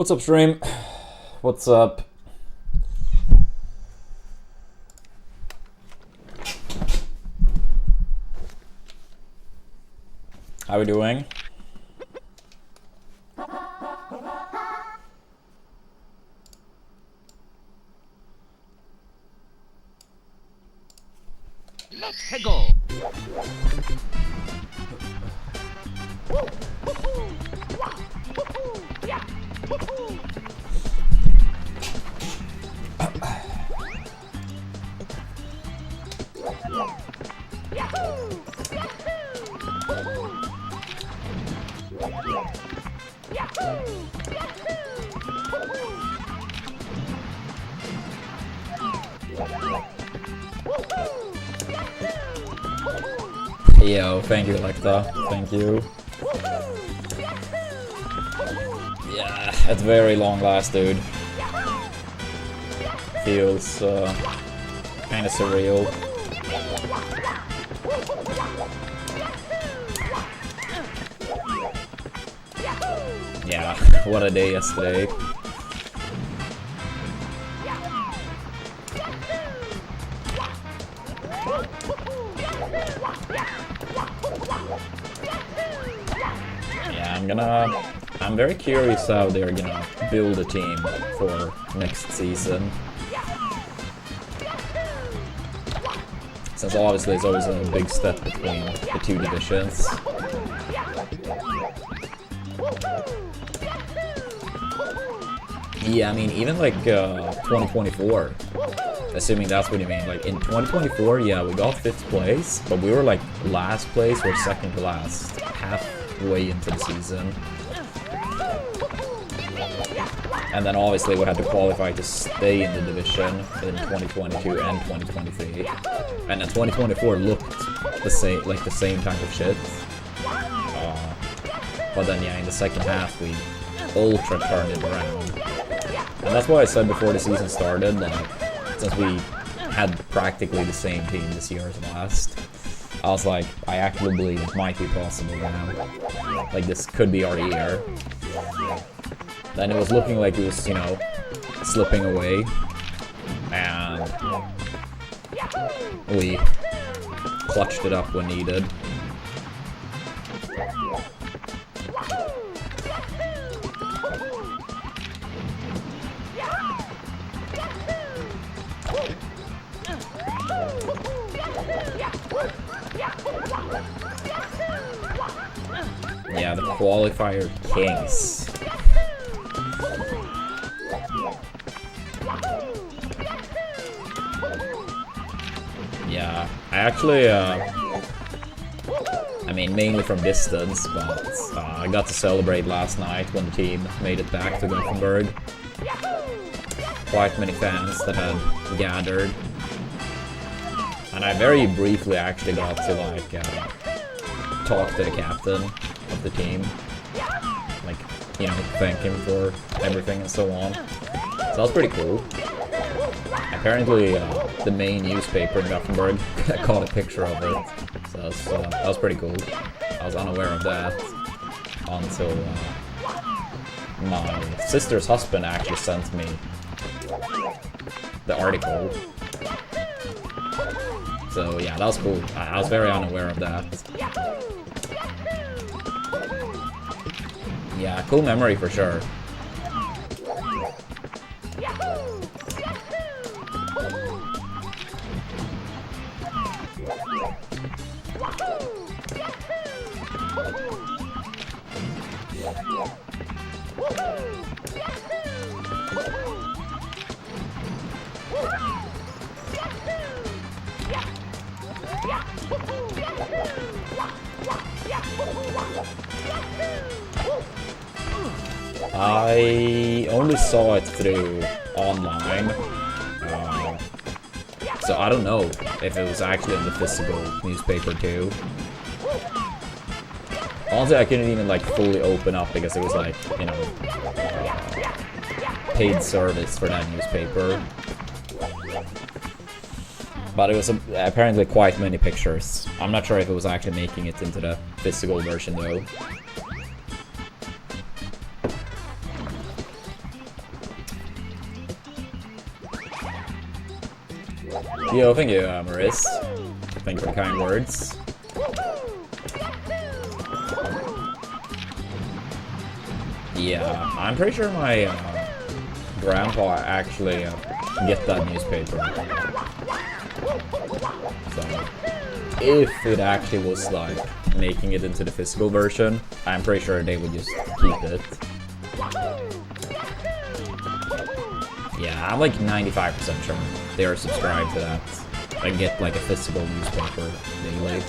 What's up, stream? What's up? How we doing? Let's go. Yo, thank you, Lecta. Thank you. Yeah, at very long last, dude. Feels kind of surreal. Yeah, what a day yesterday. Yeah, I'm very curious how they're gonna build a team for next season. Since obviously there's always a big step between the two divisions. Yeah, I mean, even like 2024, assuming that's what you mean. Like in 2024, yeah, we got 5th place, but we were like last place or second to last, halfway into the season. And then obviously we had to qualify to stay in the division in 2022 and 2023. And then 2024 looked the same, like the same type of shit. But then yeah, in the second half we ultra turned it around. And that's why I said before the season started that since we had practically the same team this year as last, I was like, I actually believe it might be possible now. Like, this could be our year. Then it was looking like it was, you know, slipping away. And we clutched it up when needed. Yeah, the qualifier kings. Yeah, I actually, I mean, mainly from distance, but I got to celebrate last night when the team made it back to Gothenburg. Quite many fans that had gathered. And I very briefly actually got to, like, talk to the captain of the team. Like, you know, thank him for everything and so on. So that was pretty cool. Apparently, the main newspaper in Gothenburg caught a picture of it. So that was pretty cool. I was unaware of that until my sister's husband actually sent me the article. So yeah, that was cool. I was very unaware of that. Yeah, cool memory for sure. I only saw it through online, so I don't know if it was actually in the physical newspaper too. Honestly, I couldn't even like fully open up because it was like, you know, paid service for that newspaper. But it was apparently quite many pictures. I'm not sure if it was actually making it into the physical version though. Yo, thank you, Maris. Thank you for the kind words. Yeah, I'm pretty sure my grandpa actually get that newspaper. So, if it actually was like making it into the physical version, I'm pretty sure they would just keep it. Yeah, I'm like 95% sure they are subscribed to that. I get like a physical newspaper daily.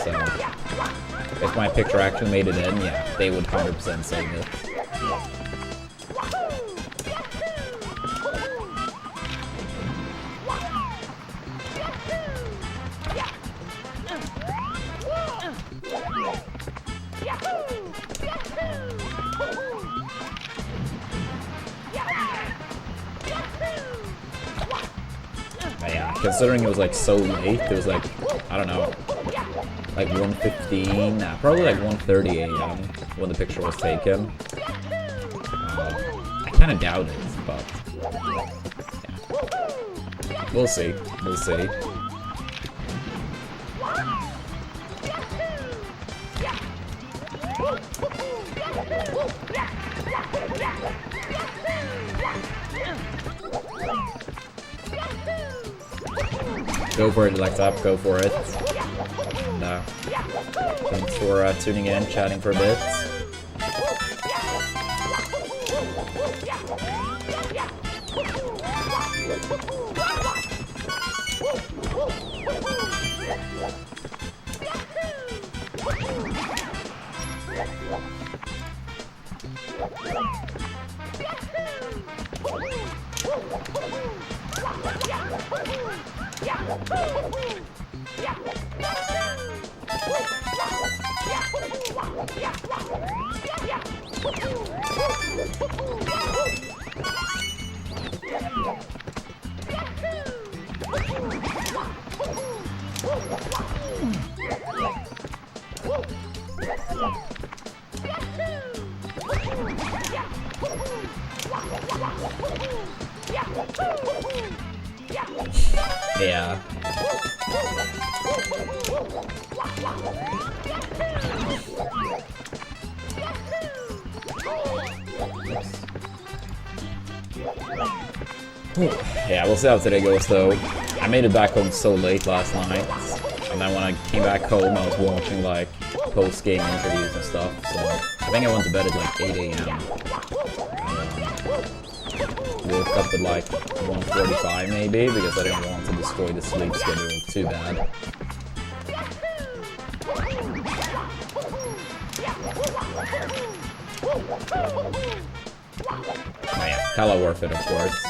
So, if my picture actually made it in, yeah, they would 100% save it. But yeah, considering it was like so late, it was like, I don't know, like 1:15, probably like 1:30 a.m. when the picture was taken. I kind of doubt it, but yeah. We'll see. We'll see. Go for it, Alexa. Go for it. And, thanks for tuning in, chatting for a bit. Yeah. Yeah, we'll see how today goes though. I made it back home so late last night, and then when I came back home I was watching like post-game interviews and stuff, so I think I went to bed at like 8 a.m. Woke up at like 1:45 maybe, because I didn't want to destroy the sleep schedule too bad. Oh yeah, hella worth it, of course.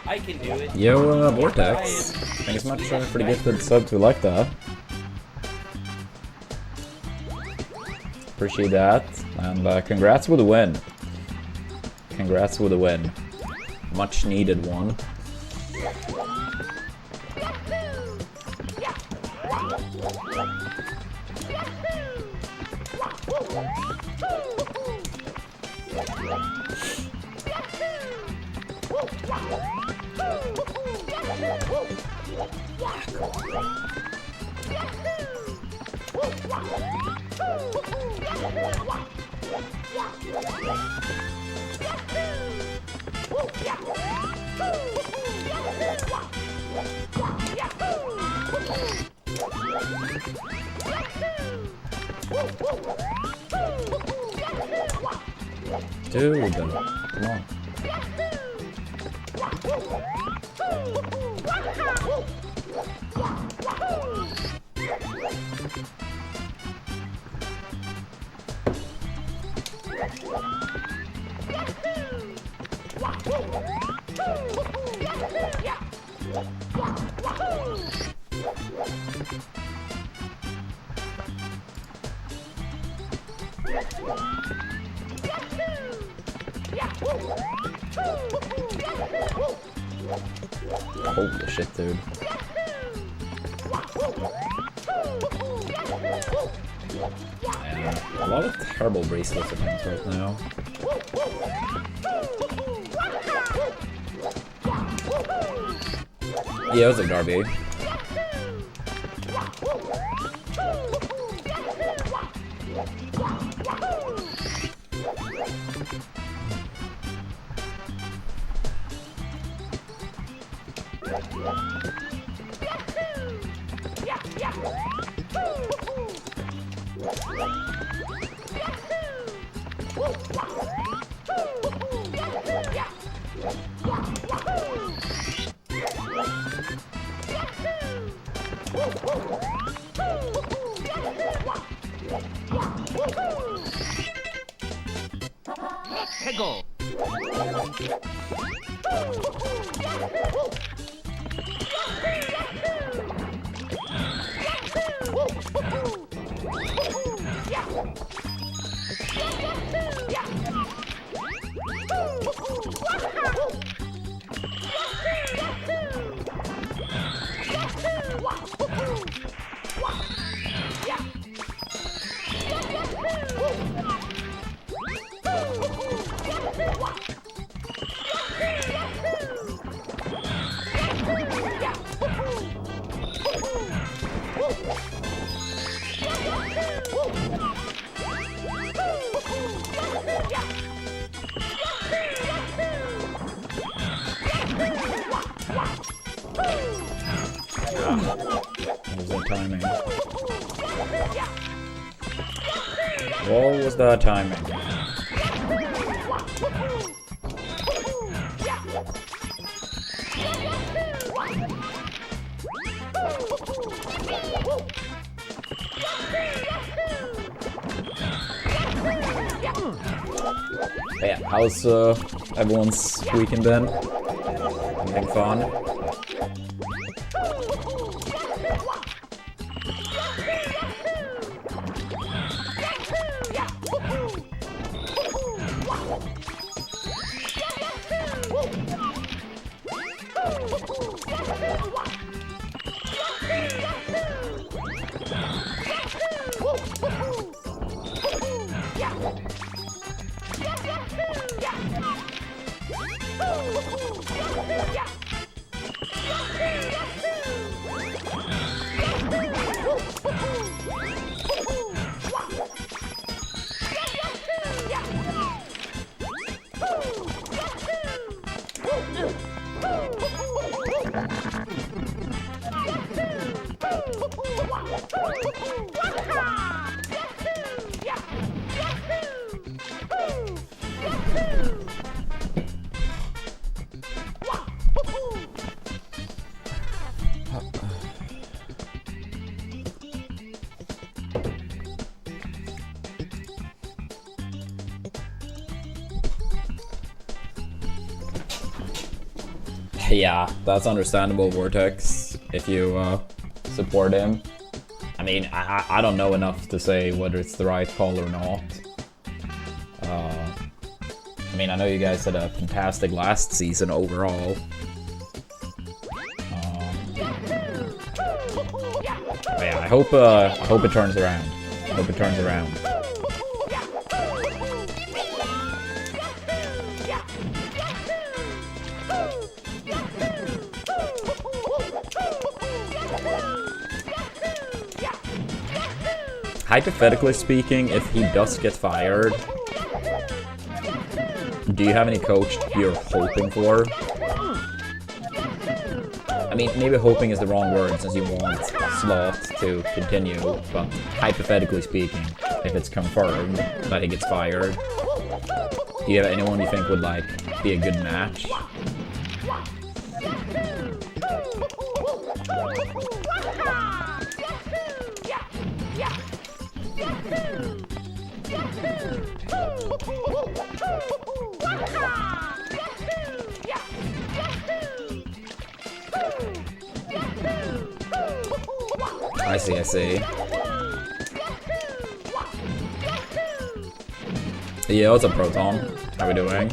I can do it. Yo, Vortex. Thanks so much for the gifted sub to like that. Appreciate that. And congrats with the win. Congrats with the win. Much needed one. Dude, come on. Holy shit, dude. Yeah, a lot of terrible bracelets attempts right now. Yeah, it was a Darby. Go. Timing. What was that timing? Yeah, how's everyone's weekend been? Having fun? Yeah, that's understandable, Vortex, if you support him. I mean, I don't know enough to say whether it's the right call or not. I mean, I know you guys had a fantastic last season overall. But yeah, I hope it turns around. I hope it turns around. Hypothetically speaking, if he does get fired, do you have any coach you're hoping for? I mean, maybe hoping is the wrong word since you want Slot to continue, but hypothetically speaking, if it's confirmed that he gets fired, do you have anyone you think would, like, be a good match? I see, I see. Yeah, what's up, Proton? How we doing?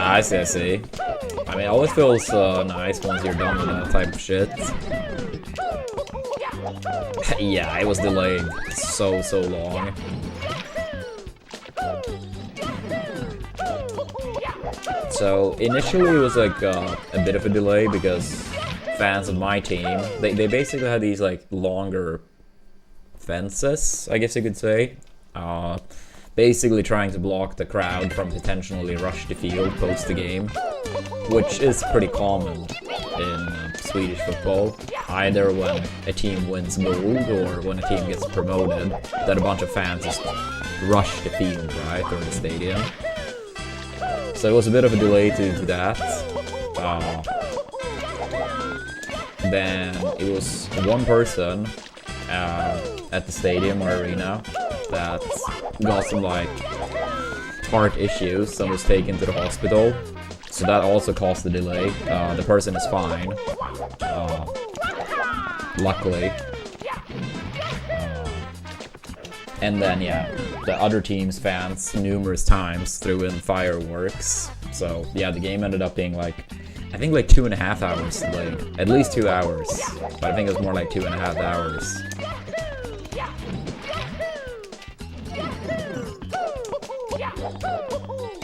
I see, I see. I mean, it always feels nice once you're done with that type of shit. Yeah, it was delayed so long. So, initially it was like a bit of a delay because fans of my team, they basically had these like longer fences, I guess you could say. Basically trying to block the crowd from potentially rush the field post the game, which is pretty common in Swedish football. Either when a team wins gold or when a team gets promoted, that a bunch of fans just rush the field, right, or the stadium. So it was a bit of a delay to that. Then it was one person at the stadium or arena that got some like heart issues and was taken to the hospital, so that also caused the delay. The person is fine, luckily. And then yeah, the other team's fans numerous times threw in fireworks, so yeah, the game ended up being like, I think like 2.5 hours delayed, at least 2 hours, but I think it was more like 2.5 hours.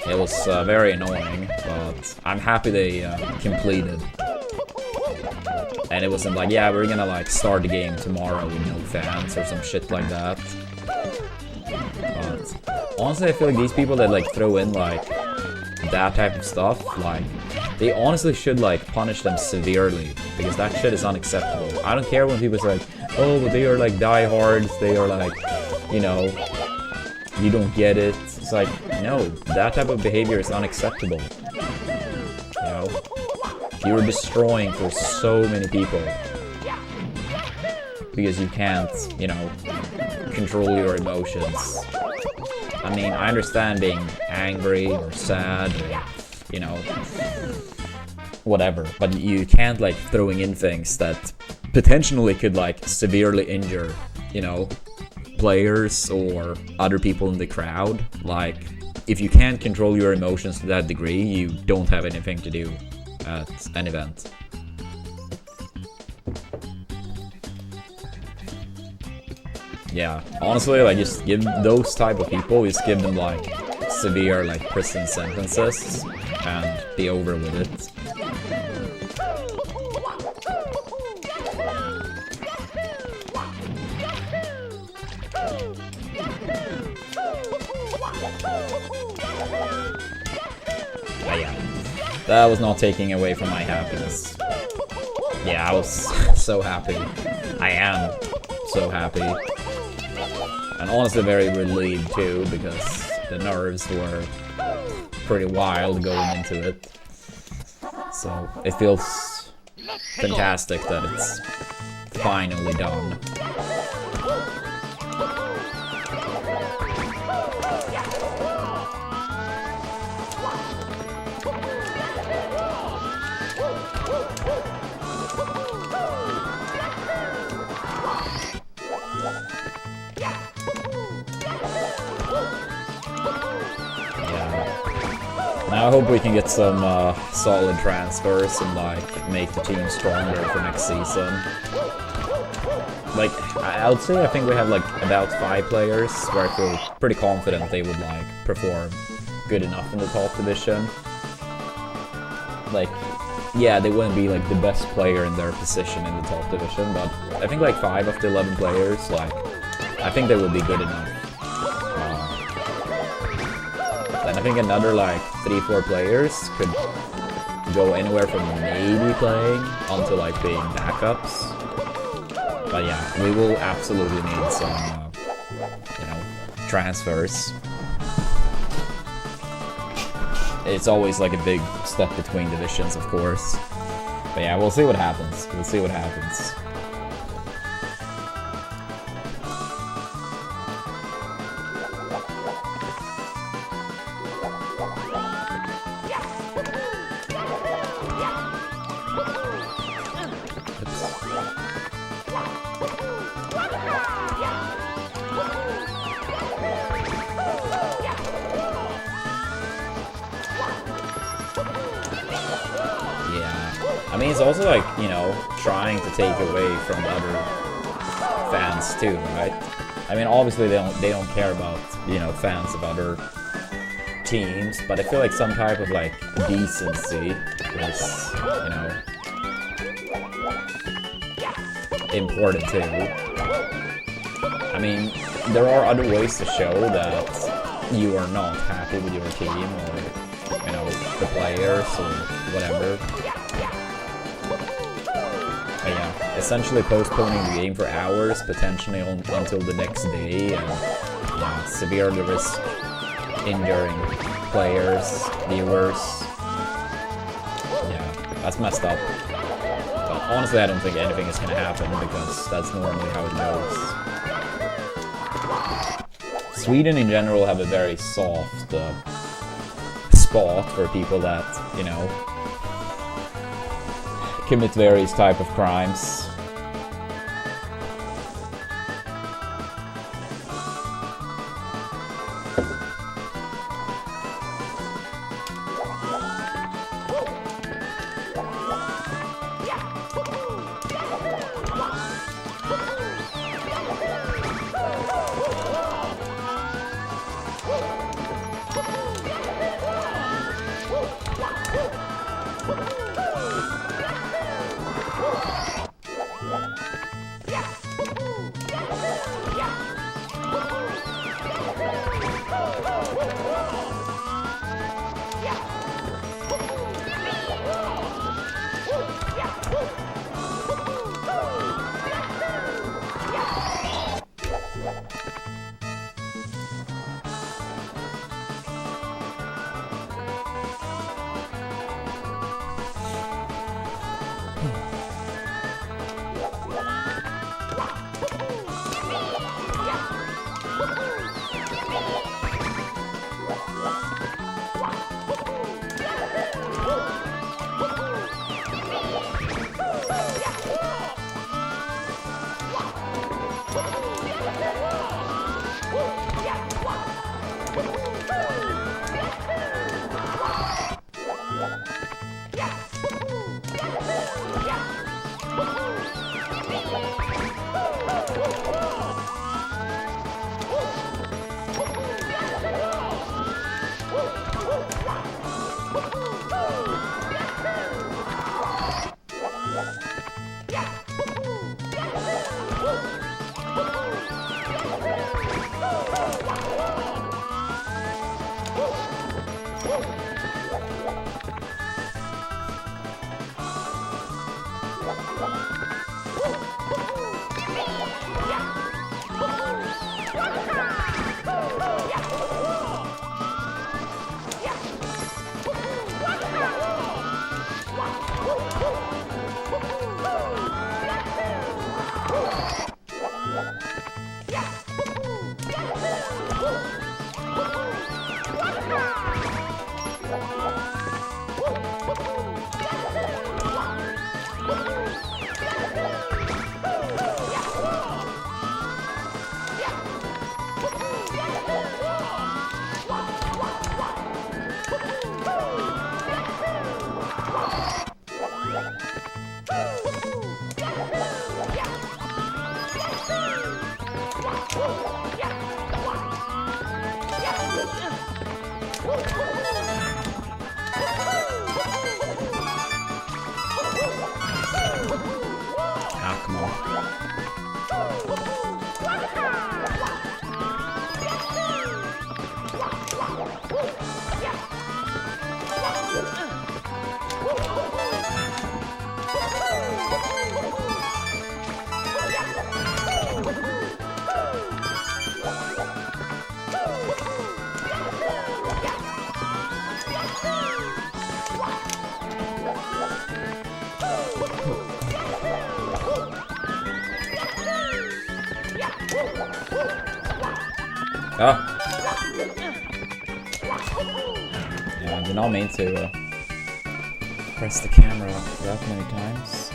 It was very annoying, but I'm happy they completed. And it wasn't like, yeah, we're gonna like start the game tomorrow with no fans or some shit like that. But honestly, I feel like these people that like throw in like that type of stuff, like they honestly should like punish them severely, because that shit is unacceptable. I don't care when people say like, oh, but they are like diehards, they are like, you know, you don't get it. It's like, no, that type of behavior is unacceptable. You know, you're destroying for so many people because you can't, you know, control your emotions. I mean, I understand being angry or sad or, you know, whatever, but you can't like throwing in things that potentially could like severely injure, you know, players or other people in the crowd. Like, if you can't control your emotions to that degree, you don't have anything to do at an event. Yeah, honestly, like, just give those type of people, just give them like severe like prison sentences and be over with it. That was not taking away from my happiness. Yeah, I was so happy. I am so happy. And honestly very relieved too, because the nerves were pretty wild going into it. So it feels fantastic that it's finally done. Now I hope we can get some solid transfers and like make the team stronger for next season. Like, I would say I think we have like about 5 players where I feel pretty confident they would like perform good enough in the top division. Like, yeah, they wouldn't be like the best player in their position in the top division, but I think like 5 of the 11 players, like, I think they would be good enough. And I think another like 3-4 players could go anywhere from maybe playing onto like being backups. But yeah, we will absolutely need some, you know, transfers. It's always like a big step between divisions, of course. But yeah, we'll see what happens. We'll see what happens. I mean, it's also like, you know, trying to take away from the other fans too, right? I mean, obviously they don't care about, you know, fans of other teams, but I feel like some type of like decency is, you know, important too. I mean, there are other ways to show that you are not happy with your team or, you know, the players or whatever. But yeah, essentially postponing the game for hours, potentially until the next day, and yeah, severely risk injuring players, viewers. Yeah, that's messed up. But honestly, I don't think anything is gonna happen because that's normally how it goes. Sweden in general have a very soft spot for people that, you know, commit various type of crimes. Ah! Yeah, I did not mean to press the camera that many times.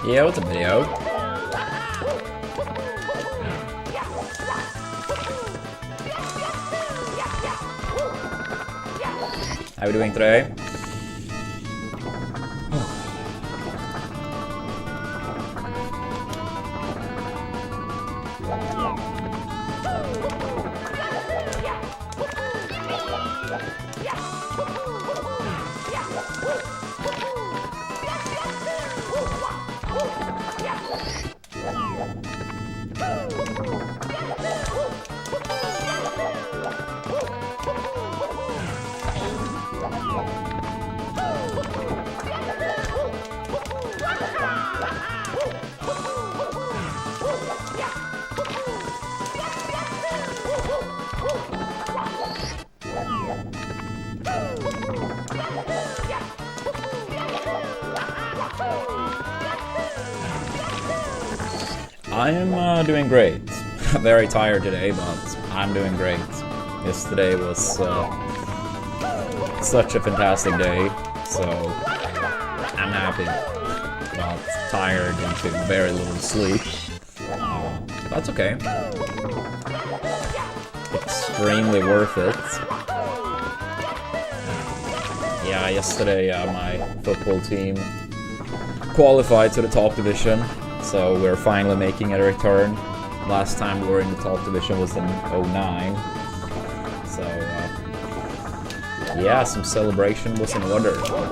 Yeah, what's a video? How are we doing today? I am doing great. Very tired today, but I'm doing great. Yesterday was such a fantastic day, so I'm happy. But tired and took very little sleep. That's okay. Extremely worth it. Yeah, yesterday my football team qualified to the top division. So we're finally making a return. Last time we were in the top division was in 09. So yeah, some celebration was in order. Yeah,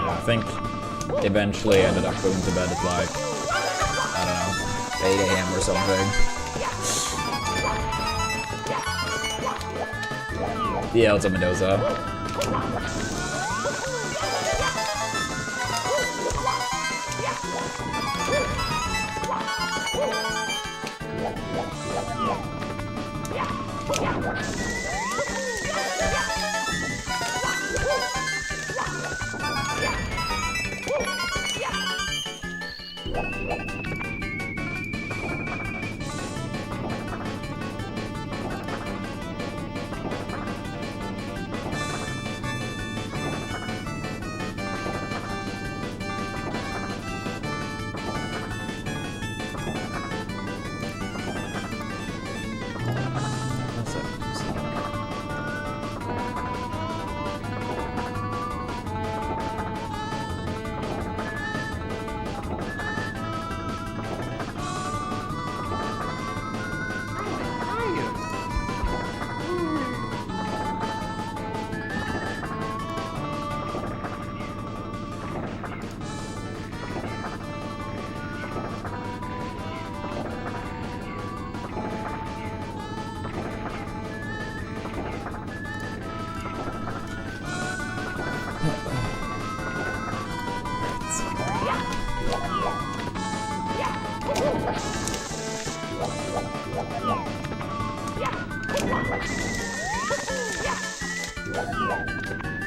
I think eventually I ended up going to bed at like, I don't know, 8 AM or something. Yeah, what's up, Mendoza?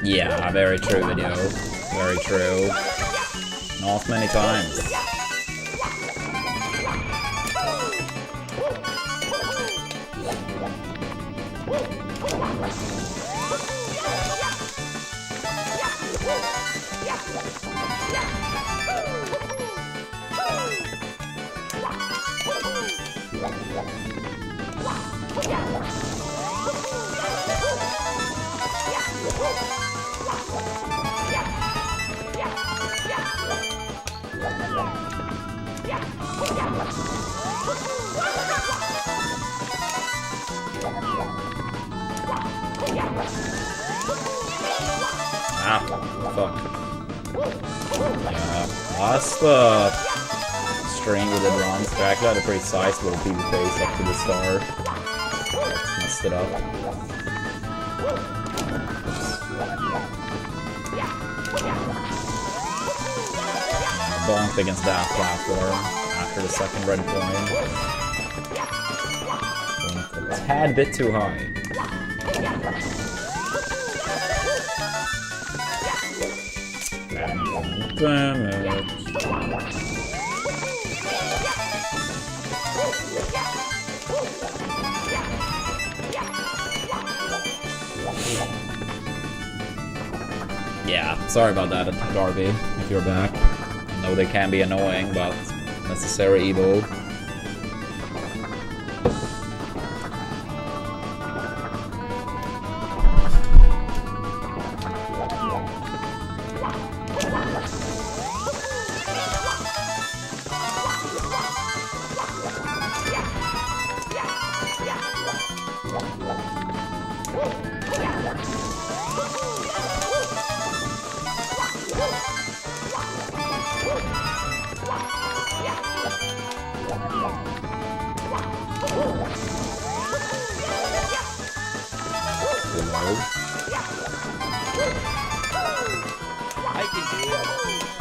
Yeah, very true video. Very true. Not many times. Ah, fuck. Yeah, last string with the drums. They actually had a pretty sizable PV pace up to the start. Messed it up. Yeah, bonked against that platform after the second red point. Went a tad bit too high. Damn it. Yeah, sorry about that, Darby, if you're back. I know they can be annoying, but necessary evil.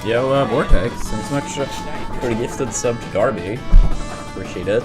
Yo, Vortex, thanks so much for the gifted sub to Darby. Appreciate it.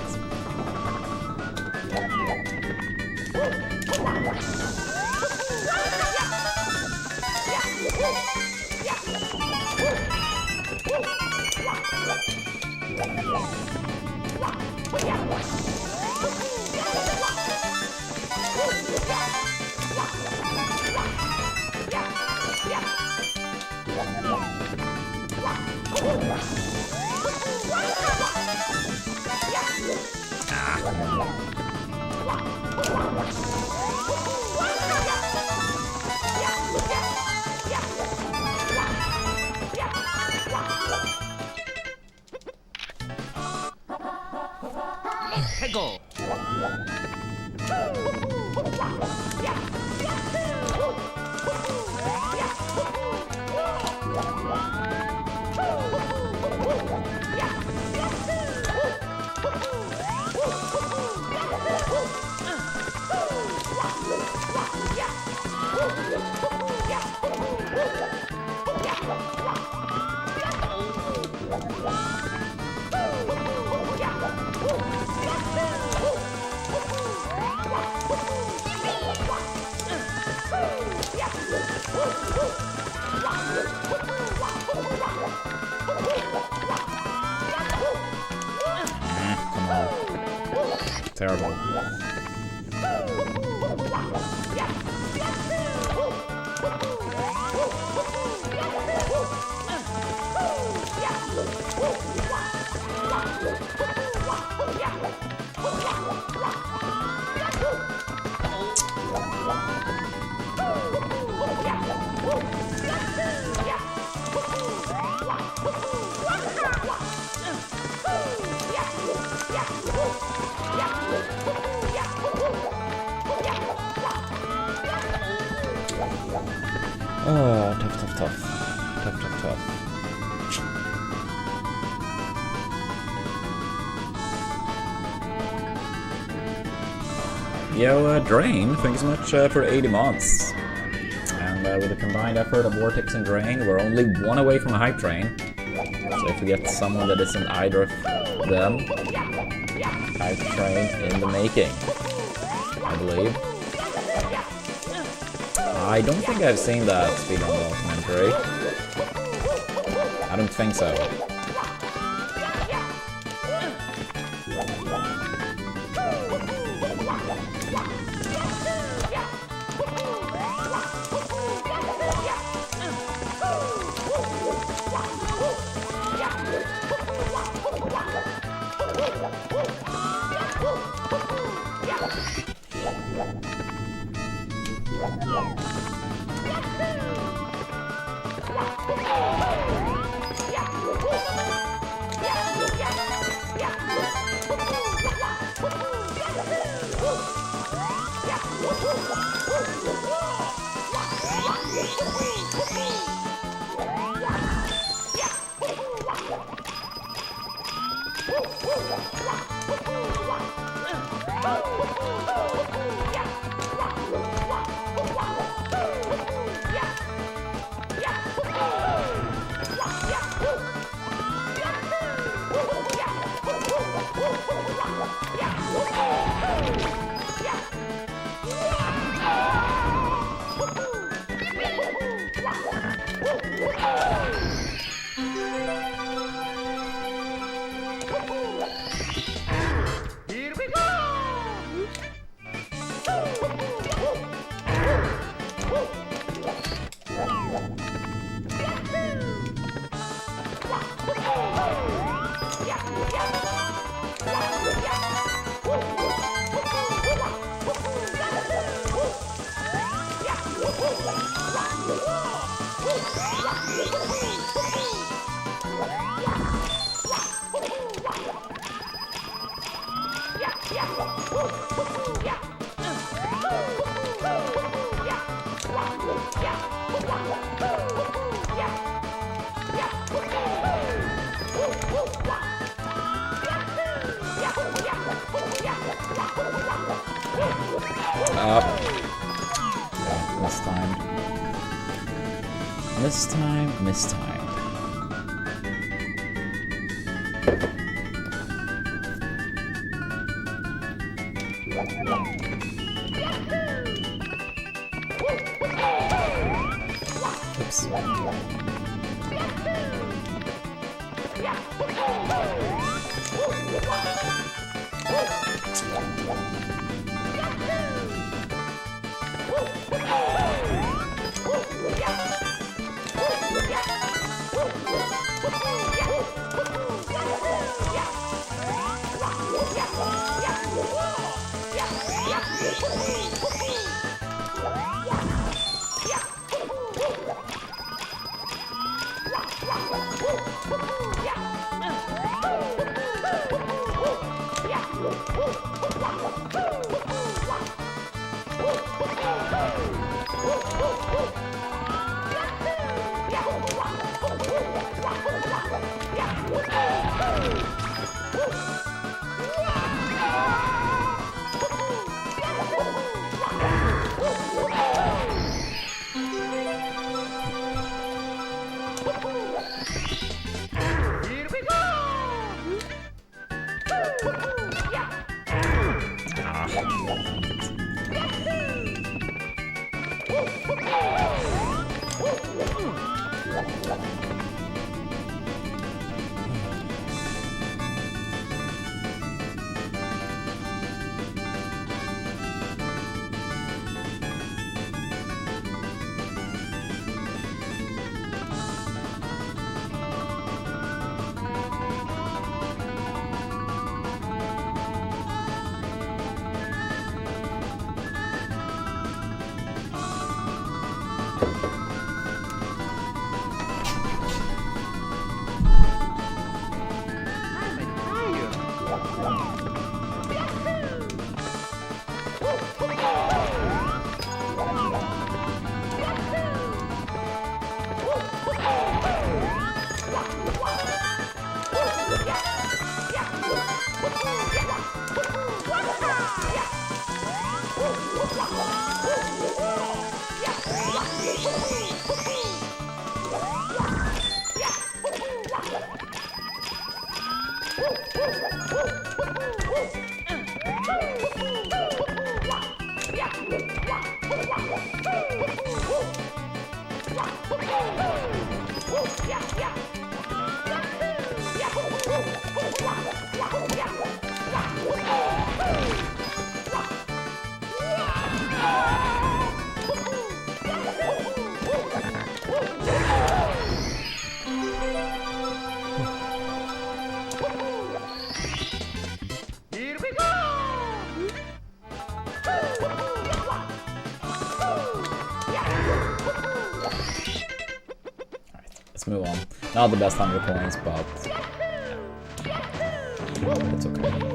Terrible. Oh, tough. Yo, Drain, thanks so much for 80 months. And with a combined effort of Vortex and Drain, we're only one away from a hype train. So if we get someone that isn't either of them, Hype train in the making, I believe. I don't think I've seen that speedrun documentary. I don't think so. Mistimed. Oops. move on. Not the best 100 points, but it's okay.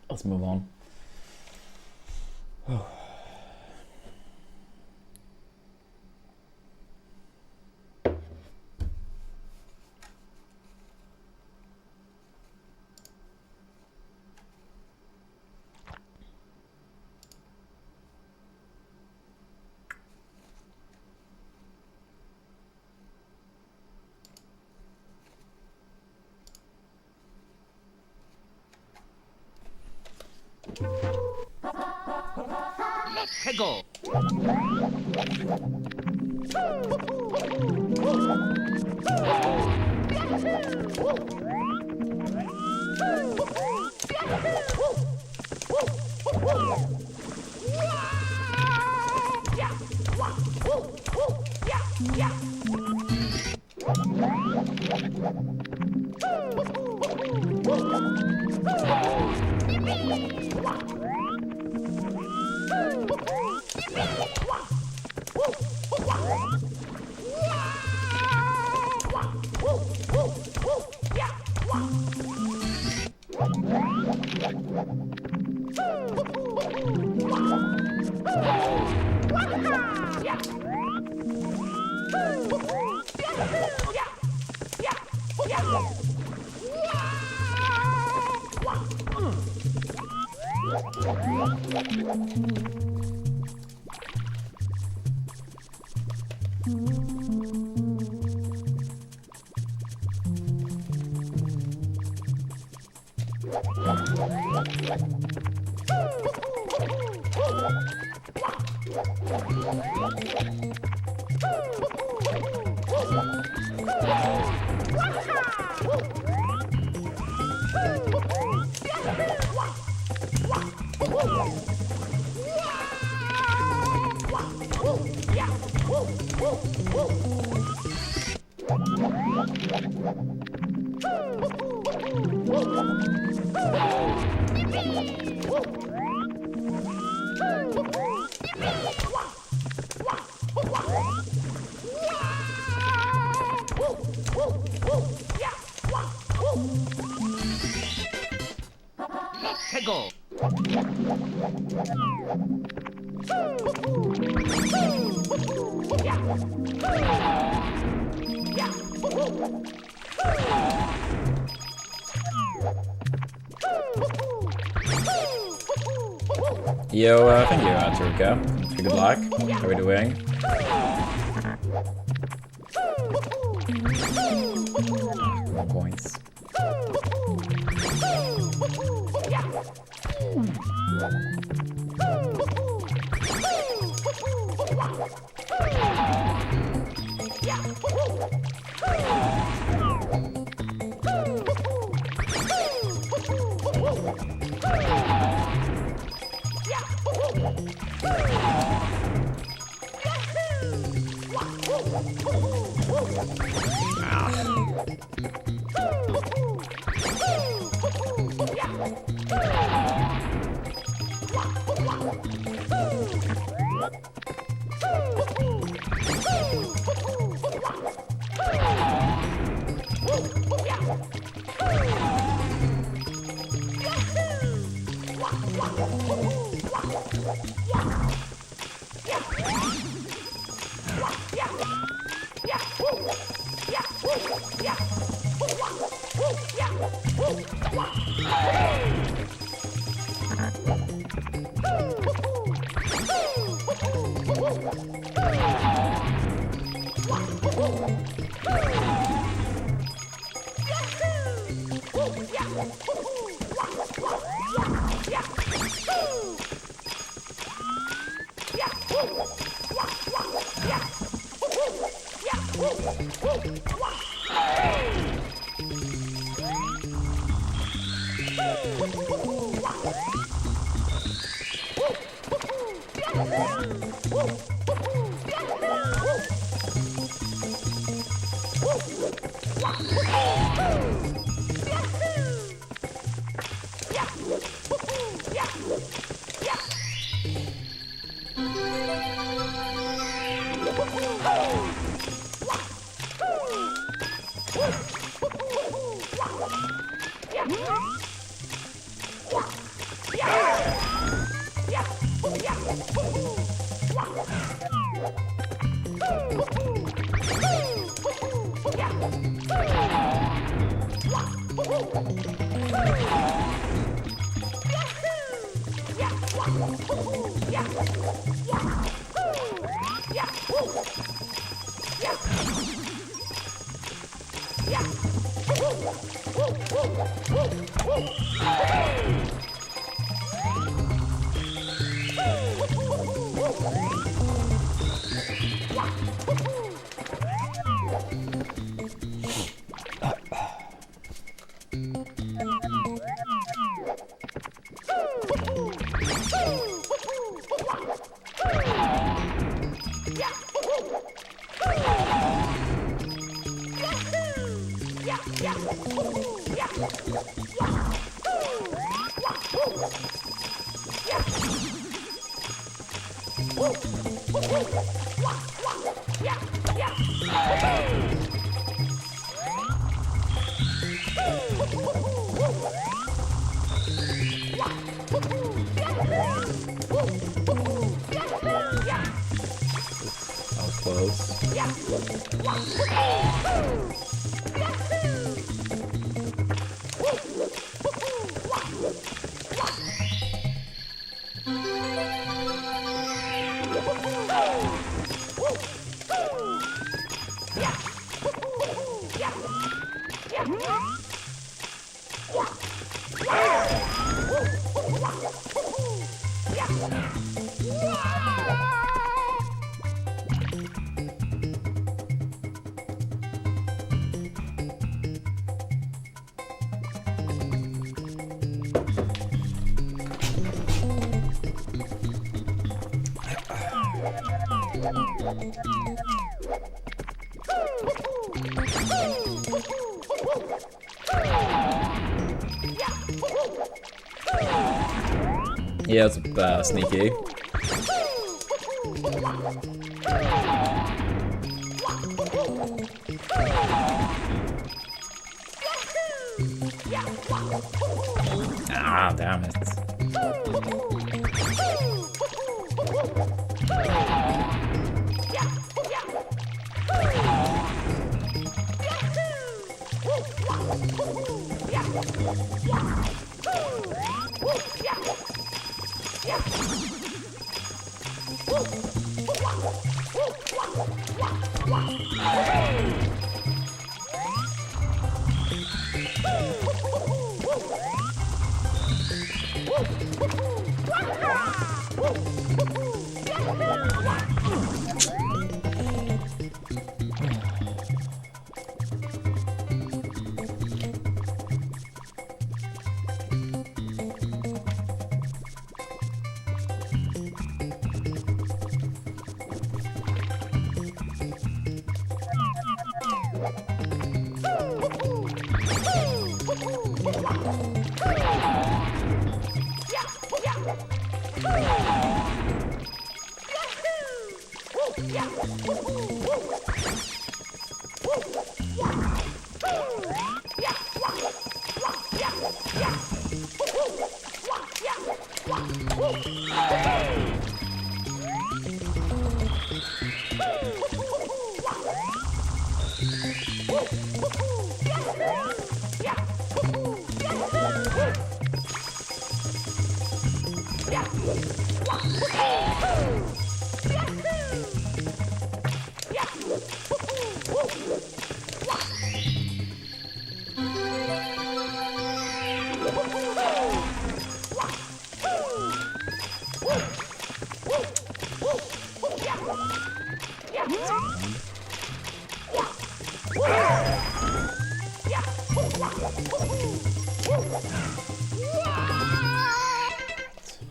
Let's move on. Let's go. Yo, thank you, Turka. Good luck. How are we doing? More coins. That was close. Yeah, it's sneaky. Ah, damn it.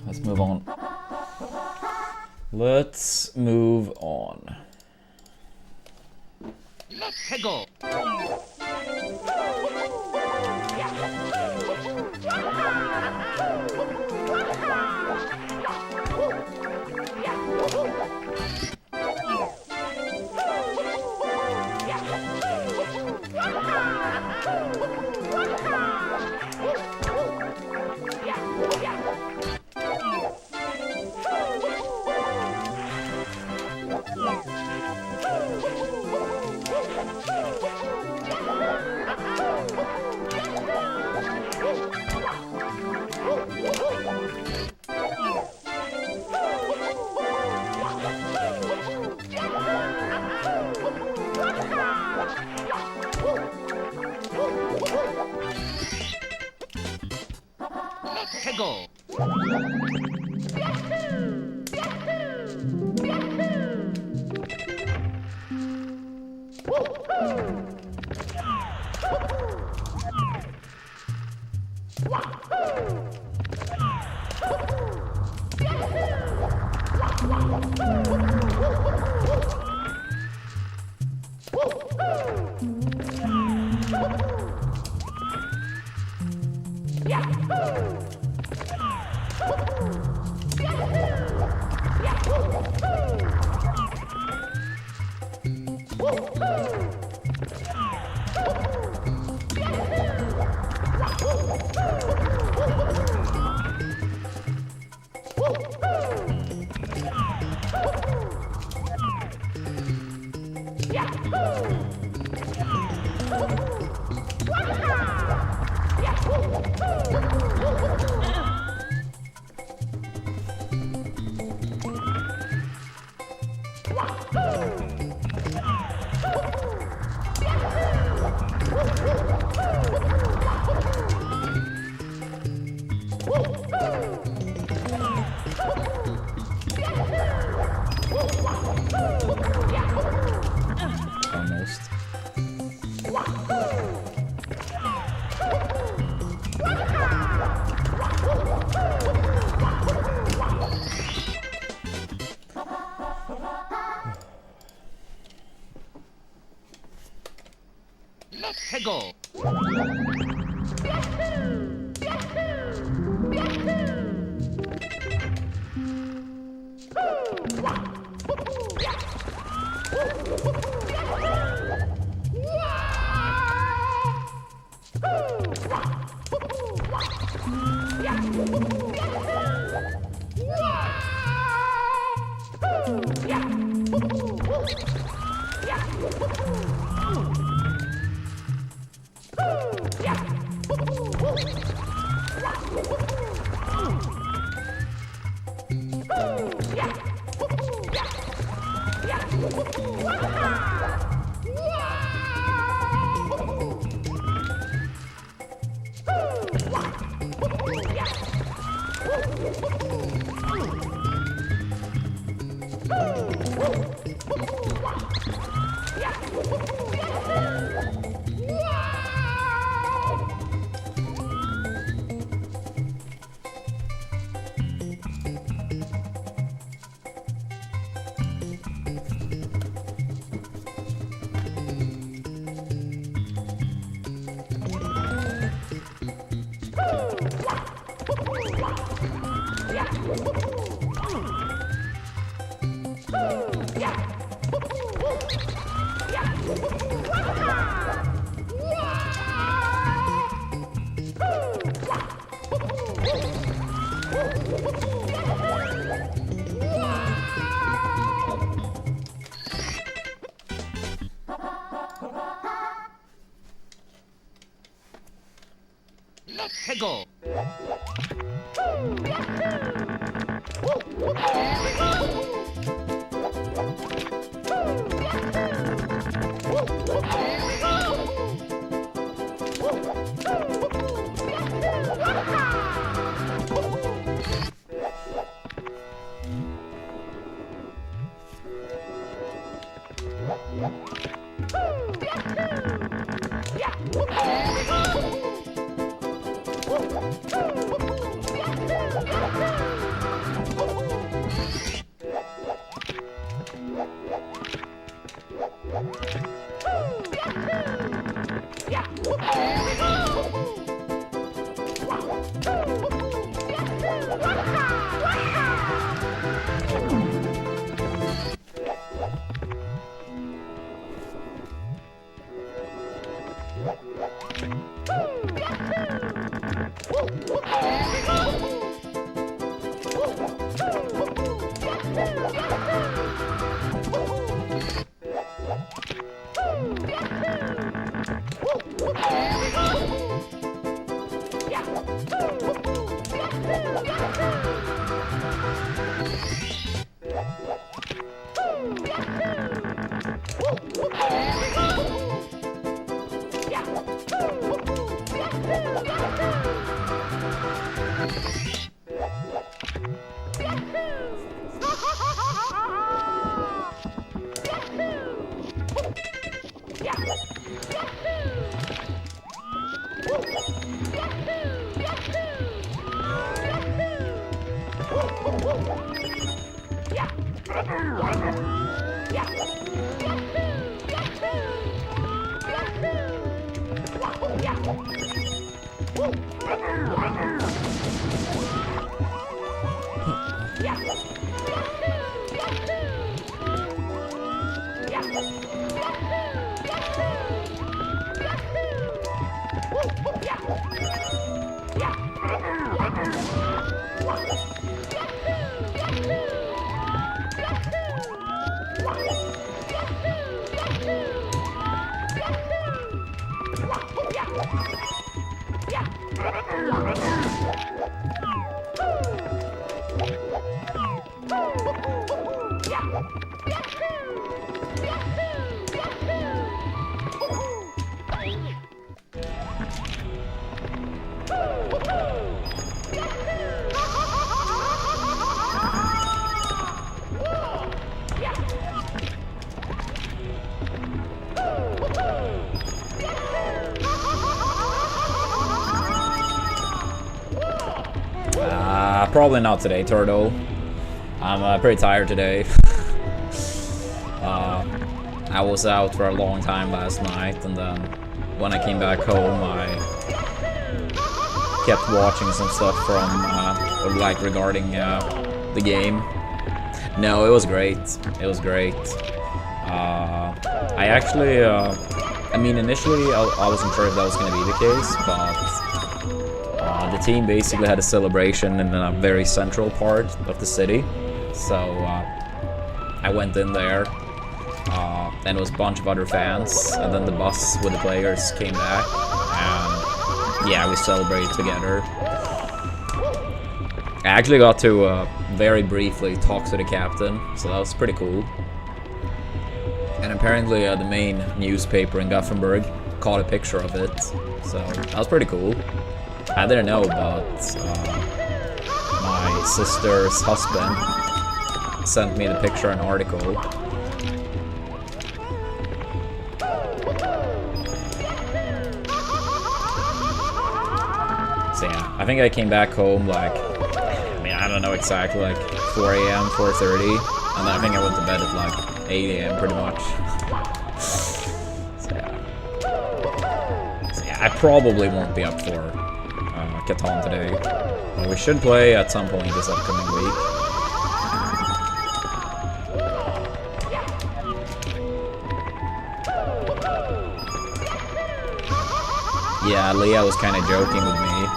Let's move on. Let's move on. Let's go. Let's go. Almost. Let's go. Let's go. Probably not today, Turtle. I'm pretty tired today. I was out for a long time last night, and then when I came back home, I kept watching some stuff from, like, regarding the game. No, it was great. It was great. I actually, I mean, initially I wasn't sure if that was going to be the case, but the team basically had a celebration in a very central part of the city, so I went in there, and it was a bunch of other fans, and then the bus with the players came back, and yeah, we celebrated together. I actually got to very briefly talk to the captain, so that was pretty cool. And apparently the main newspaper in Gothenburg caught a picture of it, so that was pretty cool. I didn't know, but my sister's husband sent me the picture and article. So yeah, I think I came back home like, I mean, I don't know exactly, like 4 AM, 4:30, and then I think I went to bed at like 8 AM pretty much. So yeah, I probably won't be up for Catan today. Well, we should play at some point this upcoming week. Yeah, Leah was kind of joking with me.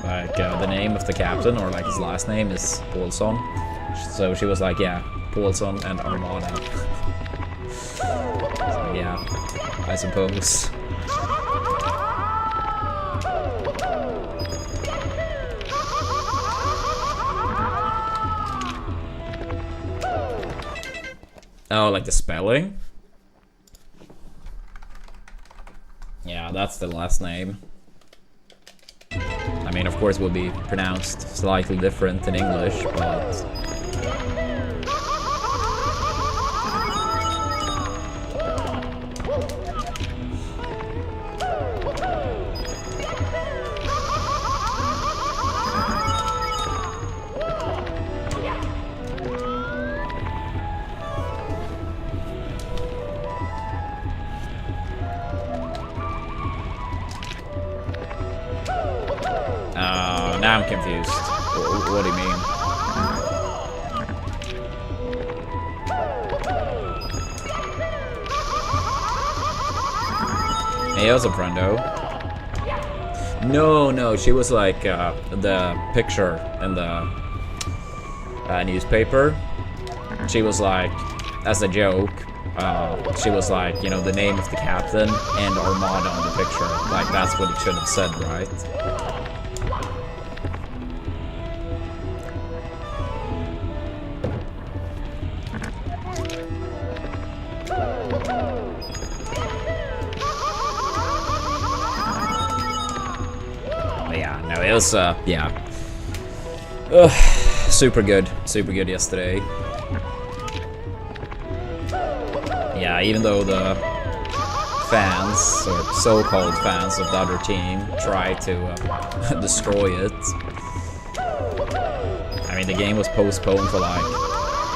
Like, the name of the captain, or like his last name, is Paulson. So she was like, yeah, Paulson and Armada. So yeah, I suppose. Oh, like the spelling? Yeah, that's the last name. I mean, of course it will be pronounced slightly different in English, but... now I'm confused. What do you mean? Hey, what's up, friendo? No, she was like the picture in the newspaper. She was like, as a joke, she was like, you know, the name of the captain and Armada on the picture. Like, that's what it should have said, right? It was, yeah. Ugh, super good yesterday. Yeah, even though the fans, or so-called fans of the other team, tried to destroy it. I mean, the game was postponed for like,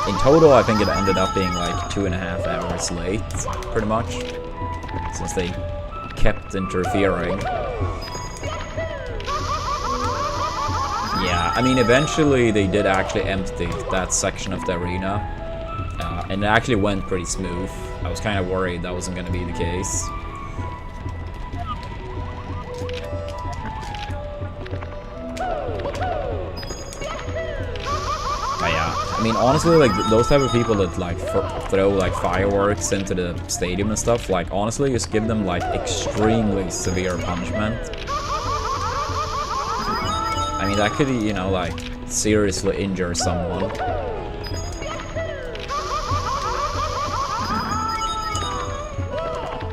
in total I think it ended up being like 2.5 hours late, pretty much, since they kept interfering. Yeah, I mean, eventually they did actually empty that section of the arena, and it actually went pretty smooth. I was kind of worried that wasn't going to be the case. But yeah, I mean, honestly, like, those type of people that, like, throw, like, fireworks into the stadium and stuff, like, honestly, just give them, like, extremely severe punishment. I mean, that could, you know, like, seriously injure someone.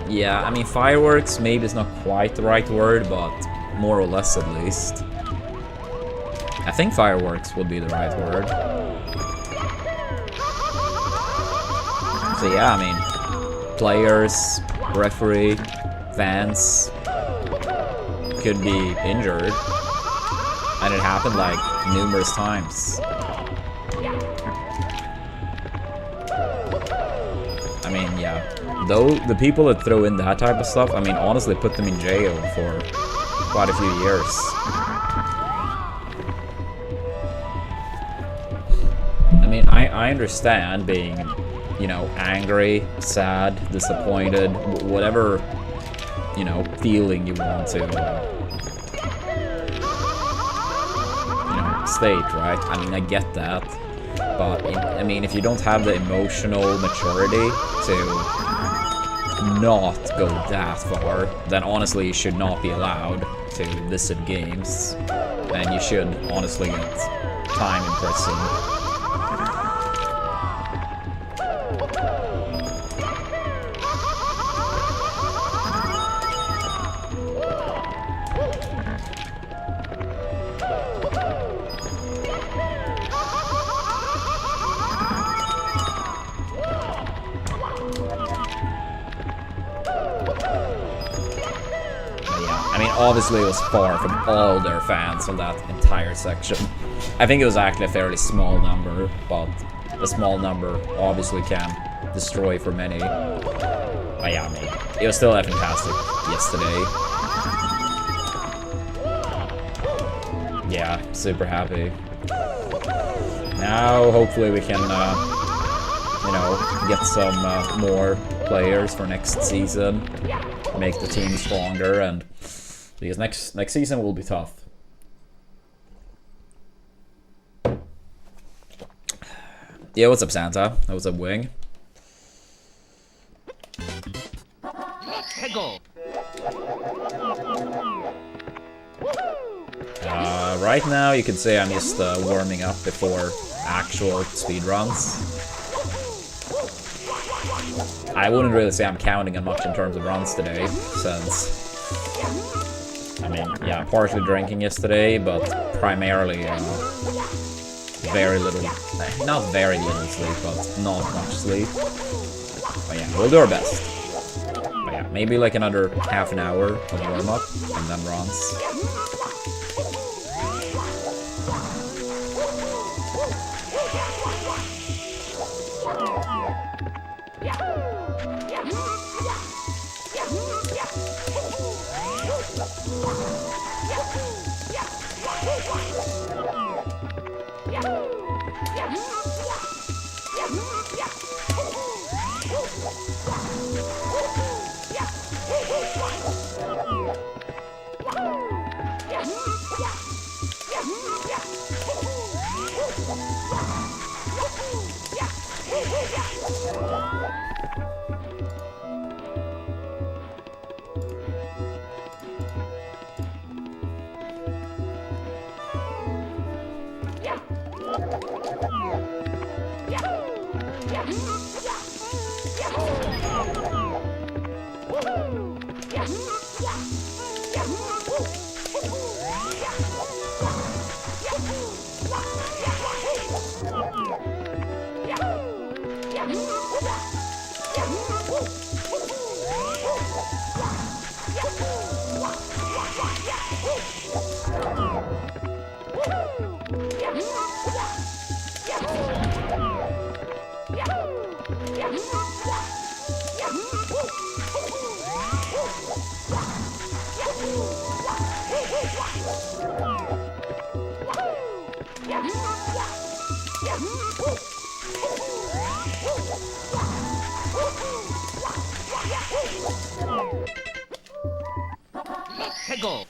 Yeah, I mean, fireworks maybe is not quite the right word, but more or less at least. I think fireworks would be the right word. So yeah, I mean, players, referee, fans could be injured. And it happened like numerous times. I mean, yeah. Though the people that throw in that type of stuff, I mean, honestly, put them in jail for quite a few years. I mean, I understand being, you know, angry, sad, disappointed, whatever, you know, feeling you want to, you know, state, right? I mean, I get that. But, I mean, if you don't have the emotional maturity to not go that far, then honestly you should not be allowed to visit games. And you should honestly get time in prison. Obviously, it was far from all their fans on that entire section. I think it was actually a fairly small number, but a small number obviously can destroy for many. But yeah, I mean, it was still fantastic yesterday. Yeah, super happy. Now, hopefully we can, you know, get some more players for next season, make the team stronger, and because next season will be tough. Yeah, what's up, Santa? What's up, Wing? Right now, you could say I'm just warming up before actual speedruns. I wouldn't really say I'm counting on much in terms of runs today, since I mean, yeah, partially drinking yesterday, but primarily very little, not very little sleep, but not much sleep. But yeah, we'll do our best. But yeah, maybe like another half an hour of warm-up, and then runs. Go.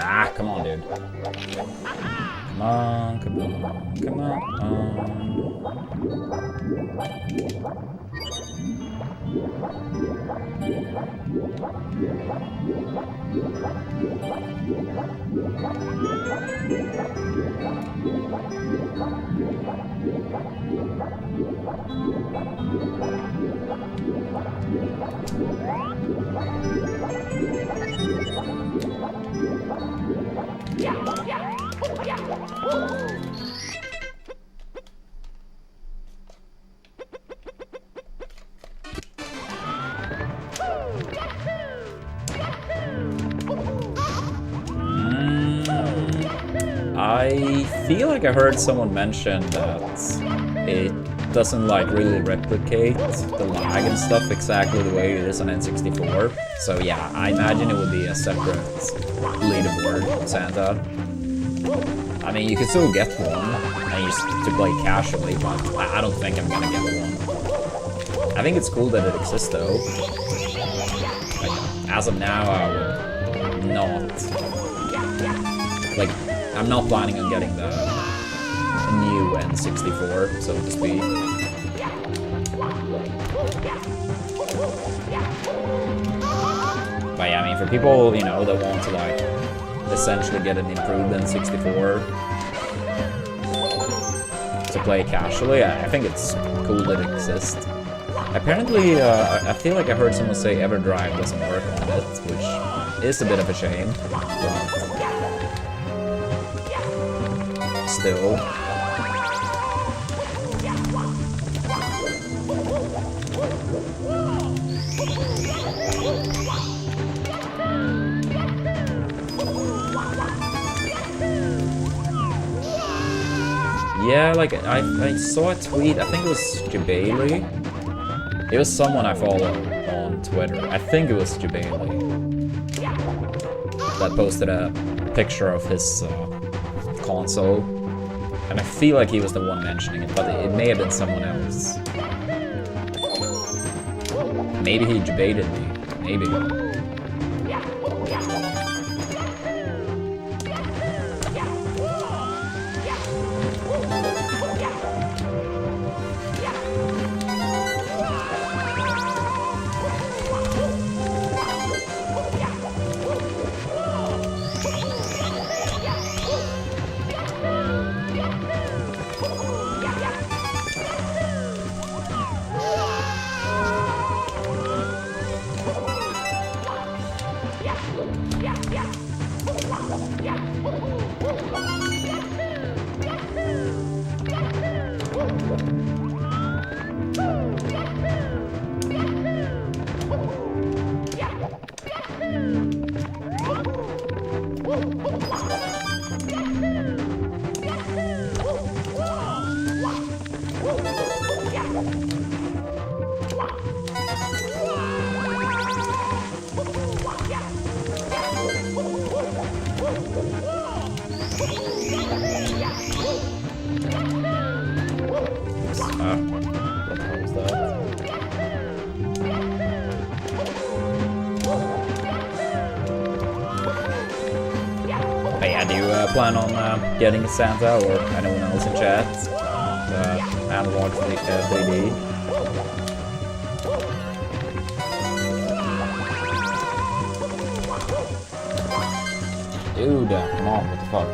Ah, come on, dude. Come on, come on, come on. I feel like I heard someone mention that it doesn't like really replicate the lag and stuff exactly the way it is on N64. So yeah, I imagine it would be a separate leaderboard, Santa. I mean, you can still get one, and you to play casually, but I don't think I'm gonna get one. I think it's cool that it exists though. Like, as of now, I would not. Like, I'm not planning on getting the new N64, so to speak. But yeah, I mean, for people, you know, that want to, like, essentially get an improved N64 to play casually, I think it's cool that it exists. Apparently, I feel like I heard someone say EverDrive doesn't work on it, which is a bit of a shame, but still. Yeah, like, I saw a tweet, I think it was Jabali. It was someone I follow on Twitter. I think it was Jabali that posted a picture of his console. And I feel like he was the one mentioning it, but it may have been someone else. Maybe he debated me. Maybe. plan on getting Santa or anyone else in chat. Analog 3D. Dude, come on, what the fuck?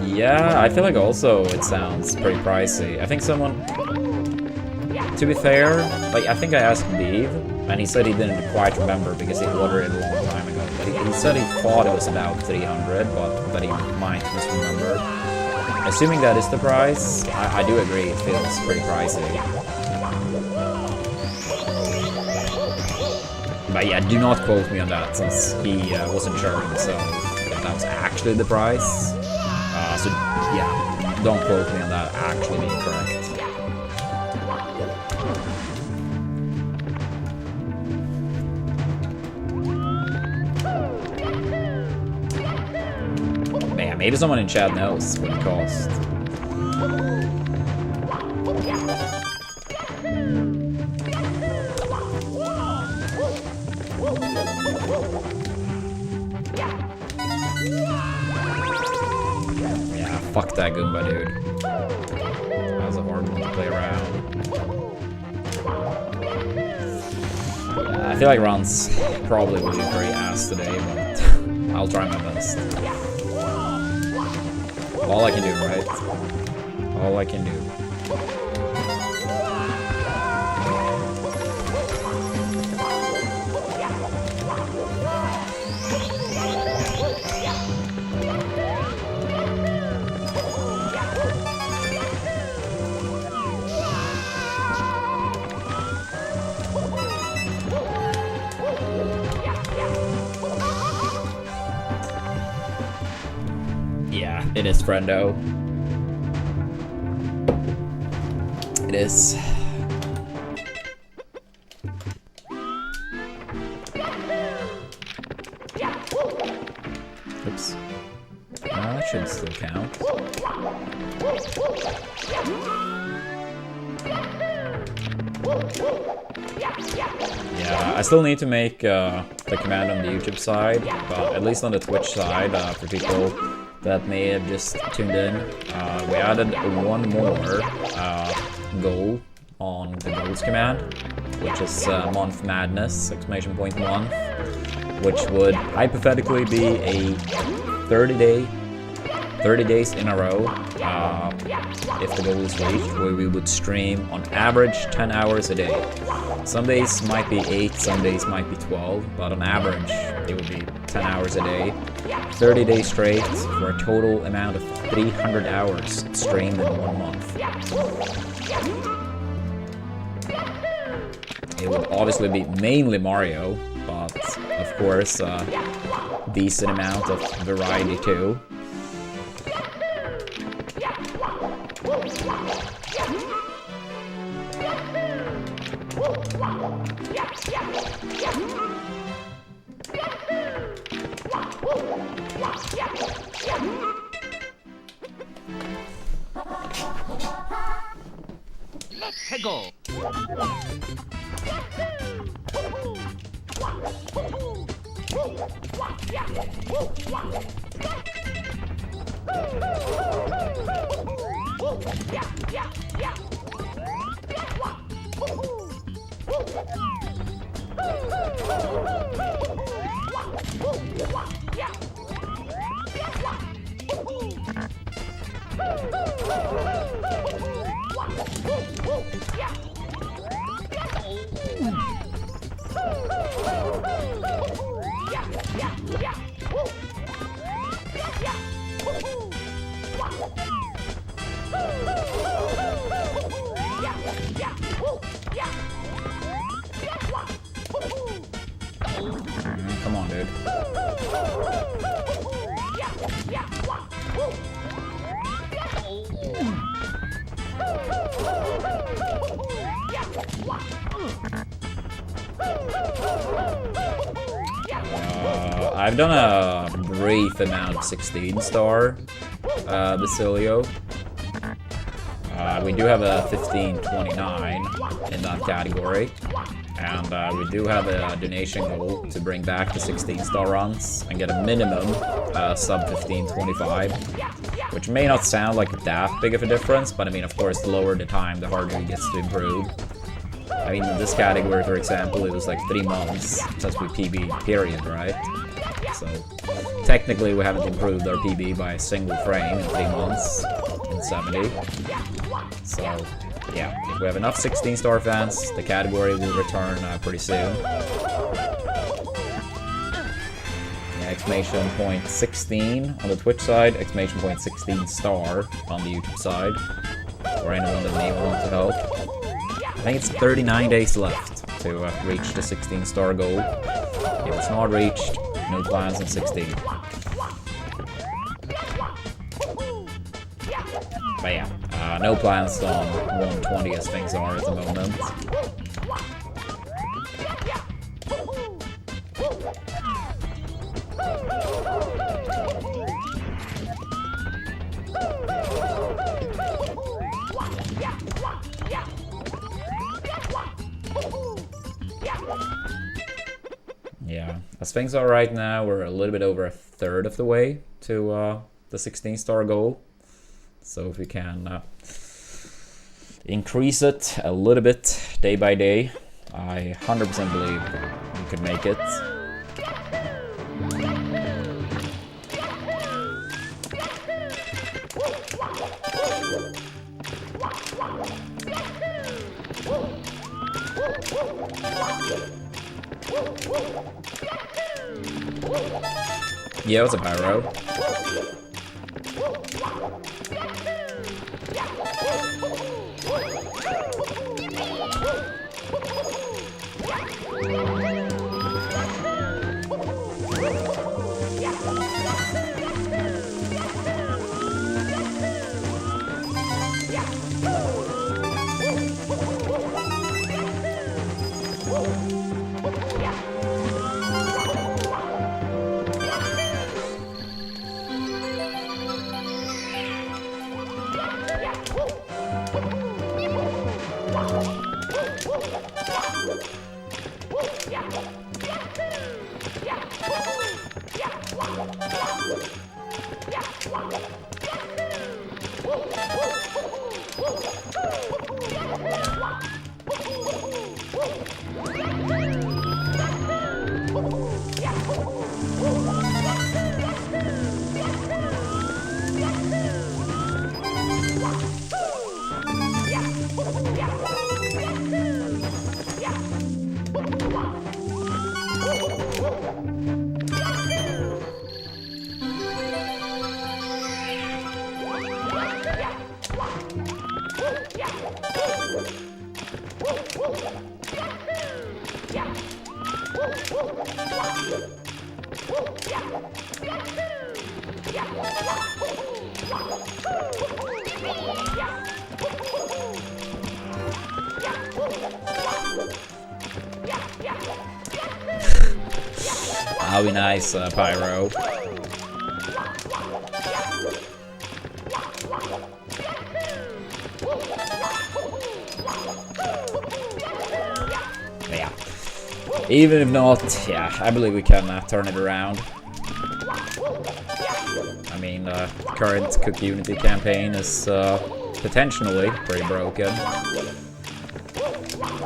Yeah, I feel like also it sounds pretty pricey. I think someone, to be fair, like I think I asked Dave, and he said he didn't quite remember because he ordered it a long time ago. But he said he thought it was about 300, but that he might misremember. Assuming that is the price, I do agree it feels pretty pricey. But yeah, do not quote me on that since he wasn't sure himself if that was actually the price. So yeah, don't quote me on that actually being correct. Man, maybe someone in chat knows what it costs. Fuck that Goomba, dude. That was a hard one to play around. Yeah, I feel like runs probably will be very ass today, but I'll try my best. All I can do, right? All I can do. It is, friendo. It is. Oops. That should still count. Yeah, I still need to make the command on the YouTube side, but at least on the Twitch side, for people that may have just tuned in, we added one more goal on the goals command, which is month madness, ! month, which would hypothetically be a 30 days in a row, if the goal is reached, where we would stream on average 10 hours a day. Some days might be 8, some days might be 12, but on average it would be 10 hours a day, 30 days straight, for a total amount of 300 hours streamed in 1 month. It would obviously be mainly Mario, but of course decent amount of variety too. Let's go. I've done a brief amount of 16-star Basilio. We do have a 1529 in that category. And we do have a donation goal to bring back the 16-star runs and get a minimum sub 1525, which may not sound like that big of a difference, but I mean, of course, the lower the time, the harder it gets to improve. I mean, in this category, for example, it was like 3 months since we PB period, right? So technically, we haven't improved our PB by a single frame in 3 months in 70. So yeah, if we have enough 16-star fans, the category will return pretty soon. Yeah, exclamation point 16 on the Twitch side, exclamation point 16 star on the YouTube side, or anyone that may want to help. I think it's 39 days left to reach the 16-star goal. If it's not reached, no plans on 16. But yeah, no plans on 120 as things are at the moment. Yeah, as things are right now, we're a little bit over a third of the way to the 16-star goal. So if we can increase it a little bit day by day, I 100% believe we could make it. Yeah, it was a pyro. That'll be nice, Pyro. But yeah. Even if not, yeah, I believe we can turn it around. I mean, current Cook Unity campaign is potentially pretty broken. I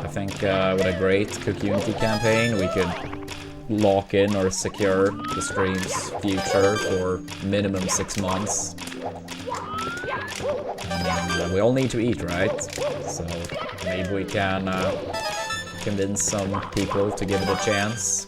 think with a great Cook Unity campaign, we could lock in or secure the stream's future for minimum 6 months. And we all need to eat, right? So maybe we can convince some people to give it a chance.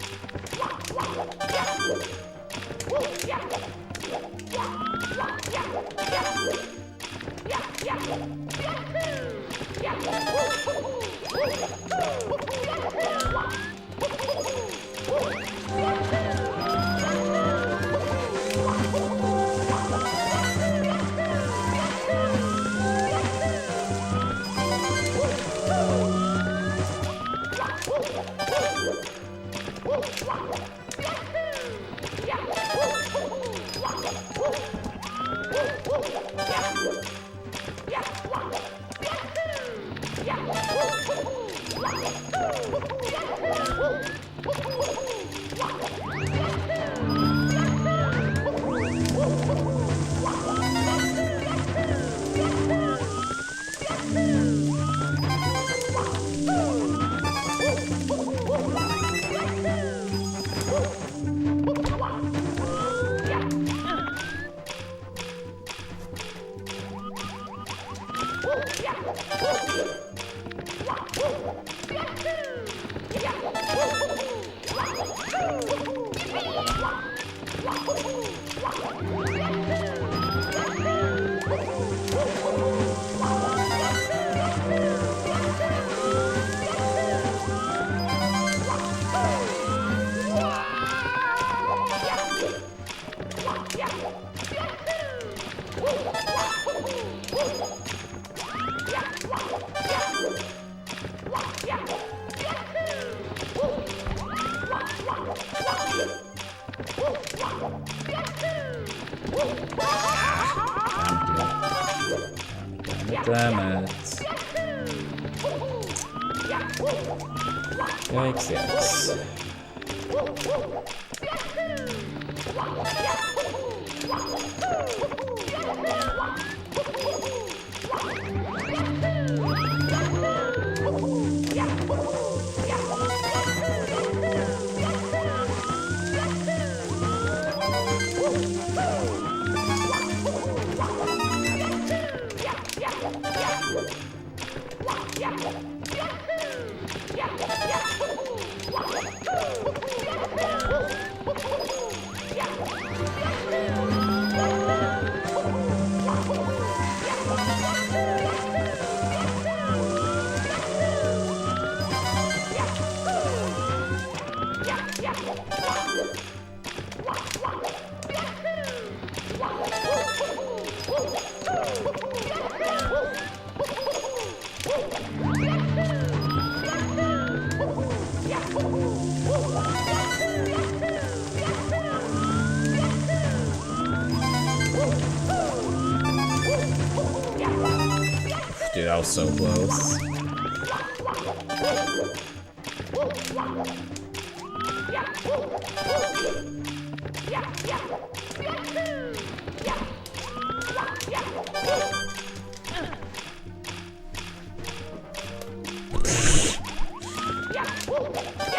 Damn it. Yikes, yikes. Dude, that was so close.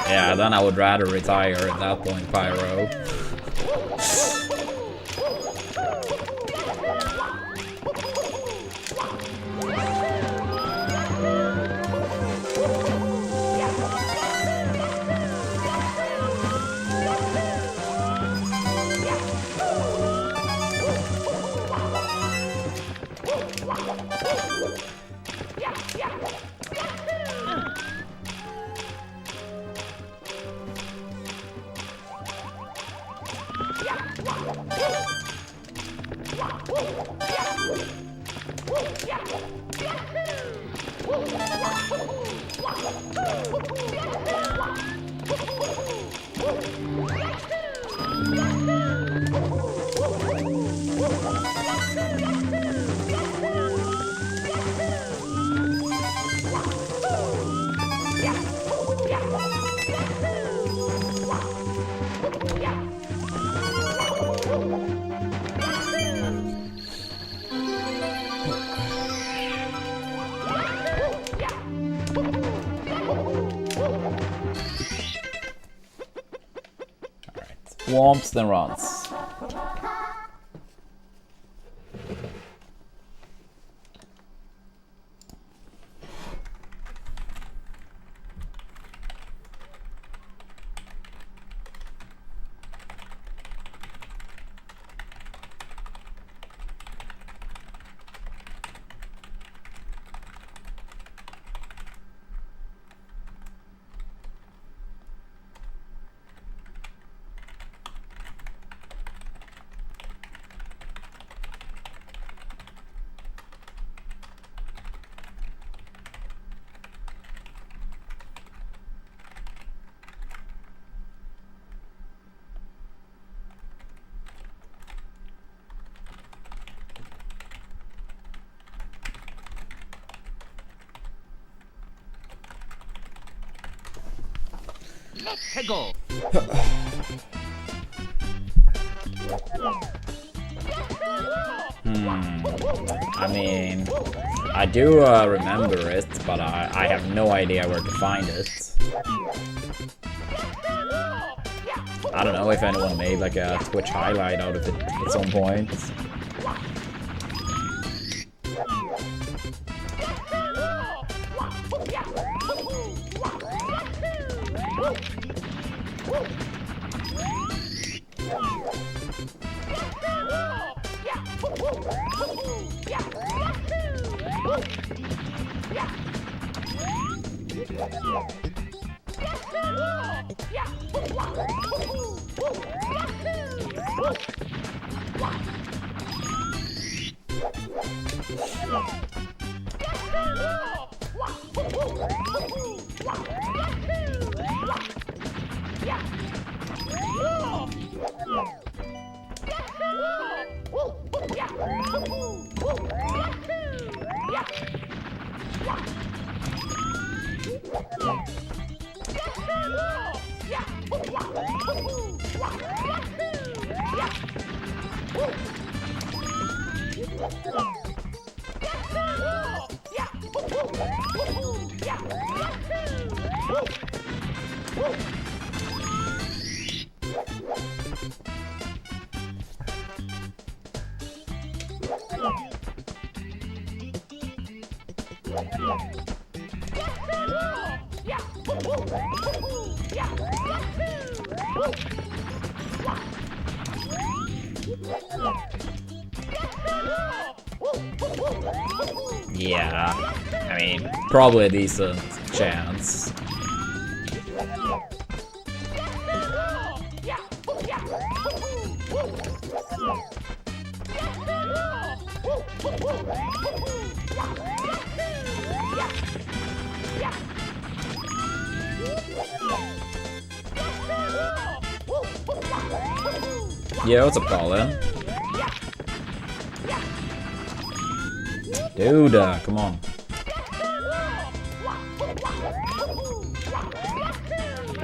Yeah, then I would rather retire at that point, Pyro. Womps then runs. 해고. I mean, I do remember it, but I have no idea where to find it. I don't know if anyone made like a Twitch highlight out of it at some point. Yeah, I mean, probably a decent chance. Yeah, what's up, Colin? Dude, come on.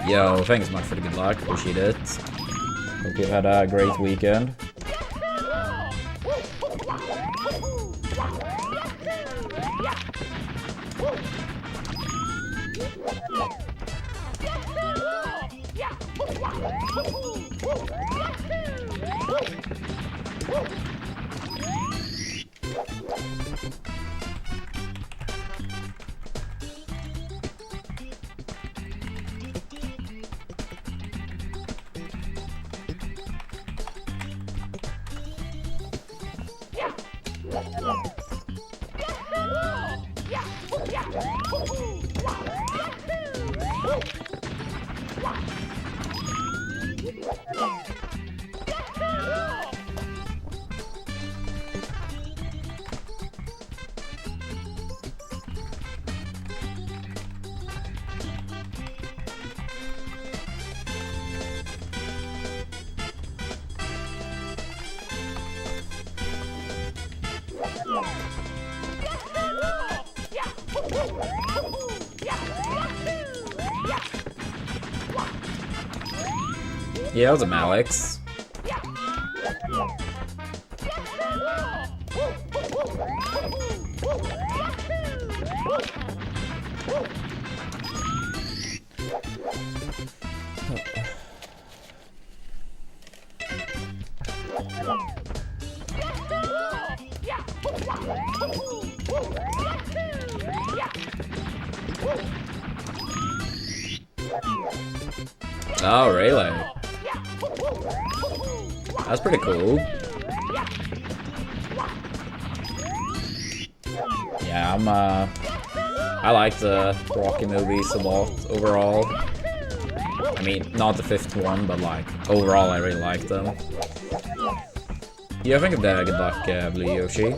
Yo, thanks much for the good luck. Appreciate it. Hope you've had a great weekend. Yeah, what's up, Alex? Oh, really? That's pretty cool. Yeah, I like the Rocky movies a lot overall. I mean, not the fifth one, but like overall, I really like them. Yeah, I think of that. Good luck, Blue Yoshi.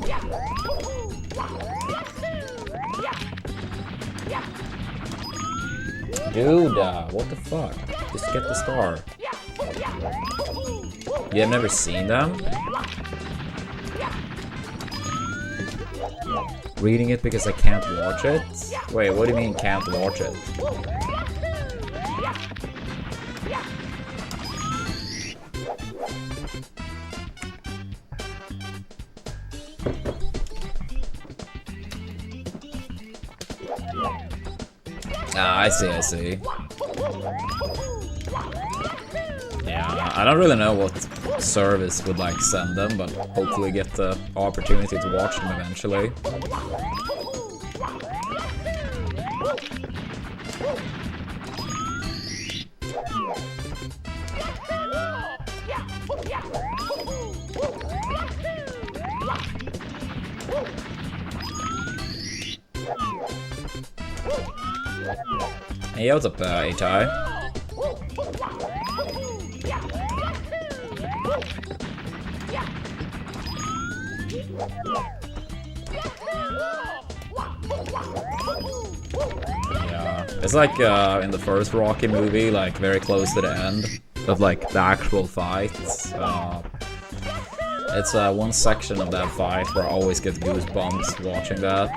Dude, what the fuck? Just get the star. You have never seen them? Reading it because I can't watch it? Wait, what do you mean can't watch it? Ah, I see, I see. Yeah, I don't really know what service would like send them, but hopefully get the opportunity to watch them eventually. Hey, what's up, Itai? Yeah, it's like in the first Rocky movie, like very close to the end of like the actual fight. It's one section of that fight where I always get goosebumps watching that.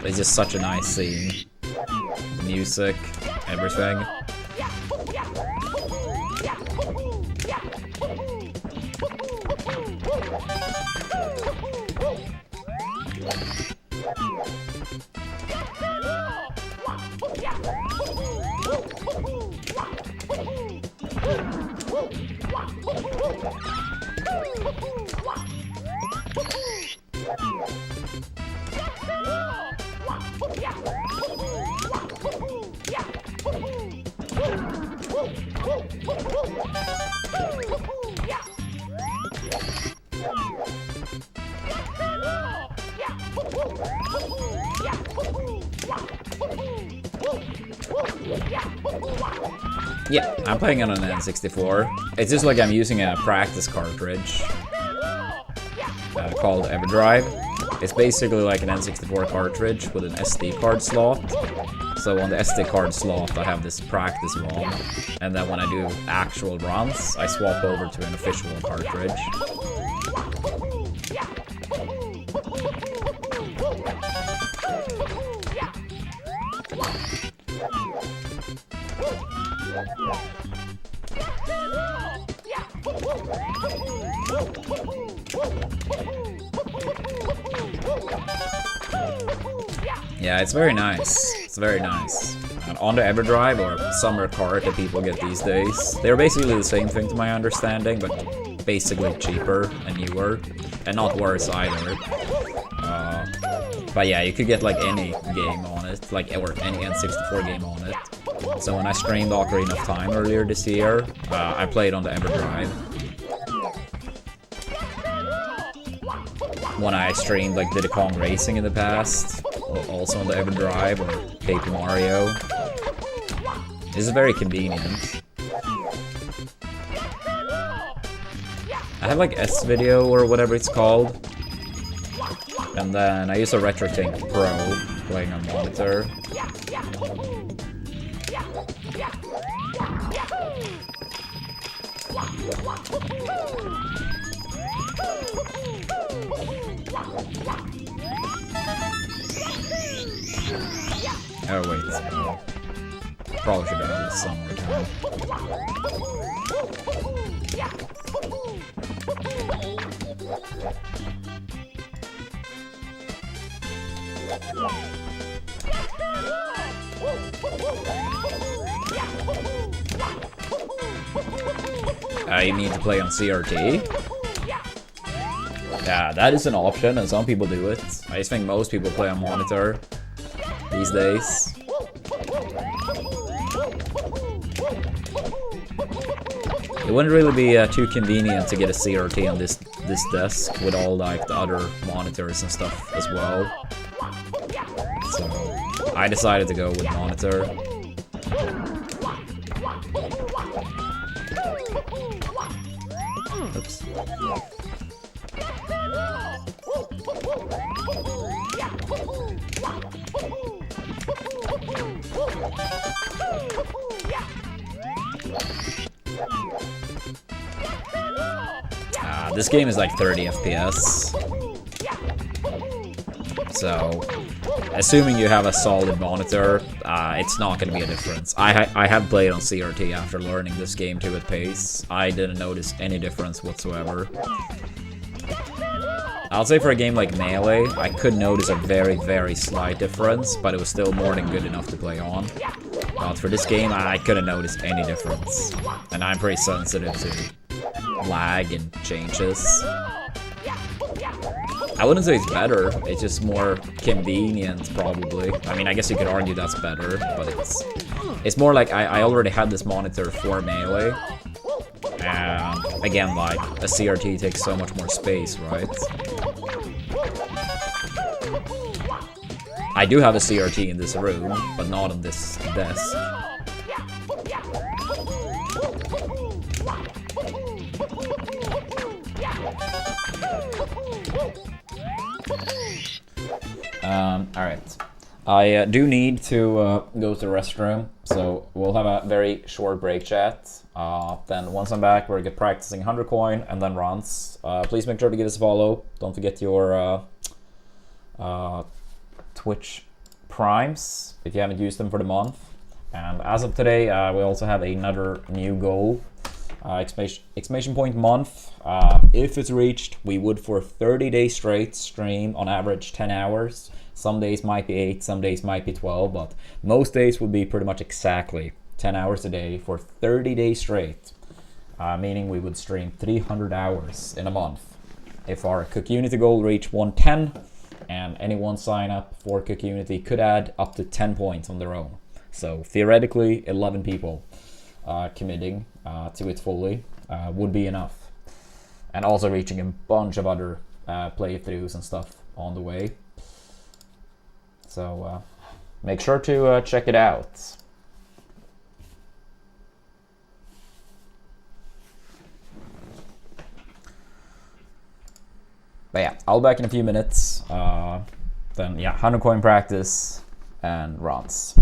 It's just such a nice scene. The music, everything. Yeah, I'm playing it on an N64. It's just like I'm using a practice cartridge called EverDrive. It's basically like an N64 cartridge with an SD card slot. So on the SD card slot I have this practice ROM, and then when I do actual runs, I swap over to an official cartridge. Yeah, it's very nice. It's very nice. And on the EverDrive or Summer Card that people get these days, they're basically the same thing to my understanding, but basically cheaper and newer, and not worse either. But yeah, you could get like any game on it, like or any N64 game on it. So when I streamed Ocarina of Time earlier this year, I played on the EverDrive. When I streamed like Diddy Kong Racing in the past, also on the EverDrive, or Paper Mario. This is very convenient. I have like S-Video or whatever it's called. And then I use a RetroTink Pro playing on monitor. Oh wait, probably should have done this somewhere time. You need to play on CRT? Yeah, that is an option, and some people do it. I just think most people play on monitor these days. It wouldn't really be too convenient to get a CRT on this desk with all like the other monitors and stuff as well. So I decided to go with monitor. Oops. This game is like 30 FPS. So, assuming you have a solid monitor, it's not going to be a difference. I have played on CRT after learning this game to its pace. I didn't notice any difference whatsoever. I'll say for a game like Melee, I could notice a very, very slight difference, but it was still more than good enough to play on. But for this game, I couldn't notice any difference. And I'm pretty sensitive to lag and changes. I wouldn't say it's better, it's just more convenient, probably. I mean, I guess you could argue that's better, but it's more like I already had this monitor for Melee. And again, like, a CRT takes so much more space, right? I do have a CRT in this room, but not on this desk. Alright. I do need to go to the restroom, so we'll have a very short break chat. Then once I'm back, we're gonna get practicing 100 coin and then runs. Please make sure to give us a follow. Don't forget your Twitch primes if you haven't used them for the month. And as of today, we also have another new goal. Exclamation point month. If it's reached, we would for 30 days straight stream on average 10 hours. Some days might be 8, some days might be 12, but most days would be pretty much exactly 10 hours a day for 30 days straight. Meaning we would stream 300 hours in a month. If our Cook Unity goal reached 110, and any one sign up for Cook Unity could add up to 10 points on their own. So theoretically, 11 people committing to it fully would be enough. And also reaching a bunch of other playthroughs and stuff on the way. So make sure to check it out. But yeah, I'll be back in a few minutes. Then yeah, 100 coin practice and runs.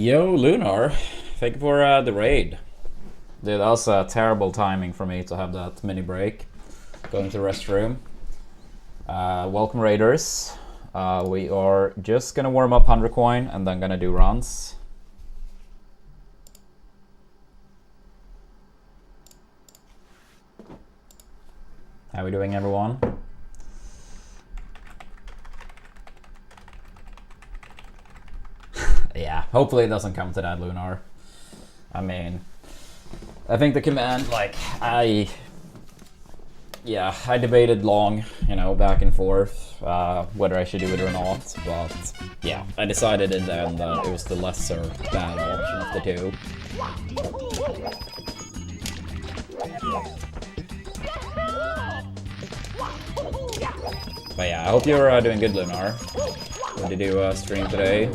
Yo, Lunar. Thank you for the raid. Dude, that was terrible timing for me to have that mini break. Going to the restroom. Welcome, Raiders. We are just gonna warm up 100 coin and then gonna do runs. How we doing, everyone? Yeah, hopefully it doesn't come to that, Lunar. I mean, I think the command, like, I debated long, you know, back and forth, whether I should do it or not, but yeah, I decided in the end that it was the lesser bad option of the two. But yeah, I hope you're doing good, Lunar. What did you stream today?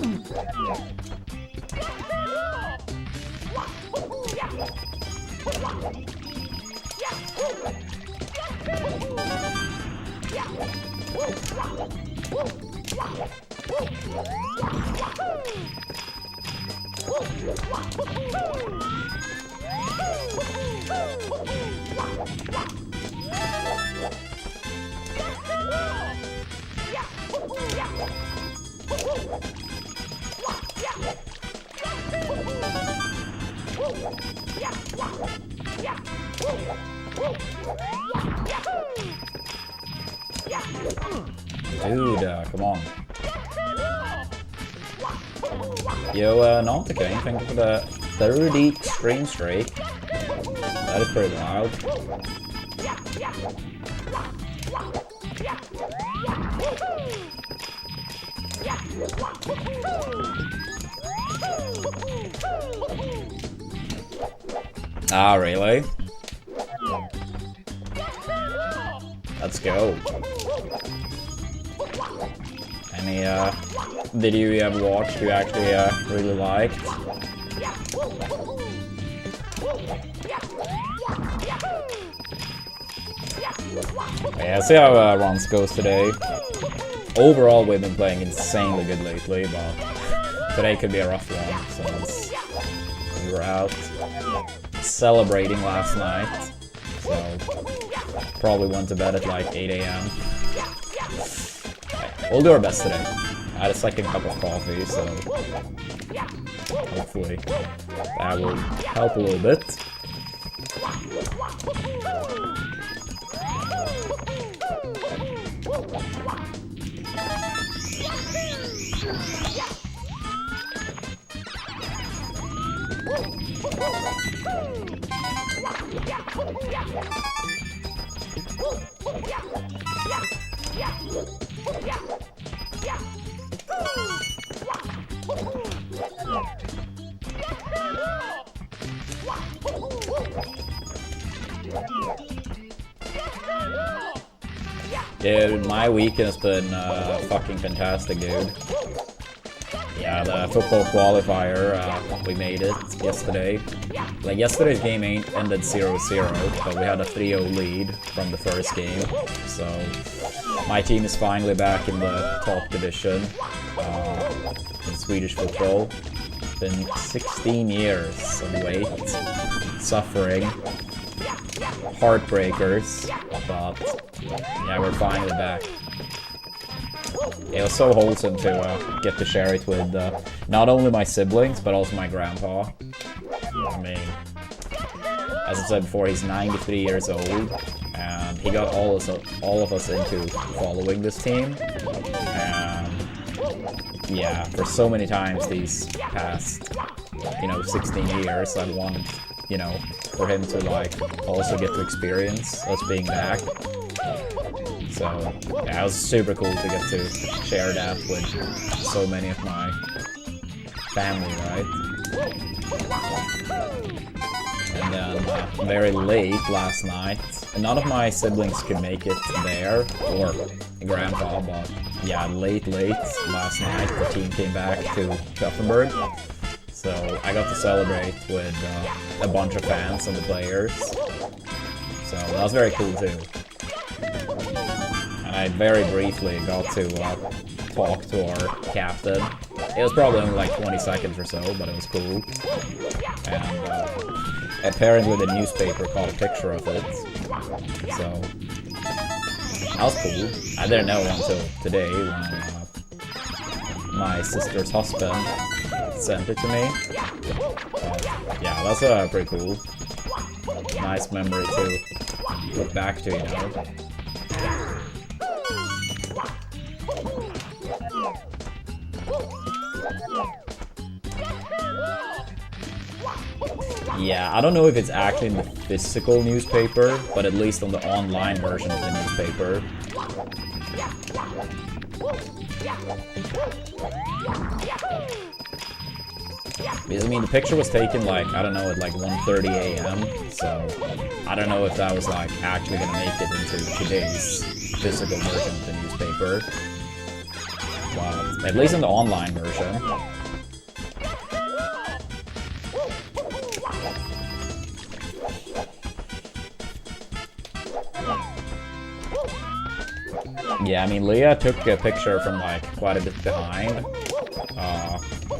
Dude, come on. Yo, Nanticane, thank you for the 30 stream streak. That is pretty wild. Ah, really? Let's go. Any video you have watched you actually really liked? Yeah, see how runs goes today. Overall, we've been playing insanely good lately, but today could be a rough one since we were out celebrating last night. So probably went to bed at like 8 AM. We'll do our best today. I had a second cup of coffee, so hopefully that will help a little bit. Dude, my week has been fucking fantastic, dude. Yeah, the football qualifier, we made it yesterday. Like, yesterday's game ended 0-0, but we had a 3-0 lead from the first game. So, my team is finally back in the top division in Swedish football. Been 16 years of wait, suffering, heartbreakers, but yeah, we're finally back. It was so wholesome to get to share it with not only my siblings, but also my grandpa. I mean, as I said before, he's 93 years old, and he got all of us into following this team. And yeah, for so many times these past, 16 years, I wanted, for him to like also get to experience us being back. So yeah, it was super cool to get to share that with so many of my family, right? And then very late last night, none of my siblings could make it there, or grandpa, but yeah, late last night the team came back to Gothenburg. So I got to celebrate with a bunch of fans and the players. So that was very cool too. And I very briefly got to talk to our captain, It was probably only like 20 seconds or so, but it was cool. And apparently the newspaper caught a picture of it. So that was cool. I didn't know until today when my sister's husband sent it to me. But yeah, that's pretty cool. Nice memory to look back to, you know. Yeah, I don't know if it's actually in the physical newspaper, but at least on the online version of the newspaper. Because, I mean, the picture was taken, like, I don't know, at like 1:30 a.m. So, I don't know if that was, like, actually gonna make it into today's physical version of the newspaper. But, at least in the online version. Yeah, I mean, Leah took a picture from, like, quite a bit behind.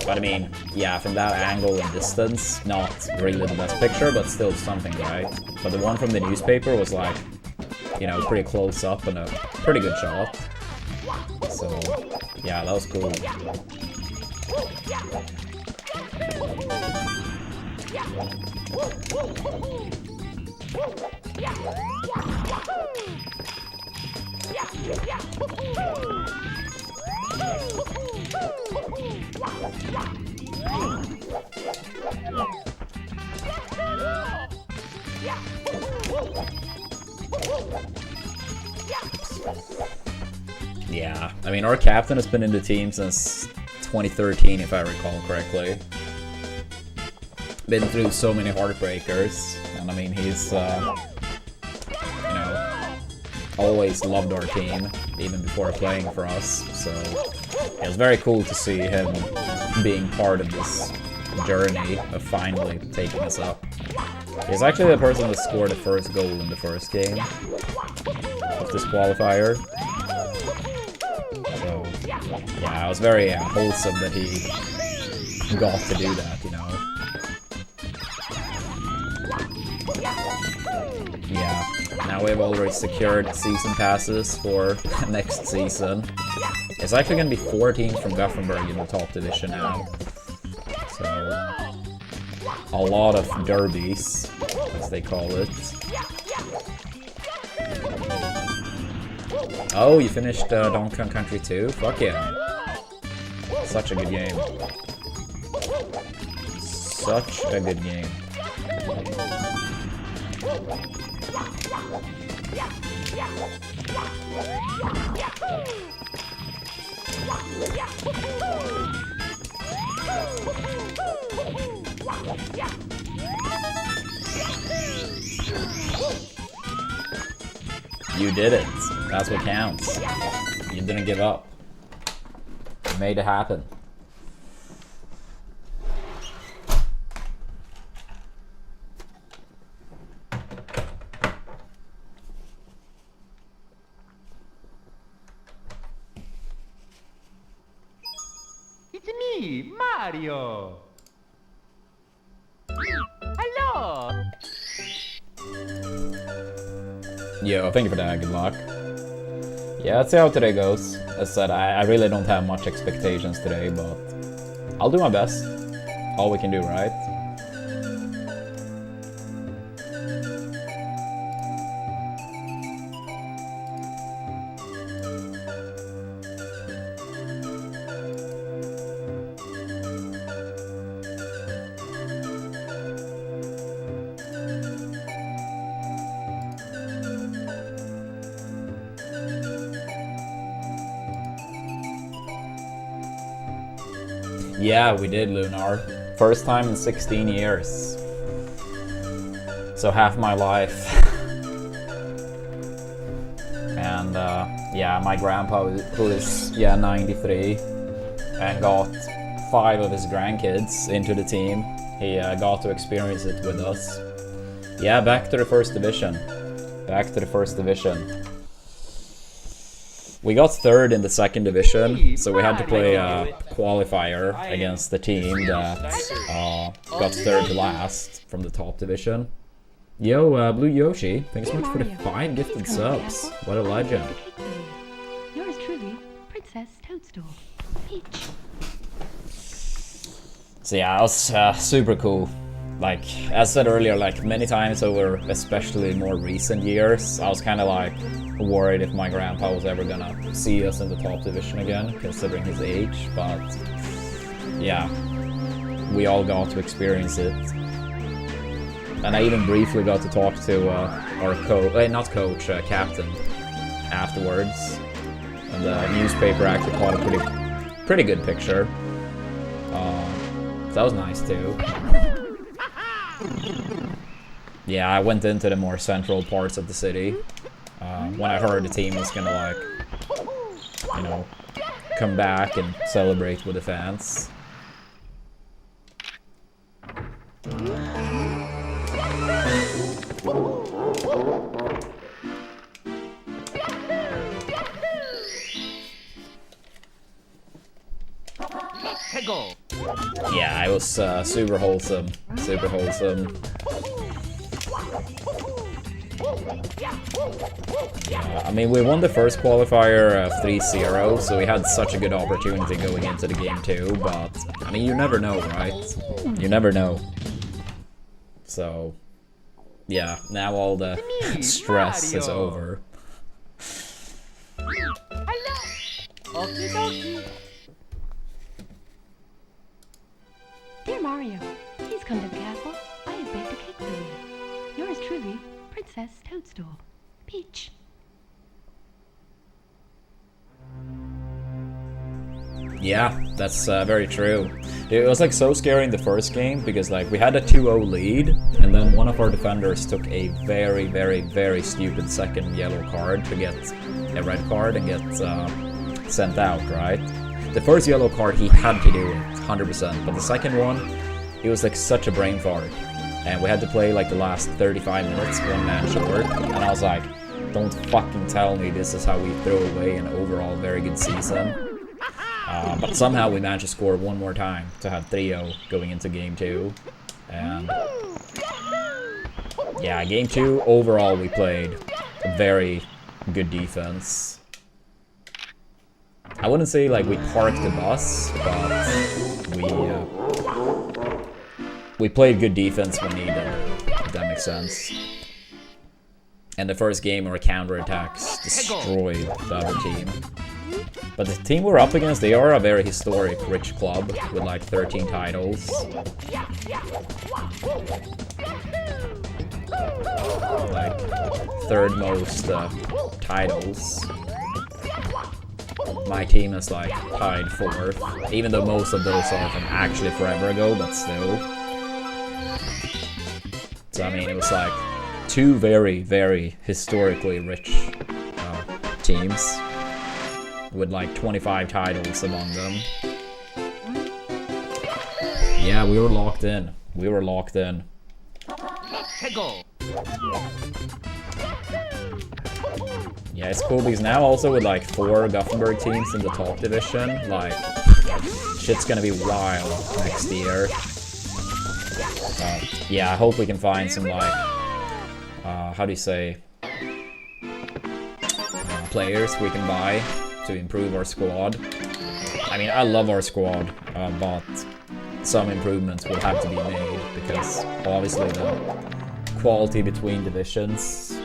But I mean, yeah, from that angle and distance, not really the best picture, but still something, right? But the one from the newspaper was, like, you know, pretty close up and a pretty good shot. So, yeah, that was cool. Yeah, I mean, our captain has been in the team since 2013, if I recall correctly. Been through so many heartbreakers, and I mean, he's, you know, always loved our team, even before playing for us, so it was very cool to see him being part of this journey of finally taking us up. He's actually the person that scored the first goal in the first game of this qualifier. So, yeah, it was very wholesome that he got to do that, you know. Yeah, now we've already secured season passes for next season. It's actually going to be 4 teams from Gothenburg in the top division now. So, a lot of derbies, as they call it. Oh, you finished Donkey Kong Country 2? Fuck yeah. Such a good game. Such a good game. You did it. That's what counts. You didn't give up. You made it happen. It's me, Mario. Hello. Yo, thank you for that. Good luck. Yeah, let's see how today goes. As I said, I really don't have much expectations today, but I'll do my best. All we can do, right? Yeah, we did, Lunar. First time in 16 years. So half my life. And yeah, my grandpa, who is 93, and got 5 of his grandkids into the team. He got to experience it with us. Yeah, back to the first division. Back to the first division. We got third in the second division, so we had to play a qualifier against the team that got third to last from the top division. Yo, Blue Yoshi, thanks so much for the 5 gifted subs. What a legend. Yours truly, Princess Toadstool. Peach. So yeah, that was super cool. Like, as I said earlier, like many times over, especially more recent years, I was kind of like worried if my grandpa was ever gonna see us in the top division again, considering his age, but yeah, we all got to experience it. And I even briefly got to talk to our captain afterwards. And the newspaper actually caught a pretty good picture. So that was nice too. Yeah, I went into the more central parts of the city when I heard the team was gonna, like, you know, come back and celebrate with the fans. Yeah, it was super wholesome. Super wholesome. I mean, we won the first qualifier 3-0, so we had such a good opportunity going into the game too, but, I mean, you never know, right? You never know. So, yeah, now all the stress is over. Dear Mario, please come to the castle. I have baked a cake for you. Yours truly, Princess Toadstool. Peach. Yeah, that's very true. It was like so scary in the first game because like we had a 2-0 lead and then one of our defenders took a very stupid second yellow card to get a red card and get sent out, right? The first yellow card he had to do it 100%, but the second one, it was like such a brain fart. And we had to play like the last 35 minutes, one man short, and I was like, don't fucking tell me this is how we throw away an overall very good season. But somehow we managed to score one more time to have 3-0 going into game 2. And yeah, game 2, overall we played a very good defense. I wouldn't say like we parked the bus, but we played good defense when needed, if that makes sense. And the first game our counterattacks destroyed the other team. But the team we're up against, they are a very historic, rich club with like 13 titles. Like, third most titles. My team is like tied 4th, even though most of those are from actually forever ago, but still. So I mean, it was like 2 very historically rich teams with like 25 titles among them. Yeah, we were locked in. We were locked in. Yeah, it's cool because now also with like 4 Gothenburg teams in the top division, like, shit's gonna be wild next year. Yeah, I hope we can find some like, how do you say, players we can buy to improve our squad. I mean, I love our squad, but some improvements will have to be made because obviously the quality between divisions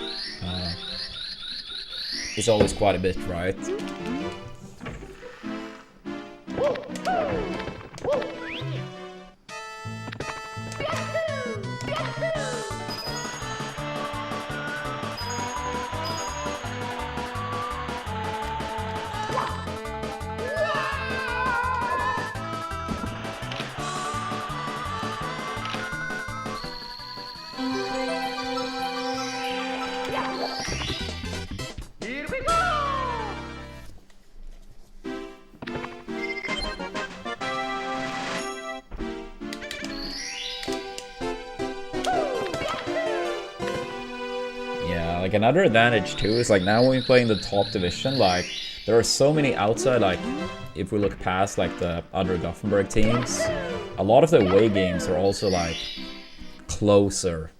is always quite a bit, right? Like another advantage too is like now when we play in the top division, like there are so many outside, like, if we look past, like, the other Gothenburg teams, a lot of the away games are also, like, closer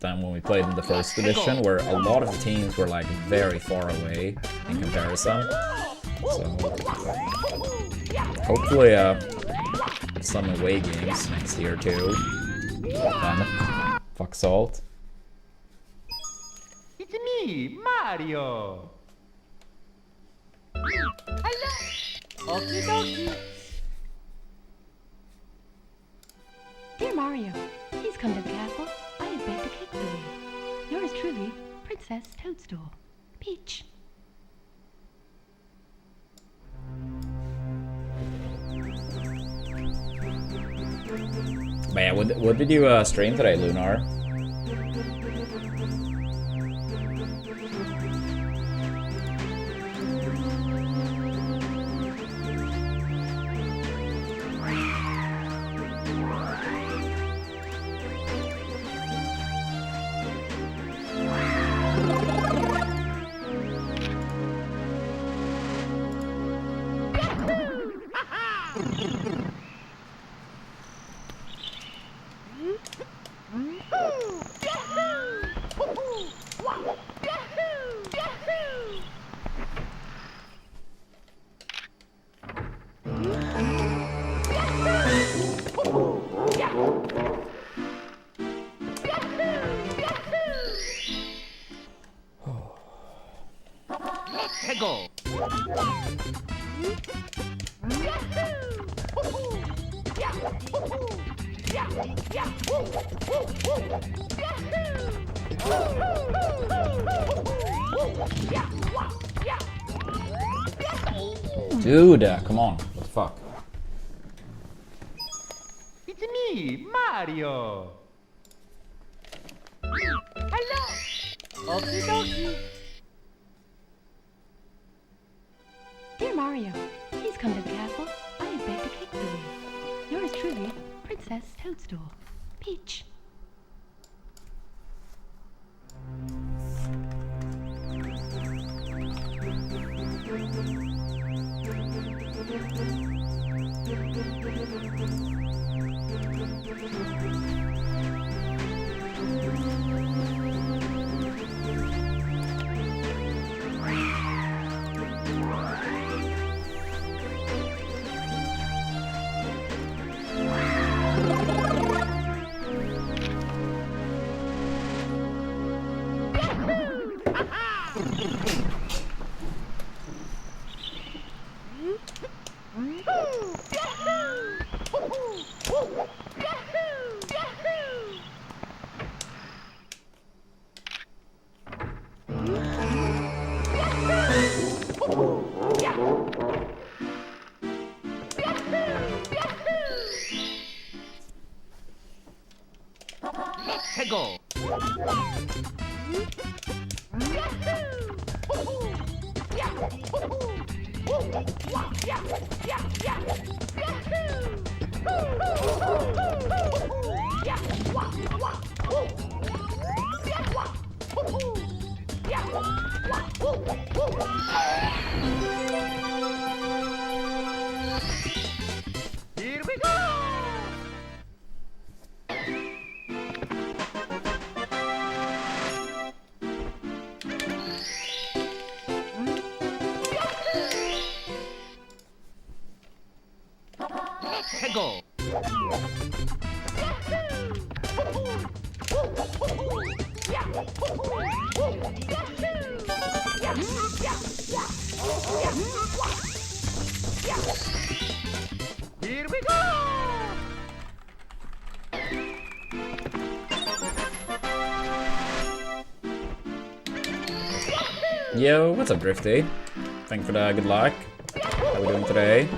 than when we played in the first division, where a lot of the teams were, like, very far away in comparison. So, hopefully, some away games next year, too. Then, fuck Salt. It's me, Mario. Hello. Okie dokie. Dear Mario, please come to the castle. I have baked a cake for you. Yours truly, Princess Toadstool. Peach. But yeah, what did you stream today, Lunar? Let's go. Dude, come on. What the fuck? It's me, Mario. Hello. Okie dokie. Dear Mario, please come to the castle. I have baked a cake for you. Yours truly, Princess Toadstool. Peach. Let's go. Here we go. Let's go. Here we go. Yo, what's up, Drifty? Thank you for the good luck. How are we doing today?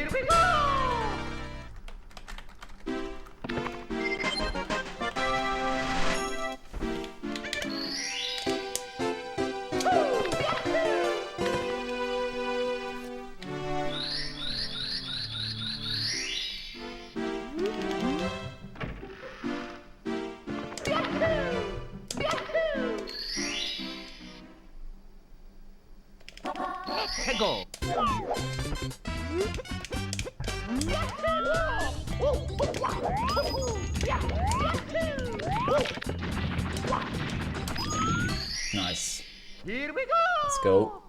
Here we go! 해고. Nice. Here we go. Let's go.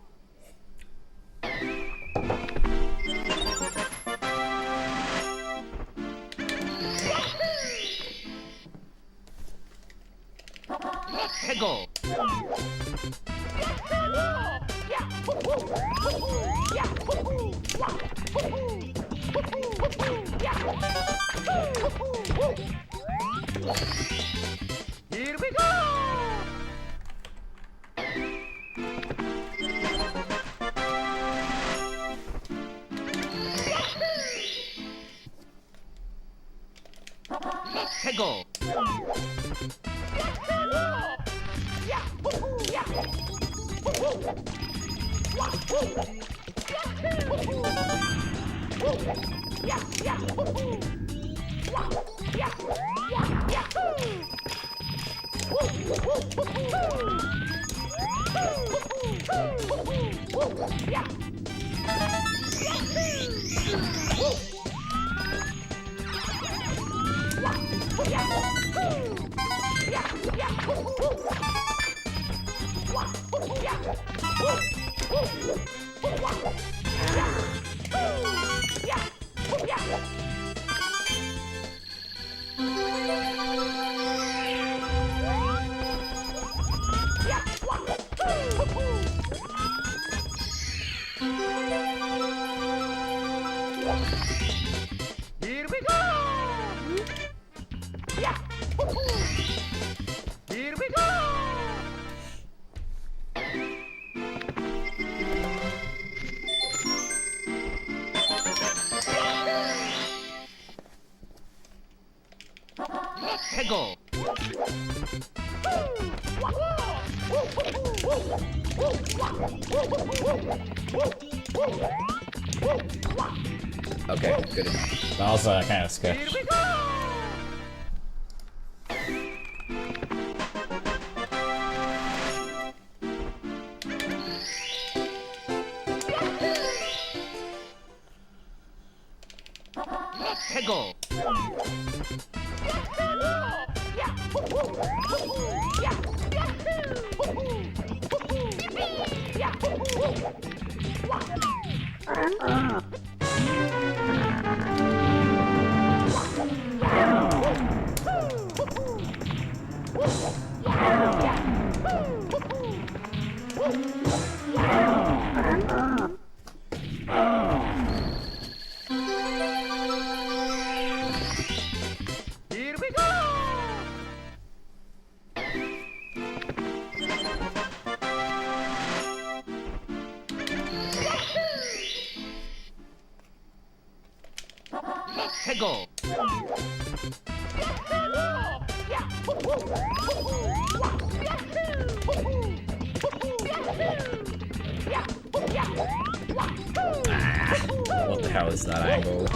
해고. Here we go. 해고. Here we go. Here we go. 해고. Okay, good enough. That was kind of sketch. Here we go. 해고. Here we go. 해고. What the hell is that angle?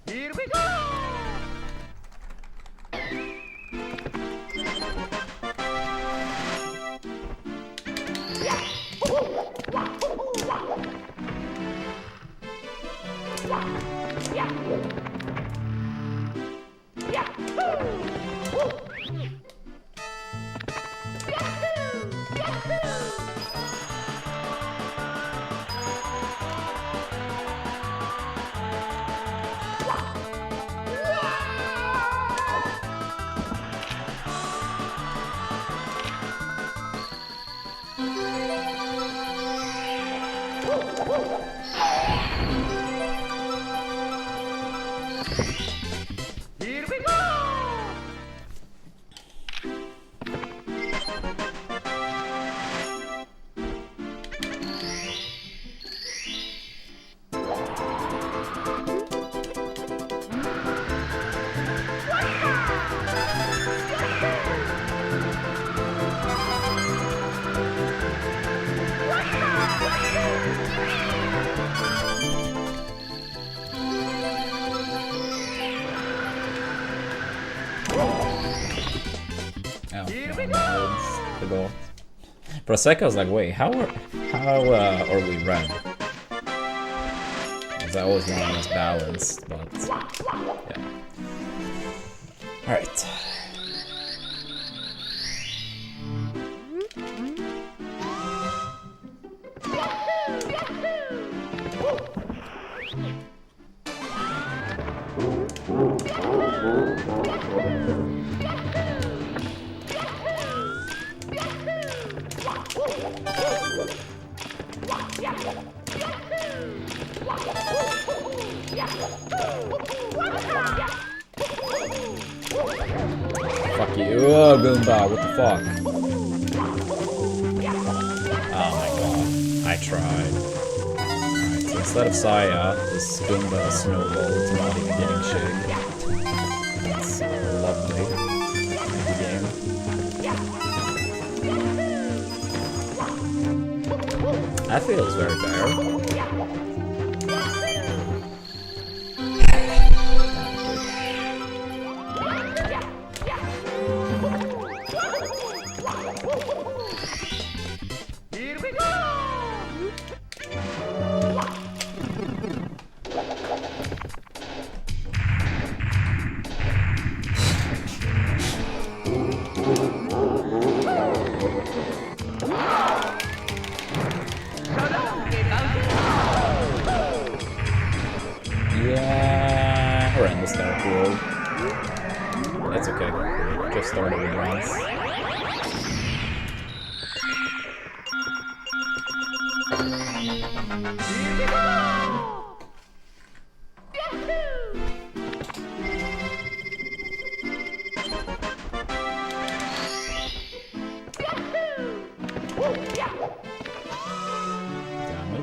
Here we go. Here we go. forgot. For a second I was like, wait, how are we red? Because I always want to balanced, but yeah. Alright. Fuck you. Oh, Goomba, what the fuck? Oh my god. I tried. Alright, so instead of Saya, this Goomba snowball is not even getting shit. That's lovely. Good game. That feels very fair. Here we go! Yeah, horrendous Dark World. That's okay. Just started with bronze. Here we go! Damn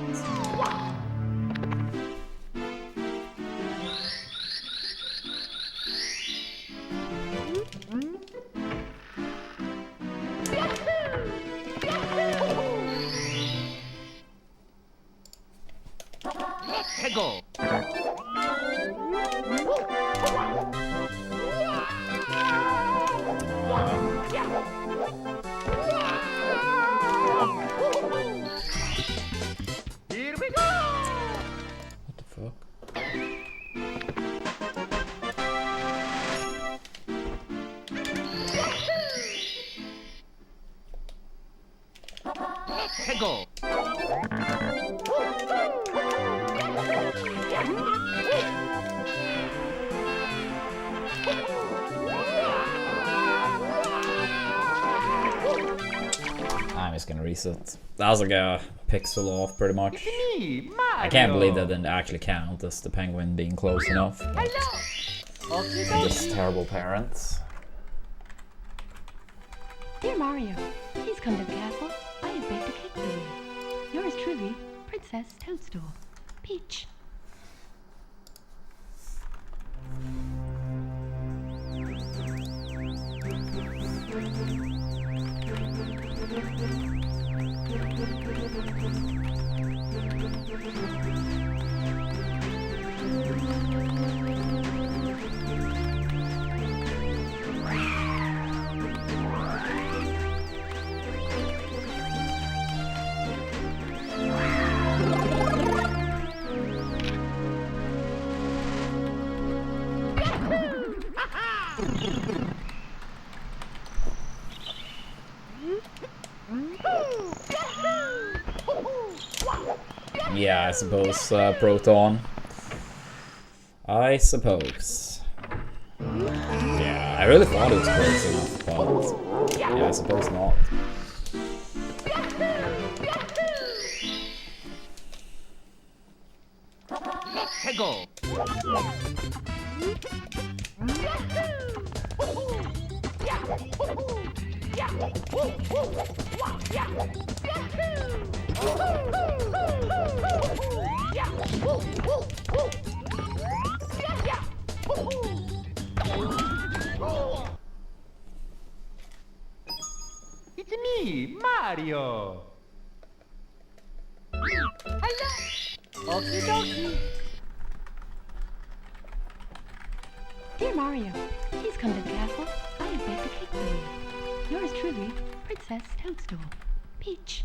it. Let's go! Here we go! What the fuck? Let's go! I'm just gonna reset. That was like a pixel off pretty much. Me, Mario! I can't believe that didn't actually count as the penguin being close enough. Hello! Just terrible parents. Dear Mario, please come to the castle. I have baked a cake for you. Yours truly, Princess Toadstool. Peach. Yeah, I suppose, Proton. I suppose. Yeah, I really thought it was close enough, but yeah, I suppose not. Let's go! It's me, Mario! Hello! Okie dokie! Dear Mario, please come to the castle. I have baked a cake for you. Yours truly, Princess Toadstool. Peach.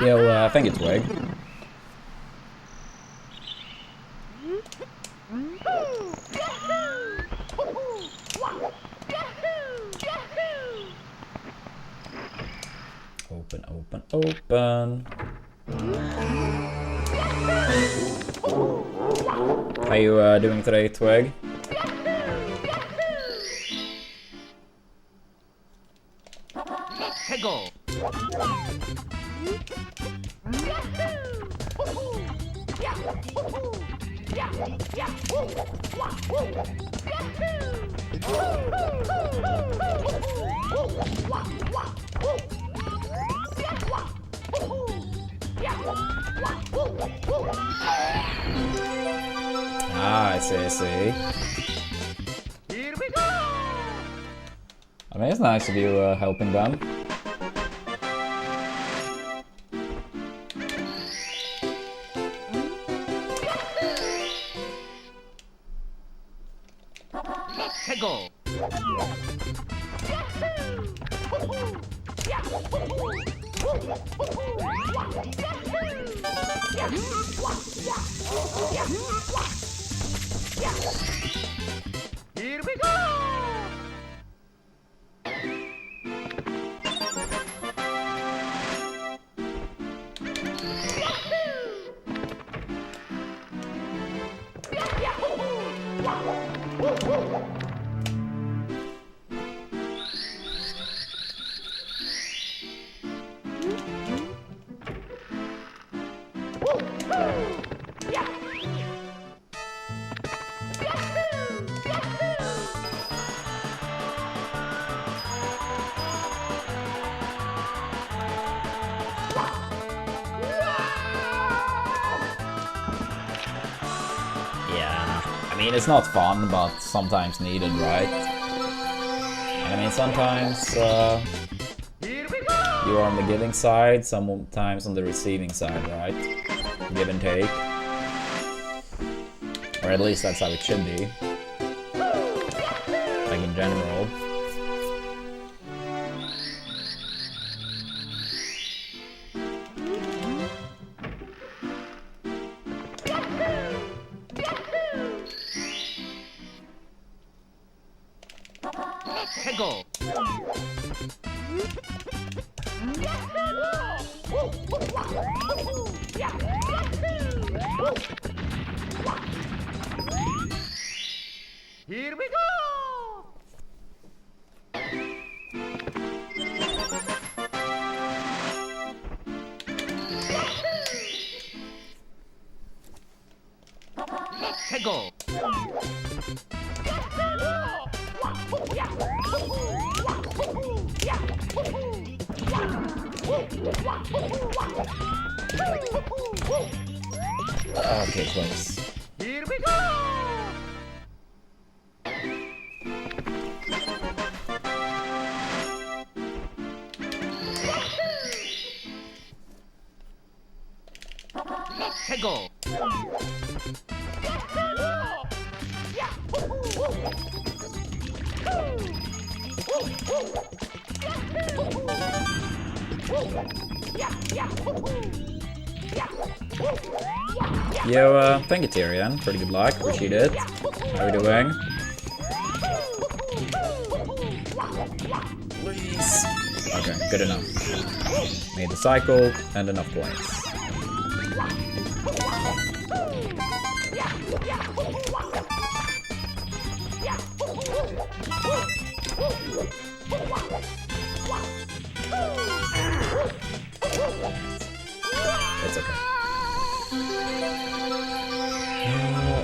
Yo, thank you, Twig. Open, open, open. How you doing today, Twig? Let's go. Ah, I see, I see. Here we go. I mean, it's nice of you helping them. Let's go. Here we go. Yeah, I mean, it's not fun, but sometimes needed, right? And I mean, sometimes Here we go. you are on the giving side, sometimes on the receiving side, right? Give and take. Or at least that's how it should be. Like in general. Let's go. Here we go. Let's go. Okay, close. Here we go. Let's go. Yo, thank you, Tyrion. Pretty good luck. Appreciate it. How are we doing? Please. Okay, good enough. Made the cycle and enough points. It's okay.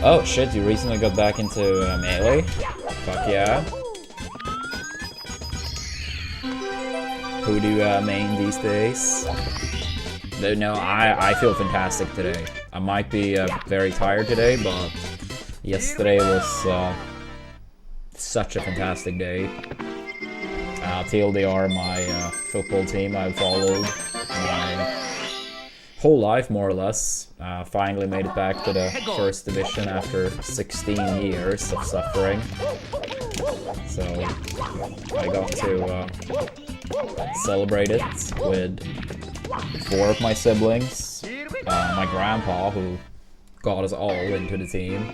Oh shit, you recently got back into melee? Fuck yeah. Who do you main these days? No, I feel fantastic today. I might be very tired today, but yesterday was such a fantastic day. TLDR, my football team I've followed my whole life, more or less. Finally made it back to the first division after 16 years of suffering. So I got to celebrate it with 4 of my siblings. My grandpa, who got us all into the team,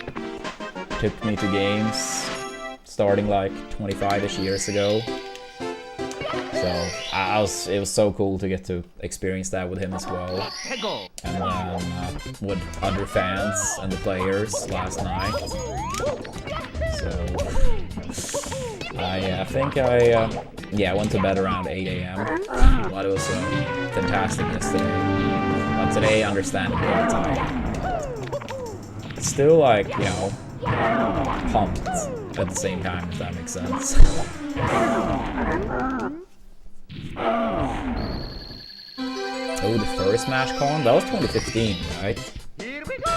took me to games starting like 25-ish years ago. So it was so cool to get to experience that with him as well. And then with other fans and the players last night. So I think I went to bed around 8 AM. But it was fantastic yesterday. But today, understandably, I'm tired. Still, like, you know, pumped at the same time, if that makes sense. Oh, the first MashCon? That was 2015, right? Here we go!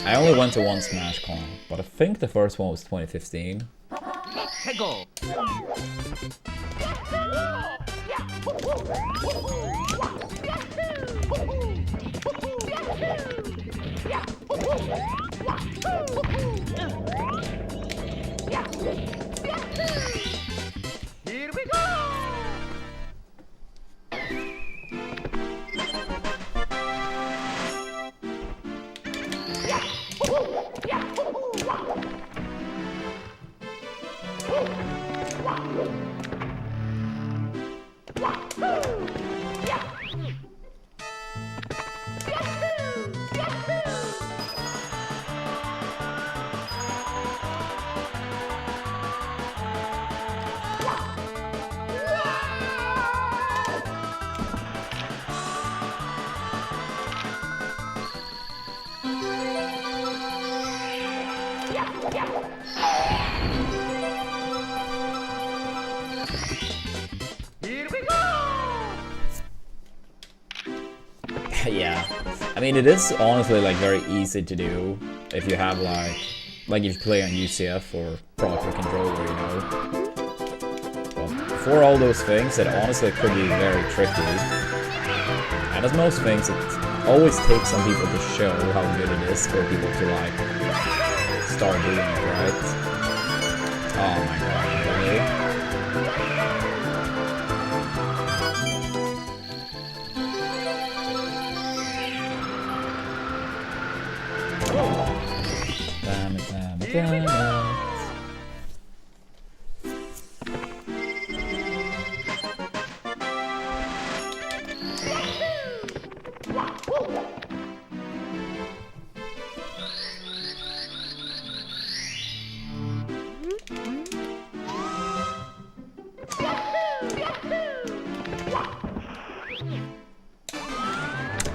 I only went to one SmashCon, but I think the first one was 2015. Go! Here we go! Yeah, I mean, it is honestly like very easy to do if you have like if you play on UCF or Proper Controller, you know. But for all those things, it honestly could be very tricky. And as most things, it always takes some people to show how good it is for people to like start doing it, right? Oh my god, really? Damn it, damn it, damn it.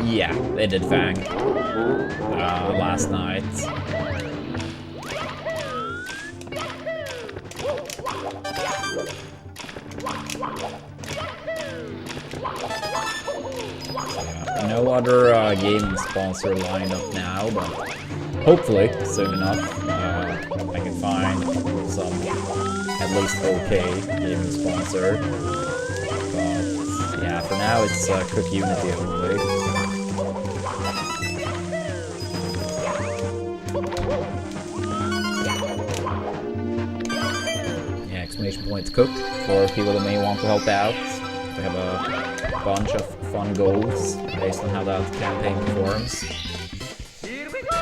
Yeah, they did Fang last night. Yeah, no other gaming sponsor lined up now, but hopefully soon enough I can find some at least okay gaming sponsor. But yeah, for now it's Cook Unity only. Yeah, exclamation points cooked for people that may want to help out. We have a bunch of fun goals based on how that campaign performs. Here we go!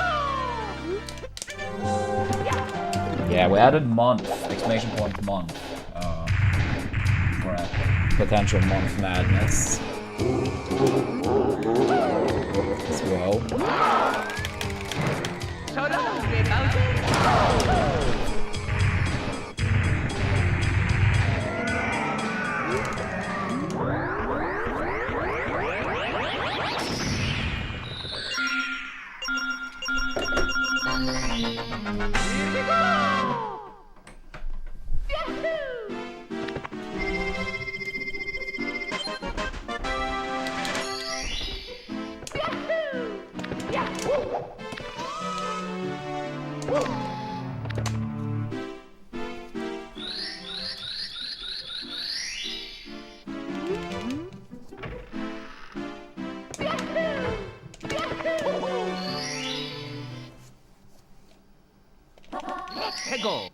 Yeah, we added month, exclamation point month, for a potential month madness as well. Here we go! Yahoo! Yahoo! Yahoo! 해고.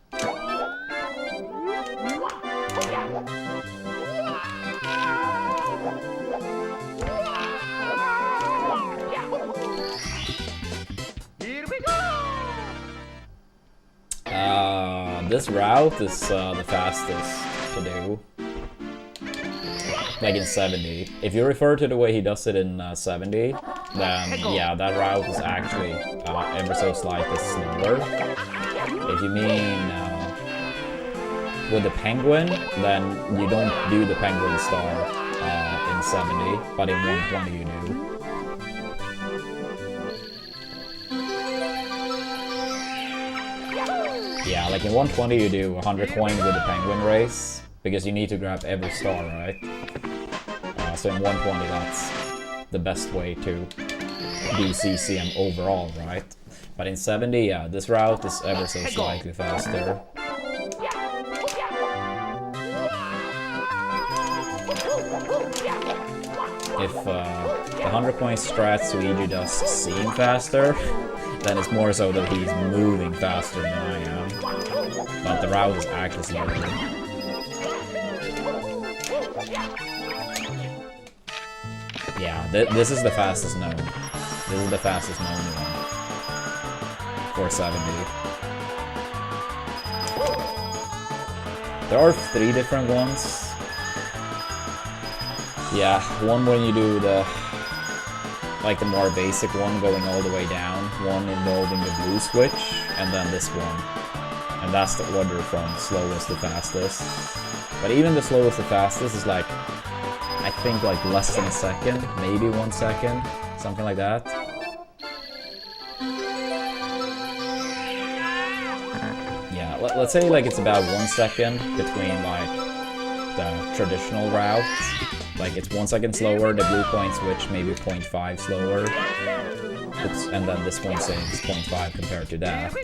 Here we go. This route is the fastest to do. Like in 70. If you refer to the way he does it in 70, then yeah, that route is actually ever so slightly slower. If you mean with the penguin, then you don't do the penguin star in 70, but in 120 you do. Yeah, like in 120 you do 100 coin with the penguin race, because you need to grab every star, right? So in 120 that's the best way to do CCM overall, right? But in 70, yeah, this route is ever so slightly faster. If the 100 point strats Luigi does seem faster, then it's more so that he's moving faster than I am. But the route is actually slower. Yeah, this is the fastest known. This is the fastest known one. 470. There are 3 different ones. Yeah, one when you do the like the more basic one going all the way down, one involving the blue switch, and then this one. And that's the order from slowest to fastest. But even the slowest to fastest is like, I think like less than a second, maybe 1 second, something like that. Yeah, let's say like it's about 1 second between like the traditional route. Like it's 1 second slower, the blue point switch maybe 0.5 slower. Oops, and then this one saves 0.5 compared to that.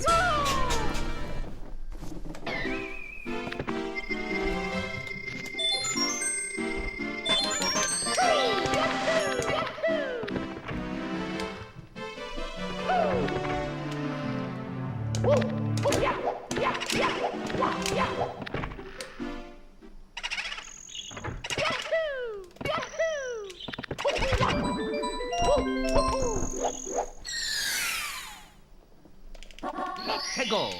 해고.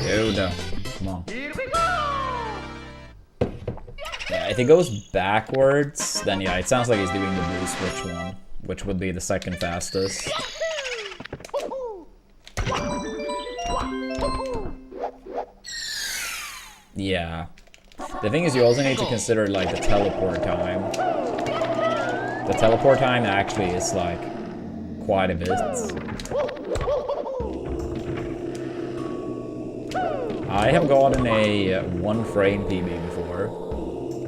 Dude, come on. Here we go. Yeah, if it goes backwards, then yeah, it sounds like he's doing the blue switch one, which would be the second fastest. Yeah. The thing is, you also need to consider like the teleport time. The teleport time actually is like quite a bit. I have gotten a 1 frame PB before.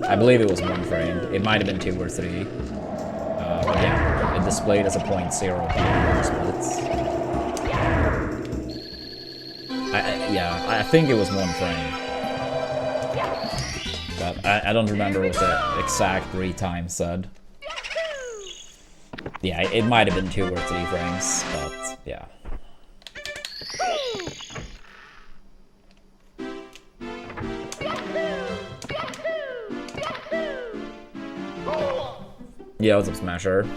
I believe it was 1 frame. It might have been 2 or 3. But yeah, it displayed as a 0.0 PB splits. Yeah, I think it was 1 frame. But I don't remember what the exact retime said. Yeah, it might have been 2 or 3 frames, but yeah. Yeah, what's up, Smasher?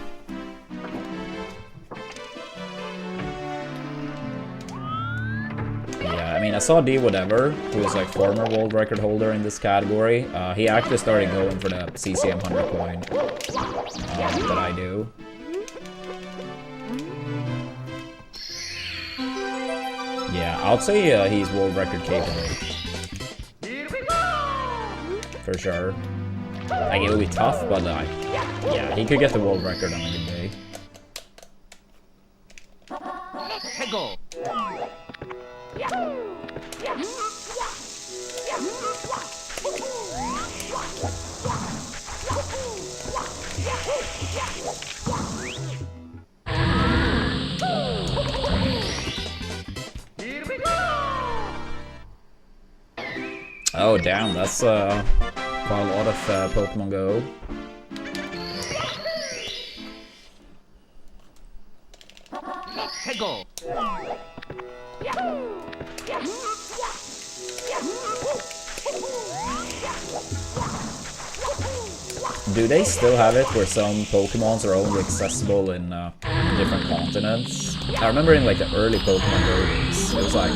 Yeah, I mean, I saw D Whatever, who is like former world record holder in this category. He actually started going for the CCM 100 coin that I do. Yeah, I'll say he's world record capable. For sure. Like, it will be tough, but like, yeah, he could get the world record on a good day. 해고. Oh damn, that's quite a lot of Pokemon Go. 해고. Do they still have it where some Pokemons are only accessible in different continents? I remember in like the early Pokemon Go days, it was like,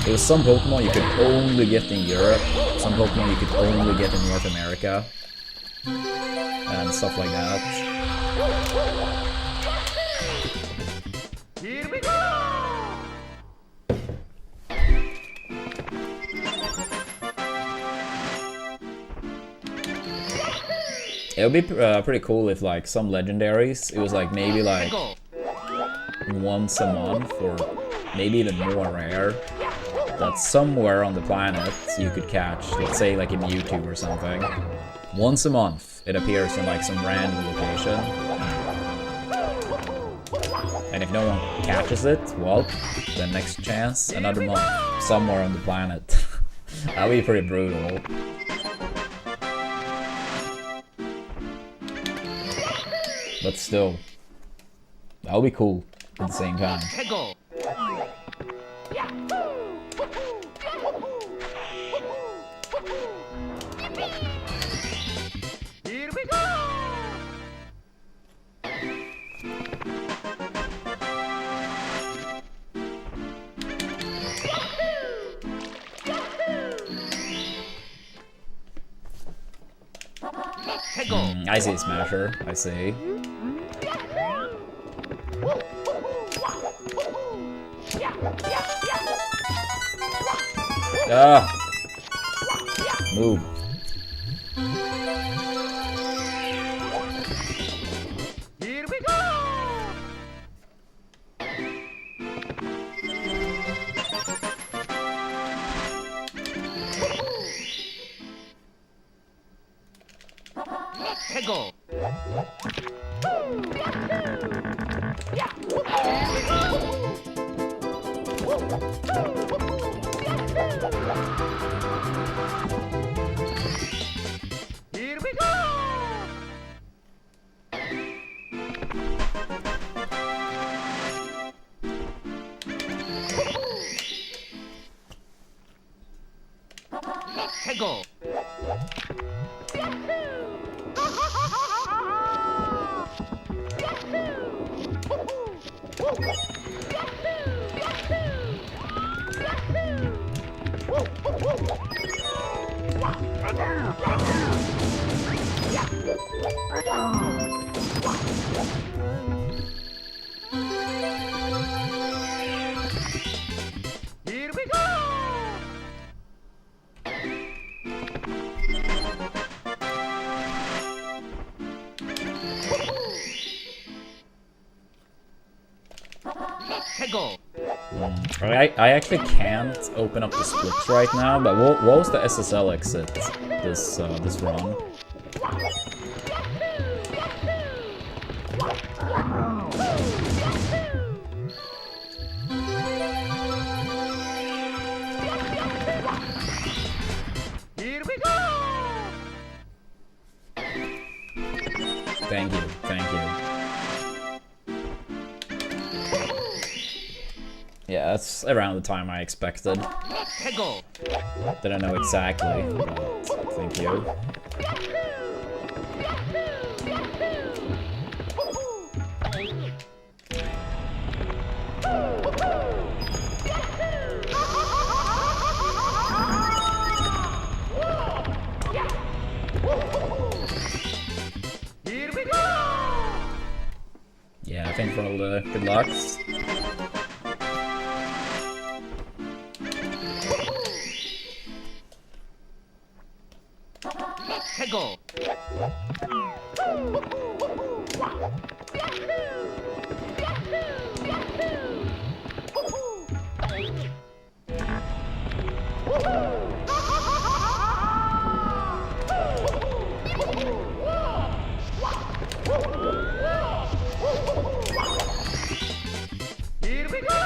there was some Pokemon you could only get in Europe, some Pokemon you could only get in North America, and stuff like that. Here we go. It would be pretty cool if like some legendaries, it was like maybe like once a month or maybe even more rare, that somewhere on the planet you could catch, let's say like in YouTube or something. Once a month it appears in like some random location. And if no one catches it, well, the next chance, another month, somewhere on the planet. That would be pretty brutal. But still, that would be cool at the same time. 해고. Here we go. 해고. I see Smasher, I see. Ah! Move. Here we go. 해고. Here we go. 해고. Here we go. 해고. I actually can't open up the splits right now, but what was the SSL exit this run? Here we go. Thank you, thank you. Yeah, that's around the time I expected. 해고. Didn't know exactly, but thank you. Here we go. Yeah, I think for all the good lucks. 해고. Here we go.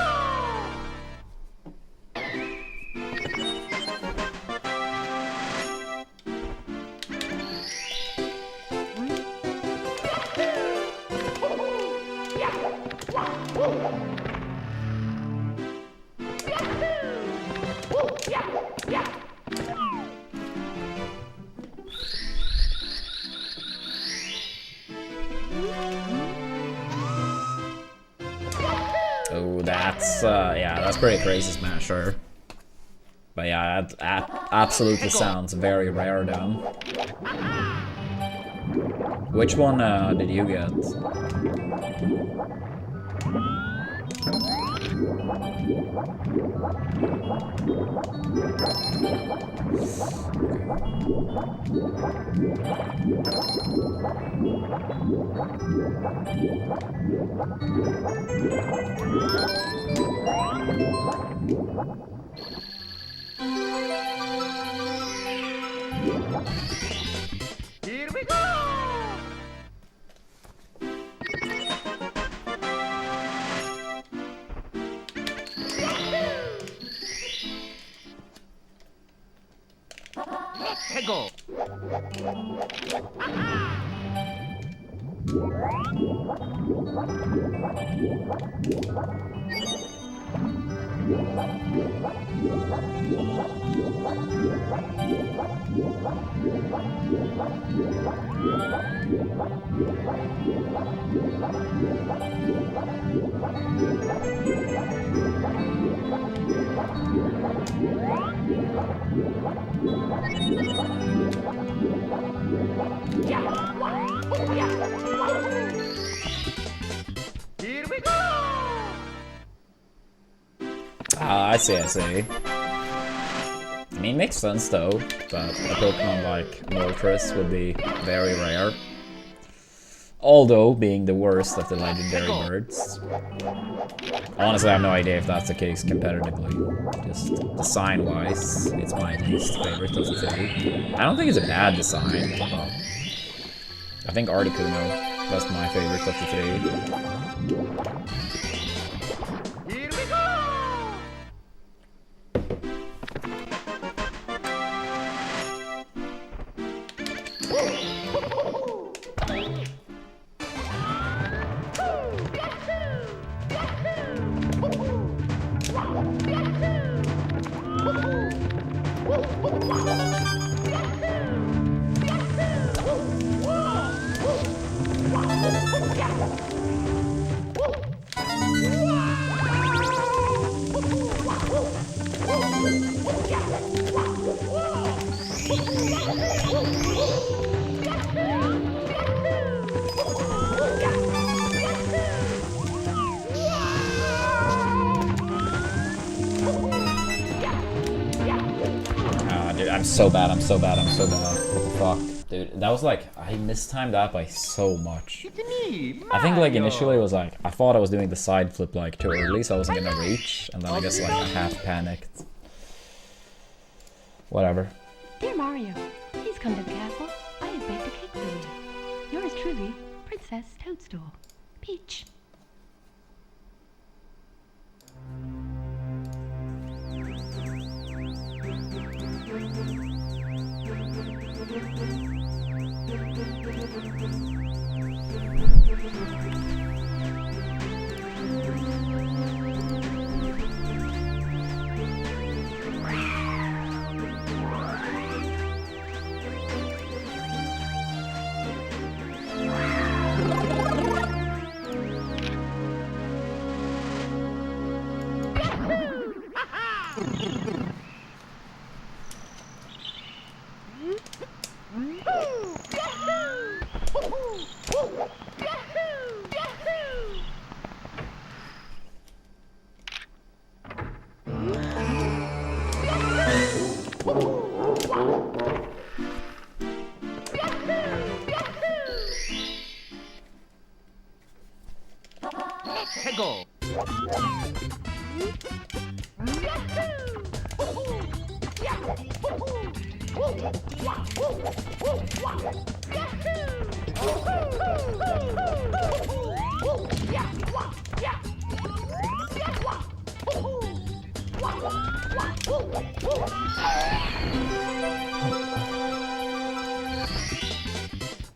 Oh, that's yeah, that's pretty crazy, Smasher. But yeah, that absolutely sounds very rare, though. Which one did you get? Here we go. 해고. Here we go. I see, I see. I mean, makes sense though, but a Pokemon like Moltres would be very rare. Although being the worst of the legendary birds. Honestly, I have no idea if that's the case competitively. Just design-wise, it's my least favorite of the three. I don't think it's a bad design, but I think Articuno, that's my favorite of the three. Here we go. Dude, I'm so bad, I'm so bad, I'm so bad. What the fuck? Dude, that was like, I mistimed that by so much. It's me, I think like Mario. initially it was like, I thought I was doing the side flip like too early, so I wasn't gonna reach, and then I guess like I half panicked. Whatever. Dear Mario, please come to the castle. I have baked a cake for you. Yours truly, Princess Toadstool. Peach.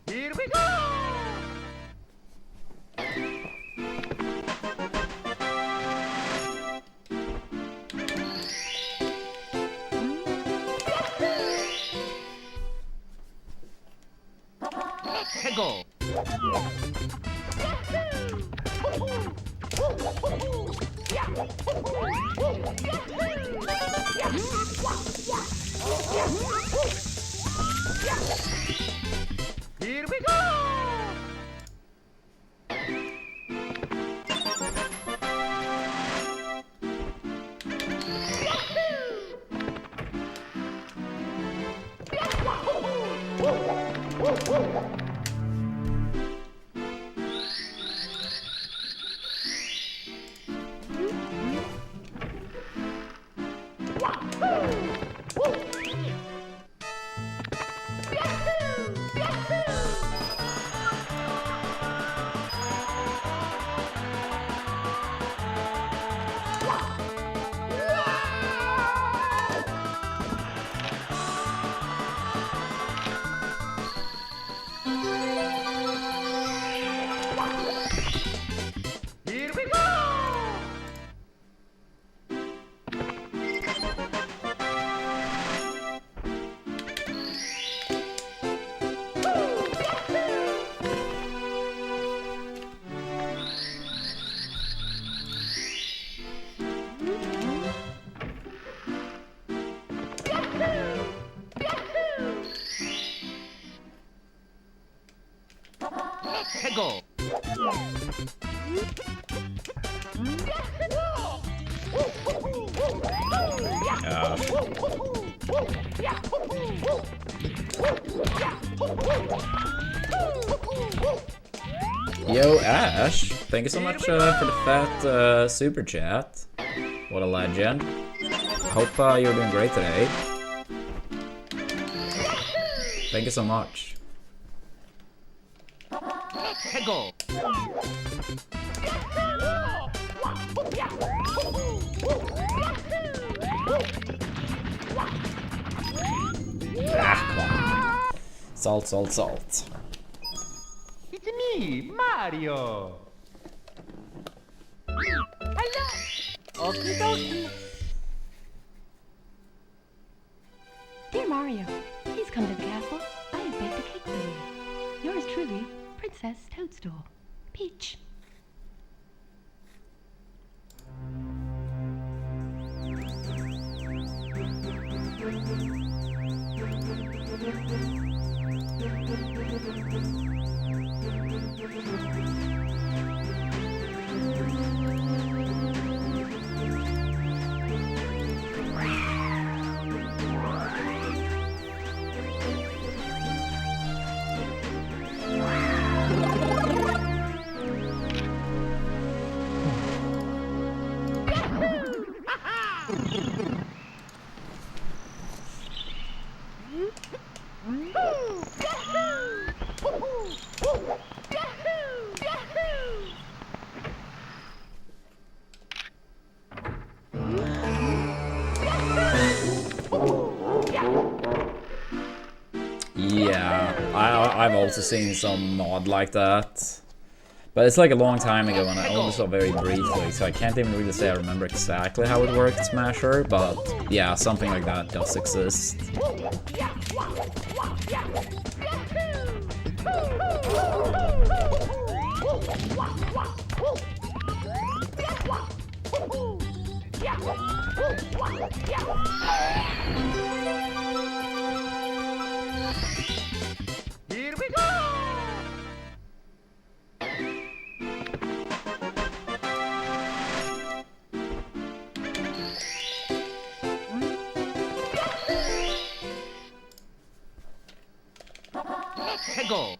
Here we go! Go! Here we go! Here we go! Go! Yo, Ash, thank you so much for the fat super chat. What a legend. Hope you're doing great today. Thank you so much. Go! Ah, come on. Salt, salt, salt. It's me, Mario! Hello! Okie dokie! Dear Mario, please come to the castle. I have baked a cake for you. Yours truly, Princess Toadstool. Peach. Yeah, I've also seen some mod like that. But it's like a long time ago and I only saw very briefly, so I can't even really say I remember exactly how it worked in Smasher, but yeah, something like that does exist. Here we go! Go!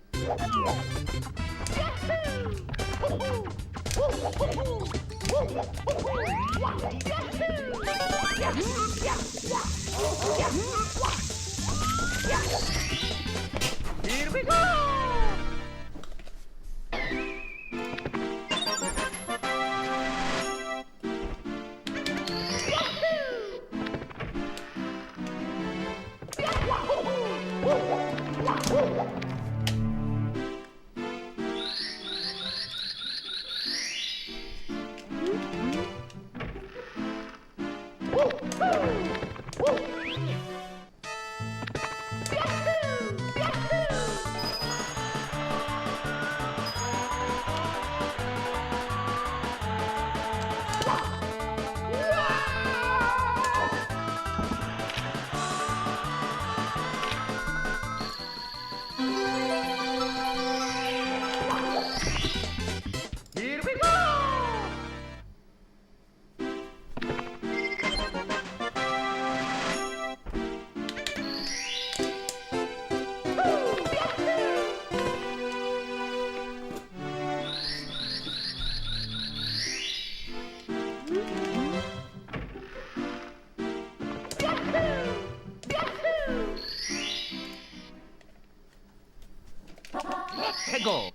Hegel.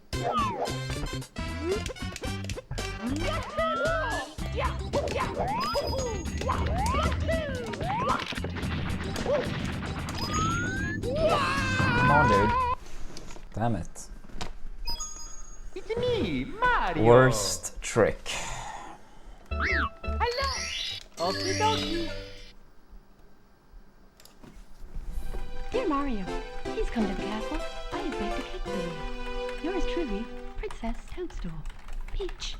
Come on, dude. Damn it. It's me, Mario. Worst trick. Hello. Okie dokie. Dear Mario, please come to the castle. I have baked a cake for you. Yours truly, Princess Toadstool. Peach.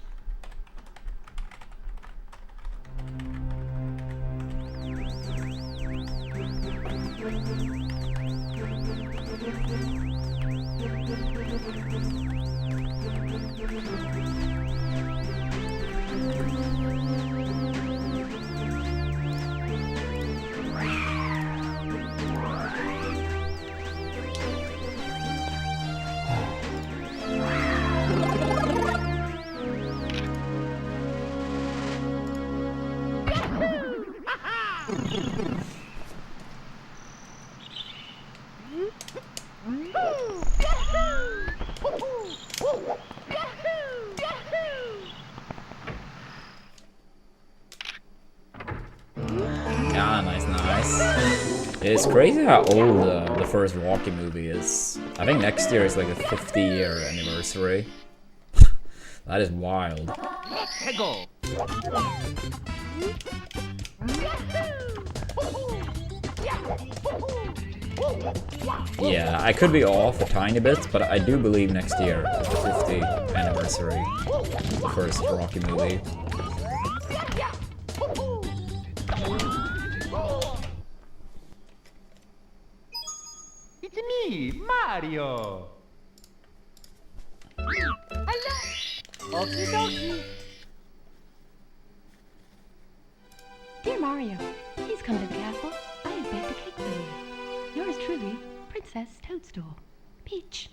Ah, nice. It's crazy how old the first Rocky movie is. I think next year is like a 50-year anniversary. That is wild. Hegel. Yeah, I could be off a tiny bit, but I do believe next year is the 50th anniversary of the first Rocky movie. It's me, Mario. Hello. Okie dokie. Dear Mario, please come to the castle. I have baked a cake for you. Yours truly, Princess Toadstool. Peach.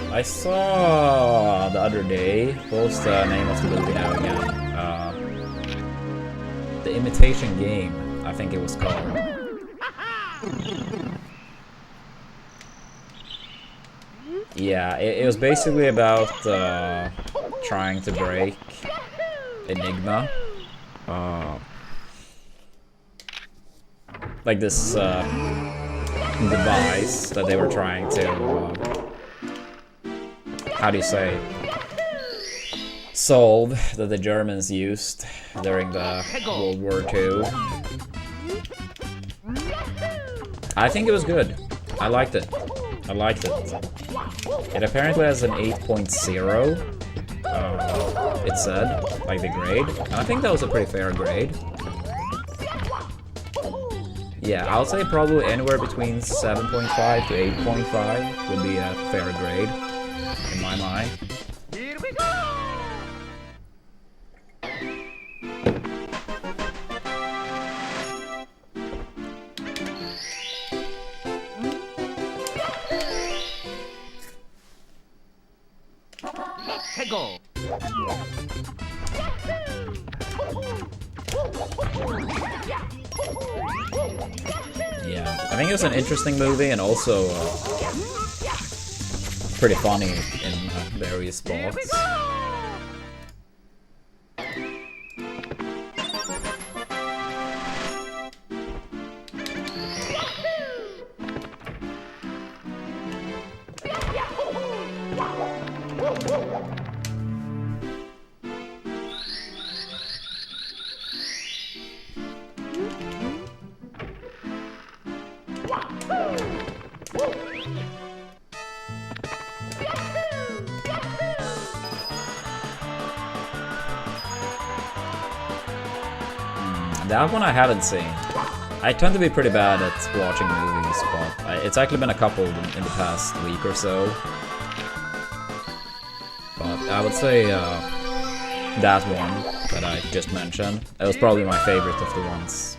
I saw the other day, what's the name of the movie now again? The Imitation Game, I think it was called. Yeah, it was basically about trying to break Enigma. Like this device that they were trying to how do you say, solve that the Germans used during the World War II. I think it was good. I liked it. It apparently has an 8.0, it said, like the grade. And I think that was a pretty fair grade. Yeah, I'll say probably anywhere between 7.5 to 8.5 would be a fair grade. In my mind. Here we go. Hegel. Yeah, I think it was an interesting movie and also pretty funny in various spots. That one I haven't seen. I tend to be pretty bad at watching movies, but it's actually been a couple in the past week or so. But I would say that one that I just mentioned. It was probably my favorite of the ones.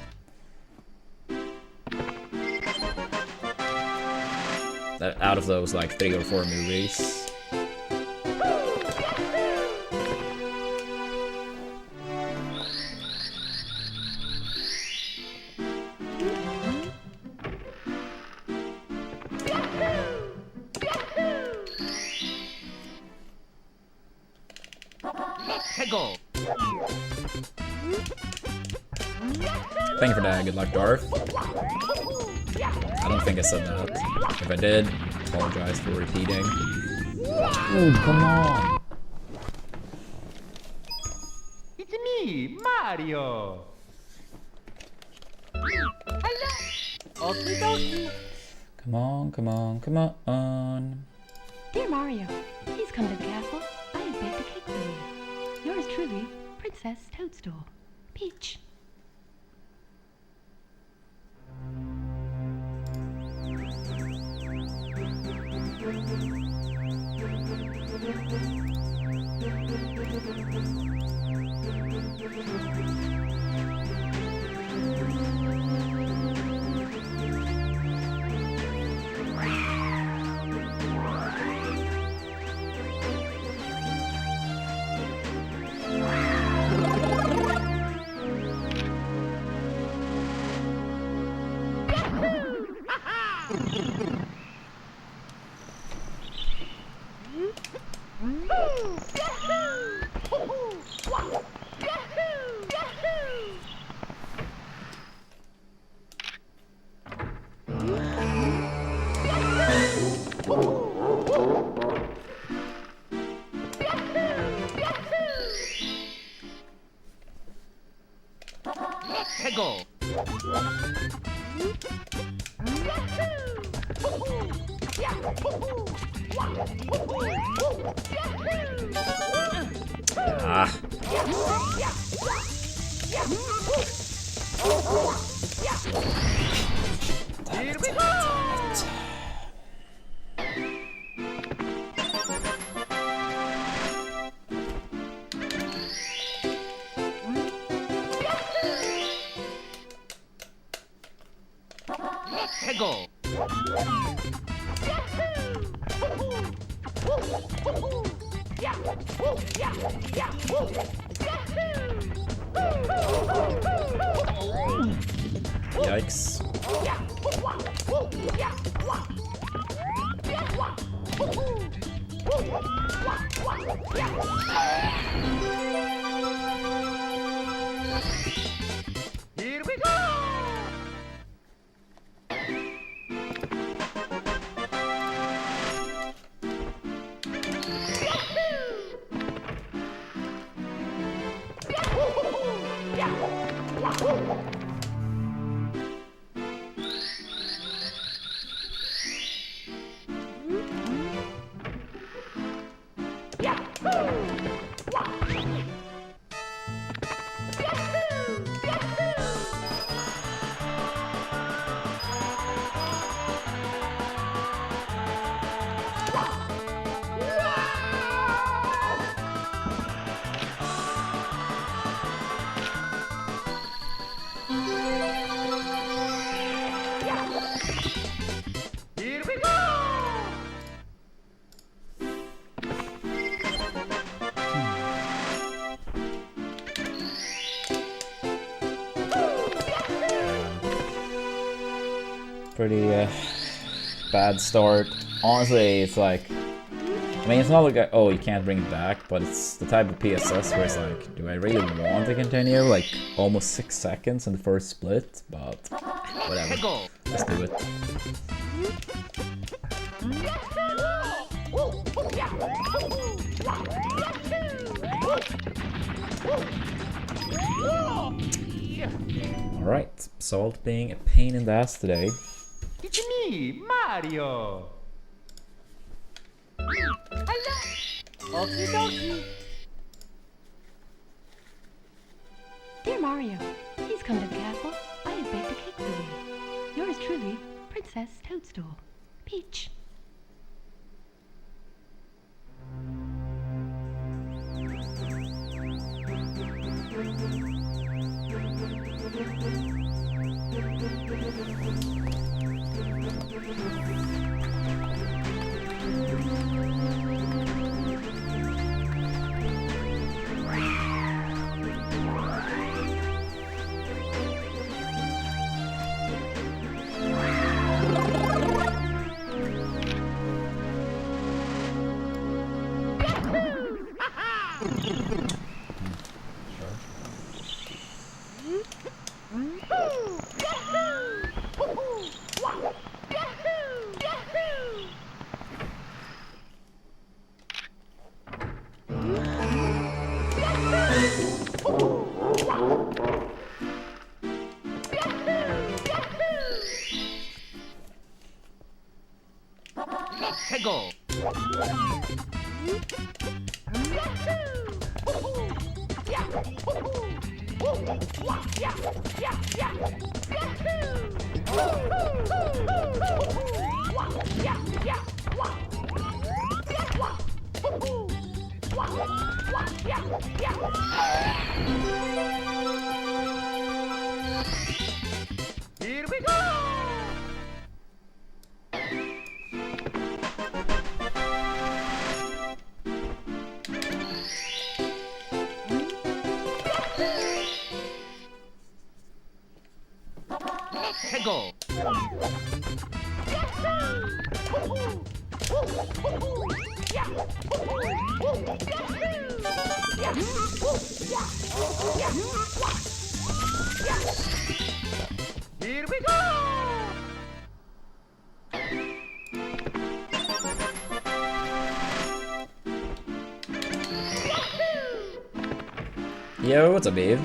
Out of those like 3 or 4 movies. Thank you for that, good luck, Darth. I don't think I said that. If I did, apologize for repeating. Dude, come on! It's me, Mario. Hello. Okie dokie. Come on, come on, come on. Dear Mario, please come to the castle. I have baked a cake for you. Yours truly, Princess Toadstool. Peach. Go. Ah. Here we go. Go. Yikes. Here we go. Here we go. Pretty bad start. Honestly, it's like, I mean, it's not like, oh, you can't bring it back, but it's the type of PSS where it's like, do I really want to continue? Like, almost 6 seconds in the first split, but whatever. Let's do it. Alright, Salt being a pain in the ass today. It's me, Mario. Hello. Okie dokie. Dear Mario, please come to the castle. I have baked a cake for you. Yours truly, Princess Toadstool. Peach. 해고. Here we go. 해고. Here we go. Yo, what's up, Dave?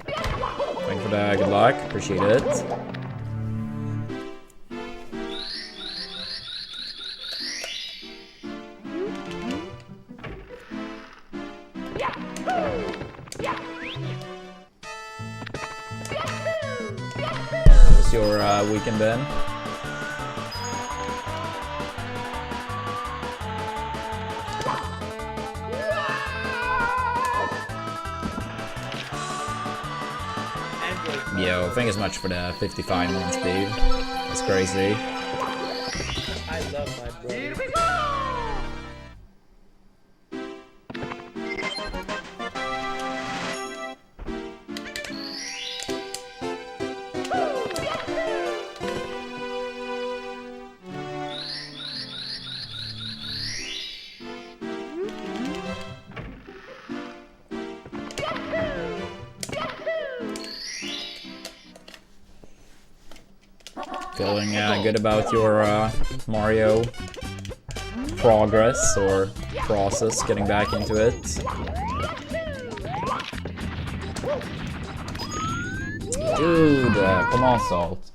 Thank you for the good luck. Appreciate it. How's your weekend been? Yo, thank you so much for the 55 months, Dave. That's crazy. I love my brother. Here we go. Feeling good about your Mario progress or process, getting back into it. Dude, come on, Salt.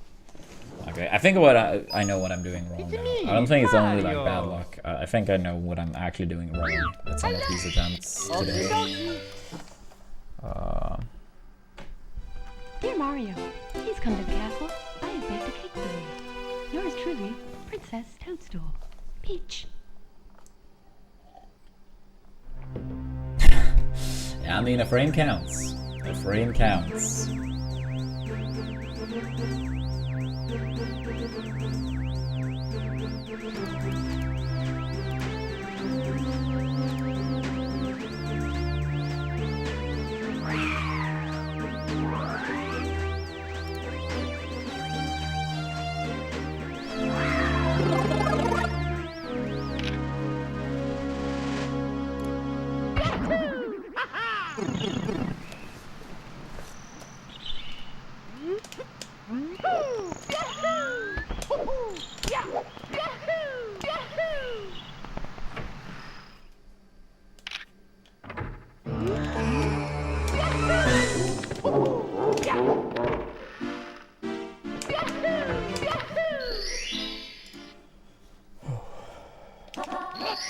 Okay, I think I know what I'm doing wrong now. I don't think it's only like bad luck. I think I know what I'm actually doing wrong at some of these attempts today. Dear Mario, please come to the castle. I have baked a cake for you. Yours truly, Princess Toadstool. Peach. Yeah, I mean, a frame counts. A frame counts.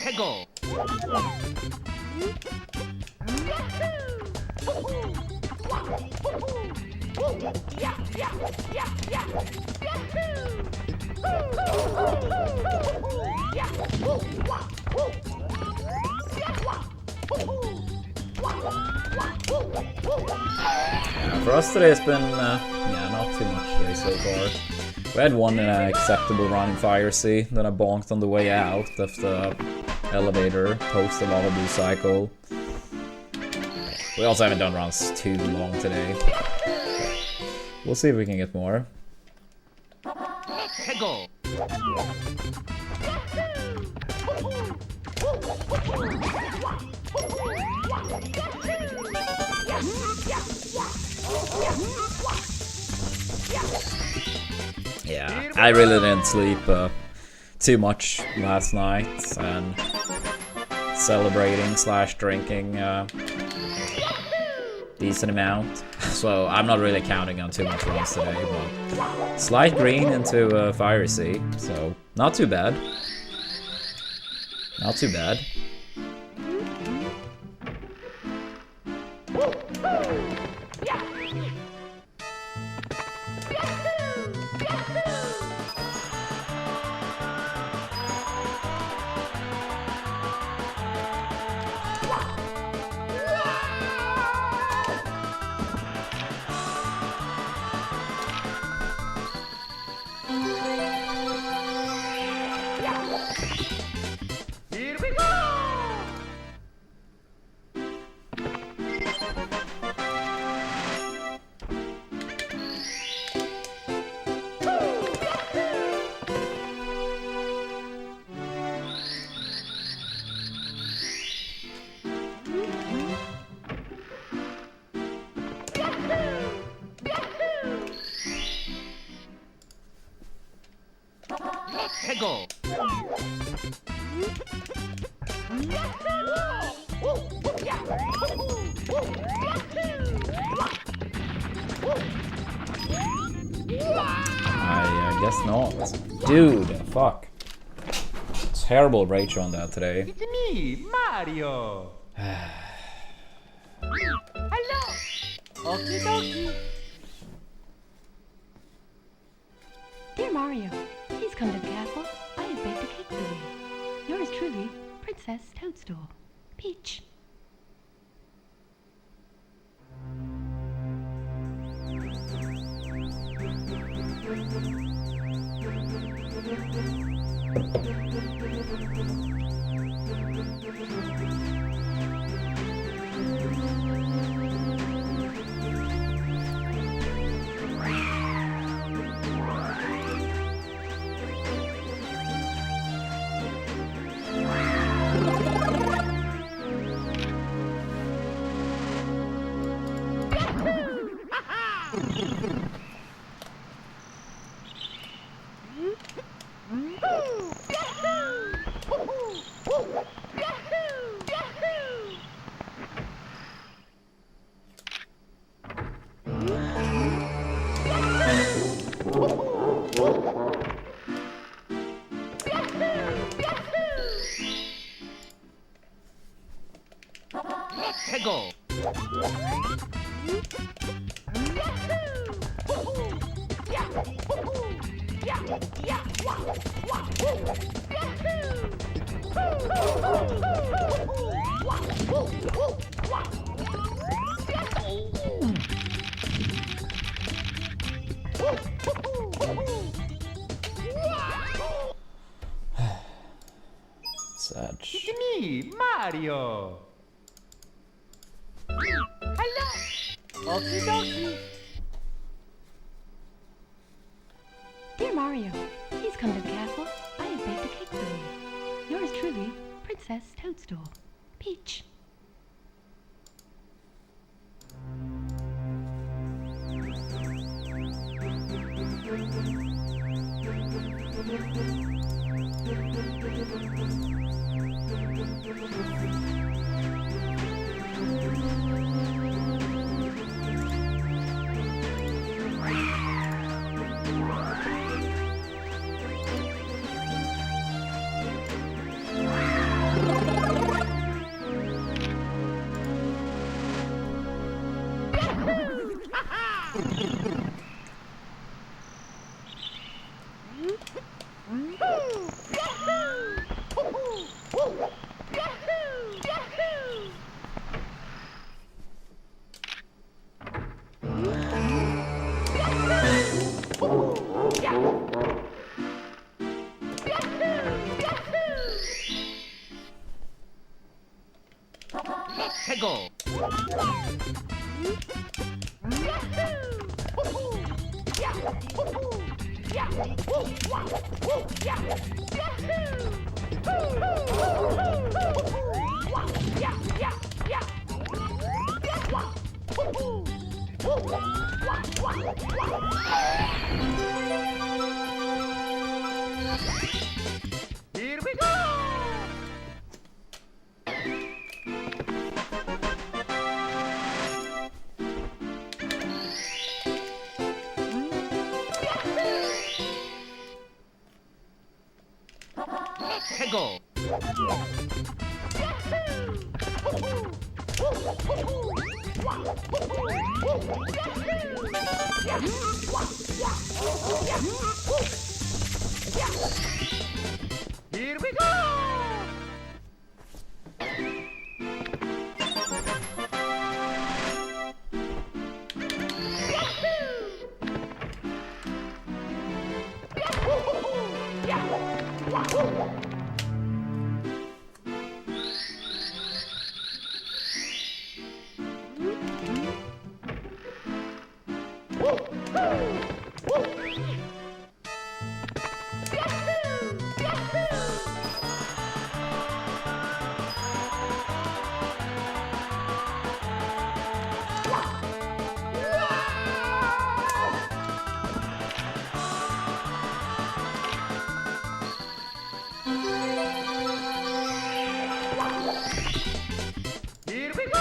해고. Yeah, for us today it's been, yeah, not too much today so far. We had one acceptable run in Fire Sea, then I bonked on the way out of the elevator, post a lava blue cycle. We also haven't done runs too long today. We'll see if we can get more. 해고. I really didn't sleep too much last night, and celebrating / drinking decent amount. So I'm not really counting on too much runs today, but slight green into Fire Sea, so not too bad. Not too bad. I guess not. Dude, fuck. Terrible rage on that today. It's me, Mario. Hello. Okie dokie. Dear Mario, please come to the castle. I have baked a cake for you. Yours truly, Princess Toadstool. Peach. Go. Such. It's me, Mario. Hello. Okie dokie. Dear Mario, please come to the castle. I have baked a cake for you. Yours truly, Princess Toadstool. Peach. Go. 해고. Here we go. Here we go.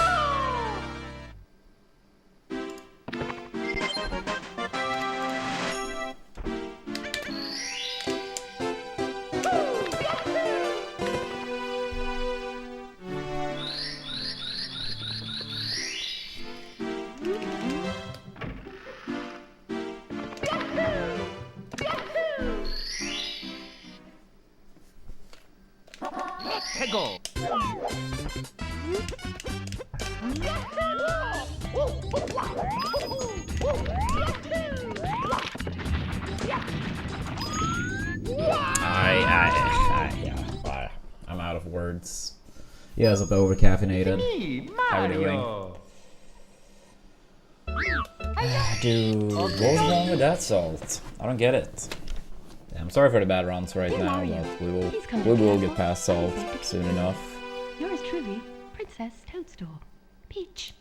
해고. Yeah, I'm out of words. Yes, I'm over caffeinated. Me, How you doing? Mario. Dude, what was wrong with that salt? I don't get it. Yeah, I'm sorry for the bad runs right now, but we will get past salt soon enough. Yours truly, Princess Toadstool. Peach.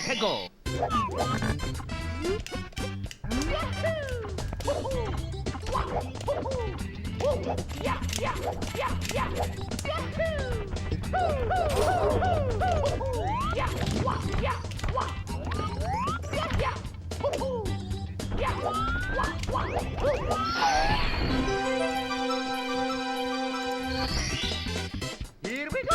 해고. Here we go.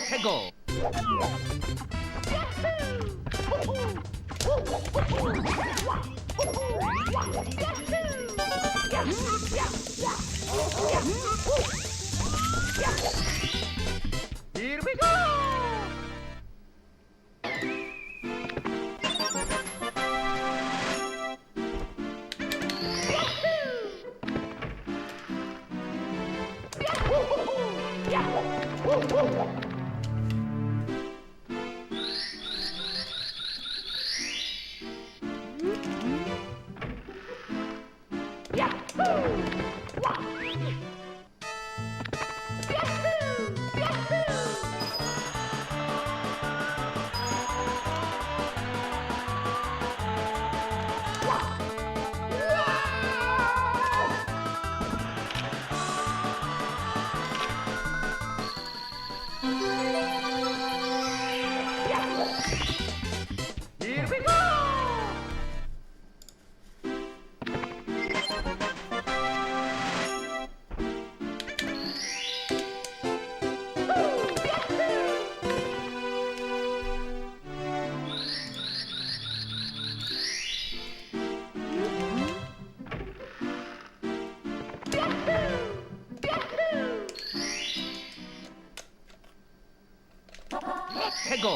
해고. Here we go. Here we go.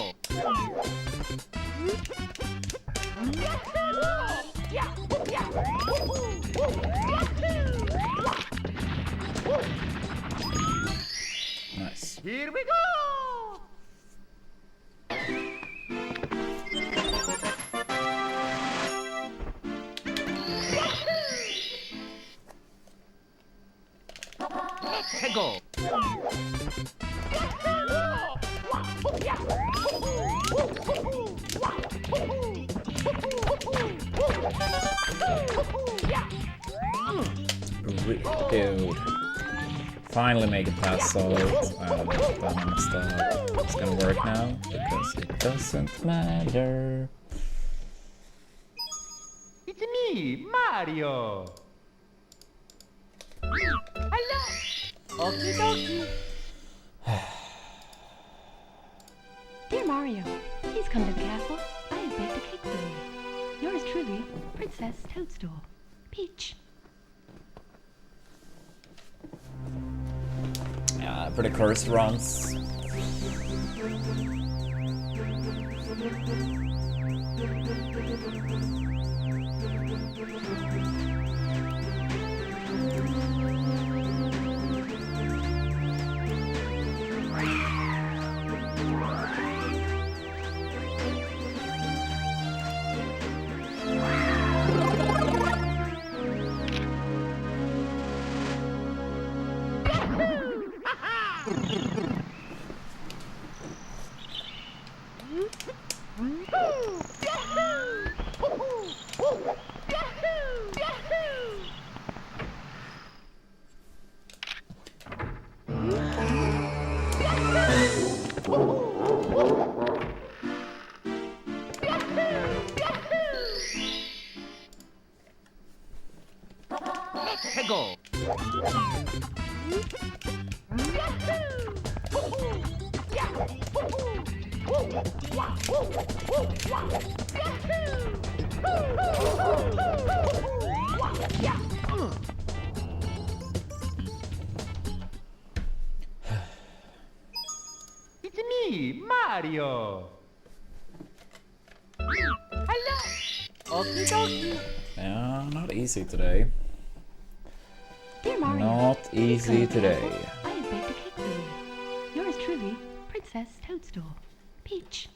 go. Nice. Here we go. Let's go. Dude. Finally make it past solid. Then I messed up. It's gonna work now because it doesn't matter. It's me, Mario. Hello. Okie dokie. Dear Mario, please come to the castle. I have baked a cake for you. Yours truly, Princess Toadstool. Peach. Yeah, pretty cursed runs. Let's go. It's me, Mario. Hello. Okie dokie. Yeah, not easy today. Dear Mario, Not easy today. I have baked a cake for you. Yours truly, Princess Toadstool. Peach.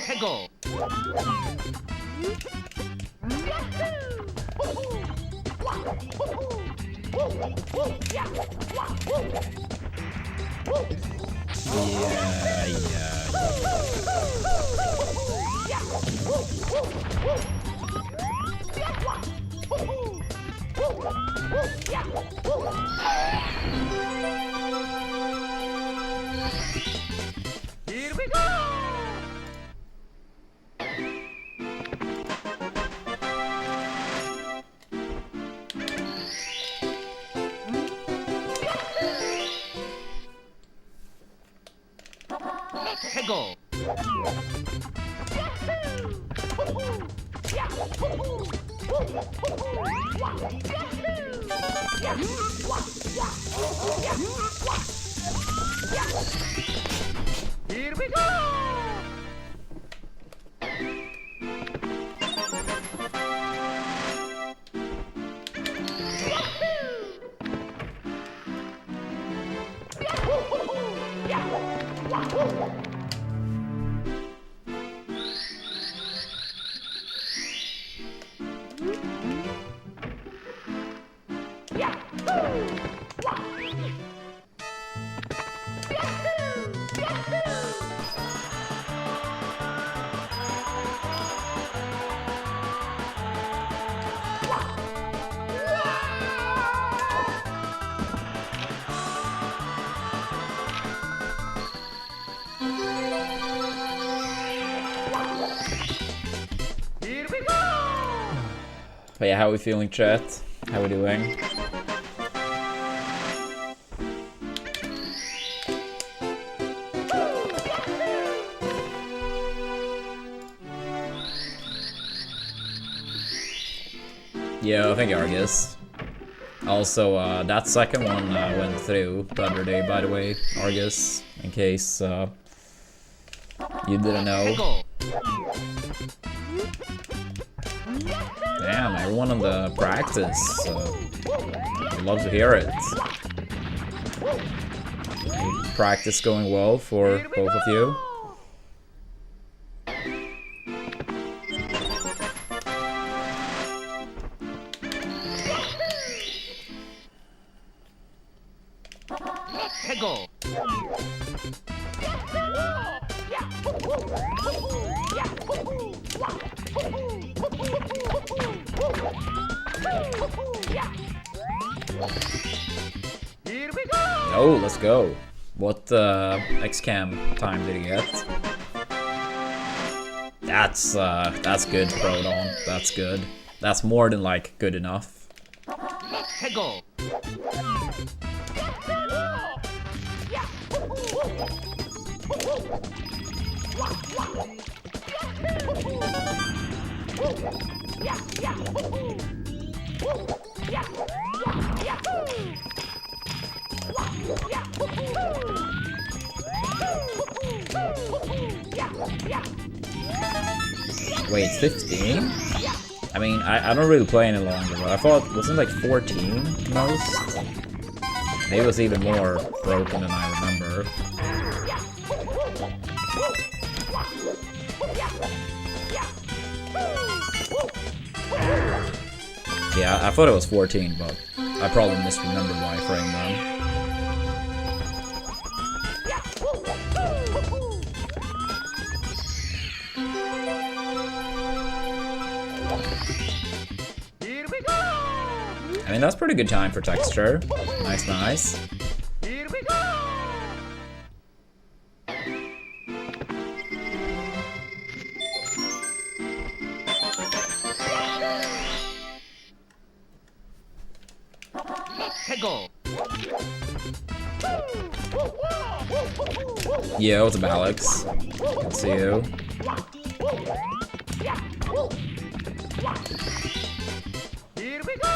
Let's go. Here we go. Let's go. Here we go. Here we go! But yeah, how are we feeling, chat? How are we doing? Yeah, I think Argus. Also, that second one went through the other day, by the way, Argus, in case you didn't know. Damn, everyone in the practice. I'd love to hear it. Practice going well for both of you. Go. Here we go. Oh, let's go. What XCam time did he get? That's good, Proton. That's good. That's more than like good enough. Go. Wait, 15? I mean, I don't really play any longer, but I thought, wasn't it like 14 most? Maybe it was even more broken than I remember. Yeah, I thought it was 14, but I probably misremembered wireframe then. Here we go. I mean, that's pretty good time for texture. Nice, nice. Here we go. Go. Yo, what's up, Alex? Good to see you. Here we go.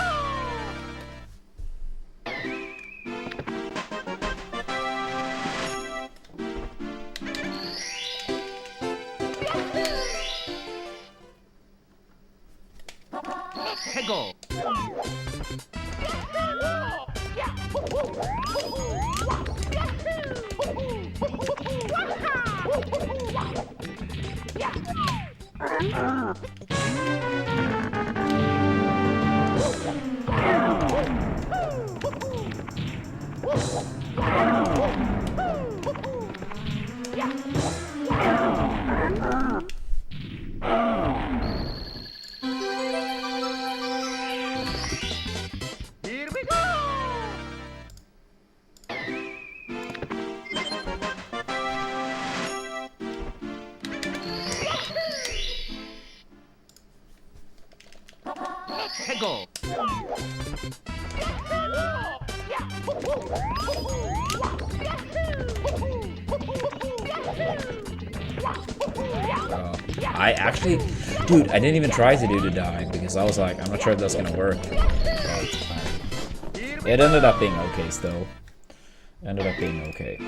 Go. Here we go. Go. I actually, dude, I didn't even try to do the dive because I was like, I'm not sure if that's gonna work. But, it ended up being okay still. Ended up being okay.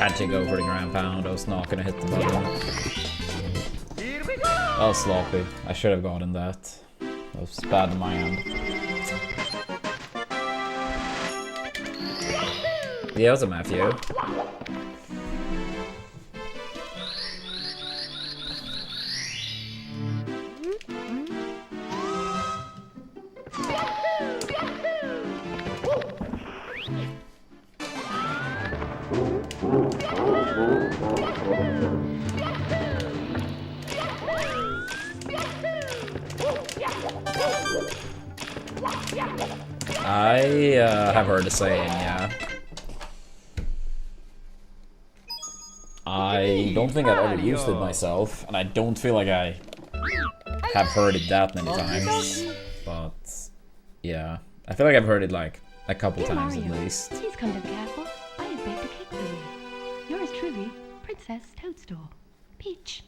had to go for the ground pound. I was not gonna hit the button. Here we go! That was sloppy. I should have gotten that. That was bad on my end. Yeah, it was a Matthew. I have heard the saying, yeah. I don't think I've ever used it myself, and I don't feel like I have heard it that many times. But yeah, I feel like I've heard it like a couple Dear times at Mario, least. please come to the castle. I have baked a cake for you. Yours truly, Princess Toadstool. Peach.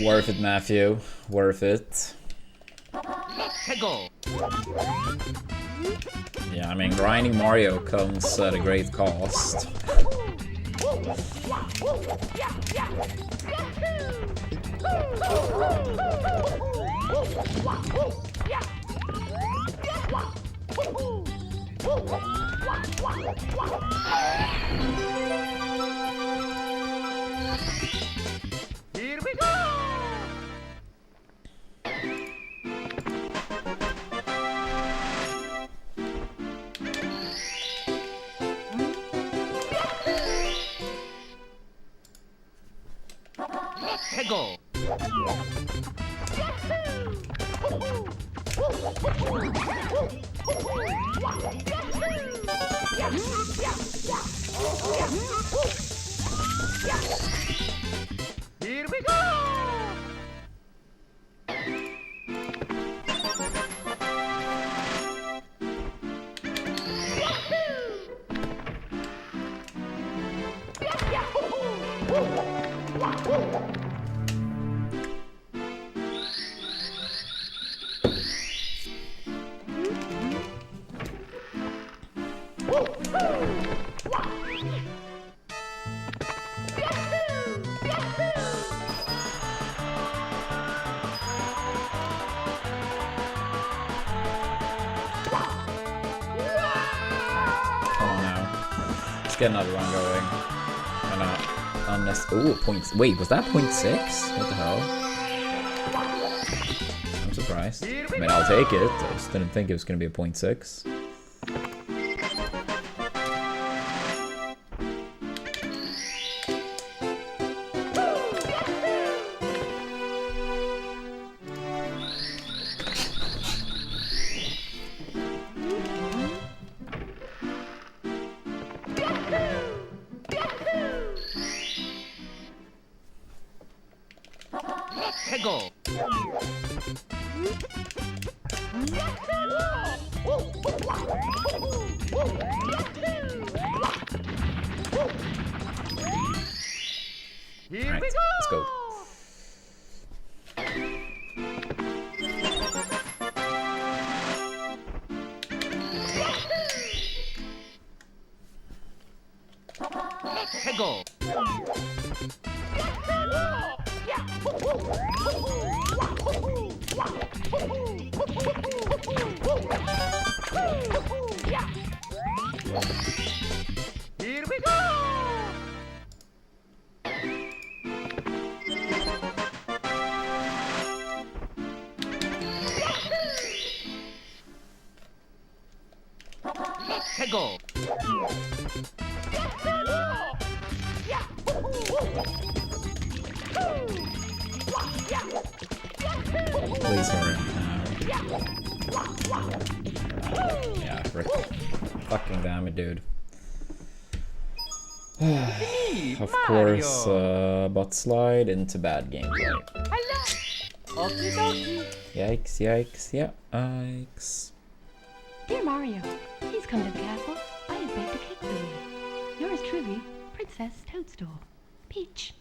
Worth it, Matthew. Worth it. Go! Yeah, I mean, grinding Mario comes at a great cost. Here we go! Go! Here we go! Get another run going. Oh, points. Wait, was that 0.6? What the hell? I'm surprised. I mean, I'll take it. I just didn't think it was going to be a 0.6. Go! Here Alright, we go! let's go. Go! Here we go! Hegel. Please hurry. Yeah, frick. Fucking damn it, dude. Of course, butt slide into bad gameplay. Yikes, yikes, yikes. Dear Mario, please come to the castle. I have baked a cake for you. Yours truly, Princess Toadstool. Peach.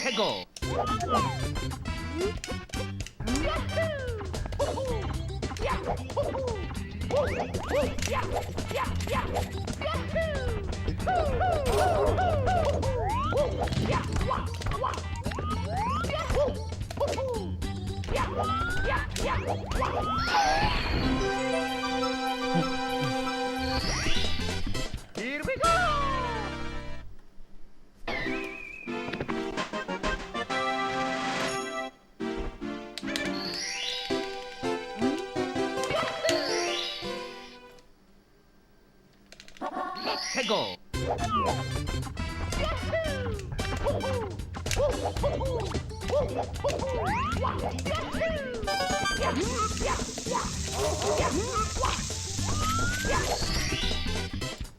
Hegel. Here we go. Hegel.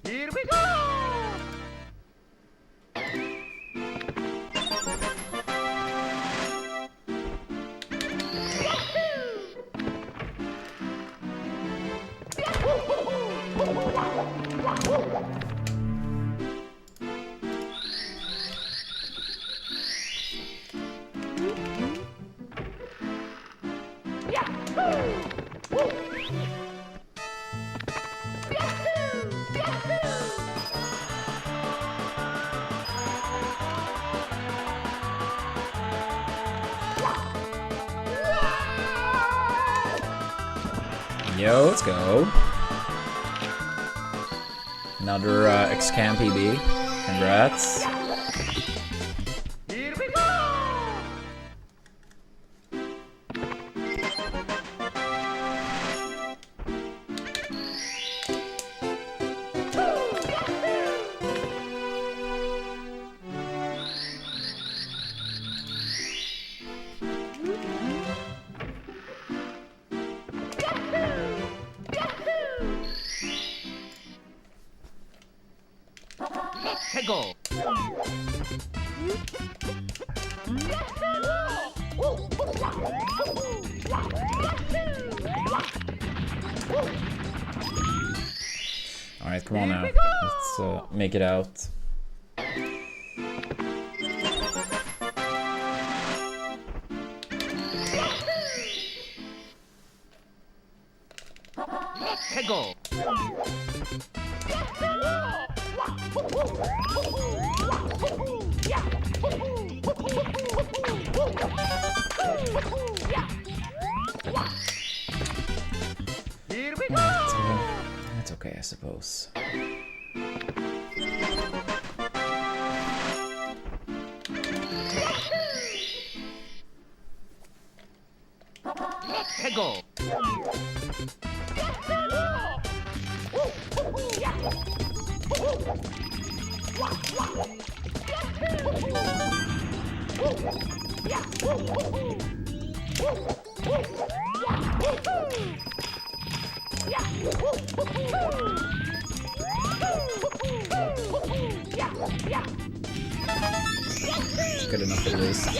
Here we go. Yo, let's go. Another X-Cam PB. Congrats. Here we go. Hegel. Alright, come on now. Let's make it out. Hegel. Here we go. That's okay, I suppose. Hegel. good enough at least.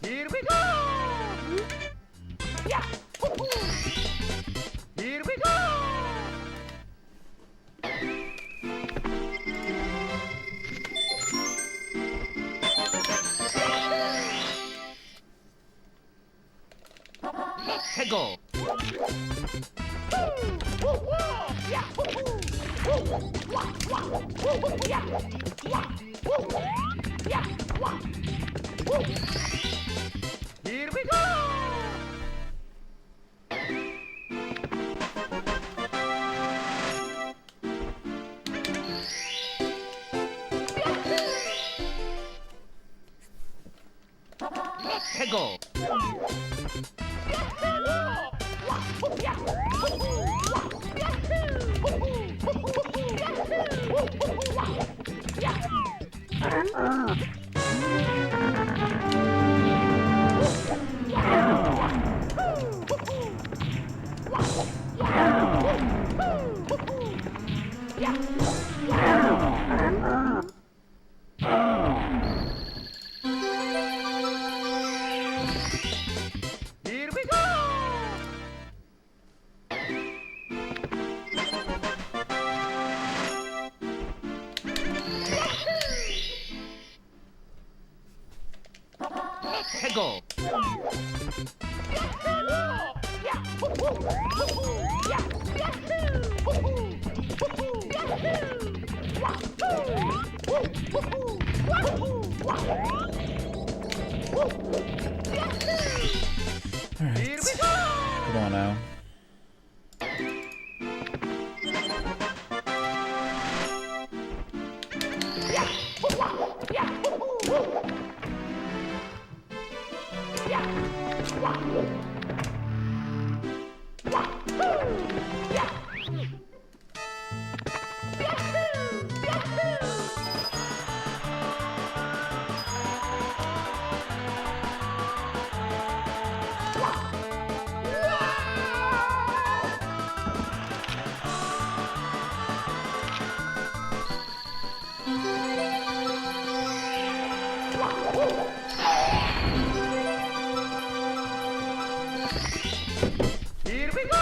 Here we go! Yeah! Here we go! Hegel! Here we go! Hegel! Here we go! Hegel! Alright. Come on now. Here we go!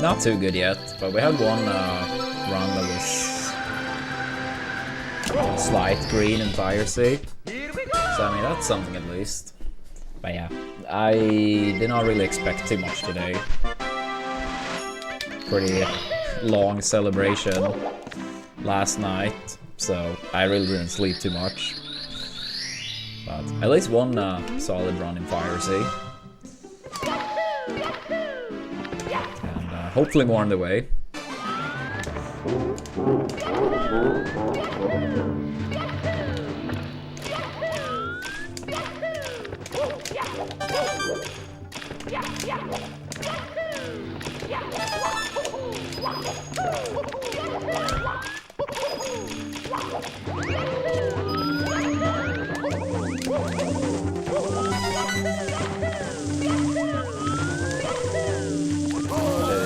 Not too good yet, but we had one run that was slight green and fire sea. Here we go! So I mean that's something at least. But yeah, I did not really expect too much today. Pretty long celebration last night, so I really didn't sleep too much. But at least one solid run in fire sea. Hopefully more on the way.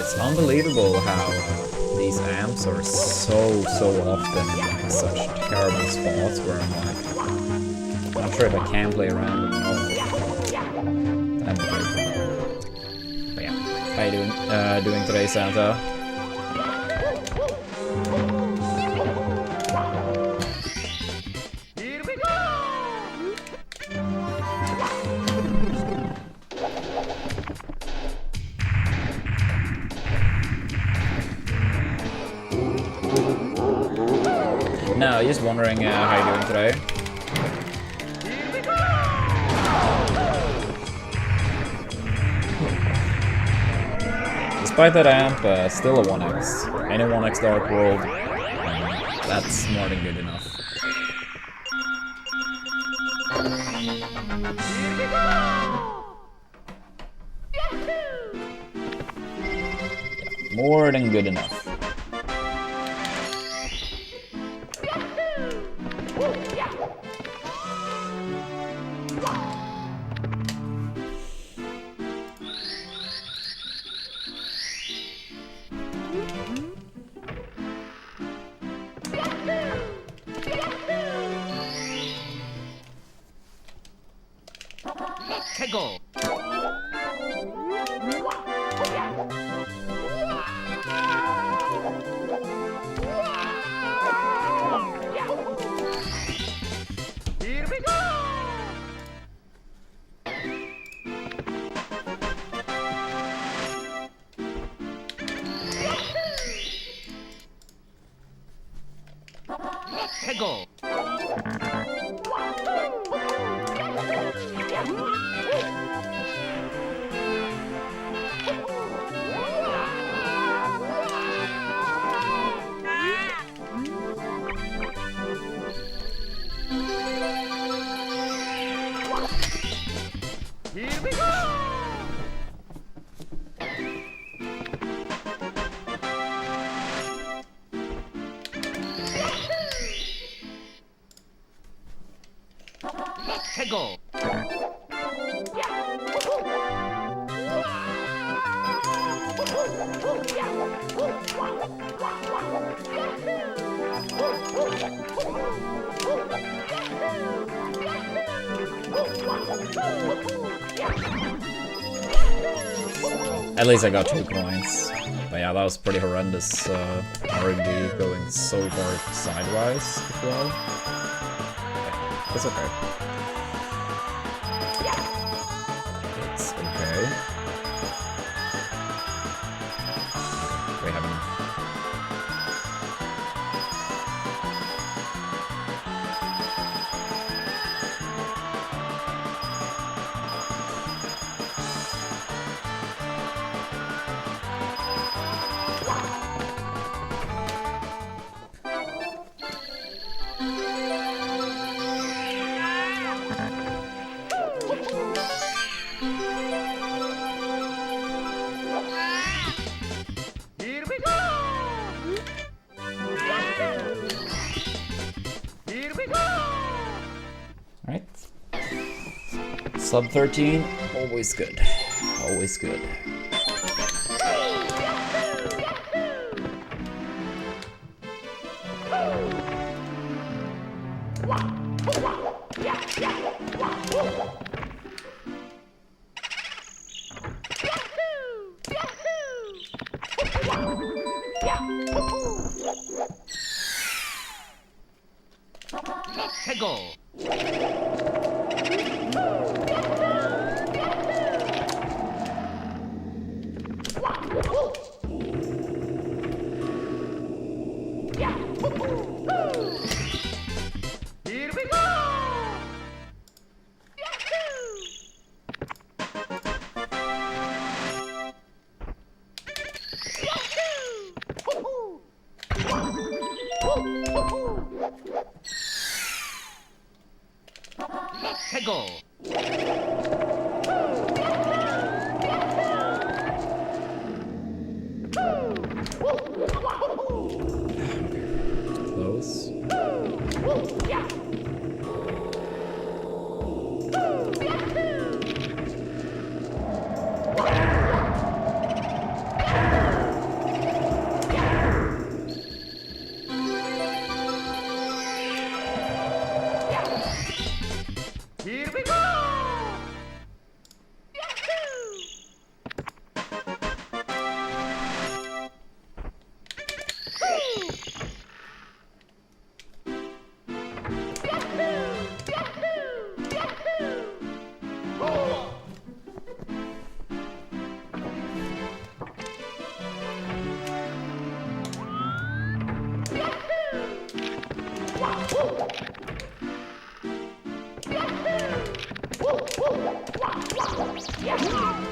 It's unbelievable how these amps are so often in like such terrible spots where I'm like, I'm not sure if I can play around with them at all. That'd be great. But yeah, how you doing today, Santa? Here we go! No, just wondering how you're doing today. Despite that amp, still a 1x. Any 1x Dark World, that's more than good enough. More than good enough. Go. Here we go. Go. Here we go! Go! At least I got 2 coins. But yeah, that was pretty horrendous R&D going so far sidewise as well. Yeah, it's okay. It's okay. We haven't. Here we go! Here we go! Alright. Sub 13, always good. Always good. Go! Here we go! Go! Close. Here we go!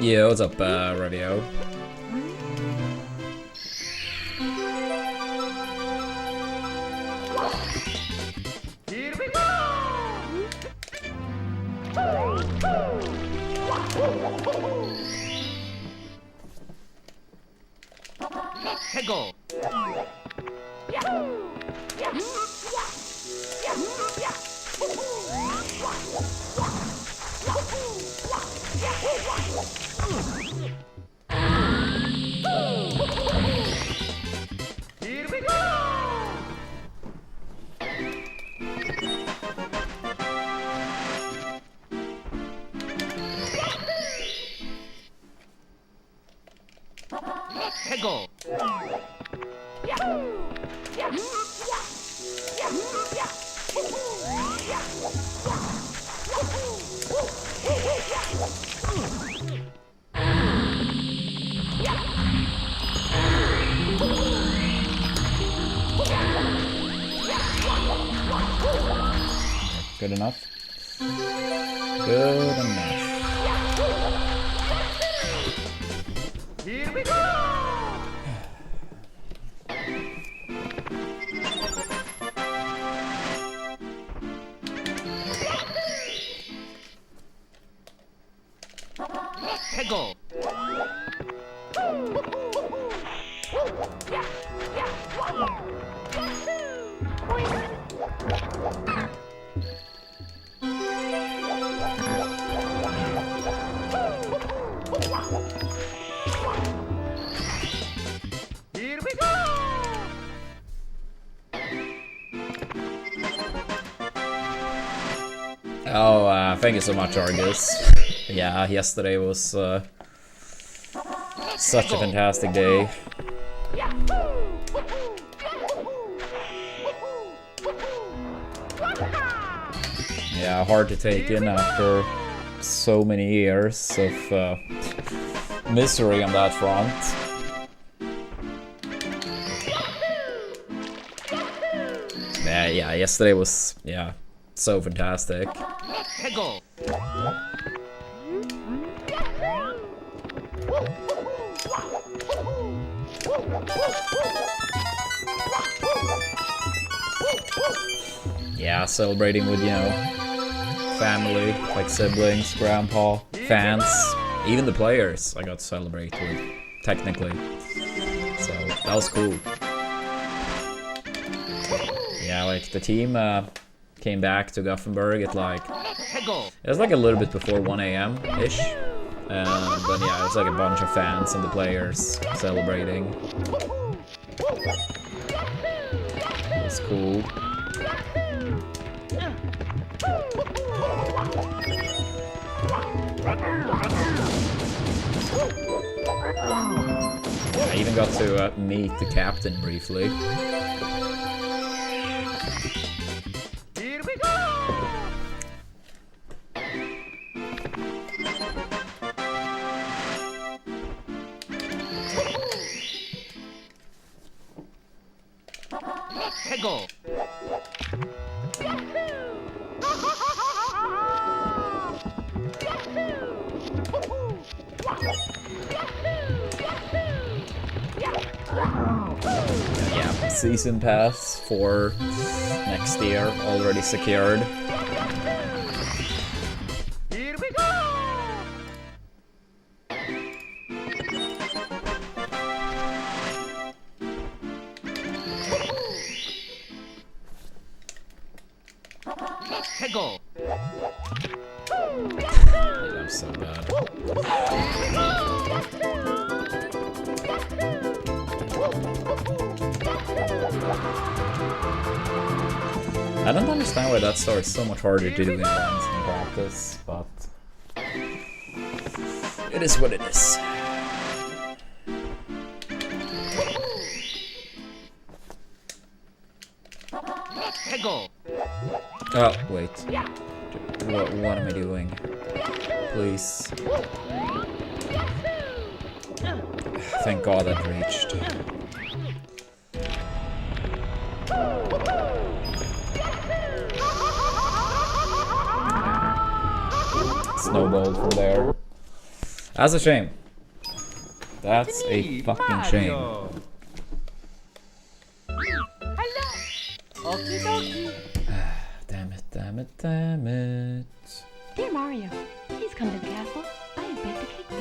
Yeah, what's up, Revio? Here we go! Hegel! Here we go! Hegel! Good enough? Good enough. Here we go! Hegel! Here we go! Oh, thank you so much, Argus. Yeah, yesterday was such a fantastic day. Yeah, hard to take in after so many years of misery on that front. Yeah, yesterday was, yeah, so fantastic. Hegel! Yeah, celebrating with, you know, family, like siblings, grandpa, fans, even the players I got to celebrate with, technically. So, that was cool. Yeah, like, the team came back to Gothenburg at like... Hegel! It was like a little bit before 1 AM-ish. But yeah, it was like a bunch of fans and the players celebrating. It was cool. I even got to meet the captain briefly. Here we go! Hegel! Yeah, season pass for next year already secured. Here we go! Hegel! Dude, I'm so bad. I don't understand why that star is so much harder to do in runs than practice, but it is what it is. Hegel! Oh, wait. What am I doing? Please. Thank God that reached. snowballed from there. That's a shame. That's a fucking shame. Damn it, damn it, damn it. Dear Mario, please come to the castle. I have baked a cake for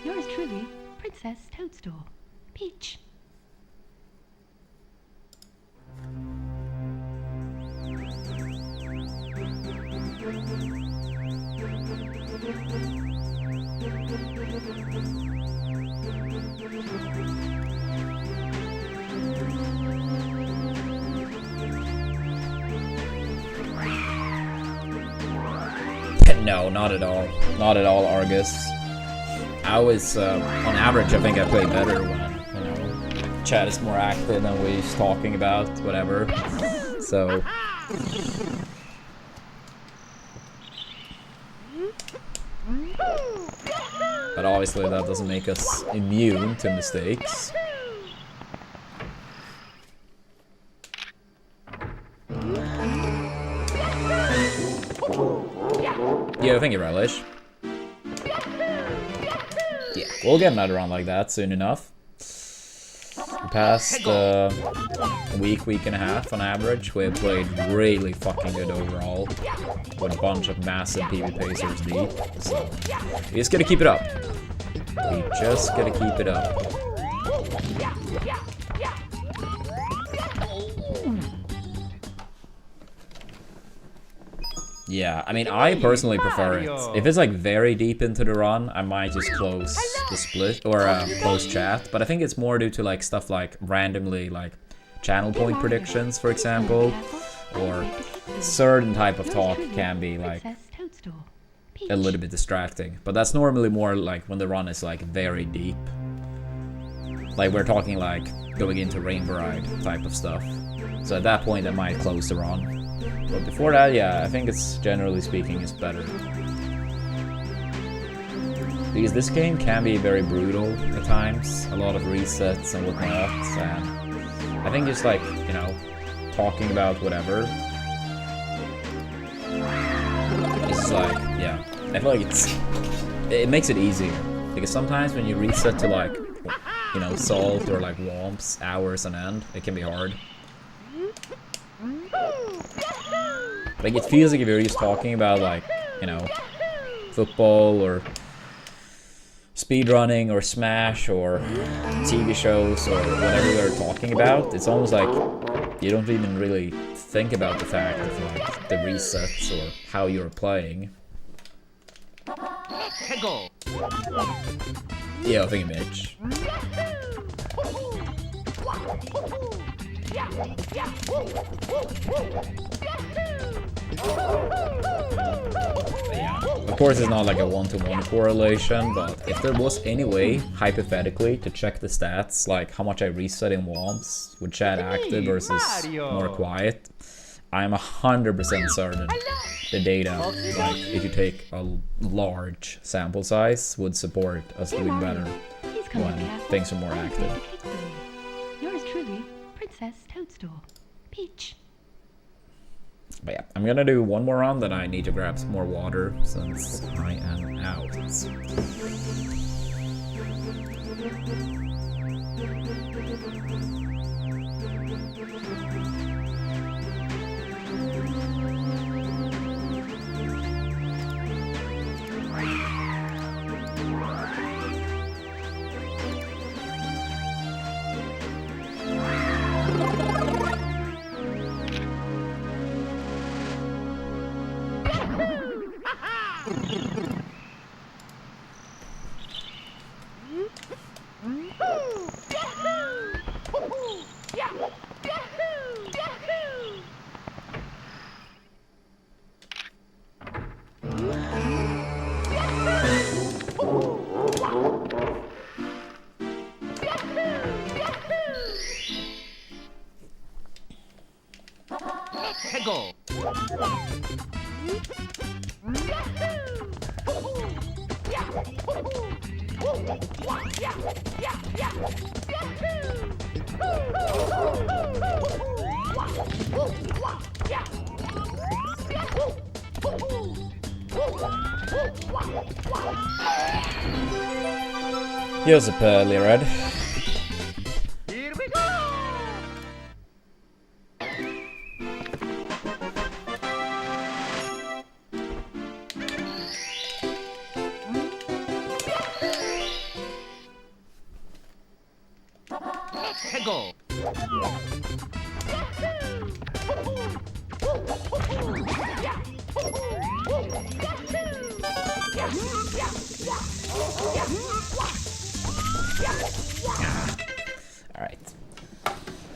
you. Yours truly, Princess Toadstool. Peach. No, not at all. Not at all, Argus. I was, on average, I think I play better when, you know, chat is more active and we're just talking about whatever. So... But obviously that doesn't make us immune to mistakes. Yeah, thank you, Relish. Yeah, we'll get another round like that soon enough. The past week and a half on average, we have played really fucking good overall. With a bunch of massive PvP pacers deep. So, we just gotta keep it up. We just gotta keep it up. Yeah, I mean, I personally prefer it. If it's like very deep into the run, I might just close the split or close chat. But I think it's more due to like stuff like randomly like channel point predictions, for example, or certain type of talk can be like a little bit distracting. But that's normally more like when the run is like very deep. Like we're talking like going into Rainbow Ride type of stuff. So at that point, I might close the run. But before that, yeah, I think it's, generally speaking, is better. Because this game can be very brutal at times, a lot of resets and whatnot, and I think just like, you know, talking about whatever, it's like, yeah, I feel like it makes it easier. Because sometimes when you reset to like, you know, salt or like womps, hours on end, it can be hard. Like, it feels like if you're just talking about, like, you know, football or speedrunning or Smash or TV shows or whatever we're talking about, it's almost like you don't even really think about the fact of, like, the resets or how you're playing. Yeah, I think Mitch. Yeah. Of course, it's not like a one-to-one correlation, but if there was any way, hypothetically, to check the stats, like how much I reset in womps with chat active versus more quiet, I'm 100% certain the data, like if you take a large sample size, would support us doing better when things are more active. Yours truly, Princess Toadstool. Peach. But yeah, I'm gonna do one more round, then I need to grab some more water since I am out. Here's a pearly red. Here we go! Peggle!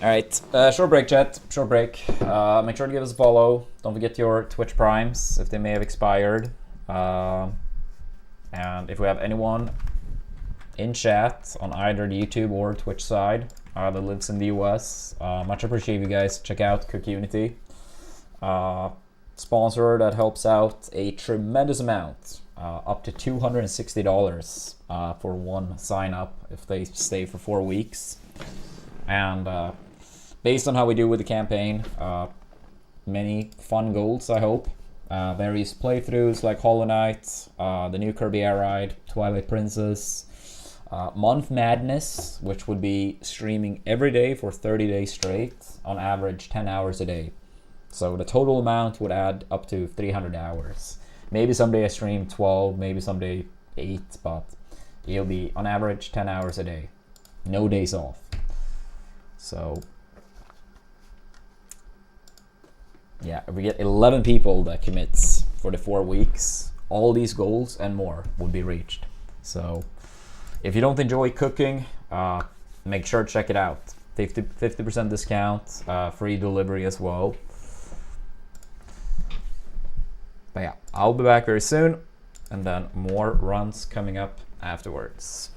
Alright, short break chat, short break. Make sure to give us a follow. Don't forget your Twitch primes if they may have expired. And if we have anyone in chat on either the YouTube or Twitch side that lives in the US, much appreciate you guys. Check out Cook Unity. Sponsor that helps out a tremendous amount, up to $260 for one sign up if they stay for 4 weeks. And based on how we do with the campaign, many fun goals, I hope. Various playthroughs like Hollow Knight, the new Kirby Air Ride, Twilight Princess, Month Madness, which would be streaming every day for 30 days straight, on average 10 hours a day. So the total amount would add up to 300 hours. Maybe someday I stream 12, maybe someday 8, but it'll be on average 10 hours a day. No days off. So yeah, if we get 11 people that commits for the 4 weeks, all these goals and more would be reached. So if you don't enjoy cooking, make sure to check it out. 50% discount, free delivery as well. But yeah, I'll be back very soon, and then more runs coming up afterwards.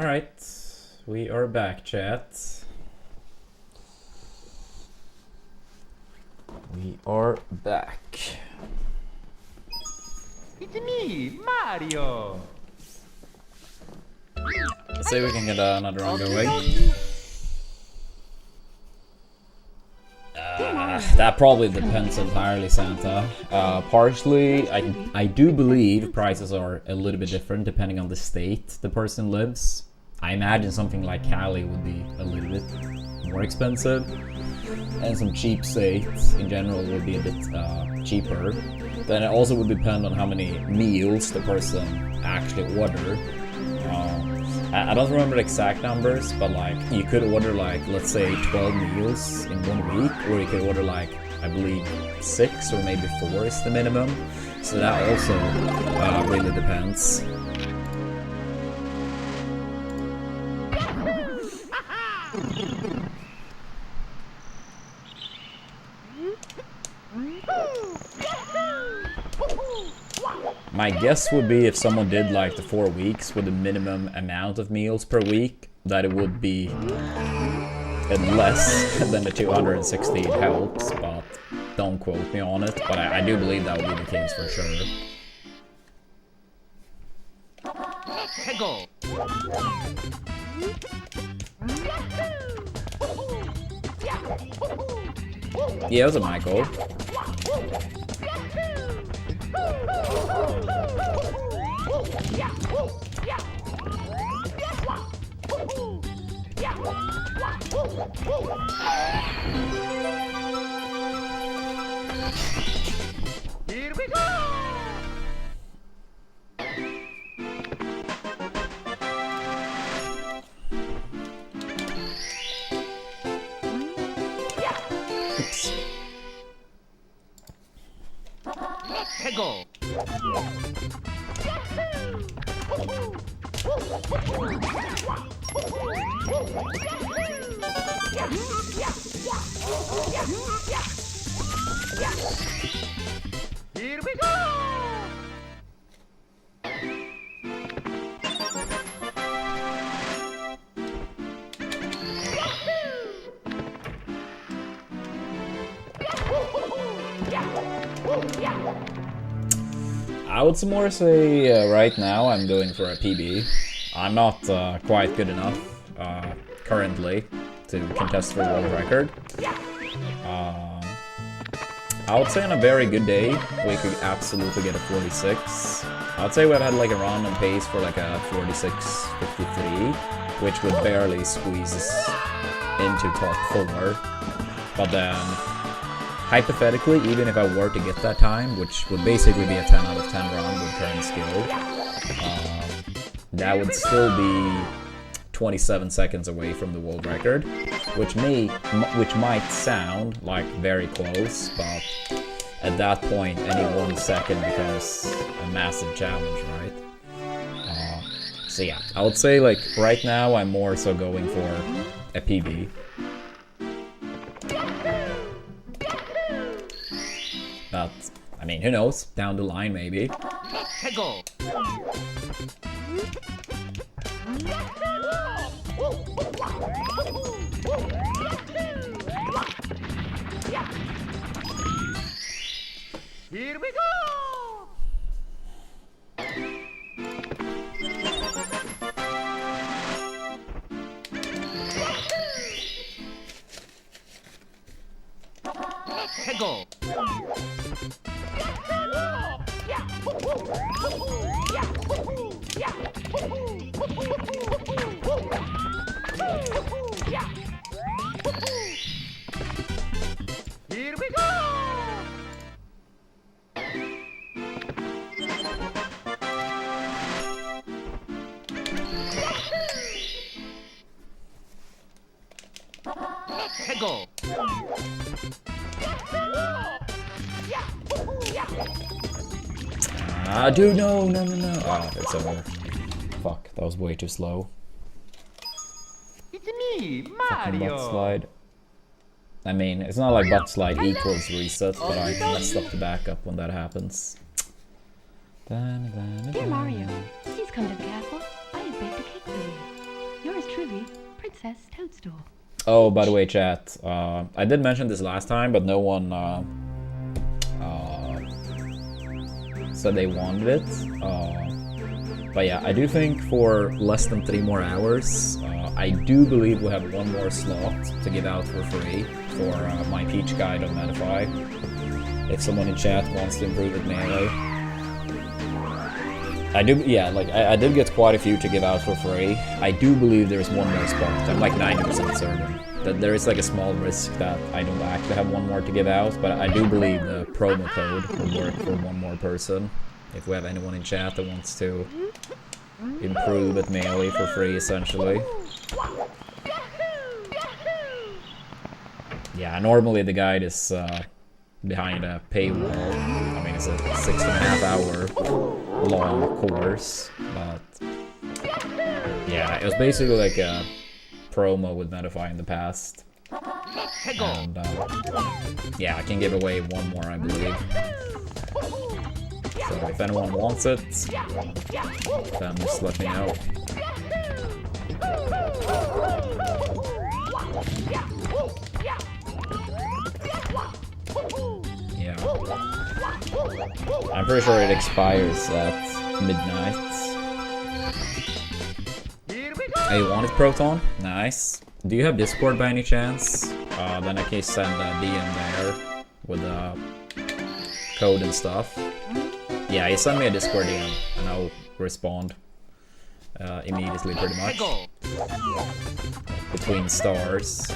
Alright, we are back, chat. We are back. It's me, Mario. Let's see if we can get another round going. That probably depends entirely, Santa. Partially, I do believe prices are a little bit different depending on the state the person lives. I imagine something like Cali would be a little bit more expensive, and some cheap states in general would be a bit cheaper. Then it also would depend on how many meals the person actually ordered. I don't remember the exact numbers, but like you could order like, let's say 12 meals in 1 week, or you could order like, I believe 6 or maybe 4 is the minimum. So that also really depends. My guess would be if someone did like the 4 weeks with a minimum amount of meals per week, that it would be less than the 260 it helps, but don't quote me on it, but I do believe that would be the case for sure. Go. Yeah, it was a Michael. Here we go. Oops. Go. Here we go. I would more say right now I'm going for a PB. I'm not quite good enough currently to contest for world record. I would say on a very good day we could absolutely get a 46. I would say we've had like a run and pace for like a 46.53, which would barely squeeze us into top 4. But then, hypothetically, even if I were to get that time, which would basically be a 10 out of 10 run with current skill, that would still be 27 seconds away from the world record, which might sound like very close, but at that point, any 1 second becomes a massive challenge, right? So yeah, I would say like right now I'm more so going for a PB. But, I mean, who knows? Down the line, maybe. Go. Here we go. Go. Here we go. Go. Dude, no. Oh, it's over. Fuck, that was way too slow. It's me, Fucking Mario. butt slide. I mean, it's not like butt slide equals reset, but I messed up the backup when that happens. Dear Mario, please come to the castle. I have baked a cake for you. truly, Princess Toadstool. Oh, by the way, chat, I did mention this last time, but no one said they wanted it. But yeah, I do think for less than 3 more hours, I do believe we have 1 more slot to give out for free for my Peach guide on Metafy. If someone in chat wants to improve at melee. I do, yeah, like, I did get quite a few to give out for free. I do believe there's 1 more spot. I'm like 90% certain that there is like a small risk that I don't actually have 1 more to give out, but I do believe the promo code will work for 1 more person. If we have anyone in chat that wants to improve at melee for free, essentially. Yeah, normally the guide is behind a paywall. I mean, it's a 6.5 hour long course, but yeah, it was basically like a promo with Metafy in the past. And yeah, I can give away 1 more, I believe. So if anyone wants it, then just let me know. Yeah. I'm pretty sure it expires at midnight. Oh, you wanted Proton? Nice. Do you have Discord by any chance? Then I can send a DM there with the code and stuff. Yeah, you send me a Discord DM and I'll respond immediately, pretty much. Between stars.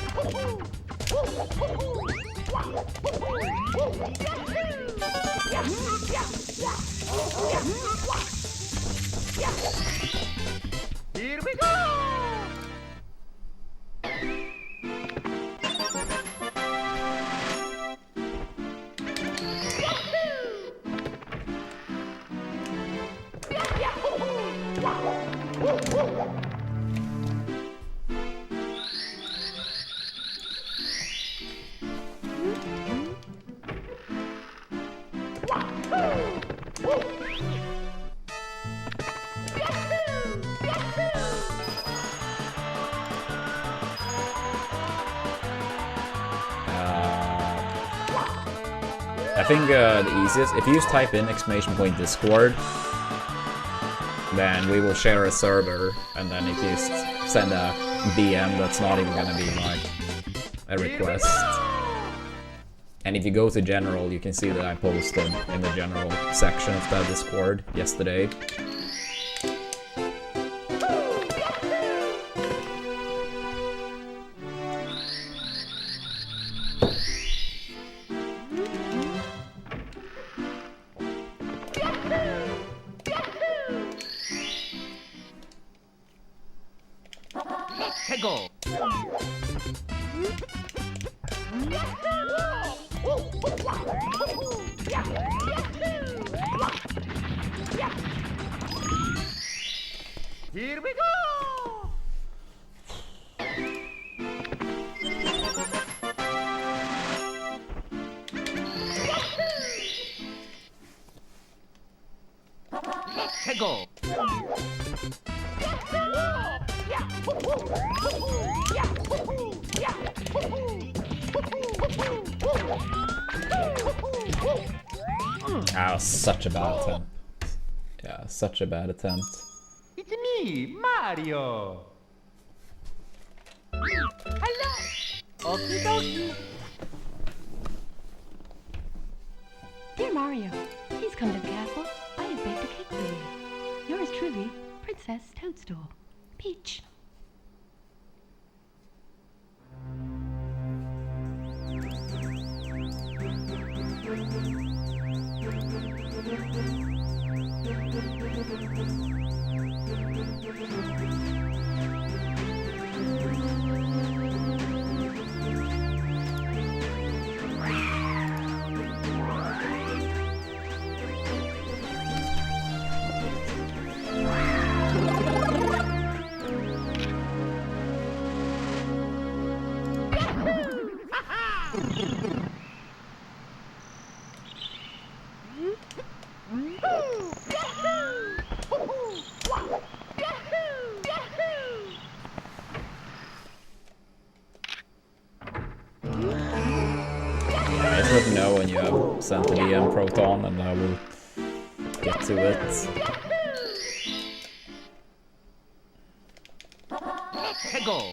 Here we go! I think the easiest, if you just type in !Discord, then we will share a server, and then if you just send a DM, that's not even gonna be like a request. And if you go to general, you can see that I posted in the general section of that Discord yesterday. Go. Here we go. Go. Ah, such a bad attempt. Yeah, such a bad attempt. It's me, Mario. Hello. Okie dokie. Dear Mario, please come to the castle. I have baked a cake for you. Yours truly, Princess Toadstool. Peach. sent the DM Proton, and I will get to it. Go.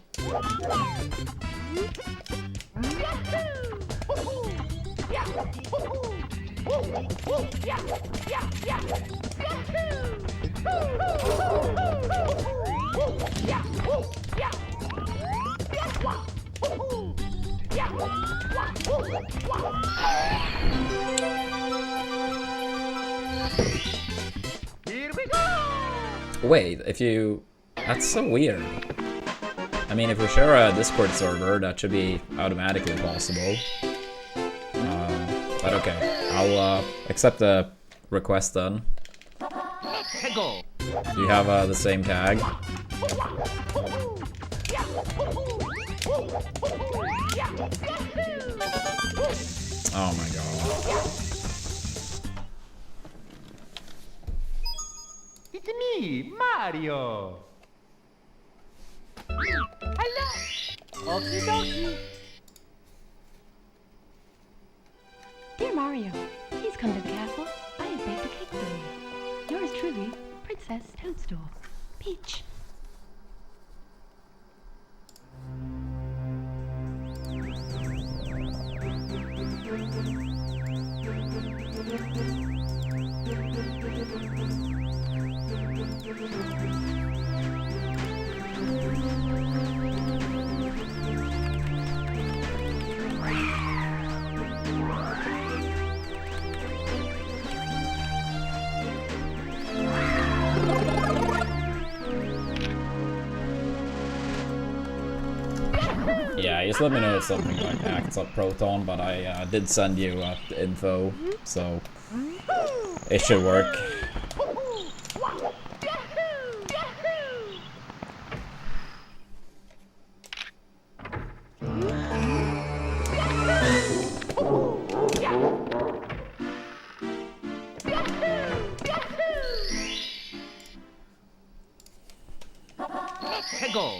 Here we go. Wait, if you... That's so weird. I mean, if we share a Discord server, that should be automatically possible. But okay, I'll accept the request then. Go. Do you have the same tag? Oh my god. It's me, Mario. Hello. Okie dokie. Dear Mario, please come to the castle. I have baked a cake for you. Yours truly, Princess Toadstool. Peach. Yeah, just let me know if something like acts up Proton, but I did send you the info, so it should work. Go.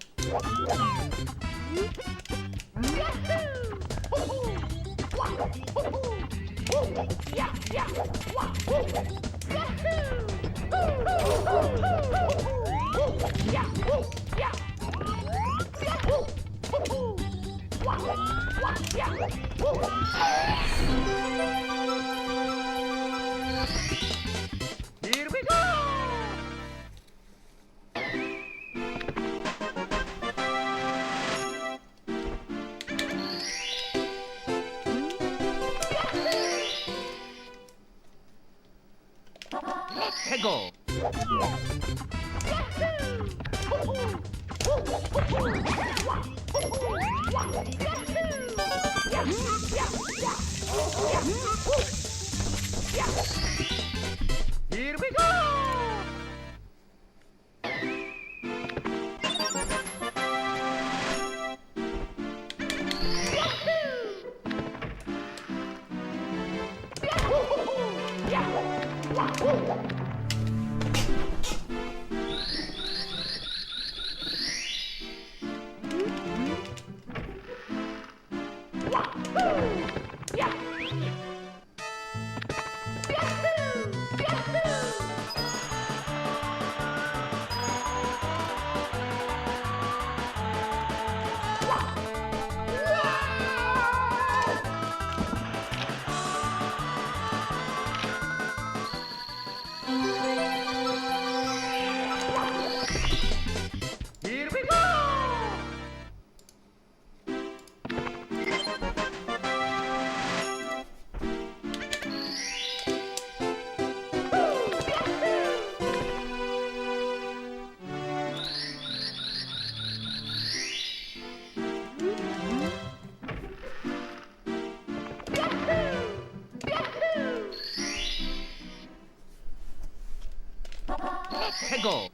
Here we go. Go. Here we go. Here we go. Go.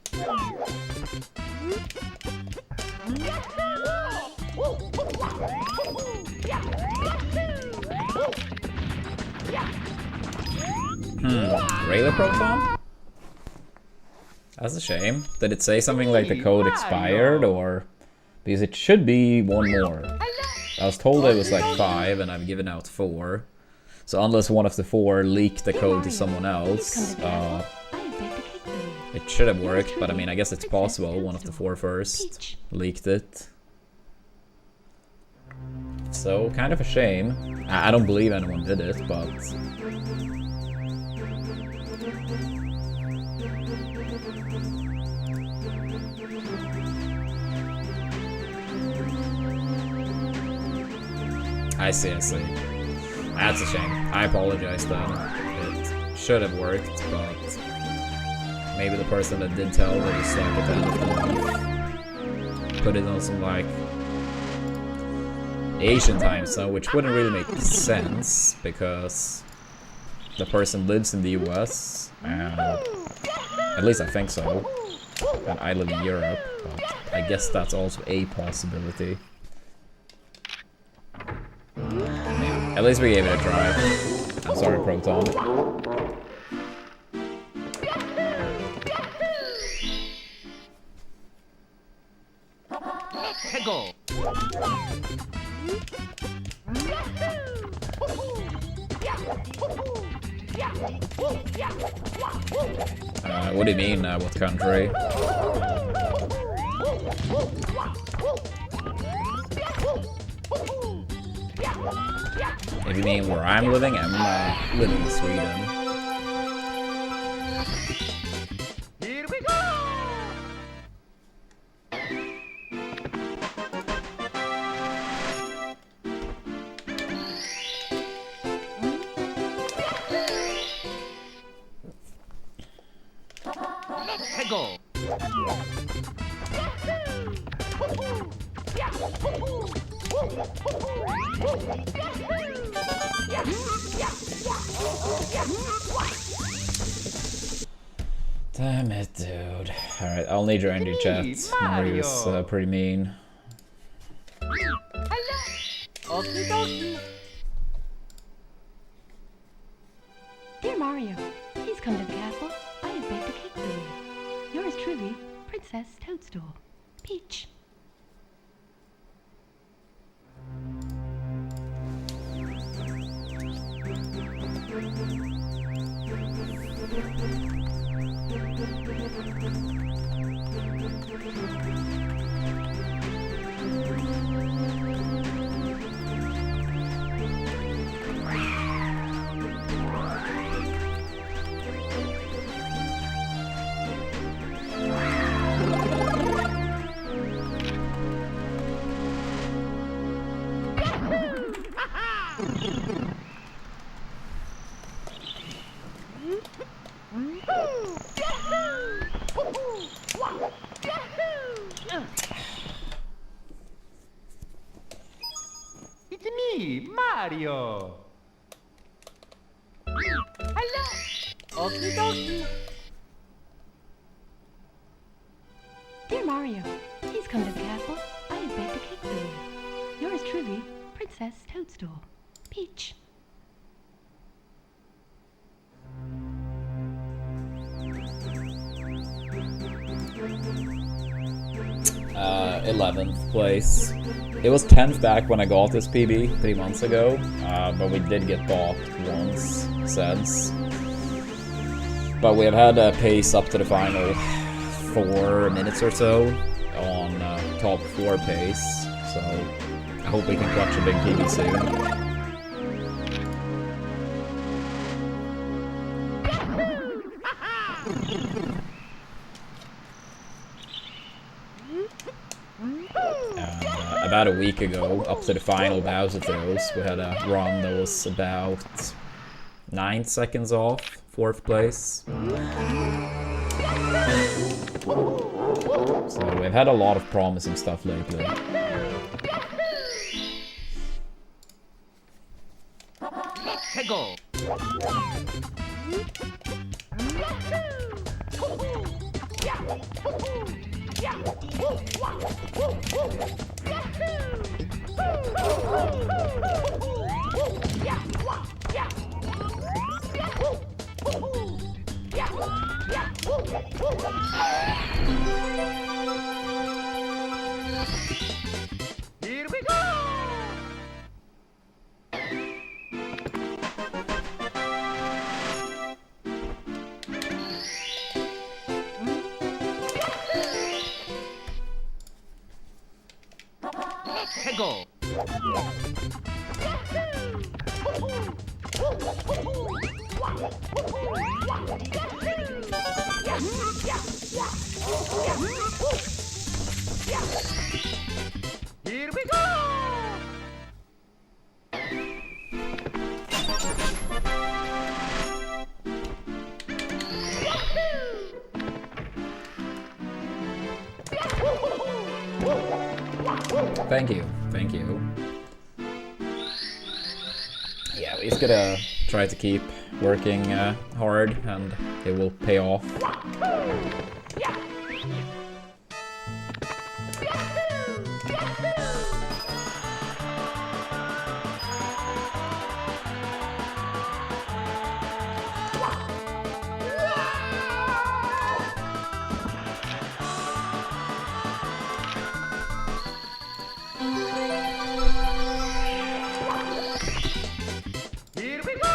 Regular Proton? That's a shame. Did it say something like the code expired, or... Because it should be one more. I was told it was like 5, and I've given out 4. So unless one of the 4 leaked the code to someone else, it should have worked, but I mean, I guess it's possible one of the 4 first leaked it. So, kind of a shame. I don't believe anyone did it, but... I see. That's a shame. I apologize then. It should have worked, but... maybe the person that did tell was just like at the end of the month. Put it on some like... Asian time zone, which wouldn't really make sense because the person lives in the US, and at least I think so, and I live in Europe, but I guess that's also a possibility. Yeah, at least we gave it a try. I'm sorry, Proton. Hegel. What do you mean, what country? If you mean where I'm living living in Sweden. Here we go. Hegel. Damn it, dude. Alright, I'll need your energy chat. Mario's pretty mean. Dear Mario, please come to the castle. I have baked a cake for you. Yours truly, Princess Toadstool. Peach. 'It's me, Mario. Hello. Okie dokie. Dear Mario, please come to the castle. I have baked a cake for you. Yours truly, Princess Toadstool. Peach. 11th place. It was 10th back when I got this PB 3 months ago, but we did get bought once since. But we have had a pace up to the final 4 minutes or so on top 4 pace, so I hope we can clutch a big PB soon. About a week ago, up to the final Bowser throws, we had a run that was about 9 seconds off 4th place. So we've had a lot of promising stuff lately. Hegel. Here we go. go. Here we go. Thank you, thank you. Yeah, we just gotta try to keep working hard, and it will pay off. Here we go.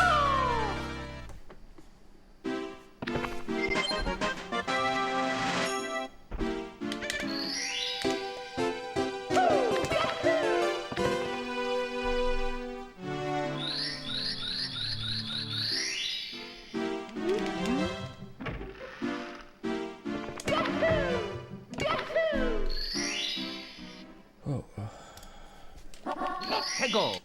Oh. Let's go.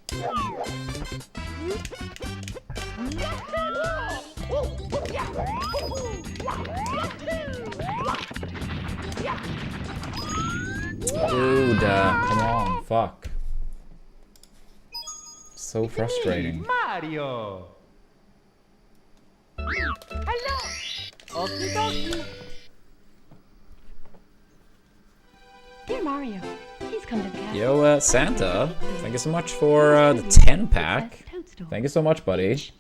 Dude, come on, fuck. So frustrating. Mario. Hello. Okie dokie. Dear Mario, please come to the castle. Yo, Santa, thank you so much for the 10-pack. Thank you so much, buddy.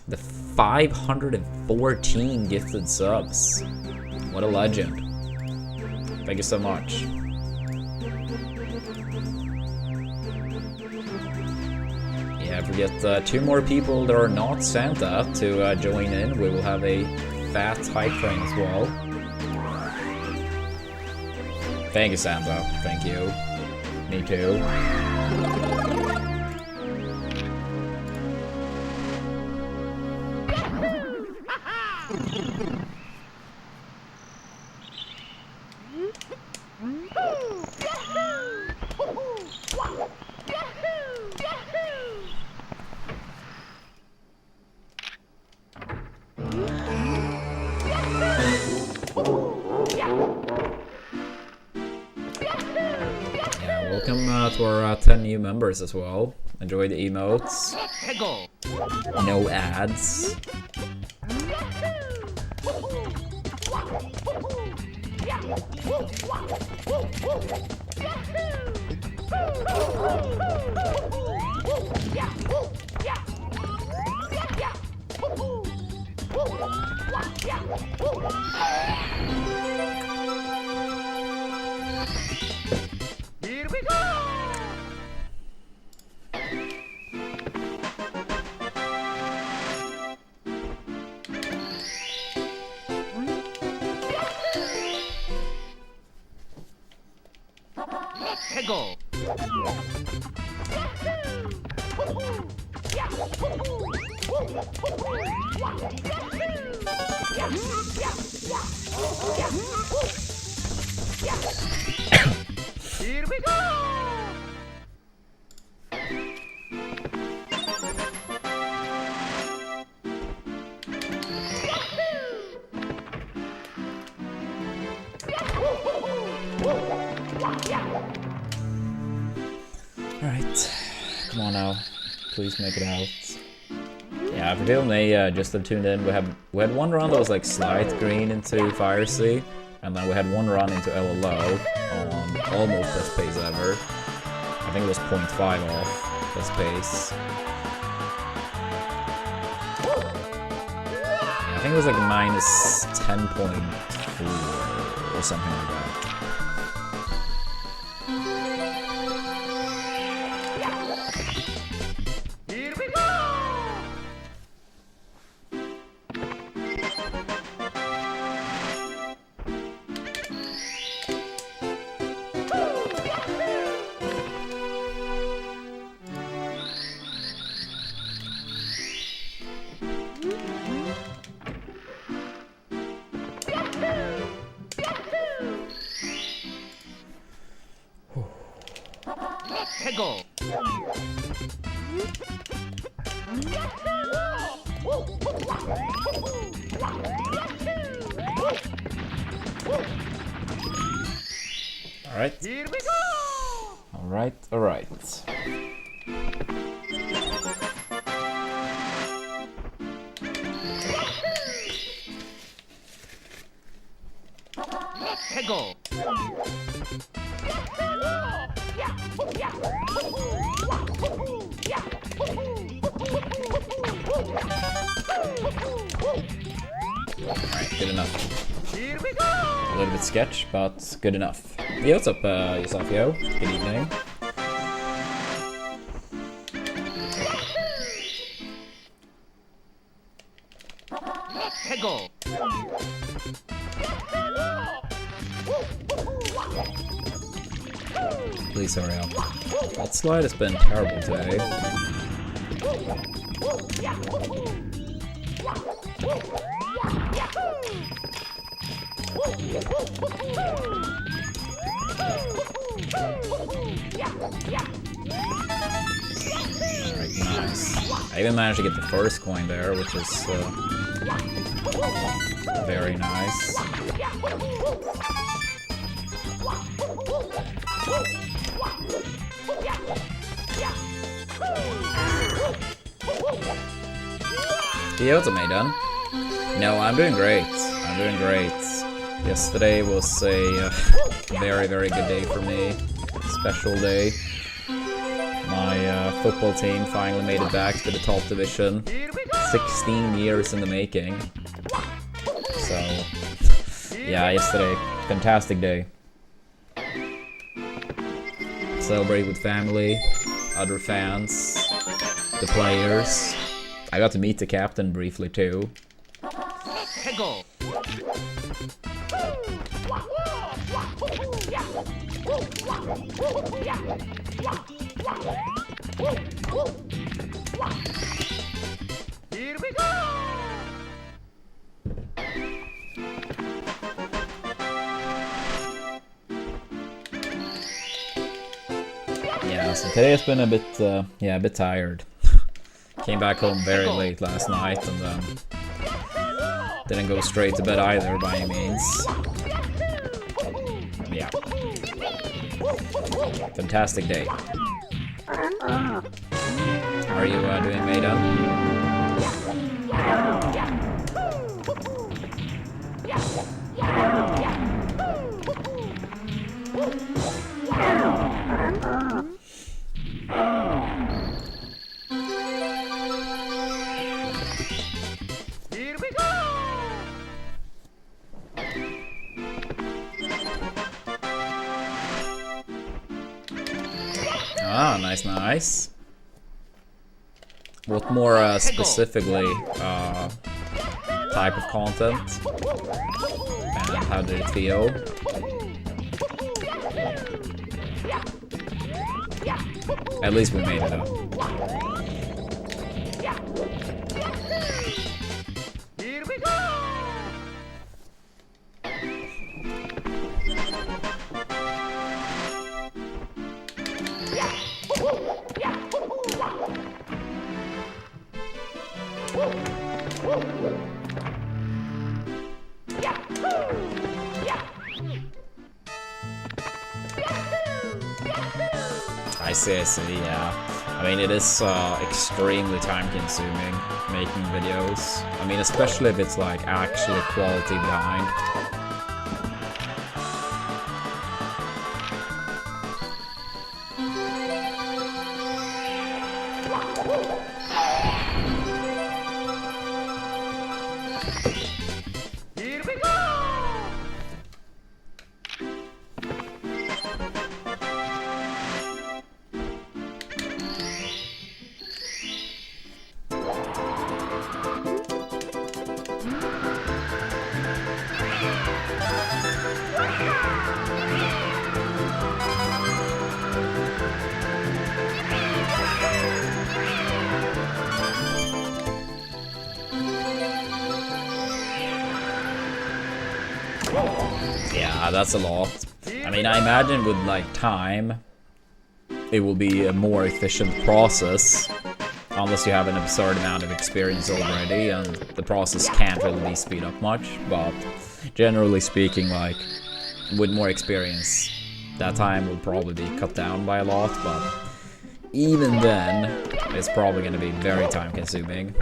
The 514 gifted subs. What a legend. Thank you so much. Yeah, if we get 2 more people that are not Santa to join in, we will have a fat hype train as well. Thank you, Santa. Thank you. Me too. Yeah, welcome to our 10 new members as well. Enjoy the emotes. Let's go. No ads. Here we go. Let's go. Here we go. Alright. Come on now. Please make it out. Yeah, for people may just have tuned in, we had one run that was like slight green into Fire Sea, and then we had one run into LLO on almost best pace ever. I think it was 0.5 off best pace. Yeah, I think it was like minus 10.4 or something like that. Here we go. Hegel. Alright. Here we go. Alright, alright. Hegel. Alright, good enough. Here we go. A little bit sketch, but good enough. Yeah, what's up, Yusafio? Good evening. Hegel. Please hurry up. That slide has been terrible today. Alright, nice. I even managed to get the first coin there, which is very nice. Yeah, what's up, Maiden? No, I'm doing great. I'm doing great. Yesterday was a very, very good day for me. Special day. My football team finally made it back to the top division. 16 years in the making. So, yeah, yesterday, fantastic day. Celebrate with family, other fans, the players. I got to meet the captain briefly too. Hegel. Here we go. Yeah, so today has been a bit, a bit tired. Came back home very late last night and didn't go straight to bed either by any means. Yeah. Fantastic day. How are you doing, Maiden? Here we go. Ah, nice, nice. What more specifically type of content? And how did it feel? At least we made it up. Here we go. I see, yeah. I mean, it is extremely time-consuming making videos. I mean, especially if it's like actually quality behind. Here we go. Yeah, that's a lot. I mean, I imagine with like time, it will be a more efficient process, unless you have an absurd amount of experience already, and the process can't really be speed up much. But generally speaking, like with more experience, that time will probably be cut down by a lot. But even then, it's probably going to be very time consuming.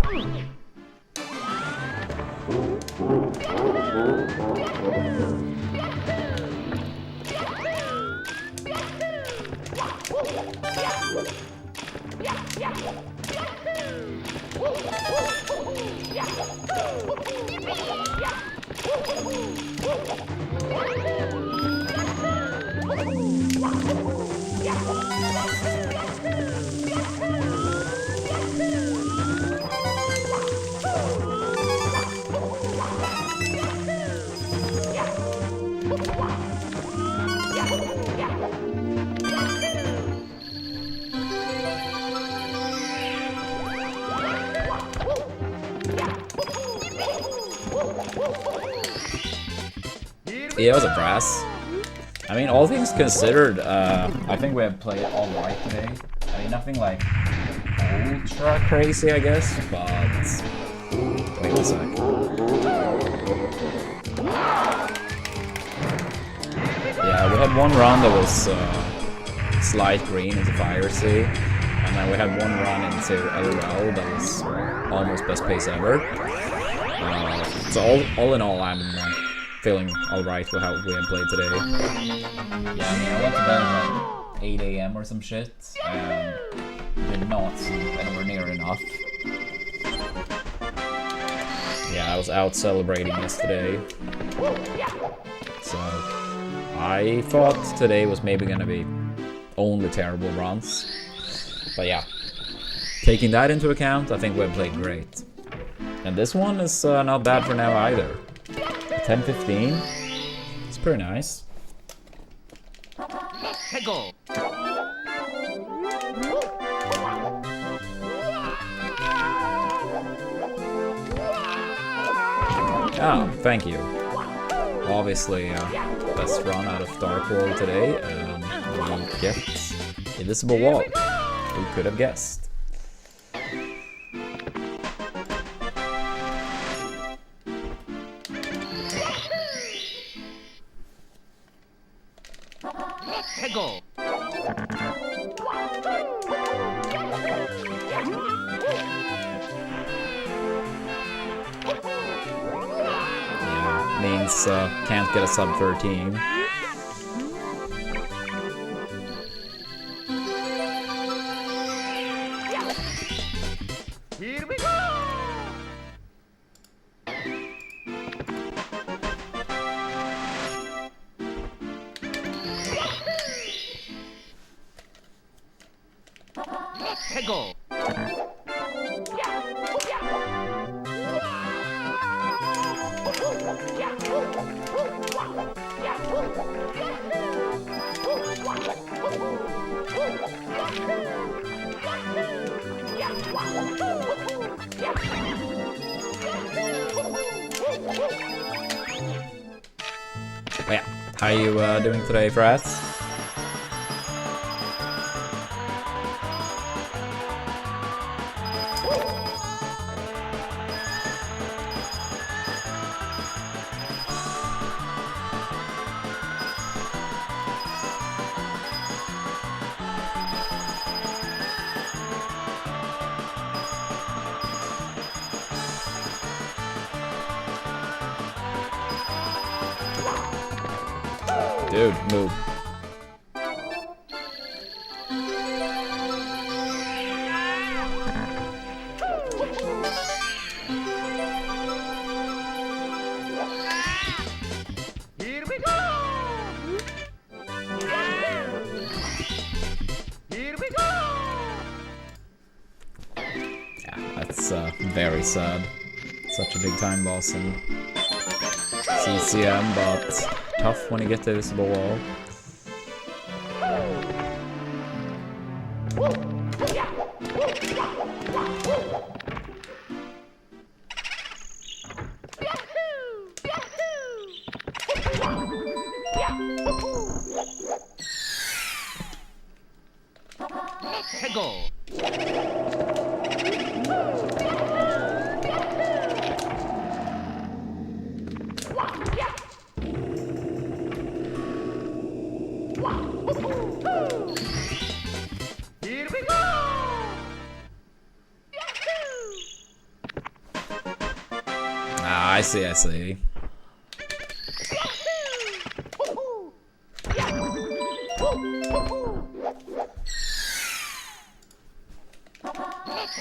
Yeah, it was a brass. I mean, all things considered, I think we have played alright today. I mean, nothing like ultra crazy, I guess, but... Wait 1 sec. Yeah, we had one run that was slight green into Fire Sea, and then we had one run into LOL that was almost best pace ever. So all in all, I'm feeling alright with how we have played today. Yeah, I mean, I went to bed at 8 AM or some shit, and did not sleep anywhere near enough. Yeah, I was out celebrating yesterday, so I thought today was maybe gonna be only terrible runs. But yeah, taking that into account, I think we have played great. And this one is not bad for now either. 10-15. It's pretty nice. Go. Oh, thank you. Obviously, best run out of Dark World today, and we get Invisible Wall. Who could have guessed? Go. Yeah, means can't get a sub 13. Here we go. Go. Oh yeah, how you doing today, Frats? Dude, move. Here we go. Here we go. Yeah, that's very sad. Such a big time boss in CCM, but tough when you get to Invisible Wall. Tego. Here we go! Ah, I see, I see.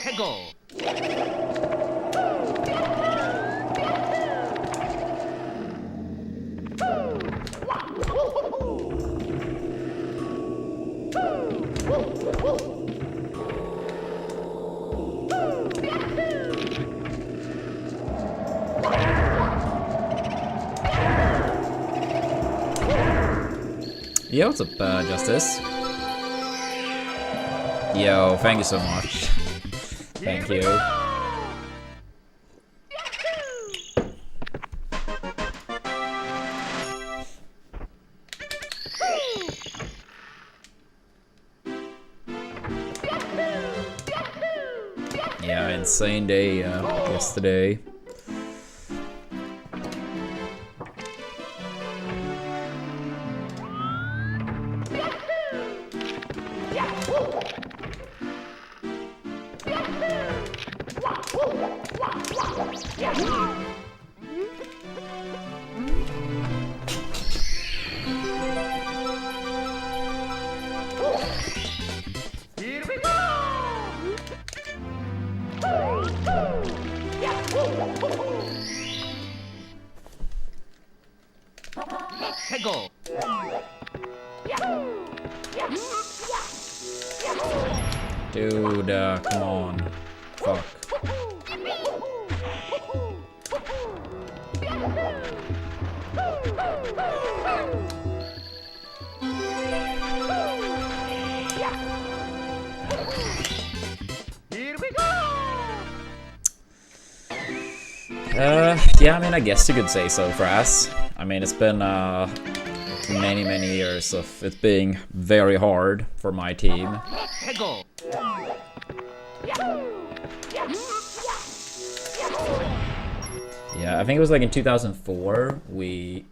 Tego. Yo, what's up, Justice? Yo, thank you so much. Thank you. Yeah, insane day yesterday. Here we go! Tego. Dude, come on. Fuck. Here we go! Yeah, I mean, I guess you could say so for us. I mean, it's been many years of it being very hard for my team. Tego. Yeah, I think it was like in 2004 we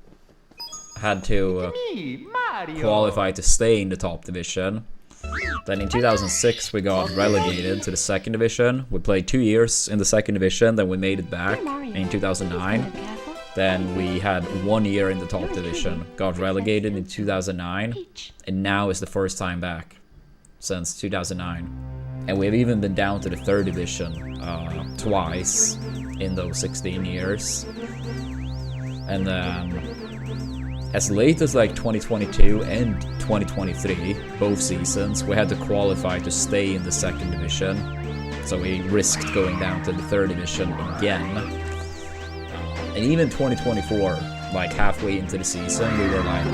had to Me, Mario! qualify to stay in the top division. Then in 2006 we got relegated to the second division. We played 2 years in the second division, then we made it back in 2009. Then we had 1 year in the top division, got relegated in 2009, and now is the first time back since 2009. And we've even been down to the third division twice in those 16 years. And then as late as like 2022 and 2023, both seasons, we had to qualify to stay in the second division. So we risked going down to the third division again. And even 2024, like halfway into the season, we were like,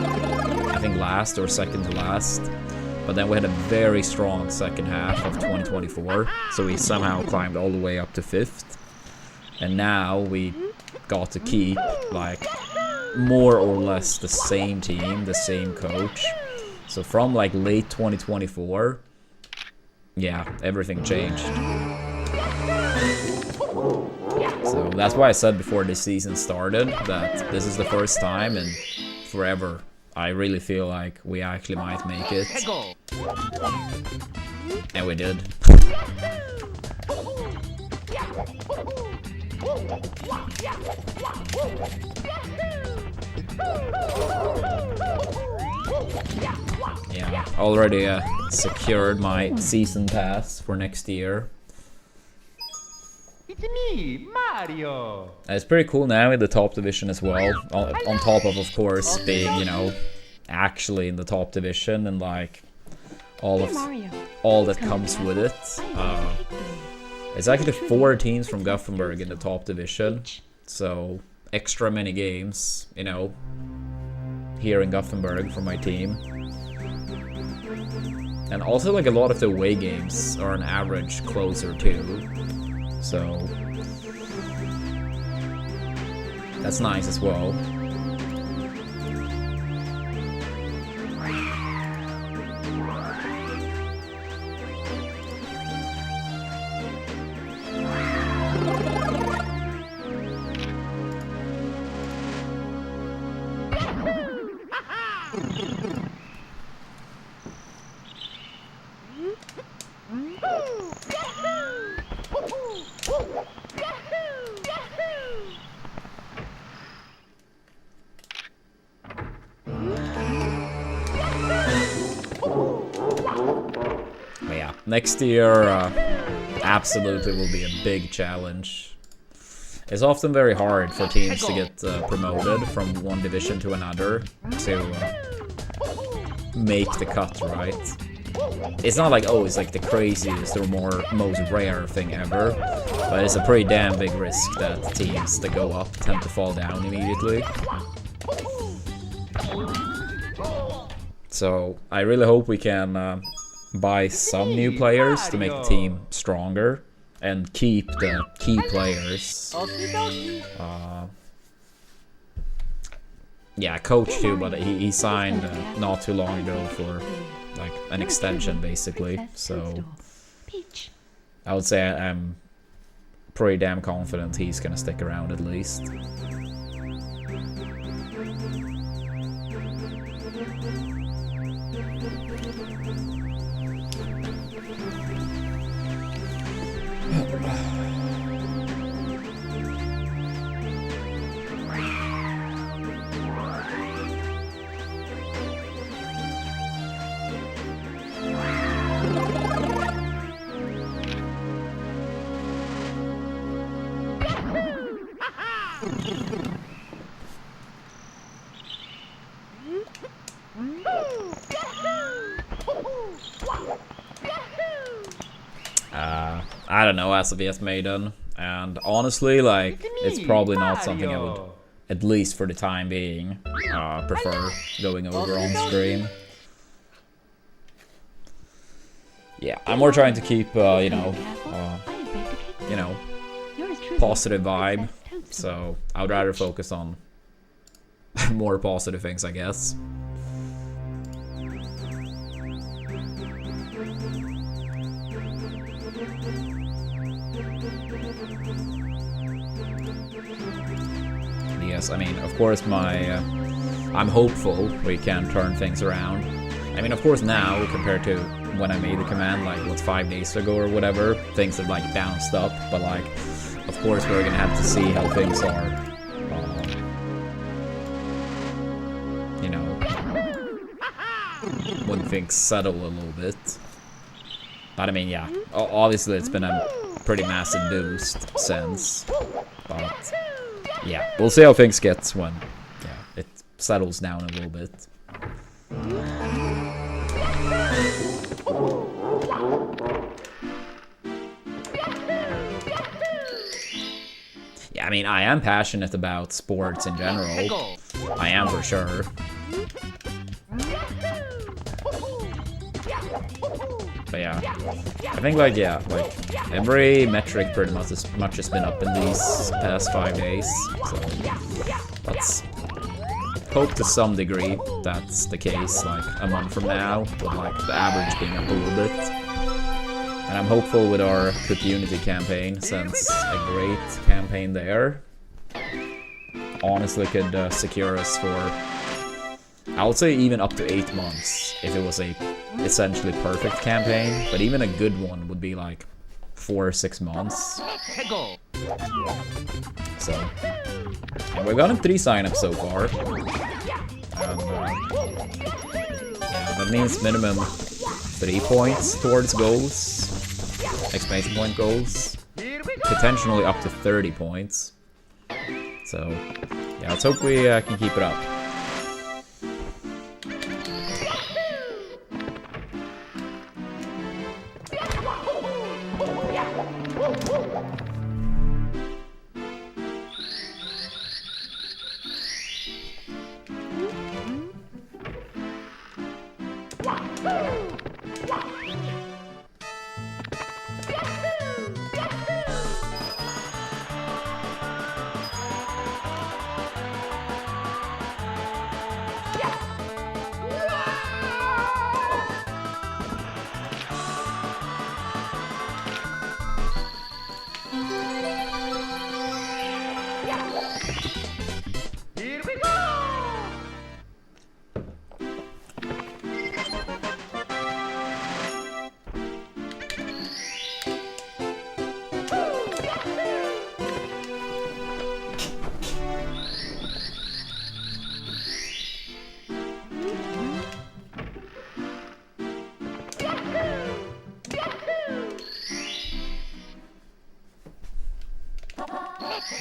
I think last or second to last. But then we had a very strong second half of 2024, so we somehow climbed all the way up to 5th. And now we got to keep, like, more or less the same team, the same coach. So from, like, late 2024, yeah, everything changed. So that's why I said before this season started that this is the first time in forever I really feel like we actually might make it. Tego. And we did. Yeah, already secured my season pass for next year. It's me, Mario! It's pretty cool now in the top division as well. On top of course, being, you know, actually in the top division and like all that comes with it. It's actually 4 teams from Gothenburg in the top division, so extra many games, you know, here in Gothenburg for my team. And also like a lot of the away games are on average closer too. So that's nice as well. next year absolutely will be a big challenge. It's often very hard for teams to get promoted from one division to another to make the cut, right? It's not like, oh, it's like the craziest or most rare thing ever, but it's a pretty damn big risk that teams that go up tend to fall down immediately. So I really hope we can buy some new players to make the team stronger and keep the key players. Yeah, coach too, but he signed not too long ago for like an extension basically, so I would say I'm pretty damn confident he's gonna stick around at least. I don't know, as of yet, Maiden, and honestly, like, it's probably not something I would, at least for the time being, prefer going over on stream. Yeah, I'm more trying to keep, you know, positive vibe, so I would rather focus on more positive things, I guess. Yes, I mean, of course, I'm hopeful we can turn things around. I mean, of course, now compared to when I made the command, like, what, 5 days ago or whatever, things have like bounced up. But like, of course, we're gonna have to see how things are, you know, when things settle a little bit. But I mean, yeah, obviously it's been a pretty massive boost since, but. Yeah, we'll see how things get when it settles down a little bit. Yeah, I mean, I am passionate about sports in general. I am for sure. But yeah, I think like, yeah, like every metric pretty much has been up in these past 5 days, so let's hope to some degree that's the case like a month from now, with like the average being up a little bit. And I'm hopeful with our Cook Unity campaign, since a great campaign there honestly could secure us for, I would say, even up to 8 months if it was a essentially perfect campaign, but even a good one would be like 4 or 6 months. So, and we've gotten 3 signups so far. And, yeah, that means minimum 3 points towards goals, exclamation point goals, potentially up to 30 points. So, yeah, let's hope we can keep it up.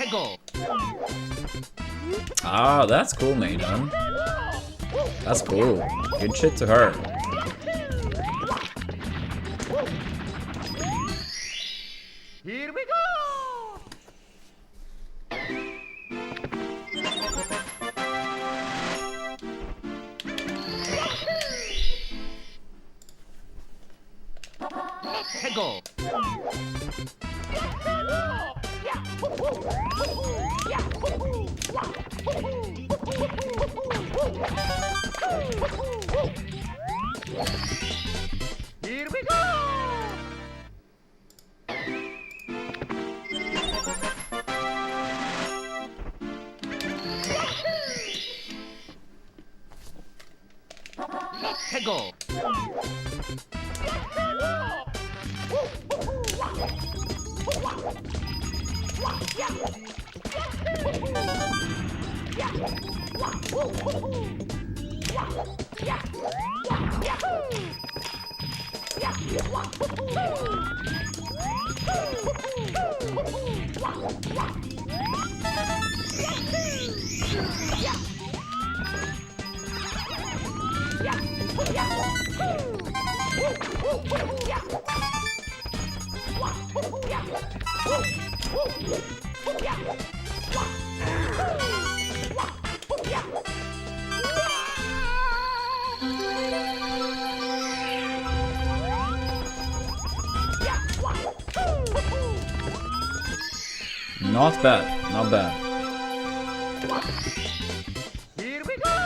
Hegel. Ah, that's cool, Maiden. That's cool. Good shit to her. Here we go! Hegel. Here we go! Hegel. Not bad, not bad. Here we go!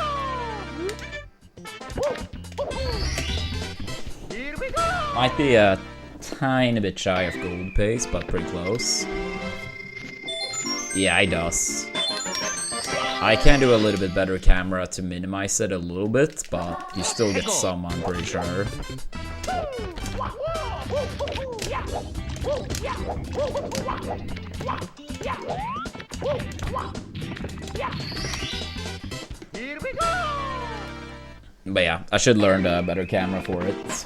Here we go! Might be a tiny bit shy of gold pace, but pretty close. Yeah, it does. I can do a little bit better camera to minimize it a little bit, but you still get some, I'm pretty sure. Here we go! But yeah, I should learn a better camera for it.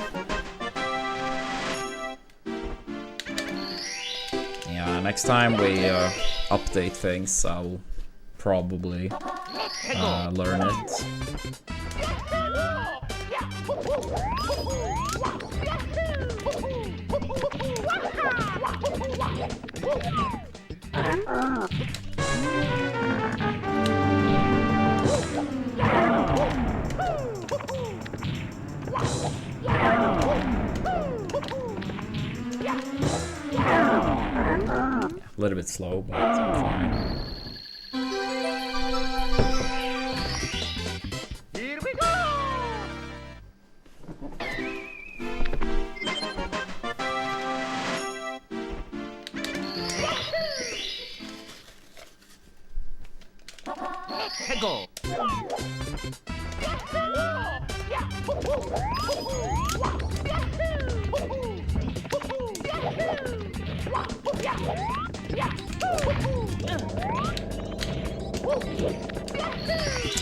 Yeah, next time we update things, I'll probably learn it. A little bit slow, but it's fine. Here we go! Hegel.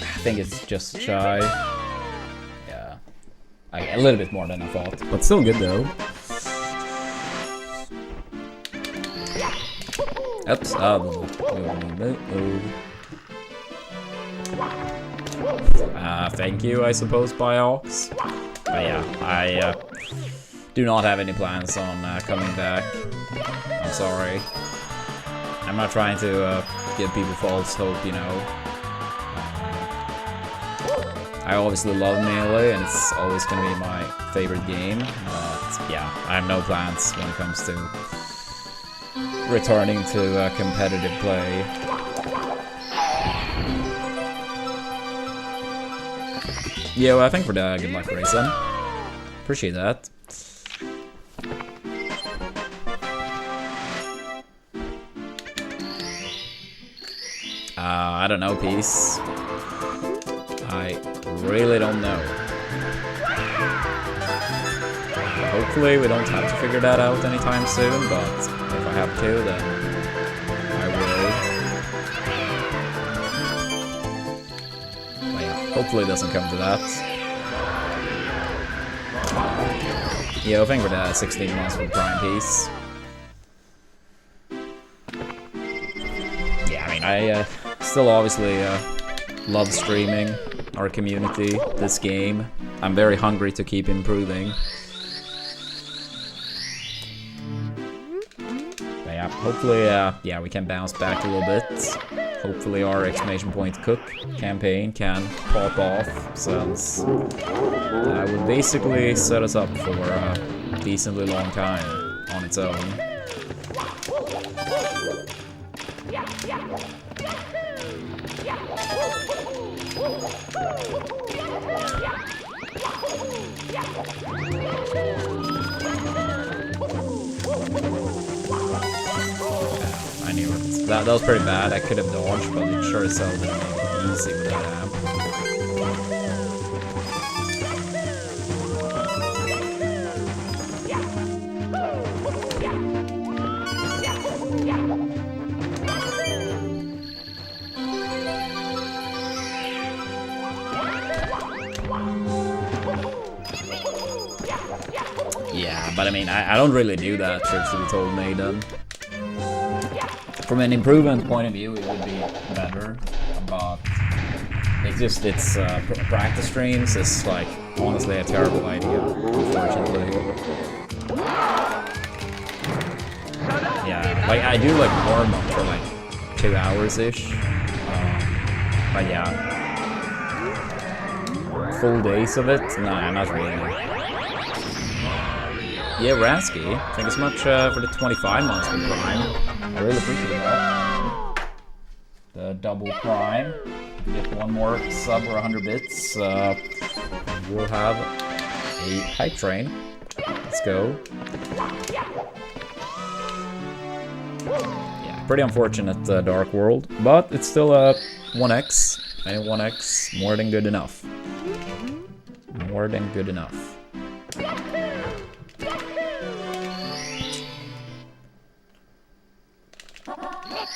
I think it's just shy. Yeah. A little bit more than I thought, but still good though. Oops. Thank you, I suppose, Biox. But yeah, I do not have any plans on coming back. I'm sorry. I'm not trying to give people false hope, you know. I obviously love Melee, and it's always gonna be my favorite game. But yeah, I have no plans when it comes to returning to competitive play. Yo, I think for the good luck racing. Appreciate that. I don't know, Peace. I really don't know. Hopefully we don't have to figure that out anytime soon, but if I have to, then I will. But yeah, hopefully it doesn't come to that. Yeah, I think we're at 16 months for Prime Piece. mean, I still obviously love streaming our community, this game. I'm very hungry to keep improving. But yeah, hopefully, yeah, we can bounce back a little bit. Hopefully our exclamation point cook campaign can pop off, since that would basically set us up for a decently long time on its own. I knew it. That was pretty bad. I could have dodged, but it sure as hell didn't make it easy with that amp. Yeah, but I mean, I don't really do that, truth to be told, Maiden. From an improvement point of view, it would be better, but it's practice streams is like honestly a terrible idea, unfortunately. Yeah, like I do like warm up for like 2 hours ish, but yeah, full days of it, nah, not really. Yeah, Rasky, thank you so much for the 25 months for Prime. I really appreciate that. The double Prime. Get one more sub or 100 bits. We'll have a hype train. Let's go. Yeah, pretty unfortunate Dark World, but it's still a 1x. And 1x, more than good enough. More than good enough.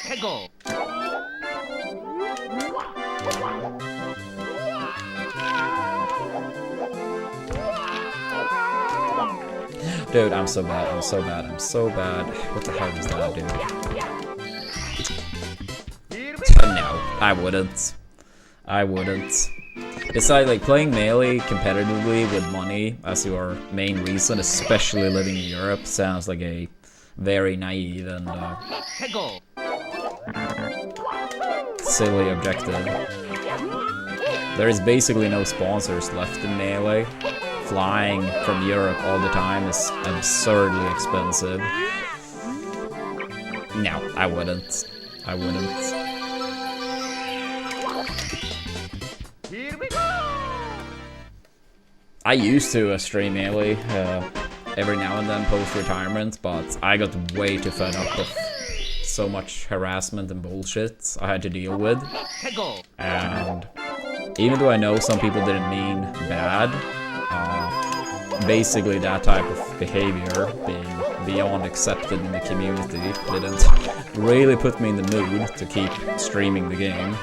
Peggle. Dude, I'm so bad, I'm so bad, I'm so bad. What the hell is that, dude? No, I wouldn't. I wouldn't. Besides, like, playing Melee competitively with money as your main reason, especially living in Europe, sounds like a very naive and silly objective. There is basically no sponsors left in Melee. Flying from Europe all the time is absurdly expensive. No, I wouldn't. I wouldn't. I used to stream Melee every now and then post-retirement, but I got way too fed up with so much harassment and bullshit I had to deal with. And even though I know some people didn't mean bad, basically that type of behavior, being beyond accepted in the community, didn't really put me in the mood to keep streaming the game.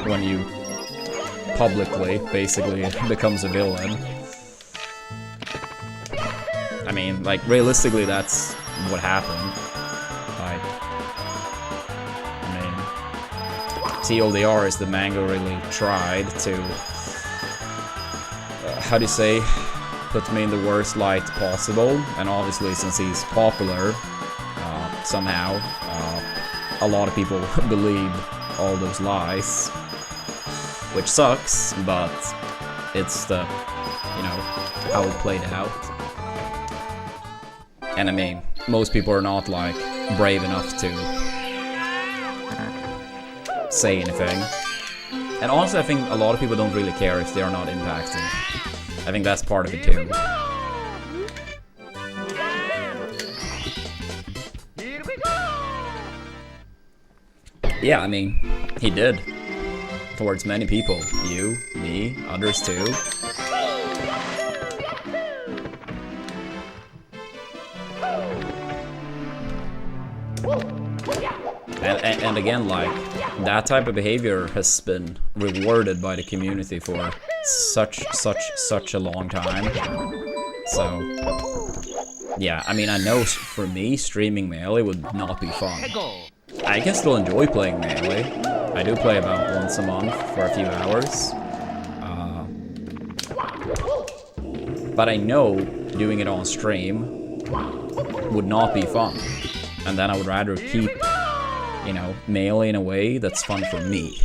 When you publicly basically becomes a villain. I mean, like, realistically, that's what happened. Like, I mean, TLDR is the Mango really tried to, how do you say, put me in the worst light possible, and obviously since he's popular, somehow, a lot of people believe all those lies, which sucks, but it's the, you know, how it played out. And I mean, most people are not, like, brave enough to say anything. And honestly, I think a lot of people don't really care if they are not impacted. I think that's part of it too. Yeah, I mean, he did. Towards many people. You, me, others too. And again, like, that type of behavior has been rewarded by the community for such a long time. So, yeah, I mean, I know for me, streaming Melee would not be fun. Peggle. I can still enjoy playing Melee. I do play about once a month for a few hours. But I know doing it on stream would not be fun. And then I would rather keep, you know, Melee in a way that's fun for me.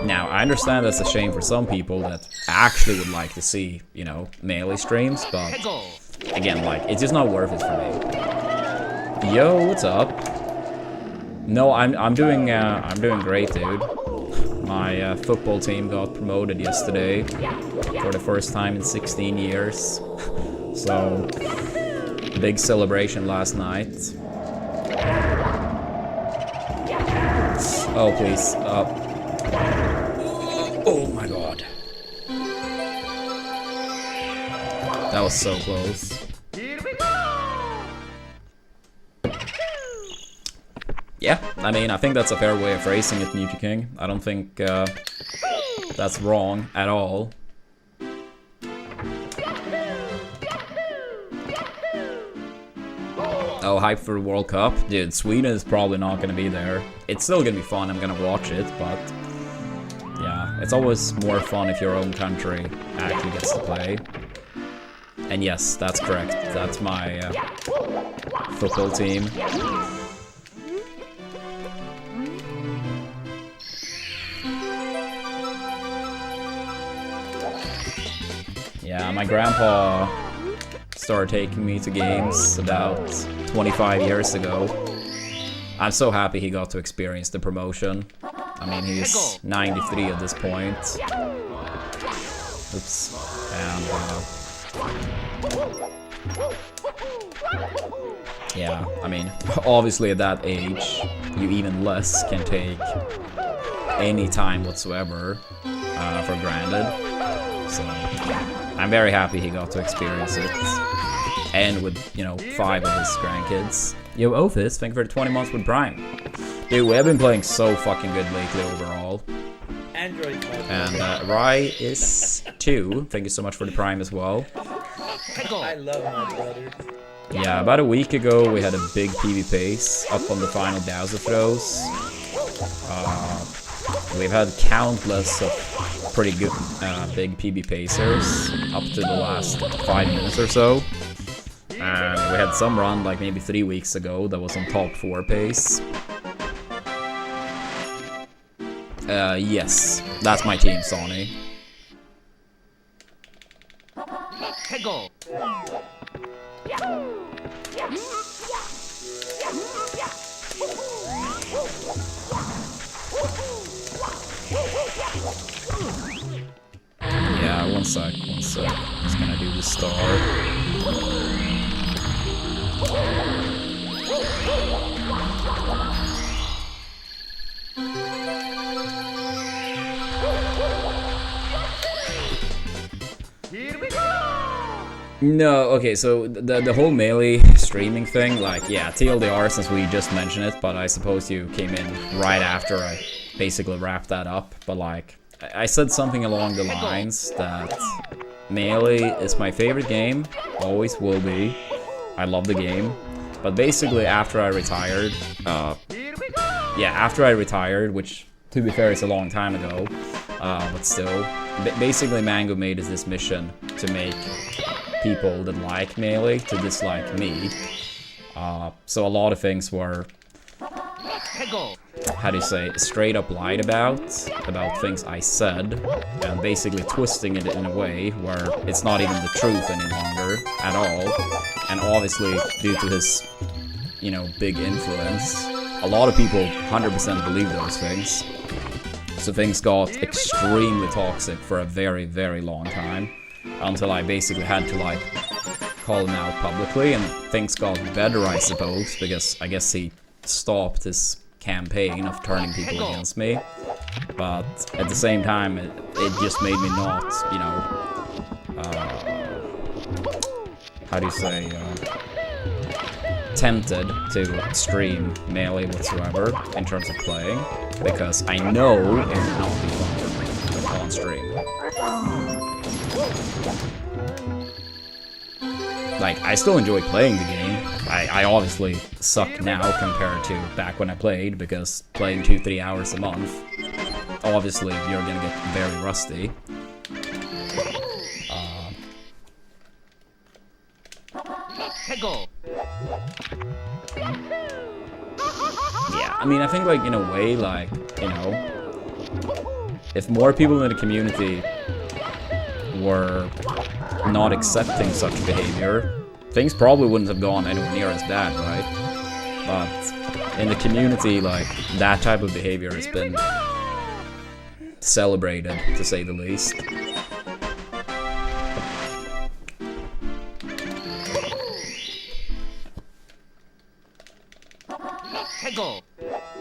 Now, I understand that's a shame for some people that actually would like to see, you know, Melee streams, but Peggle. again, like, it's just not worth it for me. Yo, what's up? No, I'm doing great, dude. My football team got promoted yesterday for the first time in 16 years. So, big celebration last night. Oh, please. Oh my god. That was so close. Here we go! Yeah, I mean, I think that's a fair way of phrasing it, Mewtwo King. I don't think that's wrong at all. Oh, hype for the World Cup? Dude, Sweden is probably not gonna be there. It's still gonna be fun, I'm gonna watch it, but... yeah, it's always more fun if your own country actually gets to play. And yes, that's correct. That's my football team. Yeah, my grandpa started taking me to games about 25 years ago. I'm so happy he got to experience the promotion. I mean, he's 93 at this point. Oops. And, yeah, I mean, obviously at that age, you even less can take any time whatsoever for granted. So, I'm very happy he got to experience it. And with, you know, 5 of his grandkids. Yo, Ophis, thank you for the 20 months with Prime. Dude, we have been playing so fucking good lately overall. Android. And Rai is 2. Thank you so much for the Prime as well. I love my brother. Yeah, about a week ago we had a big PV pace up on the final Bowser throws. We've had countless of pretty good big PB pacers up to the last 5 minutes or so. And we had some run like maybe 3 weeks ago that was on top 4 pace. Yes, that's my team, Sonny. Peggle. Yeah, one sec. Just gonna do the star. Here we go! No, okay, so the whole Melee streaming thing, like, yeah, TLDR since we just mentioned it, but I suppose you came in right after I basically wrapped that up, but like, I said something along the lines that Melee is my favorite game, always will be, I love the game, but basically after I retired, Here we go! yeah, after I retired, which to be fair is a long time ago, but still, basically Mango made is this mission to make people that like Melee to dislike me. So a lot of things were, Peggle. how do you say, straight up lied about things I said, and basically twisting it in a way where it's not even the truth any longer at all. And obviously, due to his, you know, big influence, a lot of people 100% believe those things. So things got extremely toxic for a very, very long time, until I basically had to, like, call him out publicly, and things got better, I suppose, because I guess he stopped his campaign of turning people against me. But at the same time, it just made me not, you know, how do you say, tempted to stream Melee whatsoever in terms of playing. because I know it will not be fun on stream. Like, I still enjoy playing the game. I obviously suck now compared to back when I played, because playing 2-3 hours a month, obviously you're gonna get very rusty. Yeah, I mean, I think, like, in a way, like, you know, if more people in the community were not accepting such behavior, things probably wouldn't have gone anywhere near as bad, right? But in the community, like, that type of behavior has been celebrated, to say the least.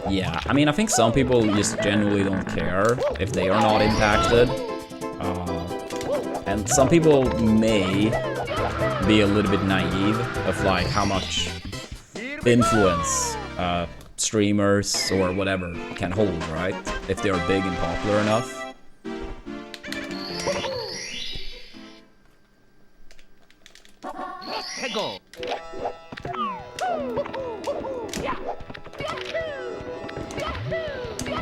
Yeah, I mean, I think some people just genuinely don't care if they are not impacted. And some people may be a little bit naive of, like, how much influence streamers or whatever can hold, right? If they're big and popular enough.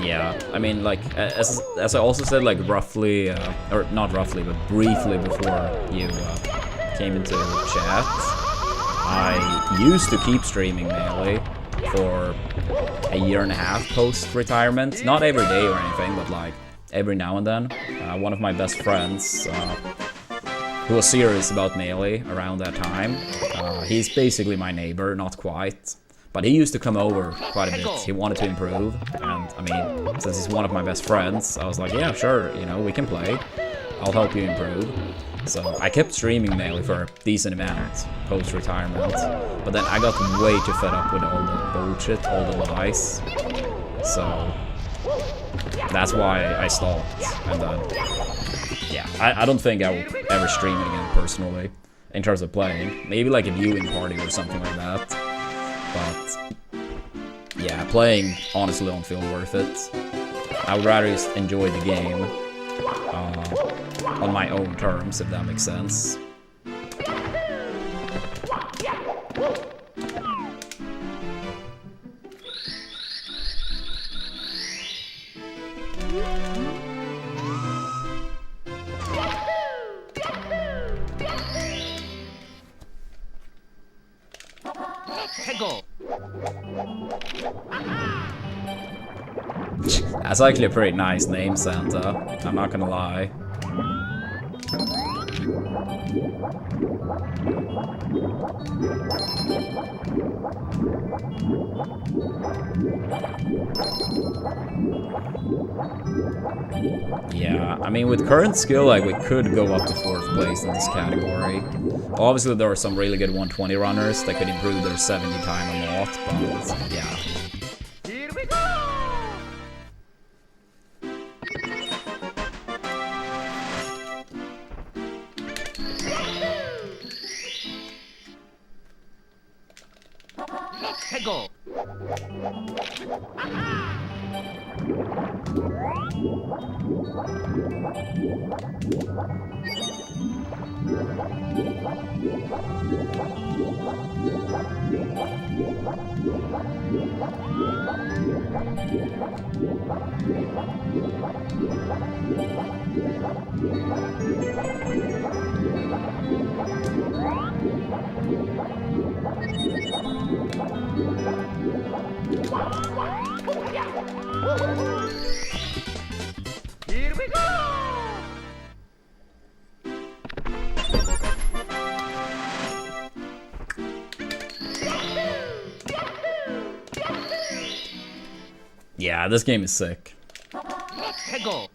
Yeah, I mean, like, as I also said, like, roughly, or not roughly, but briefly before you came into chat, I used to keep streaming Melee for a year and a half post-retirement. Not every day or anything, but, like, every now and then. One of my best friends, who was serious about Melee around that time, he's basically my neighbor, not quite. But he used to come over quite a bit. He wanted to improve, and I mean, since he's one of my best friends, I was like, yeah, sure, you know, we can play. I'll help you improve. So I kept streaming Melee for a decent amount post-retirement, but then I got way too fed up with all the bullshit, all the lies. So that's why I stopped. And then, yeah, I don't think I will ever stream it again personally, in terms of playing. Maybe like a viewing party or something like that. But yeah, playing honestly don't feel worth it. I would rather just enjoy the game on my own terms, if that makes sense. That's actually a pretty nice name, Santa. I'm not gonna lie. Yeah, I mean, with current skill, like, we could go up to 4th place in this category. Obviously, there are some really good 120 runners that could improve their 70 time a lot, but yeah. Here we go! Go. Here we go! Yeah, this game is sick. Go.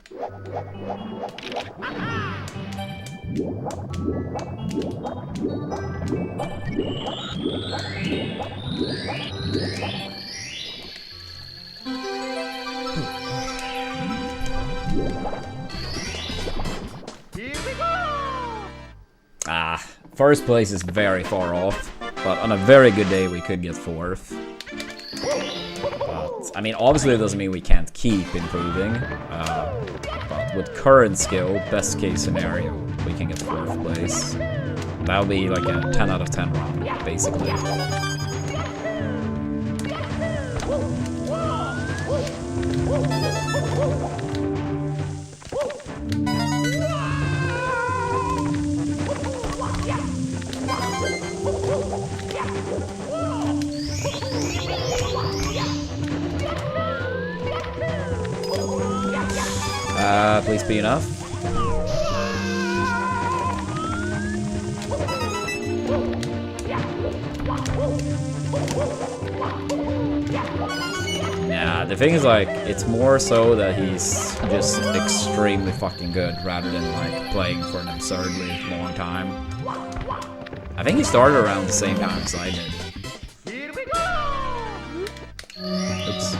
Ah, 1st place is very far off, but on a very good day we could get 4th. But I mean, obviously it doesn't mean we can't keep improving, but with current skill, best case scenario, we can get 4th place. That would be like a 10 out of 10 run, basically. Please be enough. Yeah, the thing is, like, it's more so that he's just extremely fucking good rather than, like, playing for an absurdly long time. I think he started around the same time as I did. Here we go! Oops.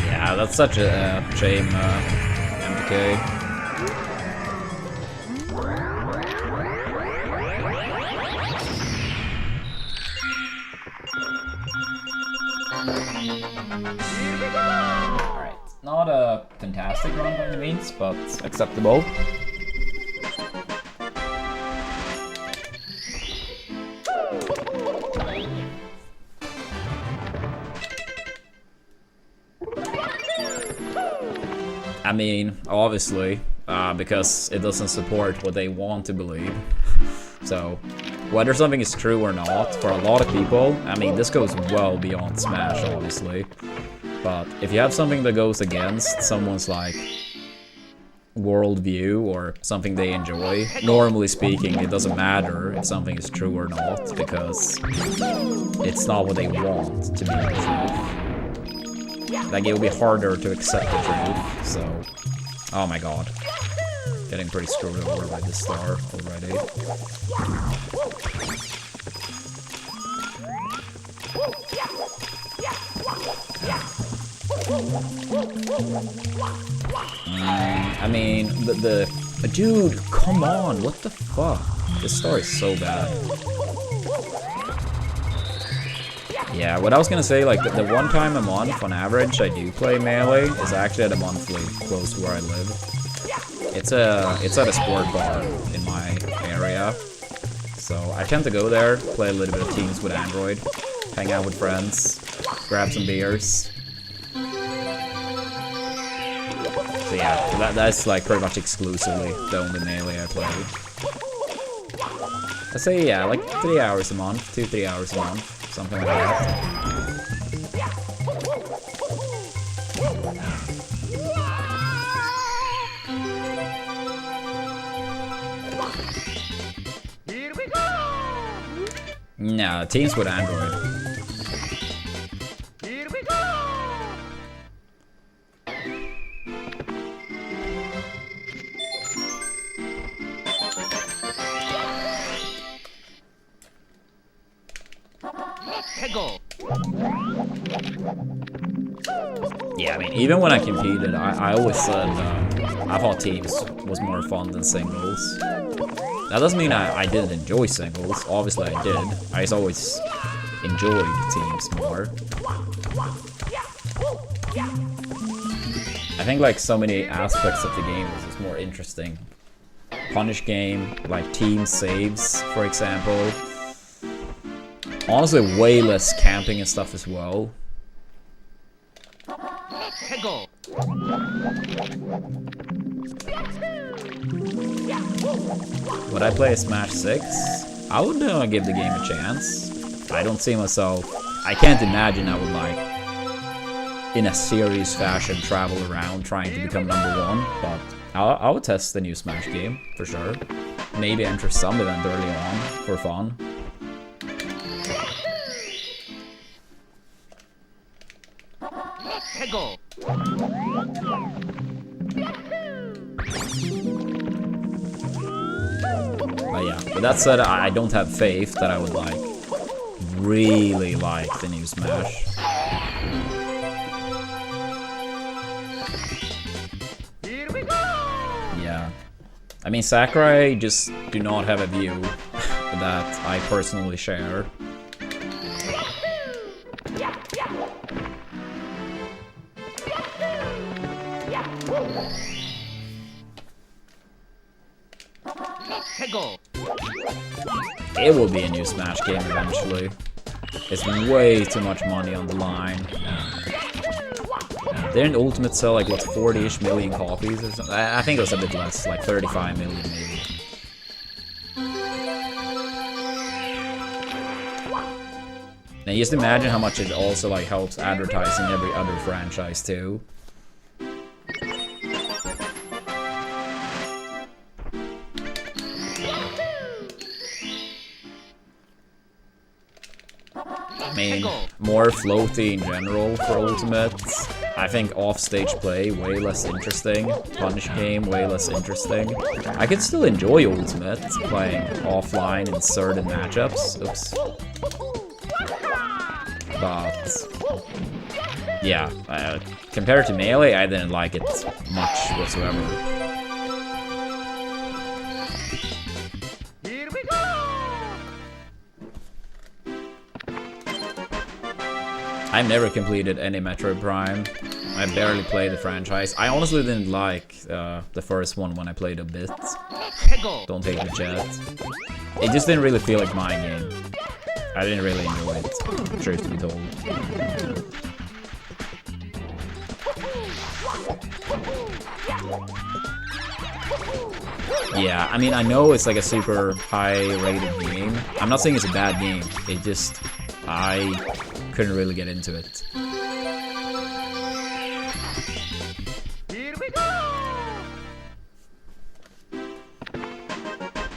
Yeah, that's such a shame, MTK. Alright, not a fantastic run by any means, but acceptable. I mean, obviously, because it doesn't support what they want to believe. So, whether something is true or not, for a lot of people, I mean, this goes well beyond Smash, obviously. But if you have something that goes against someone's, like, worldview or something they enjoy, normally speaking, it doesn't matter if something is true or not, because it's not what they want to be the truth. Like, it will be harder to accept the truth, so... Oh my god. Getting pretty screwed over by this star already. I mean, dude, come on, what the fuck? This star is so bad. Yeah, what I was gonna say, like, the one time a month, on average, I do play Melee, is actually at a monthly, close to where I live. It's at a sport bar in my area, so I tend to go there, play a little bit of teams with Android, hang out with friends, grab some beers. So yeah, that's like pretty much exclusively the only Melee I play. I'd say, yeah, like 3 hours a month, 2-3 hours a month. Something like that. Here we go! No, teams with Android. Here we go! Yeah, I mean, even when I competed, I always said I thought teams was more fun than singles. That doesn't mean I didn't enjoy singles. Obviously I did. I just always enjoyed teams more. I think like so many aspects of the game was just more interesting. Punish game, like team saves, for example. Honestly, way less camping and stuff as well. Would I play a Smash 6? I would give the game a chance. I don't see myself... I can't imagine I would, like, in a serious fashion, travel around trying to become #1, but I would test the new Smash game, for sure. Maybe enter some event early on, for fun. Yeah, but that said, I don't have faith that I would like really like the new Smash. Here we go! Yeah. I mean, Sakurai just do not have a view that I personally share. Hegel. It will be a new Smash game eventually. It's way too much money on the line. Didn't Ultimate sell like, what, 40-ish million copies or something? I think it was a bit less, like 35 million maybe. Now just imagine how much it also like helps advertising every other franchise too. I mean, more floaty in general for Ultimate. I think off-stage play, way less interesting. Punish game, way less interesting. I could still enjoy Ultimate, playing offline in certain matchups. Oops. But, yeah, compared to Melee, I didn't like it much whatsoever. Here we go! I've never completed any Metroid Prime. I barely played the franchise. I honestly didn't like the first one when I played a bit. Don't take the chat. It just didn't really feel like my game. I didn't really enjoy it, truth to be told. Yeah, I mean, I know it's like a super high-rated game. I'm not saying it's a bad game. It just... I couldn't really get into it. Here we go!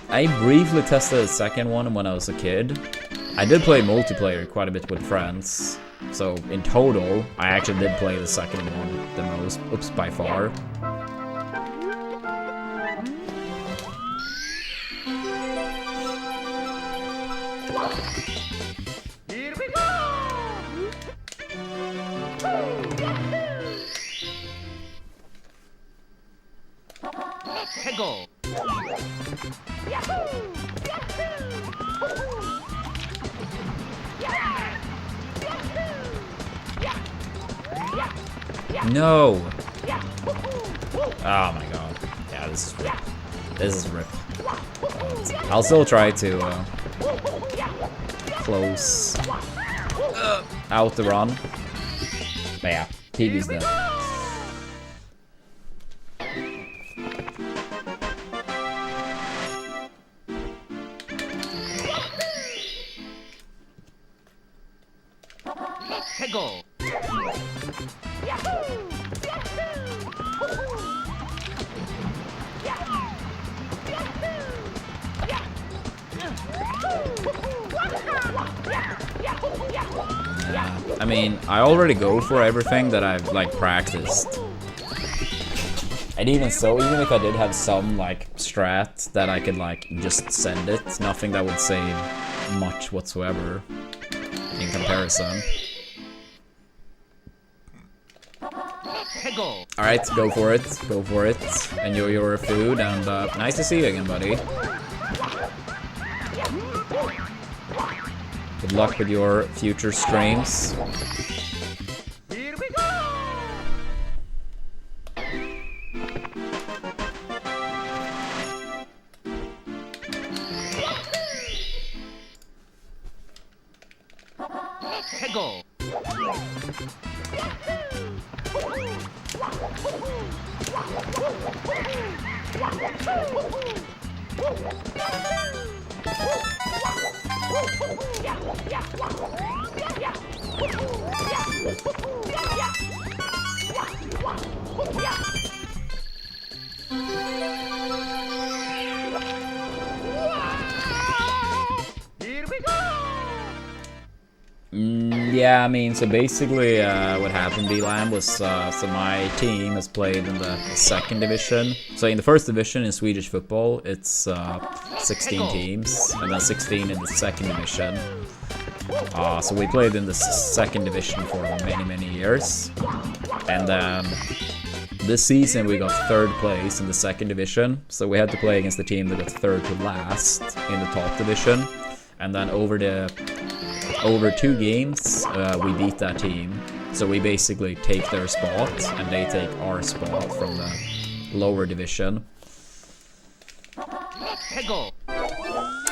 I briefly tested the second one when I was a kid. I did play multiplayer quite a bit with friends. So in total, I actually did play the second one the most. Oops, by far. Here we go! Hegel. No! Oh my god. Yeah, this is rip. This is rip. But I'll still try to close out the run. But yeah, PB's dead. Hegel. I mean, I already go for everything that I've, like, practiced. And even so, even if I did have some, like, strat that I could, like, just send it, nothing that would save much whatsoever in comparison. Hegel. Alright, go for it. Go for it. Enjoy your food, and nice to see you again, buddy. Good luck with your future streams. Here we go! Hegel. Here we go! Yeah, I mean, so basically what happened, B-Lamb, was so my team has played in the second division. So in the first division in Swedish football, it's 16 teams, and then 16 in the second division. So we played in the second division for many years. And then this season we got third place in the second division. So we had to play against the team that got third to last in the top division. And then over 2 games, we beat that team. So we basically take their spot, and they take our spot from the lower division.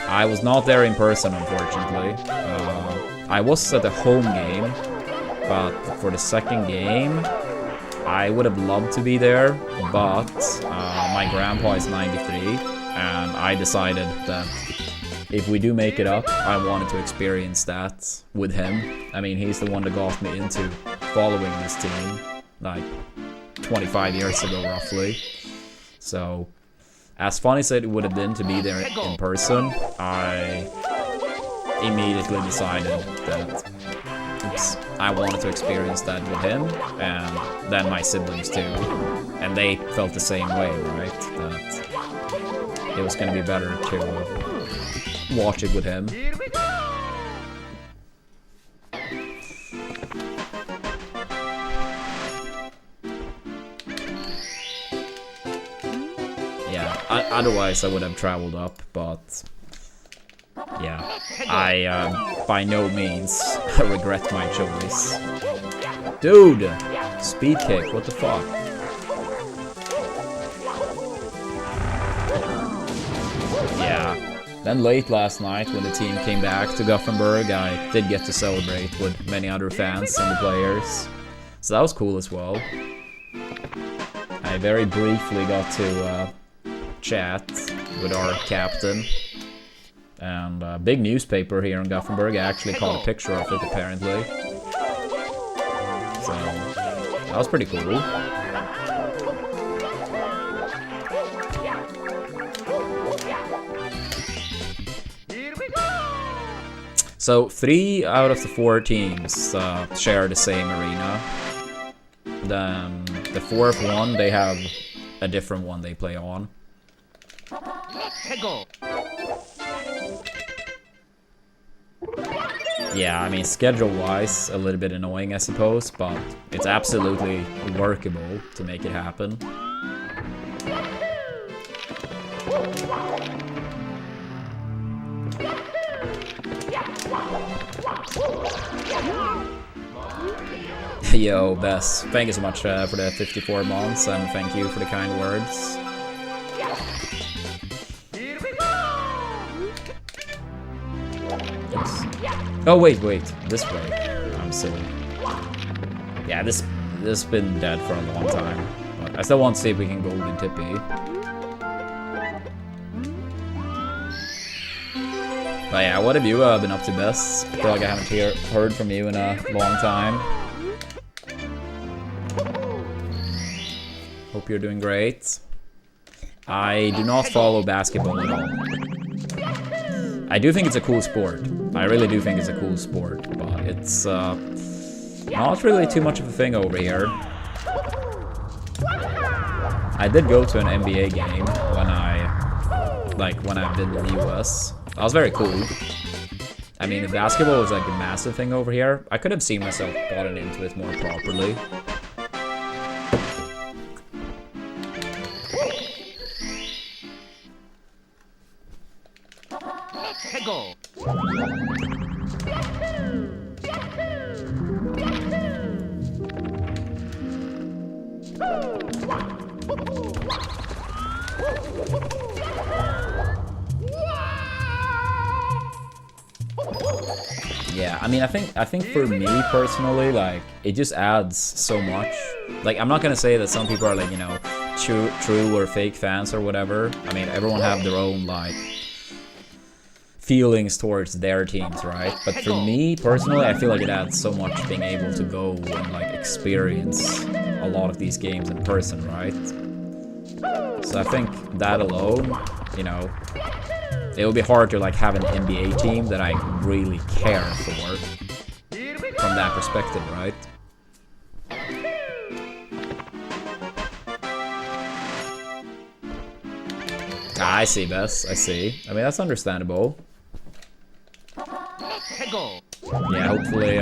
I was not there in person, unfortunately. I was at the home game, but for the second game, I would have loved to be there, but my grandpa is 93, and I decided that if we do make it up, I wanted to experience that with him. I mean, he's the one that got me into following this team, like 25 years ago, roughly. So, as fun as it would have been to be there in person, I immediately decided that I wanted to experience that with him, and then my siblings too. And they felt the same way, right? That it was going to be better to watch it with him. Yeah, otherwise I would have traveled up, but yeah, I by no means regret my choice. Dude! Speed kick, what the fuck? Yeah. Then late last night, when the team came back to Gothenburg, I did get to celebrate with many other fans and the players. So that was cool as well. I very briefly got to chat with our captain. And a big newspaper here in Gothenburg actually caught a picture of it, apparently. So, that was pretty cool. So 3 out of the 4 teams share the same arena. Then the 4th one, they have a different one they play on. Yeah, I mean, schedule-wise, a little bit annoying, I suppose, but it's absolutely workable to make it happen. Yo, Bess, thank you so much for the 54 months, and thank you for the kind words. Yes. Oh, wait, this way. I'm silly. Yeah, this has been dead for a long time, but I still want to see if we can golden tippy. But yeah, what have you been up to, Bess? I feel like I haven't heard from you in a long time. Hope you're doing great. I do not follow basketball at all. I do think it's a cool sport. I really do think it's a cool sport, but it's not really too much of a thing over here. I did go to an NBA game when I've been in the US. That was very cool. I mean, if basketball was like a massive thing over here, I could have seen myself gotten into it more properly. Yeah, I mean, I think for me personally, like, it just adds so much. Like, I'm not gonna say that some people are like, you know, true or fake fans or whatever. I mean, everyone have their own like feelings towards their teams, right? But for me personally, I feel like it adds so much being able to go and like experience a lot of these games in person, right? So I think that alone, you know, it would be hard to like have an NBA team that I really care for. from that perspective, right? Ah, I see, Bess. I see. I mean, that's understandable. Hegel. Yeah, hopefully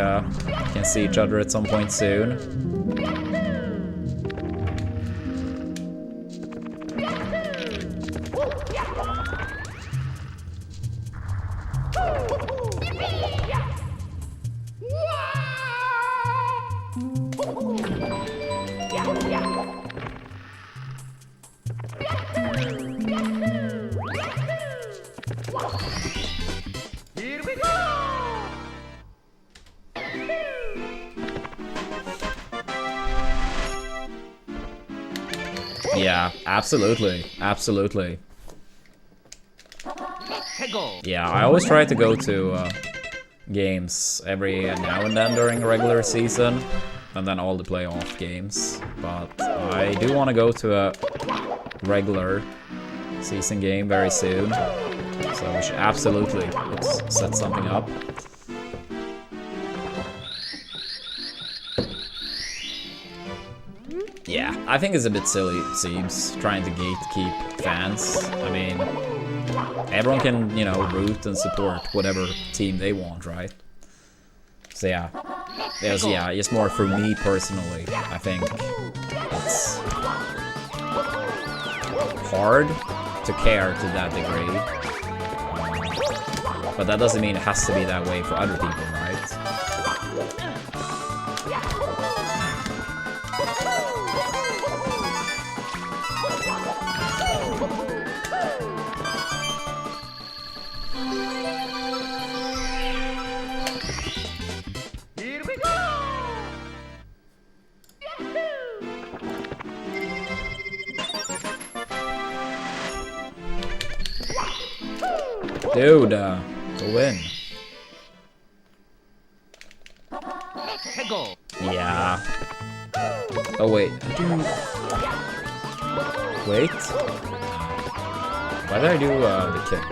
can see each other at some point soon. Here we go! Yeah, absolutely. Absolutely. Hegel. Yeah, I always try to go to games every now and then during the regular season, and then all the playoff games. But I do want to go to a regular season game very soon, so we should absolutely set something up. Yeah, I think it's a bit silly, it seems, trying to gatekeep fans. I mean, everyone can, you know, root and support whatever team they want, right? So yeah, just more for me personally, I think it's hard to care to that degree. But that doesn't mean it has to be that way for other people, right? Here we go! Dude, go in. Hegel. Yeah. Oh wait, wait. Why did I do the kick?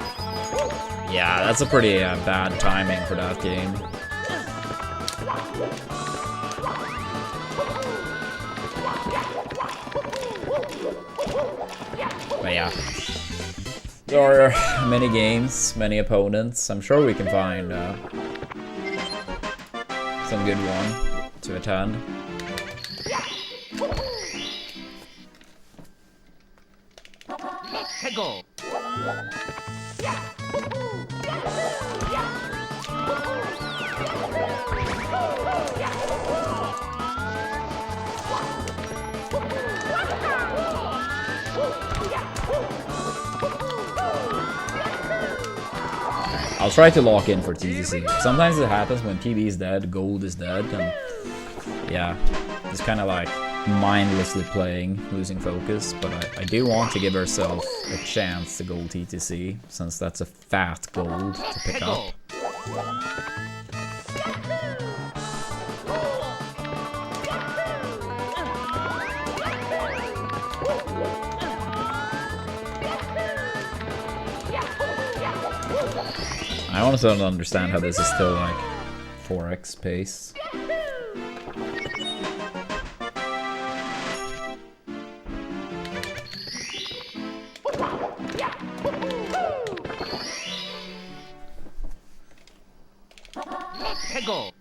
Yeah, that's a pretty bad timing for that game. But yeah, there are many games, many opponents. I'm sure we can find some good one to attend. Hegel. I'll try to lock in for TTC. Sometimes it happens when PB is dead, gold is dead, and yeah, it's kind of like mindlessly playing, losing focus, but I do want to give ourselves a chance to gold TTC, since that's a fat gold to pick up. I honestly don't understand how this is still like 4x pace. Hegel.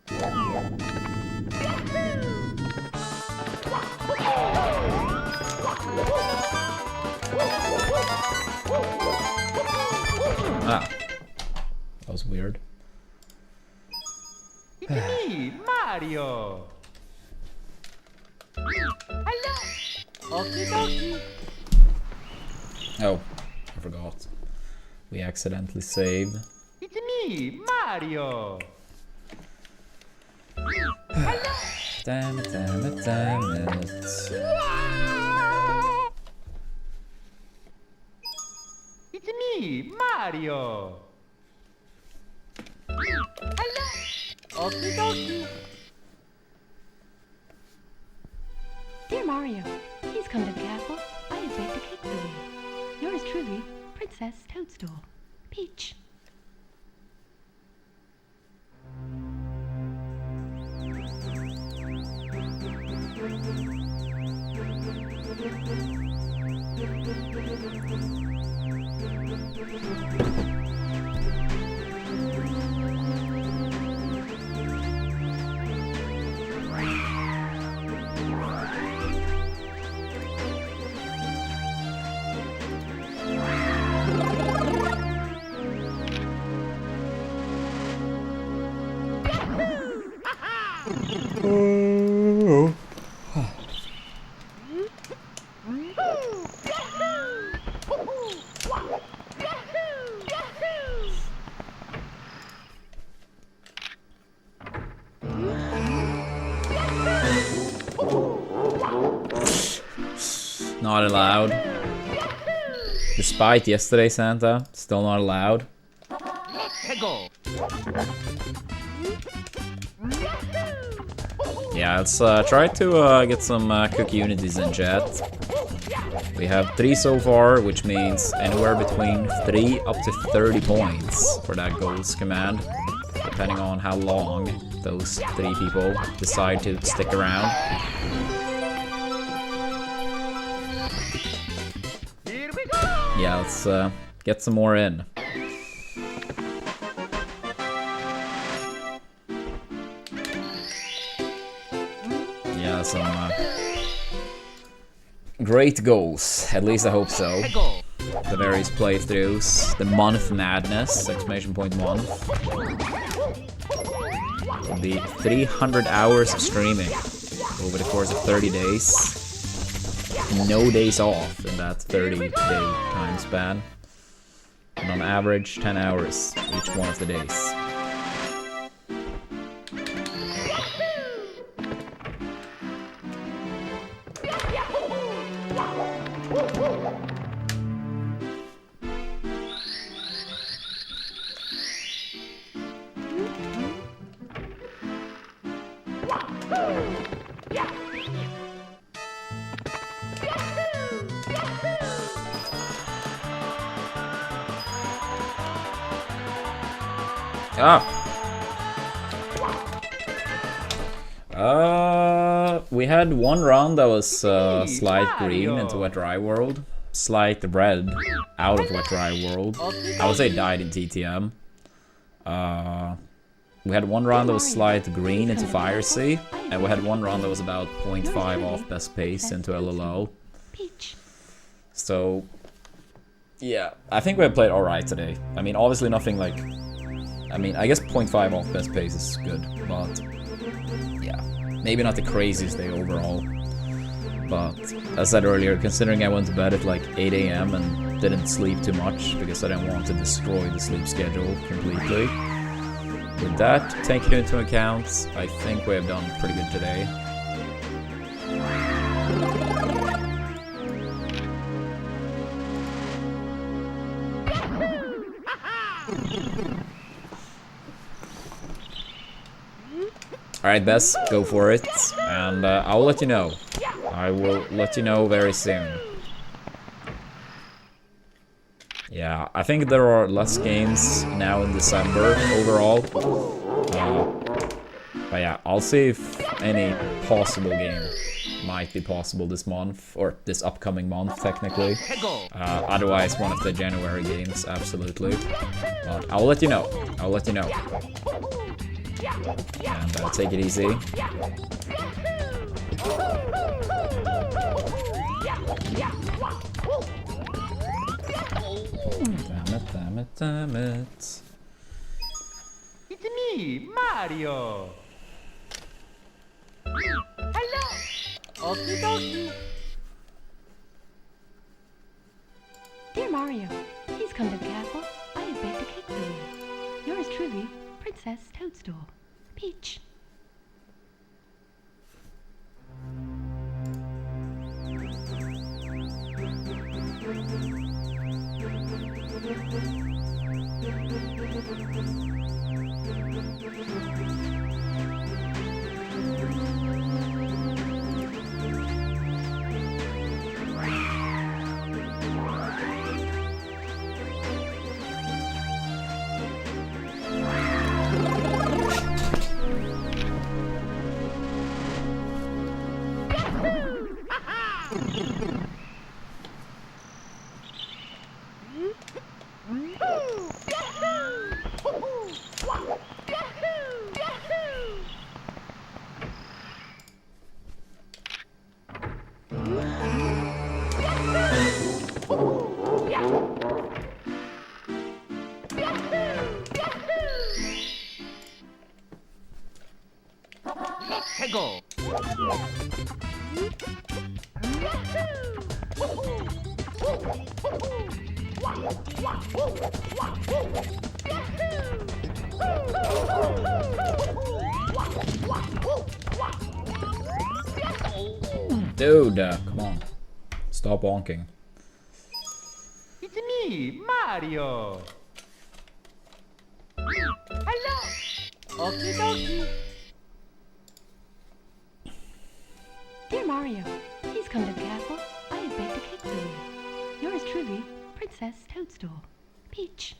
Ah. That was weird. It's me, Mario! Hello! Okie dokie! Oh, I forgot. We accidentally saved. It's me, Mario! Damn it, damn it, damn it. It's me, Mario! Hello! Okie dokie! Dear Mario, please come to the castle. I have baked a cake for you. Yours truly, Princess Toadstool. Peach. Not allowed. Despite yesterday, Santa, still not allowed. Hegel. Yeah, let's try to get some cook unities in chat. We have 3 so far, which means anywhere between 3 up to 30 points for that goals command, depending on how long those 3 people decide to stick around. Here we go. Yeah, let's get some more in. Yeah, some great goals. At least I hope so. Hegel. The various playthroughs, the month madness, exclamation point month. The 300 hours of streaming over the course of 30 days. No days off in that 30-day time span. And on average, 10 hours each one of the days. We had one run that was slight green into wet dry world, slight red out of wet dry world. I would say died in TTM. We had one run that was slight green into Fire Sea, and we had one run that was about 0.5 off best pace into LLO. So, yeah, I think we played alright today. I mean, obviously nothing like... I mean, I guess 0.5 off best pace is good, but... yeah, maybe not the craziest day overall. But, as I said earlier, considering I went to bed at like 8 AM and didn't sleep too much because I didn't want to destroy the sleep schedule completely. With that taken into account, I think we have done pretty good today. Alright, Bess, go for it, and I'll let you know. I will let you know very soon. Yeah, I think there are less games now in December overall. But yeah, I'll see if any possible game might be possible this month, or this upcoming month technically. Otherwise, one of the January games, absolutely. But I'll let you know. I'll let you know. And take it easy. Damn it, damn it, damn it. It's me, Mario. Hello. Okie dokie. Dear Mario, please come to the castle. I have baked a cake for you. Yours truly, Princess Toadstool. Peach. Hegel. Dude, come on. Stop. Stop bonking. It's me, Mario. Hello. Okie dokie. Dear Mario, please come to the castle. I have baked a cake for you. Yours truly, Princess Toadstool. Peach.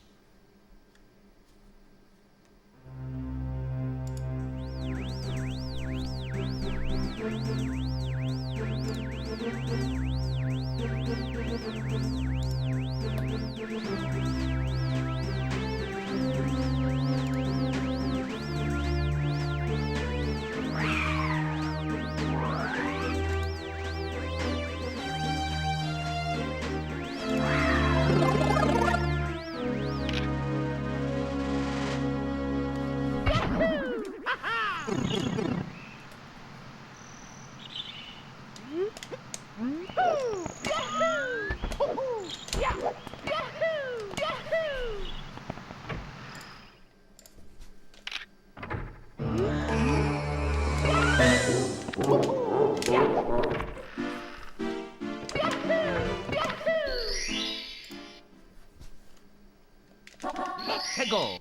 Hegel.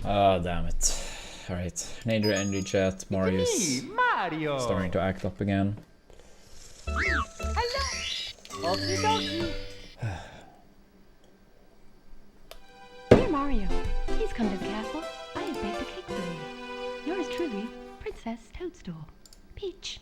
Oh, damn it. Alright, Nader Energy Chat, Mario's Me, Mario. starting to act up again. Hello. Okie dokie. Dear Mario, please come to the castle. I have baked a cake for you. Yours truly, Princess Toadstool. Peach.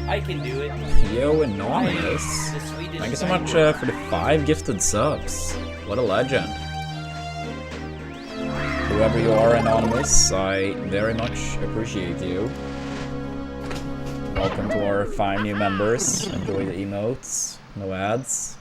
I can do it. Yo, Anonymous. The Swedish Thank you so much for the 5 gifted subs. What a legend. Whoever you are, Anonymous, I very much appreciate you. Welcome to our 5 new members. Enjoy the emotes. No ads.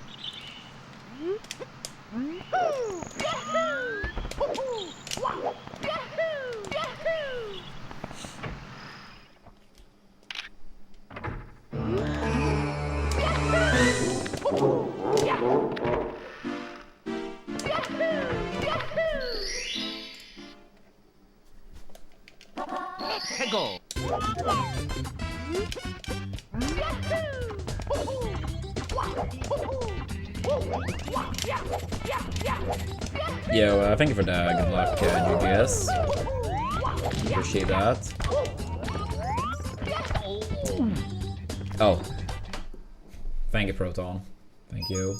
Hegel. Yo, thank you for the good luck, GGS. Appreciate that. Oh. Thank you, Proton. Thank you.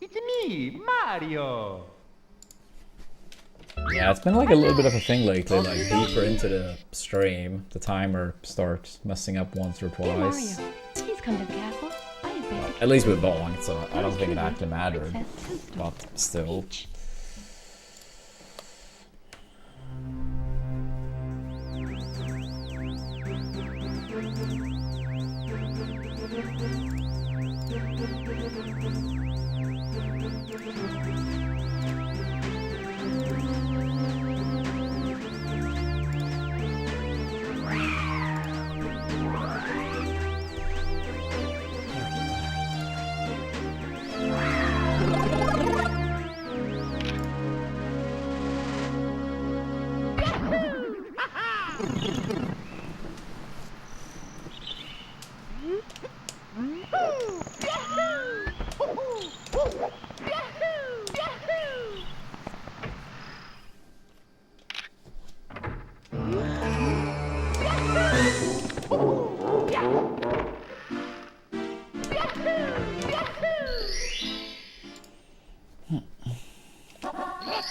It's me, Mario. Yeah, it's been like a little bit of a thing lately, like deeper into the stream, the timer starts messing up once or Dear Mario, twice. please come to the castle. I have baked a cake. At least with Bong, so I don't Yours think it truly, actually mattered. Princess Toadstool. But still. Peach.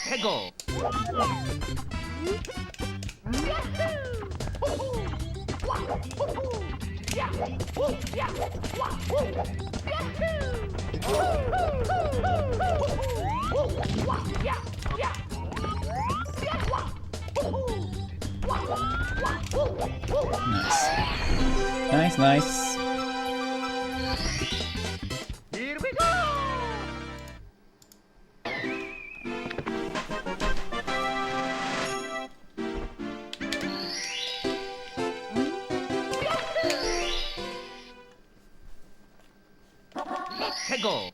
Hegel. Nice, nice. Here we go! Hegel.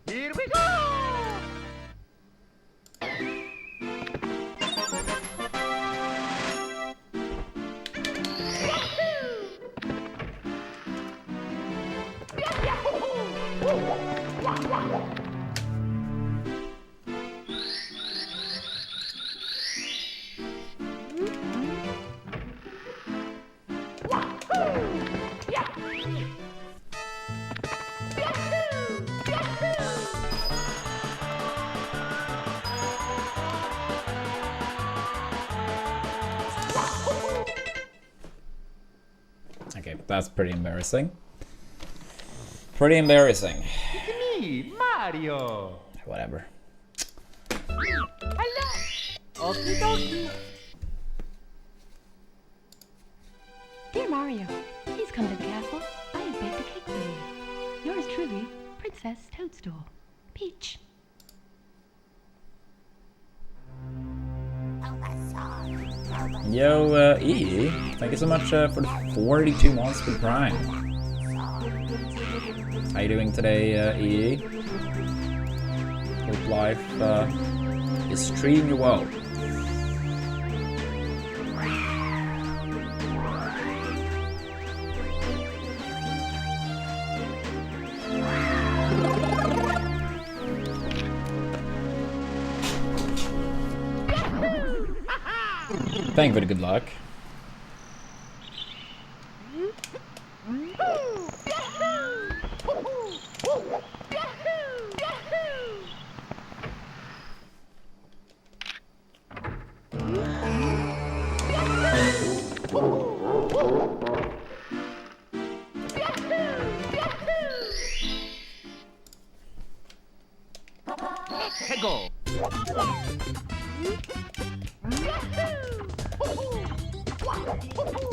Here we go! Okay, that's pretty embarrassing. Pretty embarrassing. It's me, Mario! Whatever. Hello! Okie dokie! Dear Mario, please come to the castle. I have baked a cake for you. Yours truly, Princess Toadstool. Peach. Yo, E, thank you so much for the 42 months with Prime. How you doing today, E? Hope life is treating you well. Thank you for the good luck. Hegel.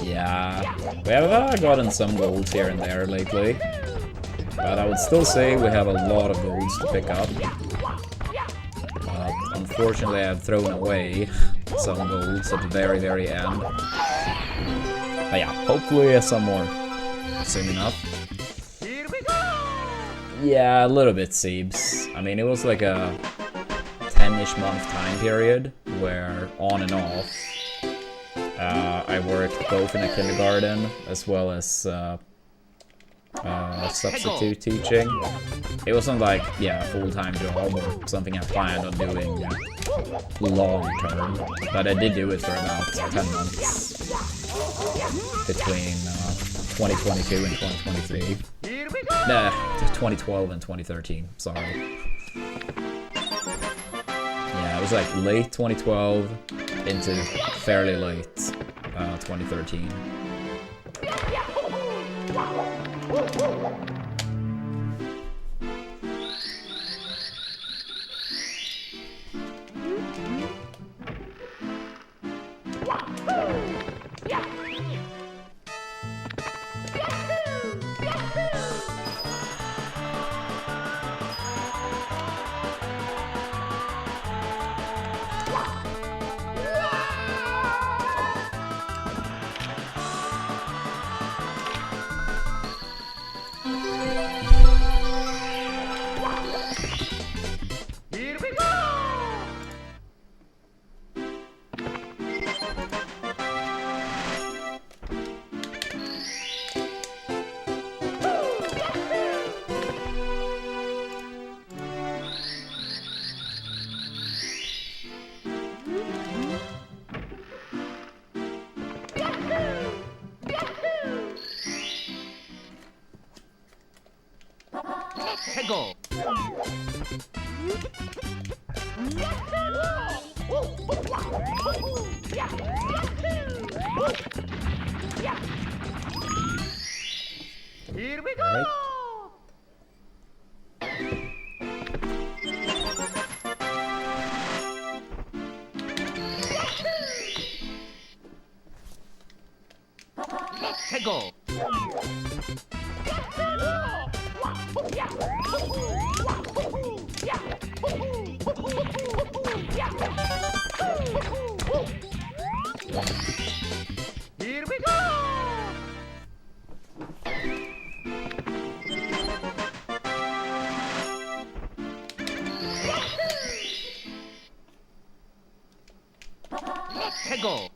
Yeah, we have gotten some golds here and there lately, but I would still say we have a lot of golds to pick up. Unfortunately, I've thrown away some golds at the very end. But yeah, hopefully some more soon enough. Here we go! Yeah, a little bit, Seebs. I mean, it was like a 10-ish month time period where on and off I worked both in a kindergarten as well as substitute teaching. It wasn't like, yeah, a full-time job or something I planned on doing long-term, but I did do it for about 10 months between 2022 and 2023. Here we go! Nah, 2012 and 2013, sorry. Yeah, it was like late 2012 into fairly late 2013. Here we go! Hegel. Here Here we go! Alright. Hegel. Here we go! Hegel.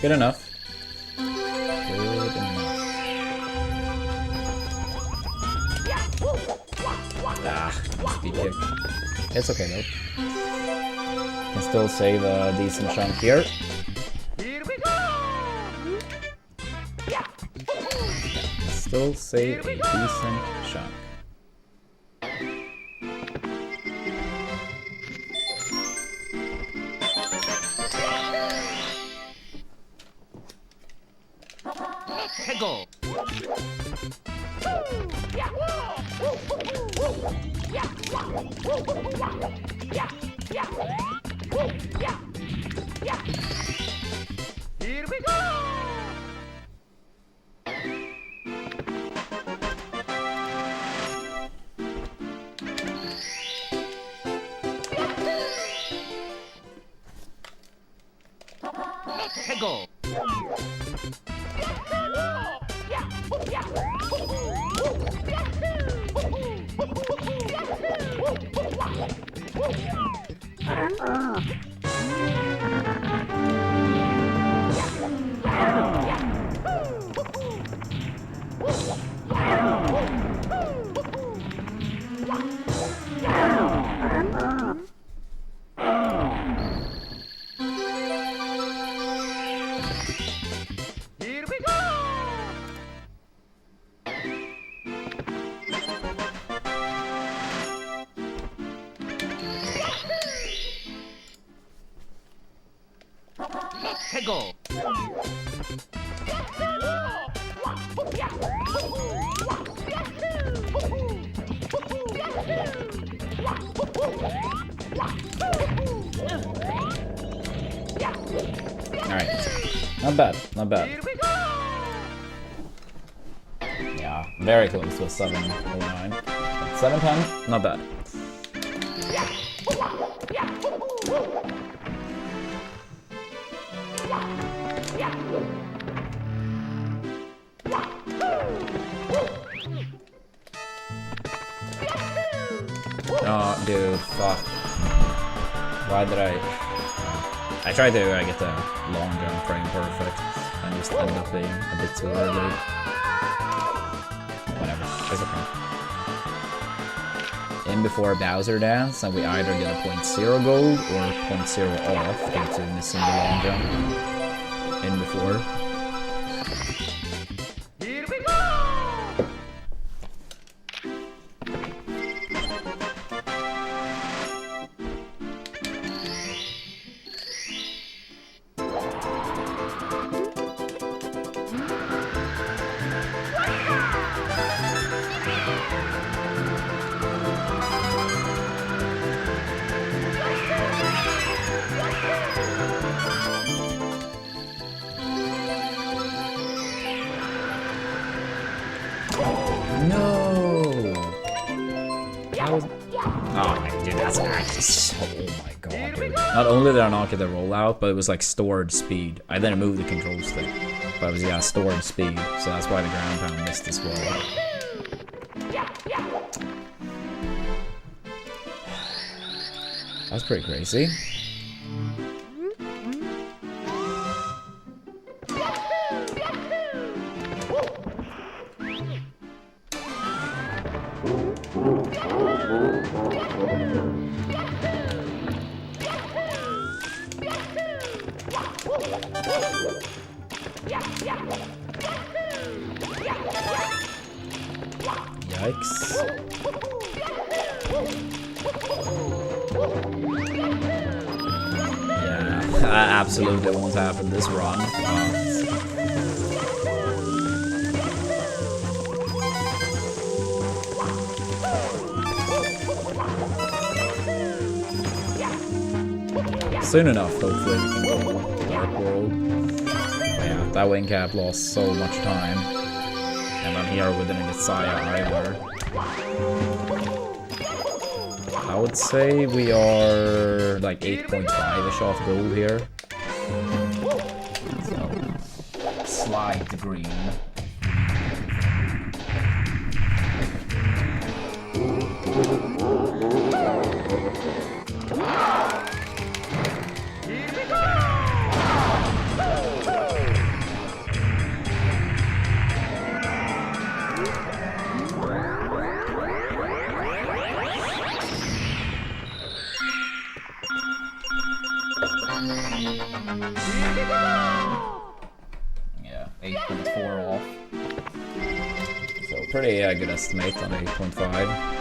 Good enough. Good enough. Ah, speed kick. It's okay though. Can still save a decent chunk here. Here we go! Can still save a decent chunk. Hegel. Here we go! Hegel. Here we go! Hegel. Alright. Not bad, not bad. Here we go! Yeah, very close to a 709. 710, not bad. Oh, dude, fuck. Why did I tried to get the long jump frame perfect, and just ended up being a bit too early. Whatever, it's okay. In before Bowser dance, and we either get a 0.0 gold or 0.0 off due to missing the long jump. In before. Here we go! No! That was... Oh my dude, that's actually so... Oh my god, dude. Not only did I not get the rollout, but it was like stored speed. I then moved the control stick. But it was, yeah, stored speed. So that's why the ground pound missed as well. That's pretty crazy. Yikes. Yeah, that absolutely won't happen this run. Soon enough, hopefully we can go Dark World. Yeah, that wing cap lost so much time. And then here we didn't get Saya either. I would say we are like 8.5-ish off gold here. So, slide to green. Yeah, 8.4 off. So pretty good estimate on 8.5.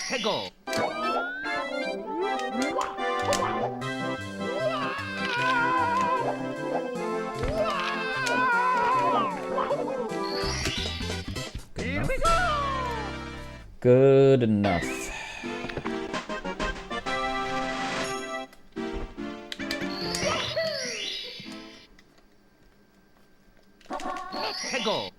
Hegel. Good enough. Hegel.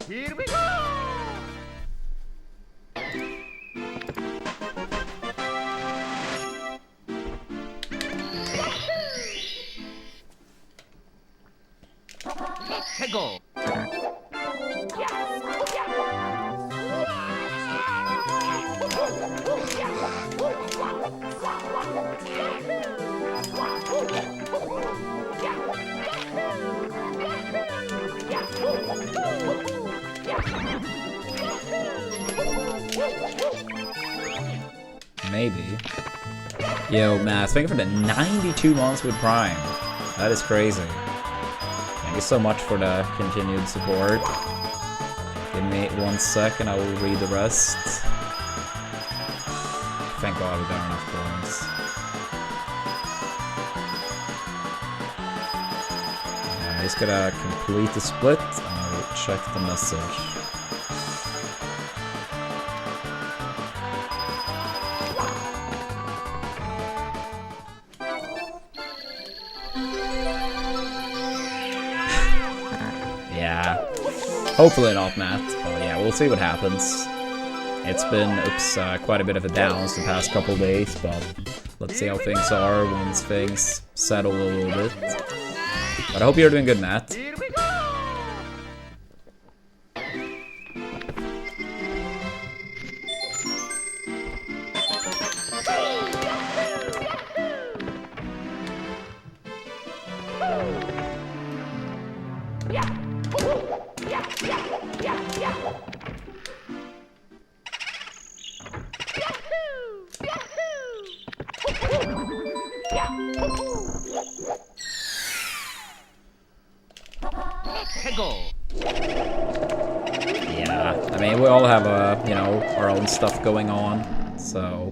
Here we go! Hegel. Maybe. Yo, Matt, thank you for the 92 months with Prime. That is crazy. Thank you so much for the continued support. Give me 1 second, I will read the rest. Thank God we got enough coins. I'm just gonna complete the split and I will check the message. Yeah, hopefully not, Matt, but yeah, we'll see what happens. It's been, quite a bit of a downs the past couple days, but let's see how things are once things settle a little bit. But I hope you're doing good, Matt. Here we go! Hegel. Yeah, I mean, we all have, you know, our own stuff going on, so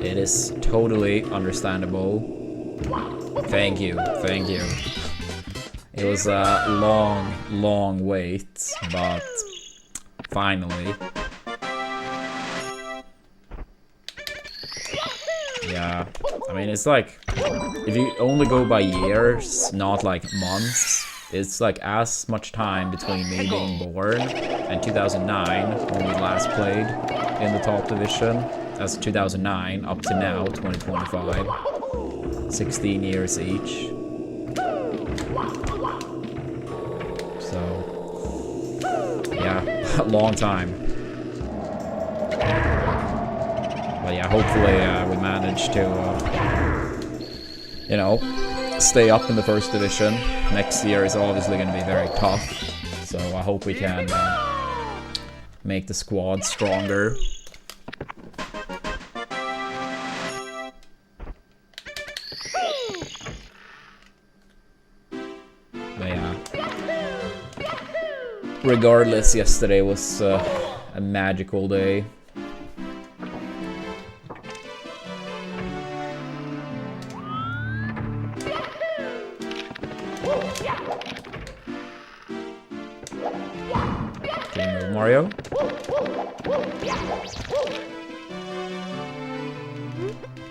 it is totally understandable. Thank you, thank you. It was a long, long wait, but finally. Yeah, I mean, it's like, if you only go by years, not like months, it's like as much time between me being born and 2009, when we last played in the top division, as 2009 up to now, 2025. 16 years each. So, yeah, a long time. But yeah, hopefully we manage to, you know, stay up in the first division. Next year is obviously going to be very tough. So I hope we can make the squad stronger. But yeah. Regardless, yesterday was a magical day. Can you move, Mario?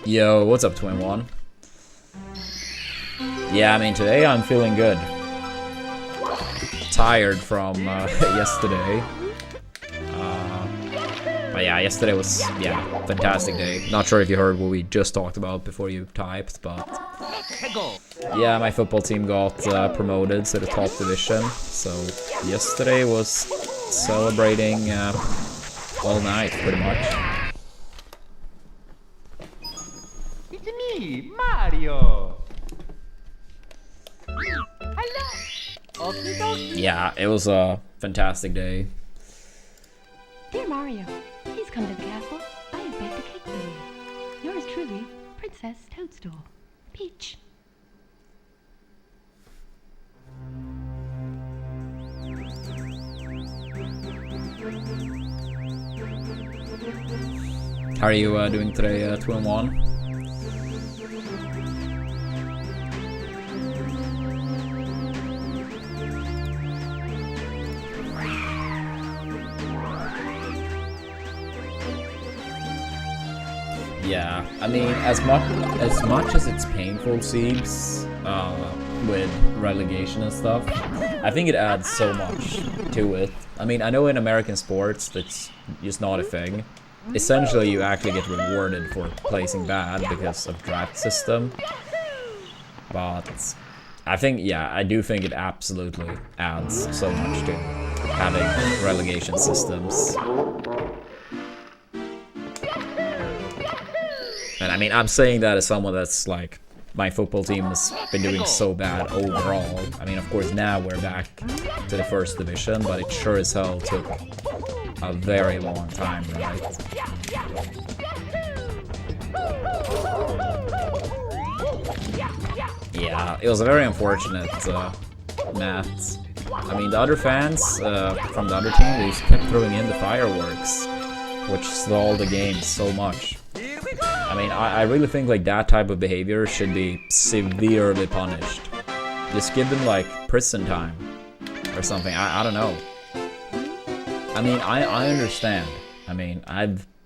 Yo, what's up, Twin One? Yeah, I mean, today I'm feeling good. Tired from yesterday. But yeah, yesterday was, yeah, fantastic day. Not sure if you heard what we just talked about before you typed, but... yeah, my football team got promoted to the top division. So yesterday was celebrating all night, pretty much. It's me, Mario. Yeah, it was a fantastic day. Dear Mario, please come to the castle. I have baked a cake for you. Yours truly, Princess Toadstool. Peach. How are you doing today, Twin One? Yeah, I mean, as much as it's painful seems with relegation and stuff, I think it adds so much to it. I mean, I know in American sports that's just not a thing. Essentially, you actually get rewarded for placing bad because of draft system. But I think, yeah, I do think it absolutely adds so much to having relegation systems. And I mean, I'm saying that as someone that's like, my football team has been doing so bad overall. I mean, of course, now we're back to the first division, but it sure as hell took a very long time, right? Yeah, it was a very unfortunate match. I mean, the other fans from the other team, they just kept throwing in the fireworks, which stalled the game so much. I mean, I really think like that type of behavior should be severely punished. Just give them like prison time or something. I don't know. I mean, I understand. I mean,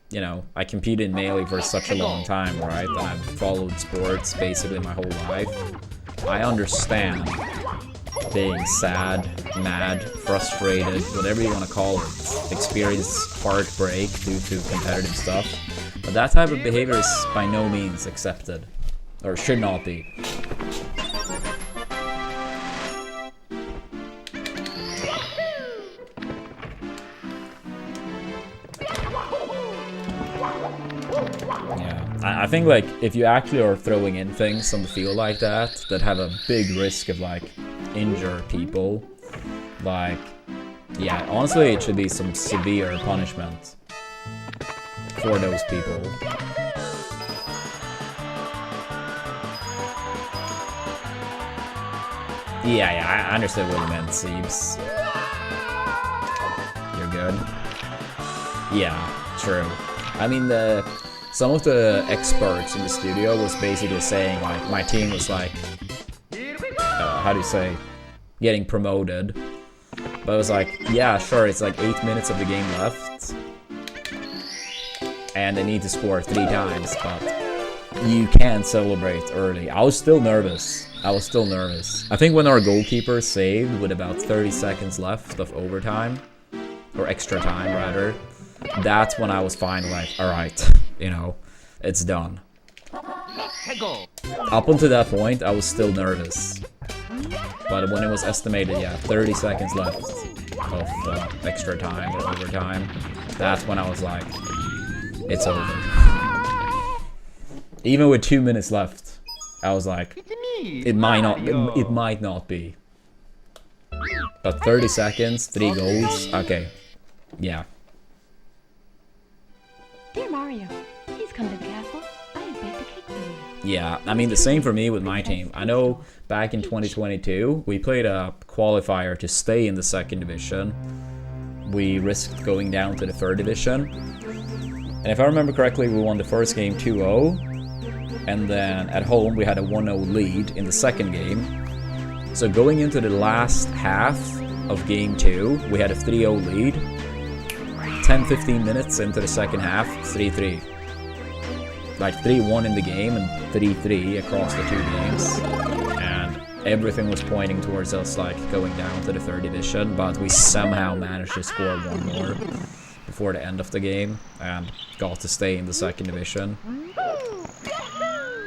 you know, I competed in Melee for such a long time, right? And I've followed sports basically my whole life. I understand being sad, mad, frustrated, whatever you want to call it. Experience heartbreak due to competitive stuff. But that type of behavior is by no means accepted. Or should not be. Yeah, I think like if you actually are throwing in things on the field like that have a big risk of like injure people, like yeah, honestly it should be some severe punishment for those people. Yeah, I understood what you meant, Siebes. You're good? Yeah, true. I mean, some of the experts in the studio was basically saying like my team was like, how do you say, getting promoted. But I was like, yeah, sure, it's like 8 minutes of the game left. And they need to score 3 times, but you can't celebrate early. I was still nervous. I think when our goalkeeper saved with about 30 seconds left of overtime, or extra time rather, that's when I was finally like, alright, you know, it's done. Up until that point, I was still nervous. But when it was estimated, yeah, 30 seconds left of extra time or overtime, that's when I was like, it's over. Even with 2 minutes left, I was like, it might not be. But 30 seconds, 3 goals, okay, yeah. Dear Mario, please come to the castle. I have baked a cake for you. Yeah, I mean the same for me with my team. I know back in 2022, we played a qualifier to stay in the 2nd division. We risked going down to the 3rd division. And if I remember correctly, we won the first game 2-0. And then at home, we had a 1-0 lead in the 2nd game. So going into the last half of game 2, we had a 3-0 lead. 10-15 minutes into the 2nd half, 3-3. Like 3-1 in the game and 3-3 across the 2 games. And everything was pointing towards us like going down to the 3rd division, but we somehow managed to score 1 more before the end of the game and got to stay in the 2nd division.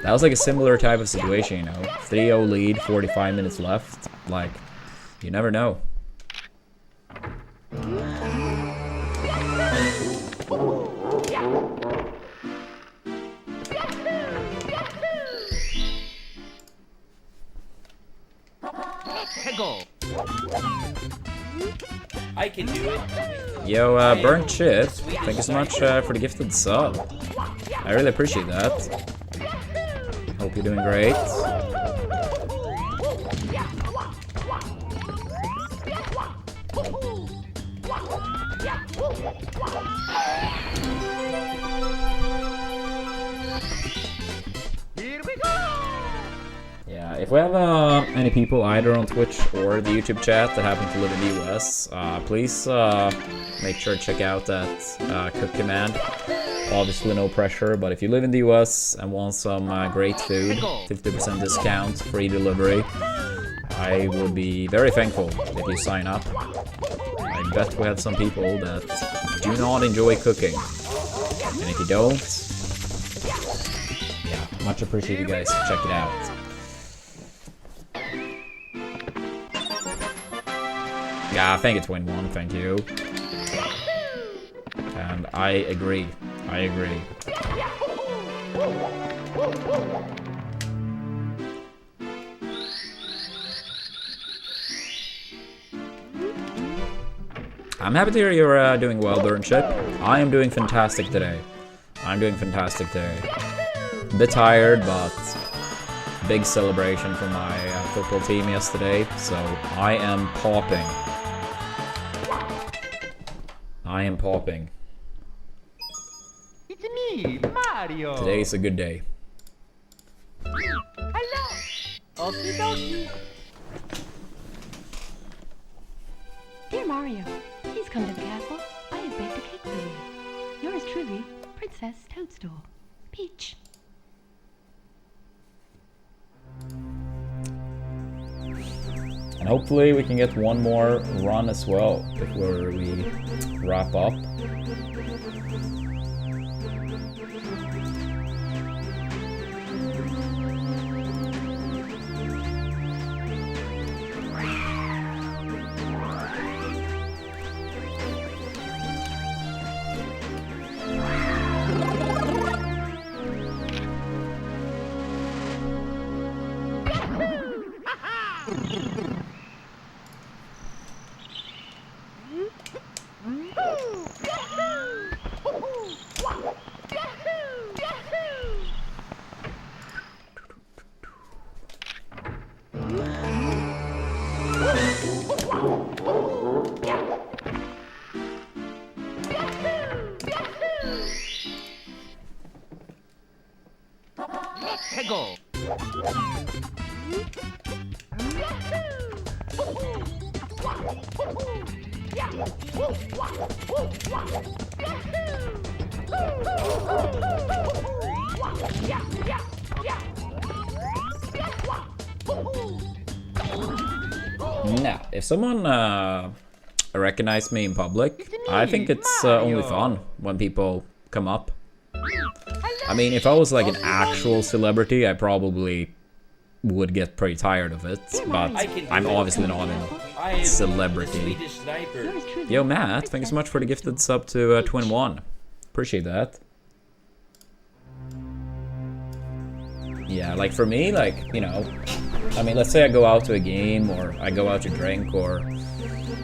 That was like a similar type of situation, you know. 3-0 lead, 45 minutes left. Like, you never know. I can do it. Yo, Burnt Chip, thank you so much for the gifted sub. I really appreciate that. Hope you're doing great. Yeah, if we have any people either on Twitch or the YouTube chat that happen to live in the US, please make sure to check out that cook command. Obviously no pressure, but if you live in the US and want some great food, 50% discount, free delivery, I would be very thankful if you sign up. I bet we have some people that do not enjoy cooking. And if you don't, yeah, much appreciated, you guys. Check it out. Yeah, thank you, Twin One, thank you. And I agree. I agree. I'm happy to hear you're doing well, Burnchip. I am doing fantastic today. A bit tired, but big celebration for my football team yesterday, so I am popping. It's me, Mario. Today's a good day. Hello. Okie dokie. Dear Mario, please come to the castle. I have baked a cake for you. Yours truly, Princess Toadstool. Peach. And hopefully we can get one more run as well before we wrap up. Now, if someone recognized me in public, I think it's only fun when people come up. I mean, if I was like an actual celebrity, I probably would get pretty tired of it, but I'm obviously not a celebrity. Yo, Matt, thank you so much for the gifted sub to Twin One. Appreciate that. Yeah, like for me, like, you know, I mean, let's say I go out to a game, or I go out to drink, or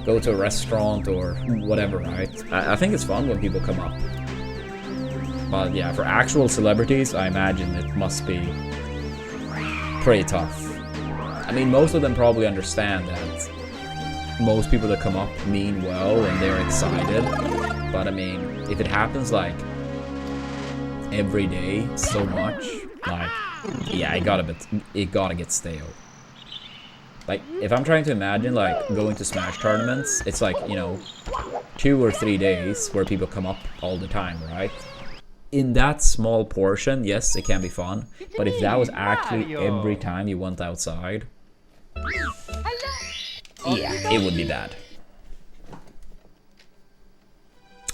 go to a restaurant, or whatever, right? I think it's fun when people come up. But yeah, for actual celebrities, I imagine it must be pretty tough. I mean, most of them probably understand that most people that come up mean well and they're excited. But I mean, if it happens like every day so much, like, yeah, it gotta get stale. Like, if I'm trying to imagine like going to Smash tournaments, it's like, you know, 2 or 3 days where people come up all the time, right? In that small portion, yes, it can be fun, but if that was actually every time you went outside, yeah, it would be bad.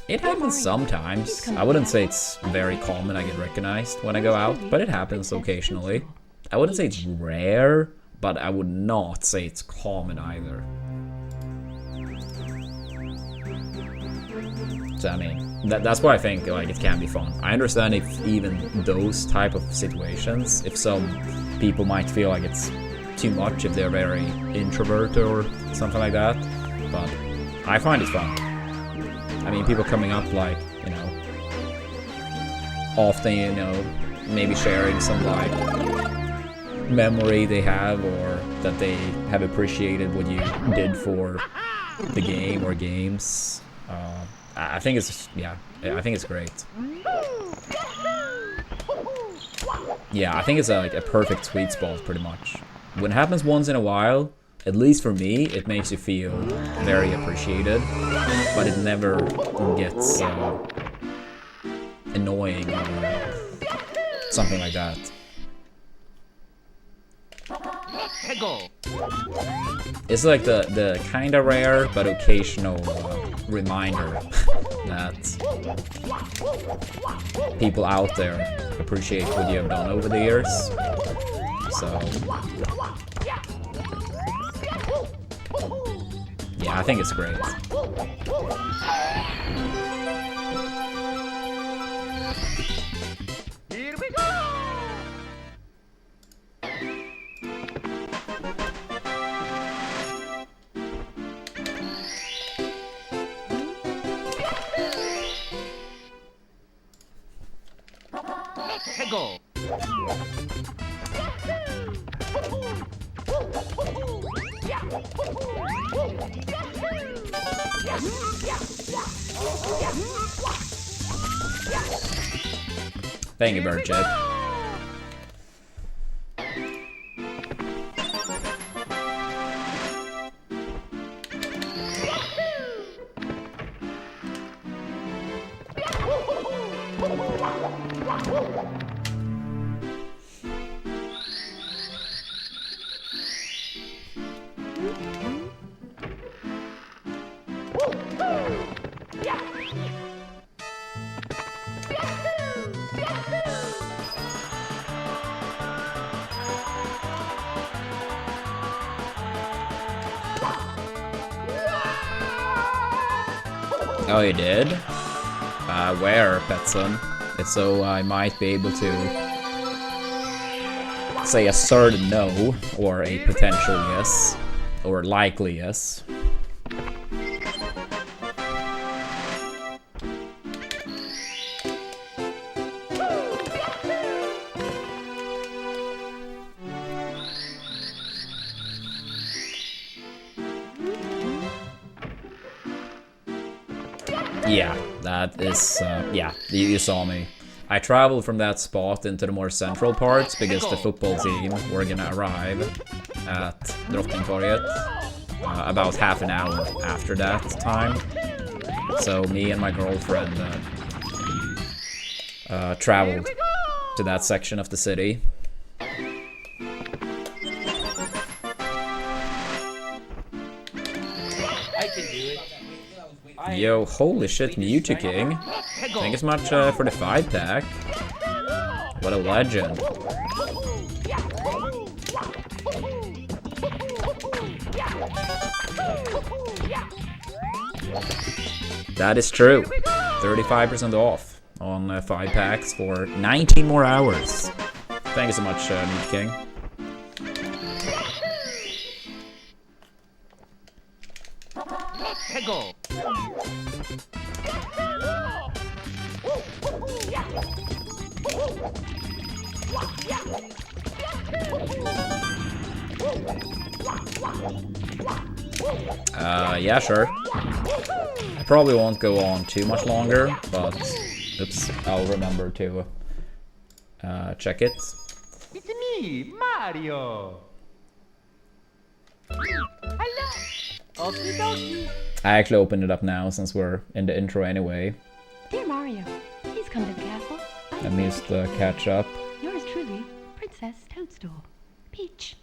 It happens sometimes. I wouldn't say it's very common I get recognized when I go out, but it happens occasionally. I wouldn't say it's rare, but I would not say it's common either. So I mean, that's why I think like it can be fun. I understand if even those type of situations, if some people might feel like it's too much if they're very introvert or something like that, but I find it fun. I mean, people coming up like, you know, often, you know, maybe sharing some like memory they have, or that they have appreciated what you did for the game or games. I think it's, yeah, I think it's great. Yeah, I think it's like a perfect sweet spot, pretty much. When it happens once in a while, at least for me, it makes you feel very appreciated, but it never gets annoying or something like that. It's like the kinda rare but occasional reminder that people out there appreciate what you have done over the years. So yeah, I think it's great. Here we go! Go. Thank you, Birdjet. Oh, you did? Where, Petson? It's so I might be able to say a certain no, or a potential yes, or likely yes. Yeah, that is, yeah, you saw me. I traveled from that spot into the more central parts because the football team were gonna arrive at Drottningtorget about half an hour after that time. So me and my girlfriend traveled to that section of the city. I can do it. Yo, holy shit, Mewtwo King. Thank you so much for the 5-pack. What a legend. That is true. 35% off on 5 packs for 19 more hours. Thank you so much, Mewtwo King. Hegel. Yeah, sure. I probably won't go on too much longer, but oops, I'll remember to check it. It's me, Mario. Hello. Okie dokie. I actually opened it up now since we're in the intro anyway. Dear Mario, please come to the castle. Let me just catch up. Yours truly, Princess Toadstool. Peach.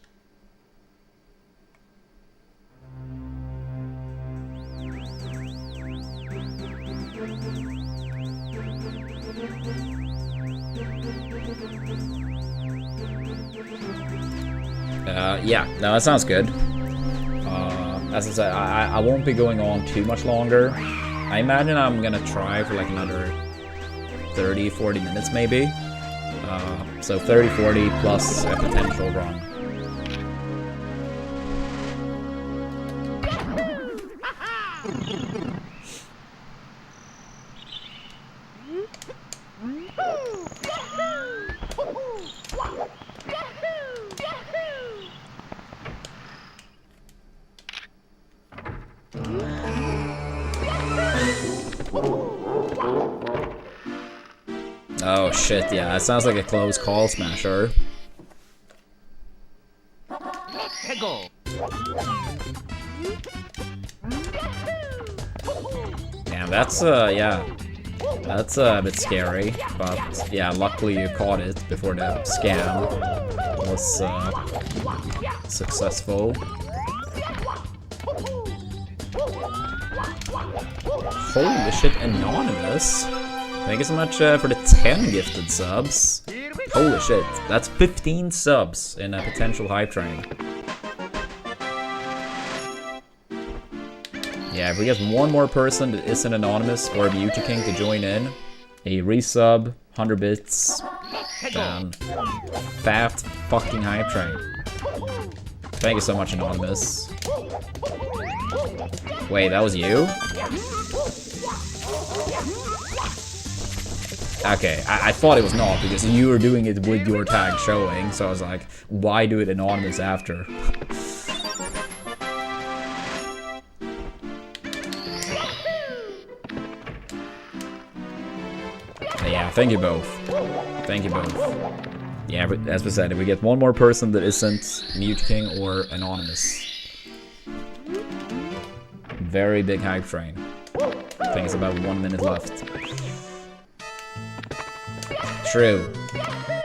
Yeah, no, that sounds good. As I said, I won't be going on too much longer. I imagine I'm gonna try for like another 30-40 minutes maybe. So 30-40 plus a potential run. Oh shit, yeah, that sounds like a close call, Smasher. Hegel. Damn, that's yeah. That's a bit scary, but yeah, luckily you caught it before the scam was successful. Holy shit, Anonymous! Thank you so much for the 10 gifted subs. Holy shit, that's 15 subs in a potential hype train. Yeah, if we get one more person that isn't Anonymous or Mewtwo King to join in, a resub, 100 bits, then fat fucking hype train. Thank you so much, Anonymous. Wait, that was you? Okay, I thought it was not because you were doing it with your tag showing, so I was like, why do it anonymous after? Yeah, thank you both. Thank you both. Yeah, but as we said, if we get one more person that isn't Mewtwo King or Anonymous. Very big hype train. I think it's about 1 minute left. True.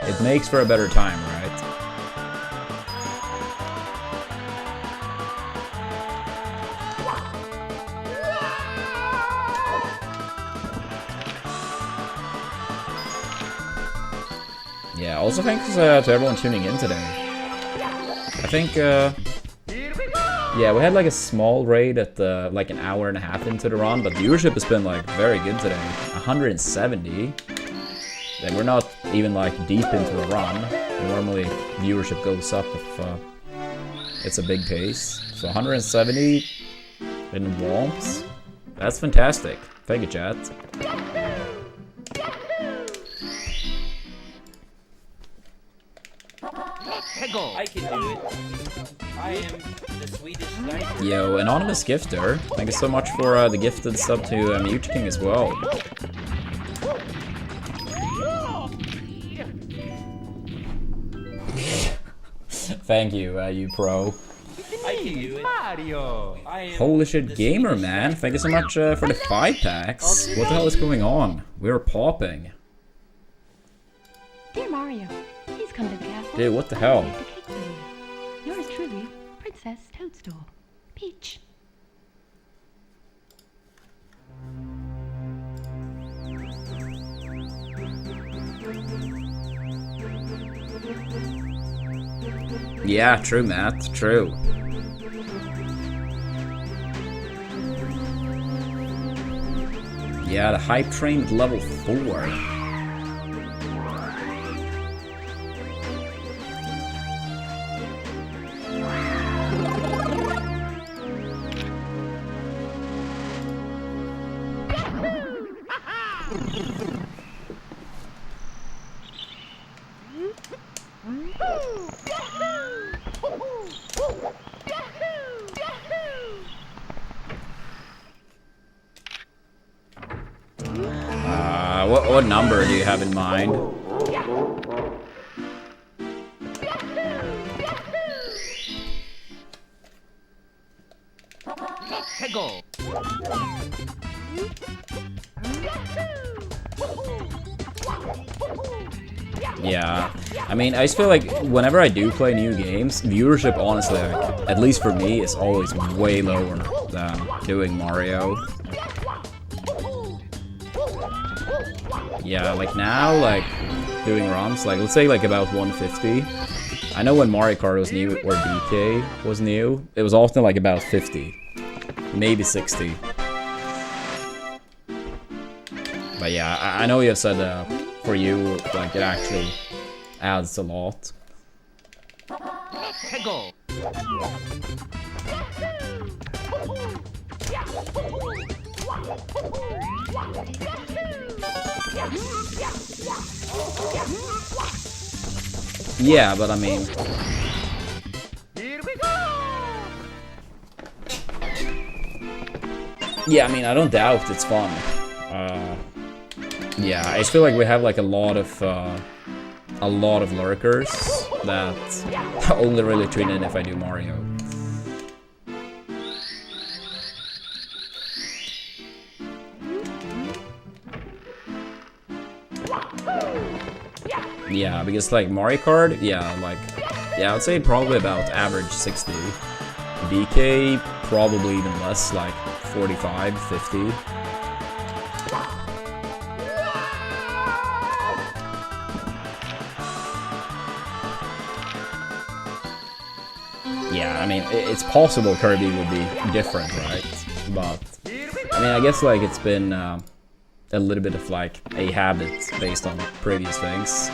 It makes for a better time, right? Yeah, also thanks to everyone tuning in today. I think, yeah, we had like a small raid at the, like an hour and a half into the run, but viewership has been like very good today. 170. And we're not even like deep into a run. Normally viewership goes up if it's a big pace. So 170 in womps. That's fantastic. Thank you, chat. Hegel. I can do it. I am the Swedish sniper. Yo, Anonymous Gifter. Thank you so much for the gifted sub to Mewtwo King as well. Thank you, you pro. I can do it. Mario. I am Holy the shit, gamer Swedish man! chef. Thank you so much for the 5 packs. What the hell is going on? We're popping. Dear Mario, please come to the castle. Dude, what the I hell? have baked a cake for you. Yours truly, Princess Toadstool. Peach. Yeah, true, Matt. True. Yeah, the hype train at level 4. What number do you have in mind? Hegel. Yeah, I mean, I just feel like whenever I do play new games, viewership, honestly, like, at least for me, is always way lower than doing Mario. Yeah, like now, like, doing runs, like, let's say, like, about 150. I know when Mario Kart was new, or DK was new, it was often, like, about 50. Maybe 60. But yeah, I know you have said, for you, like, it actually adds a lot. Hegel. Yeah, but I mean... Here we go. Yeah, I mean, I don't doubt it's fun. Yeah, I just feel like we have like a lot of lurkers that only really tune in if I do Mario. Yeah, because like Mario Kart, yeah, I'd say probably about average 60. DK, probably even less, like 45, 50. Yeah, I mean, it's possible Kirby would be different, right? But, I mean, I guess, like, it's been a little bit of, like, a habit based on previous things.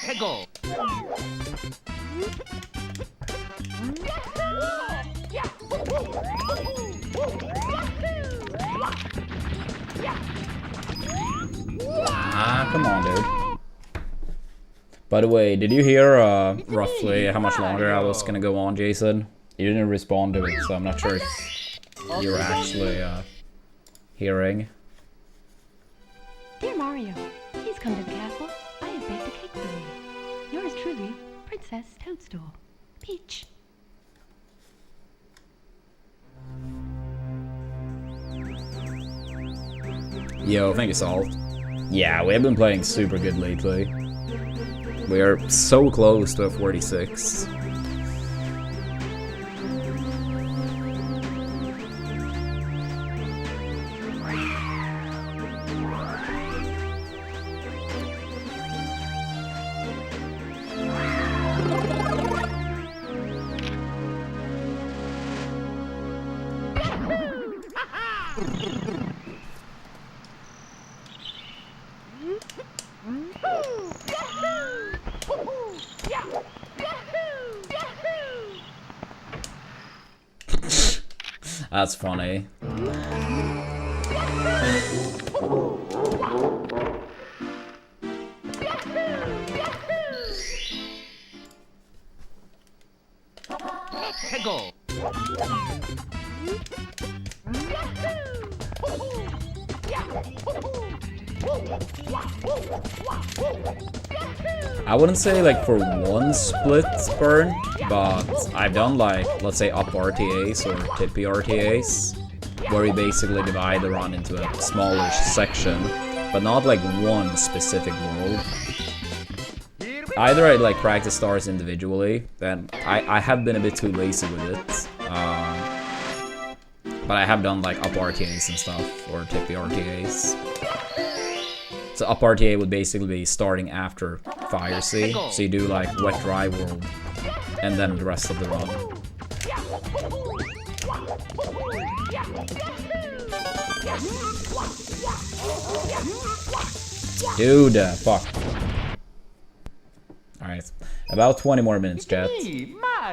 Hegel. Ah, come on, dude. By the way, did you hear roughly how much longer I was gonna go on, Jason? You didn't respond to it, so I'm not sure if you were actually hearing. Dear Mario, please come to the castle. I have baked a cake for you. Yours truly, Princess Toadstool. Peach. Yo, thank you, Salt. Yeah, we have been playing super good lately. We are so close to a 46. That's funny. 해고. I wouldn't say like for one split burn, but I've done like, let's say up RTAs or tippy RTAs, where you basically divide the run into a smaller section, but not like one specific world. Either I like practice stars individually, then I have been a bit too lazy with it. But I have done like up RTAs and stuff, or tippy RTAs. So up RTA would basically be starting after Fire Sea, so you do like wet dry world, and then the rest of the run. Dude, fuck. Alright, about 20 more minutes, chat.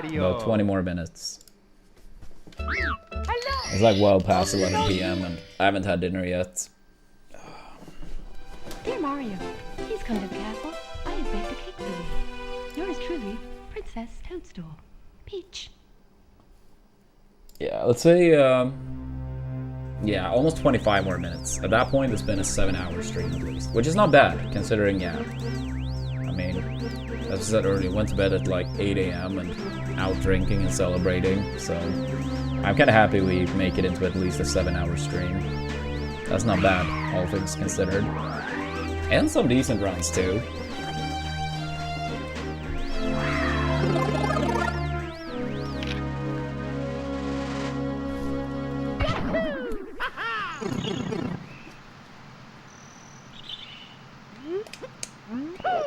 About 20 more minutes. It's like well past 11 PM and I haven't had dinner yet. Dear Mario, please come to the castle. I have baked a cake for you. Yours truly, Princess Toadstool. Peach. Yeah, let's say, yeah, almost 25 more minutes. At that point, it's been a 7-hour stream at least, which is not bad, considering, yeah. I mean, as I said earlier, went to bed at like 8 AM and out drinking and celebrating, so I'm kind of happy we make it into at least a 7-hour stream. That's not bad, all things considered. And some decent runs, too.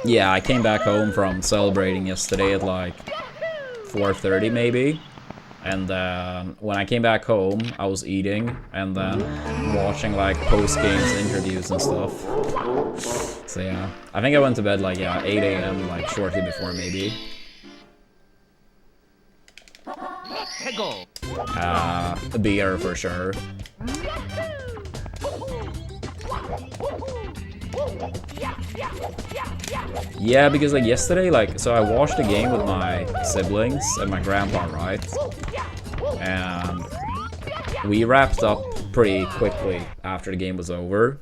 Yeah, I came back home from celebrating yesterday at like 4:30 maybe. And then when I came back home, I was eating and then watching like post-games interviews and stuff. So yeah, I think I went to bed like, yeah, 8 AM, like shortly before maybe. 해고. A beer for sure. Yeah, because like yesterday, like, so I watched the game with my siblings and my grandpa, right? And we wrapped up pretty quickly after the game was over.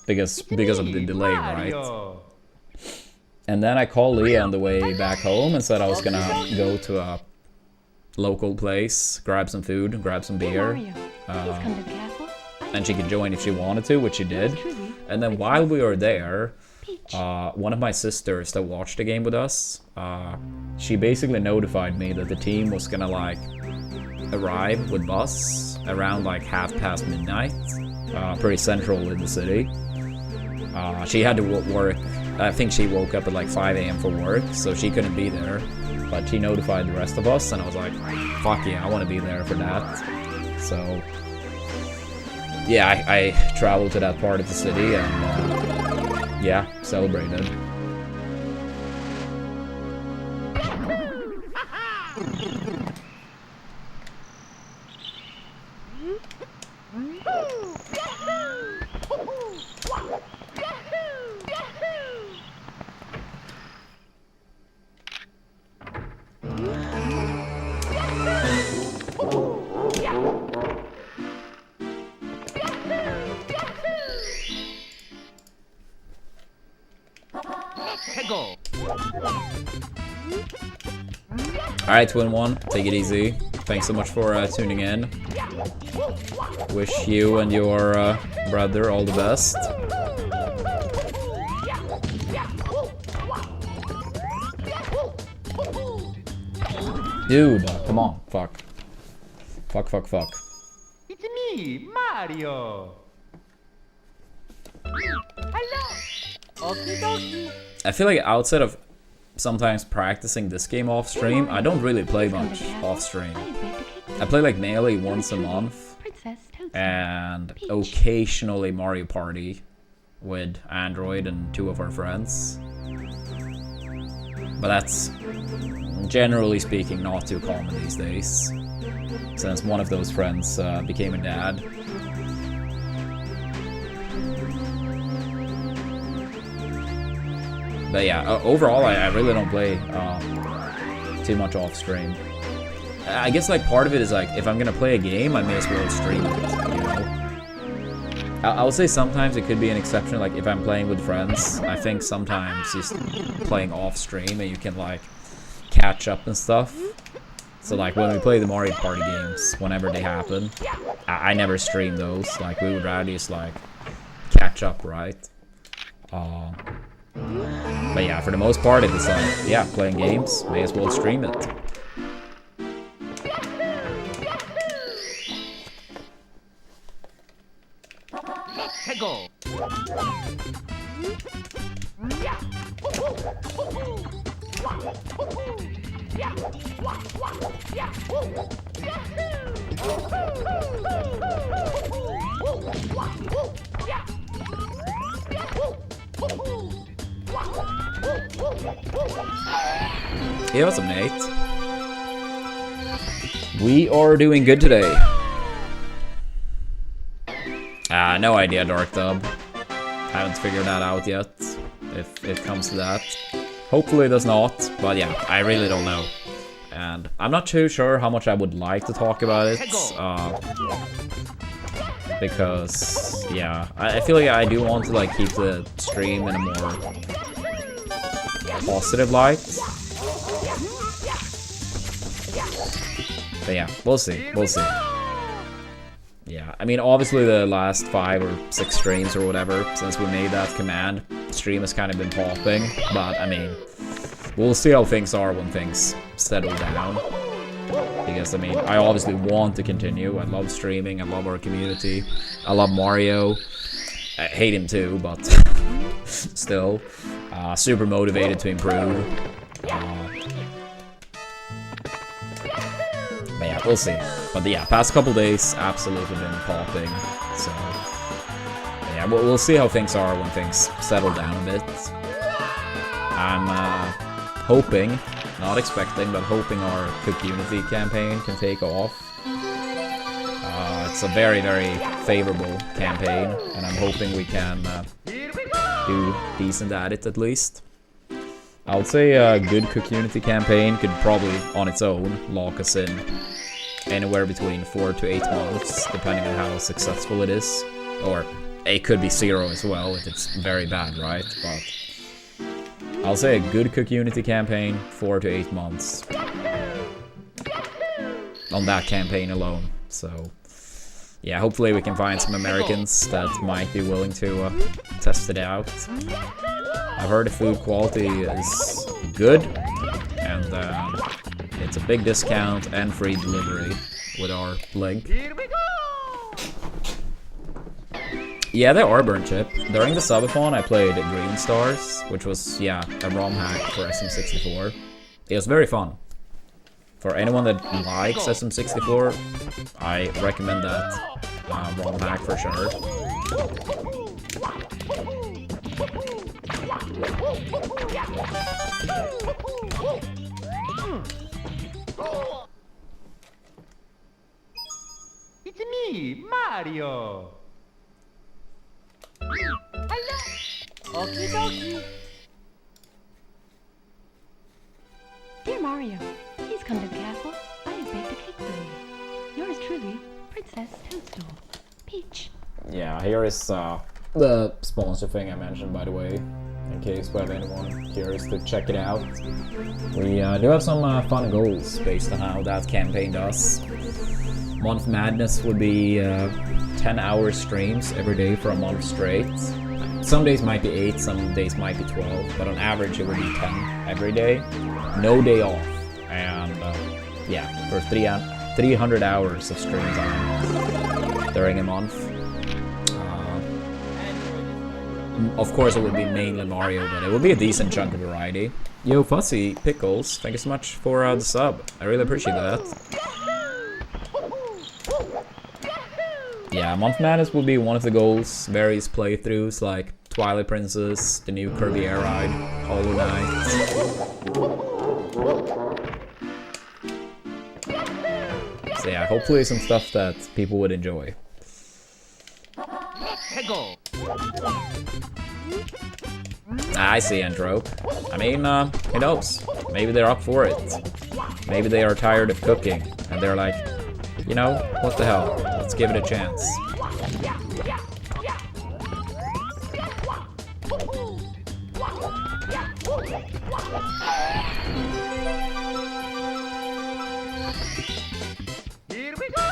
Because of the delay, right? And then I called Leah on the way back home and said I was gonna go to a local place, grab some food, grab some beer. And she could join if she wanted to, which she did. And then while we were there, one of my sisters that watched the game with us, she basically notified me that the team was gonna like arrive with bus around like midnight, pretty central in the city. She had to work, I think she woke up at like 5 AM for work, so she couldn't be there. But she notified the rest of us, and I was like, fuck yeah, I want to be there for that. So yeah, I traveled to that part of the city and, yeah, celebrated. 해고. Alright, Twin One, take it easy. Thanks so much for tuning in. Wish you and your brother all the best. Dude, come on, fuck. Fuck. It's me, Mario. Hello. Okie dokie. I feel like outside of sometimes practicing this game off stream, I don't really play much off stream. I play like Melee once a month, and occasionally Mario Party with Android and 2 of our friends. But that's, generally speaking, not too common these days, since one of those friends became a dad. But yeah, overall, I really don't play too much off stream. I guess like part of it is like if I'm gonna play a game, I may as well stream it, you know? I would say sometimes it could be an exception, like if I'm playing with friends. I think sometimes just playing off stream and you can like catch up and stuff. So like when we play the Mario Party games, whenever they happen, I never stream those. Like we would rather just like catch up, right? But yeah, for the most part, it's like, yeah, playing games, may as well stream it. Hegel. Yeah, what's up, Nate? We are doing good today. No idea, Dark Dub. Haven't figured that out yet, if it comes to that. Hopefully it does not, but yeah, I really don't know. And I'm not too sure how much I would like to talk about it. Because, yeah, I feel like I do want to like keep the stream in a more positive light. But yeah, we'll see, we'll see. Yeah, I mean, obviously the last 5 or 6 streams or whatever, since we made that command, stream has kind of been popping, but I mean, we'll see how things are when things settle down. Because, I mean, I obviously want to continue. I love streaming, I love our community, I love Mario. I hate him too, but still, super motivated to improve. But yeah, we'll see. But yeah, past couple days, absolutely been popping. So yeah, we'll see how things are when things settle down a bit. I'm hoping, not expecting, but hoping our community campaign can take off. It's a very, very favorable campaign, and I'm hoping we can do decent at it at least. I would say a good community campaign could probably, on its own, lock us in anywhere between 4 to 8 months, depending on how successful it is. Or it could be 0 as well if it's very bad, right? But I'll say a good community campaign, 4 to 8 months. On that campaign alone. So yeah, hopefully we can find some Americans that might be willing to test it out. I've heard the food quality is good, and it's a big discount and free delivery with our link. Here we go! Yeah, they are burnt chip. During the subathon, I played Green Stars, which was, yeah, a ROM hack for SM64. It was very fun. For anyone that likes SM64, I recommend that ROM hack for sure. It's me, Mario! Hello! Okie dokie! Dear Mario, please come to the castle. I have baked a cake for you. Yours truly, Princess Toadstool. Peach. Yeah, here is the sponsor thing I mentioned, by the way, in case we have anyone curious to check it out. We do have some fun goals based on how that campaign does. Month Madness would be 10-hour streams every day for a month straight. Some days might be 8, some days might be 12, but on average it would be 10 every day. No day off. And yeah, for 300 hours of stream time during a month. Of course it would be mainly Mario, but it would be a decent chunk of variety. Yo, Fuzzy Pickles, thank you so much for the sub. I really appreciate that. Yeah, Month Madness will be one of the goals. Various playthroughs like Twilight Princess, the new Kirby Air Ride, Hollow Knight. So yeah, hopefully some stuff that people would enjoy. Hegel. I see, Entrope. I mean, who knows? Maybe they're up for it. Maybe they are tired of cooking, and they're like, you know, what the hell, let's give it a chance. Here we go!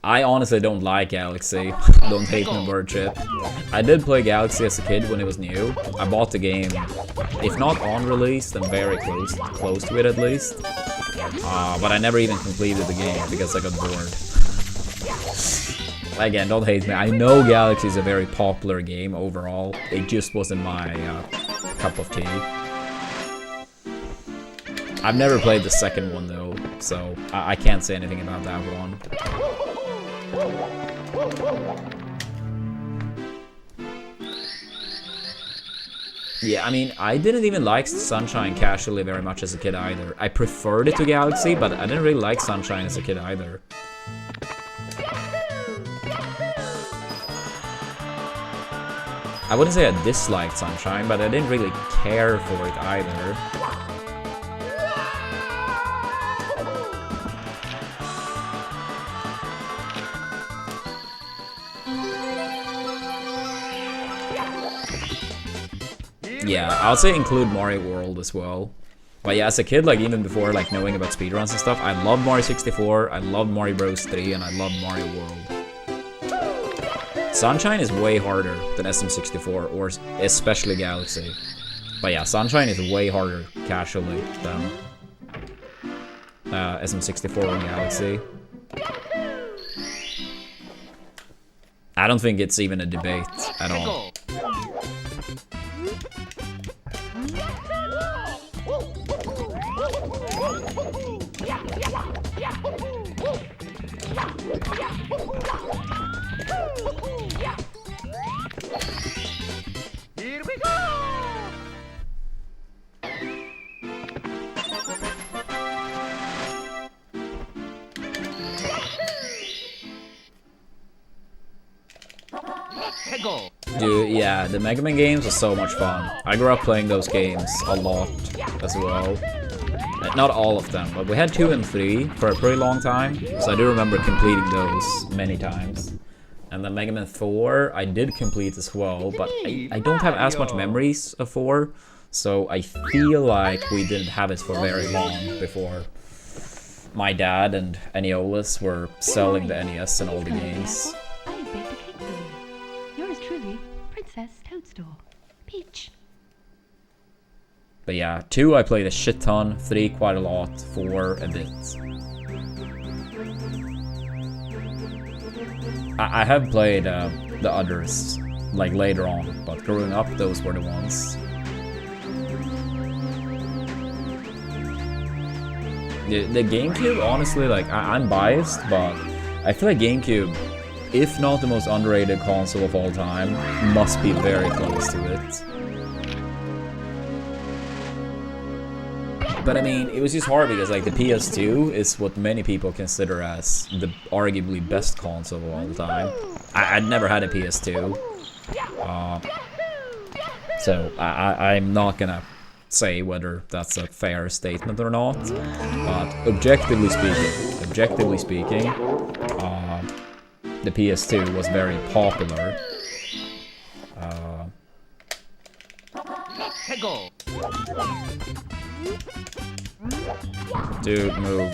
I honestly don't like Galaxy. Don't hate me, bird chip. I did play Galaxy as a kid when it was new. I bought the game, if not on release, then very close to it at least. But I never even completed the game because I got bored. Again, don't hate me. I know Galaxy is a very popular game overall. It just wasn't my cup of tea. I've never played the second one though, so I can't say anything about that one. Yeah, I mean, I didn't even like Sunshine casually very much as a kid either. I preferred it to Galaxy, but I didn't really like Sunshine as a kid either. I wouldn't say I disliked Sunshine, but I didn't really care for it either. Yeah, I'll say include Mario World as well. But yeah, as a kid, like even before like knowing about speedruns and stuff, I loved Mario 64, I loved Mario Bros 3, and I loved Mario World. Sunshine is way harder than SM64, or especially Galaxy. But yeah, Sunshine is way harder casually than SM64 and Galaxy. I don't think it's even a debate at all. Here we go! Dude, yeah, the Mega Man games are so much fun. I grew up playing those games a lot as well. Not all of them, but we had 2 and 3 for a pretty long time, so I do remember completing those many times. And then Mega Man 4, I did complete as well, but I don't have as much memories of 4, so I feel like we didn't have it for very long before my dad and Eniolas were selling the NES and all the games. I have baked a cake for you. Yours truly, Princess Toadstool. Peach. But yeah, 2 I played a shit ton, 3 quite a lot, 4 a bit. I have played the others, like later on, but growing up, those were the ones. The GameCube, honestly, like, I'm biased, but I feel like GameCube, if not the most underrated console of all time, must be very close to it. But I mean, it was just hard because like the PS2 is what many people consider as the arguably best console of all time. I'd never had a PS2. So I'm not gonna say whether that's a fair statement or not. But objectively speaking, the PS2 was very popular. Dude, move.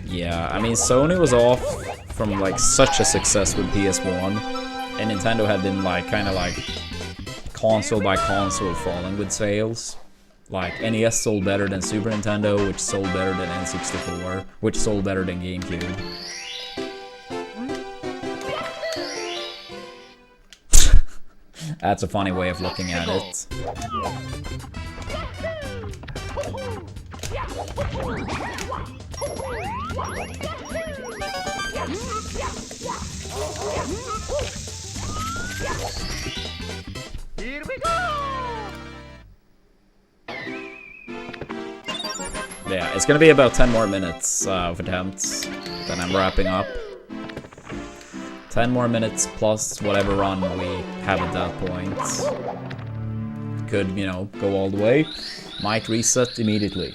Yeah, I mean, Sony was off from like such a success with PS1, and Nintendo had been like kind of like console by console falling with sales. Like, NES sold better than Super Nintendo, which sold better than N64, which sold better than GameCube. That's a funny way of looking at it. Here we go! Yeah, it's gonna be about 10 more minutes of attempts, then I'm wrapping up. 10 more minutes plus whatever run we have at that point. Could, you know, go all the way. Might reset immediately.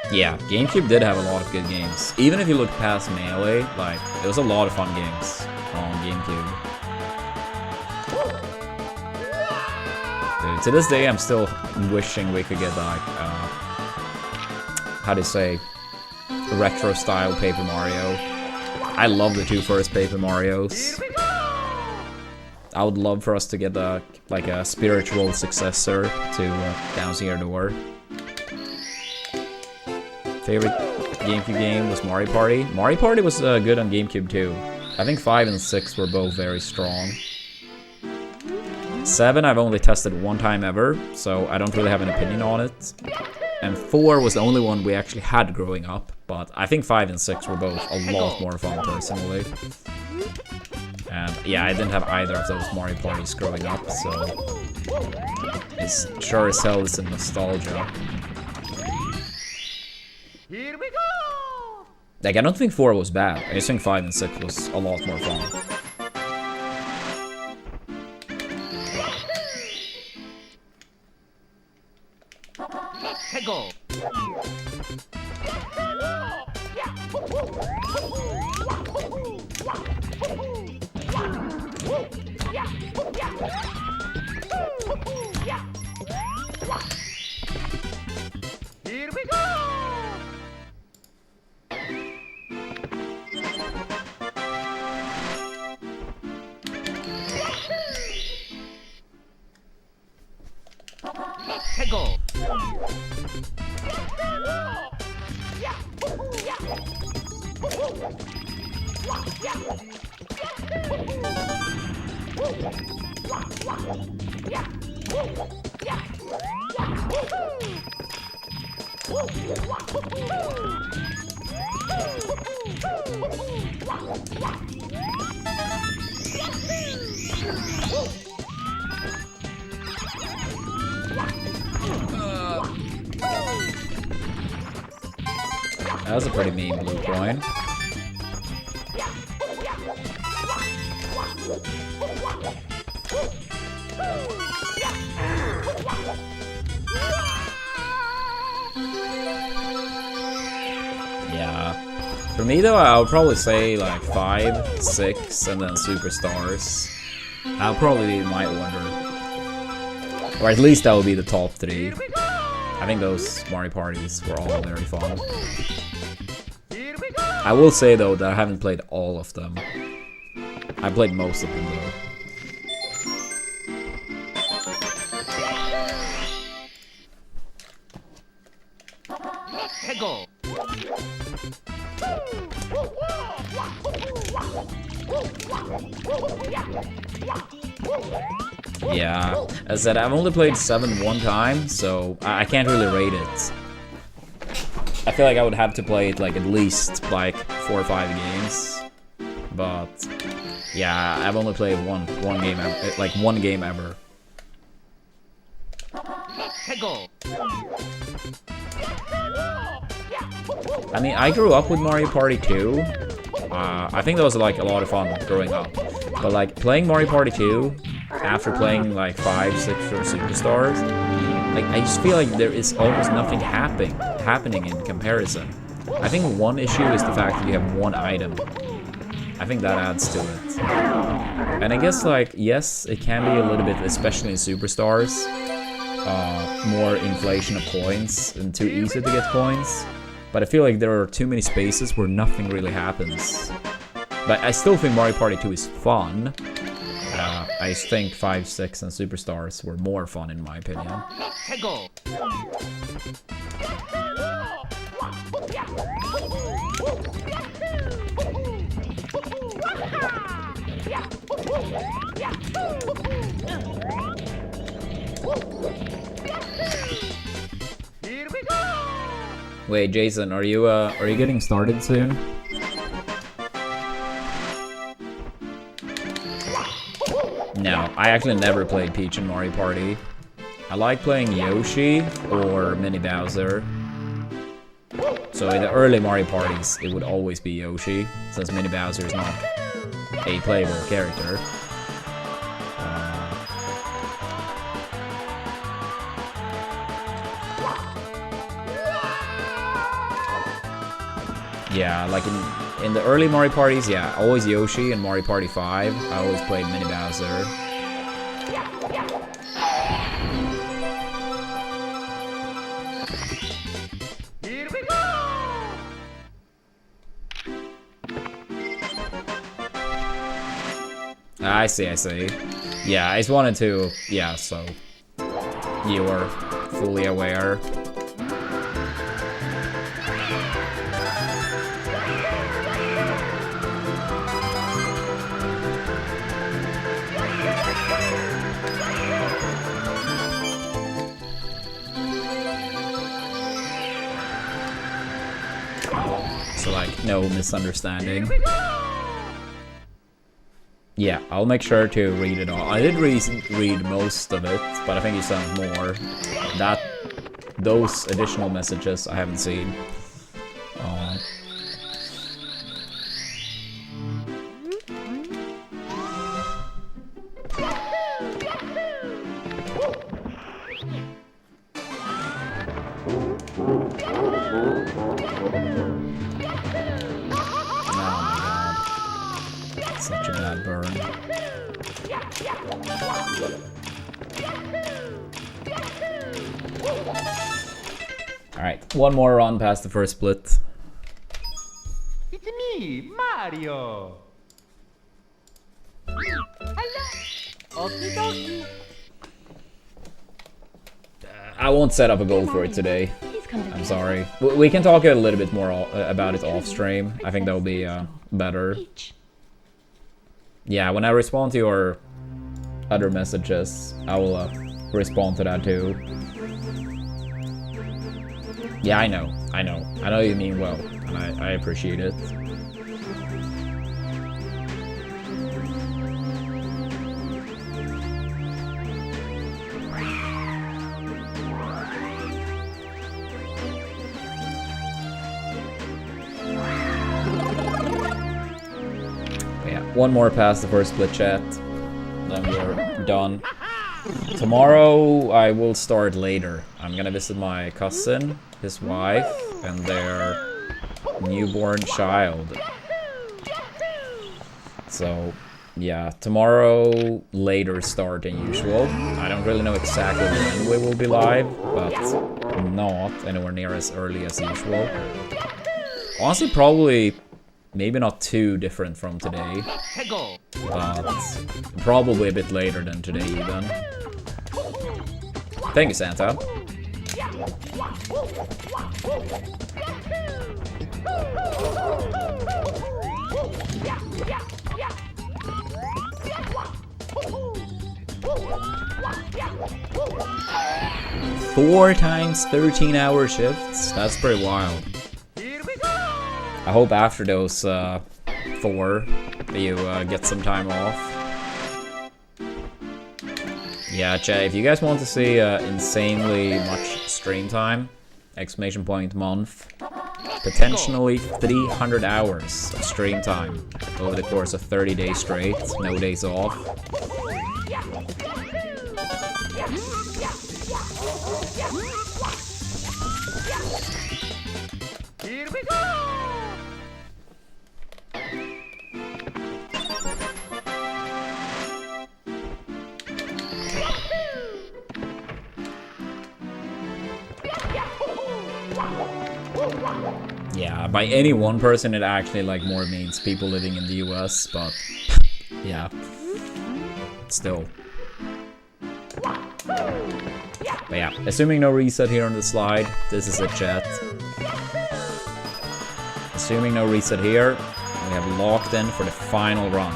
Yeah, GameCube did have a lot of good games. Even if you look past Melee, like, it was a lot of fun games on GameCube. Dude, to this day, I'm still wishing we could get, like, how do you say, retro-style Paper Mario. I love the two first Paper Marios. I would love for us to get, like, a spiritual successor to Down's Here Door. Favorite GameCube game was Mario Party. Mario Party was good on GameCube too. I think 5 and 6 were both very strong. 7 I've only tested one time ever, so I don't really have an opinion on it. And 4 was the only one we actually had growing up, but I think 5 and 6 were both a lot more fun personally. And yeah, I didn't have either of those Mario Parties growing up, so it's sure as hell is a nostalgia. Here we go! Like, I don't think 4 was bad. I just think 5 and 6 was a lot more fun. Go. Here we go! Go. That was a pretty mean blue coin. Yeah. For me though, I would probably say like 5, 6, and then Superstars. I'll probably be my order. Or at least that would be the top 3. I think those Mario Parties were all very fun. I will say though that I haven't played all of them. I played most of them though. Go. Yeah, as I said, I've only played 7 one time, so I can't really rate it. I feel like I would have to play it like at least like 4 or 5 games, but yeah, I've only played one game ever. Go. I mean, I grew up with Mario Party 2. I think that was like a lot of fun growing up, but like playing Mario Party 2 after playing like 5, 6 or Superstars, like I just feel like there is almost nothing happening in comparison. I think one issue is the fact that you have one item. I think that adds to it. And I guess like, yes, it can be a little bit, especially in Superstars, more inflation of coins and too easy to get coins. But I feel like there are too many spaces where nothing really happens. But I still think Mario Party 2 is fun. I think 5, 6 and Superstars were more fun in my opinion. Go. Wait, Jason, are you getting started soon? No, I actually never played Peach in Mario Party. I like playing Yoshi or Mini Bowser. So in the early Mario parties, it would always be Yoshi, since Mini Bowser is not a playable character. Yeah, like in the early Mario parties, yeah, always Yoshi. In Mario Party 5, I always played Mini Bowser. Here we go! I see, I see. Yeah, I just wanted to, yeah, so you were fully aware. So like, no misunderstanding. Yeah, I'll make sure to read it all. I did read most of it, but I think you sent more. Those additional messages I haven't seen. Such a bad burn. Alright, one more run past the first split. It's me, Mario! Hello! Okie dokie! I won't set up a goal for it today. I'm sorry. We can talk a little bit more about it off stream. I think that'll be better. Yeah, when I respond to your other messages, I will respond to that too. Yeah, I know you mean well, and I appreciate it. One more past the first split chat, then we're done. Tomorrow I will start later. I'm gonna visit my cousin, his wife, and their newborn child. So, yeah, tomorrow later start than usual. I don't really know exactly when we will be live, but not anywhere near as early as usual. Honestly, probably maybe not too different from today, but probably a bit later than today even. Thank you, Santa. Four times 13-hour shifts? That's pretty wild. I hope after those 4 you get some time off. Yeah, chat, if you guys want to see insanely much stream time, exclamation point month, potentially 300 hours of stream time over the course of 30 days straight, no days off. Here we go! Yeah, by any one person it actually like more means people living in the US, but yeah, still. But yeah, assuming no reset here on the slide, this is a chat. Assuming no reset here, we have locked in for the final run.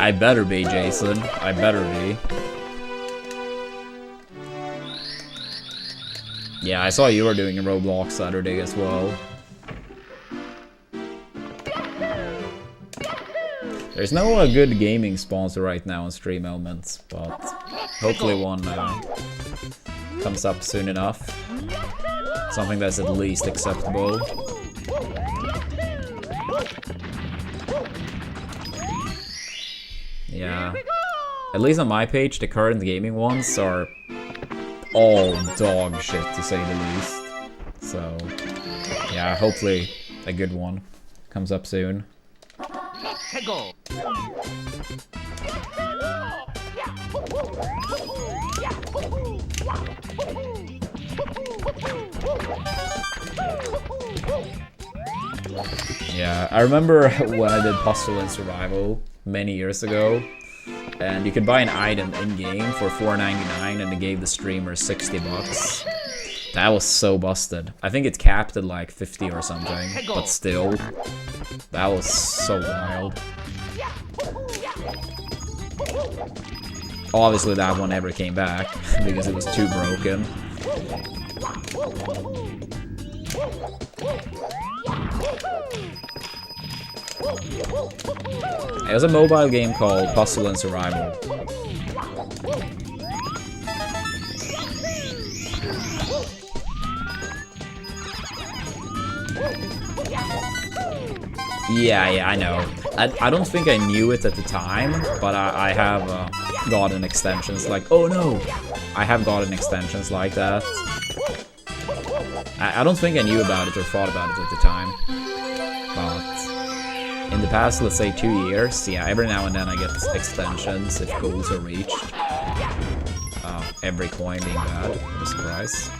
I better be, Jason. I better be. Yeah, I saw you were doing a Roblox Saturday as well. There's no good gaming sponsor right now on Stream Elements, but hopefully one comes up soon enough. Something that's at least acceptable. Yeah. At least on my page, the current gaming ones are all dog shit, to say the least. So, yeah, hopefully a good one comes up soon. Hegel. Yeah, I remember when I did Puzzle and Survival many years ago, and you could buy an item in-game for $4.99 and it gave the streamer 60 bucks. That was so busted. I think it capped at like 50 or something, but still, that was so wild. Obviously that one never came back, because it was too broken. There's a mobile game called Puzzle and Survival. Yeah, I know. I don't think I knew it at the time, but I have gotten extensions like, oh no, I have gotten extensions like that. I don't think I knew about it or thought about it at the time, but in the past, let's say 2 years, yeah, every now and then I get extensions if goals are reached. Every coin being bad, what a surprise.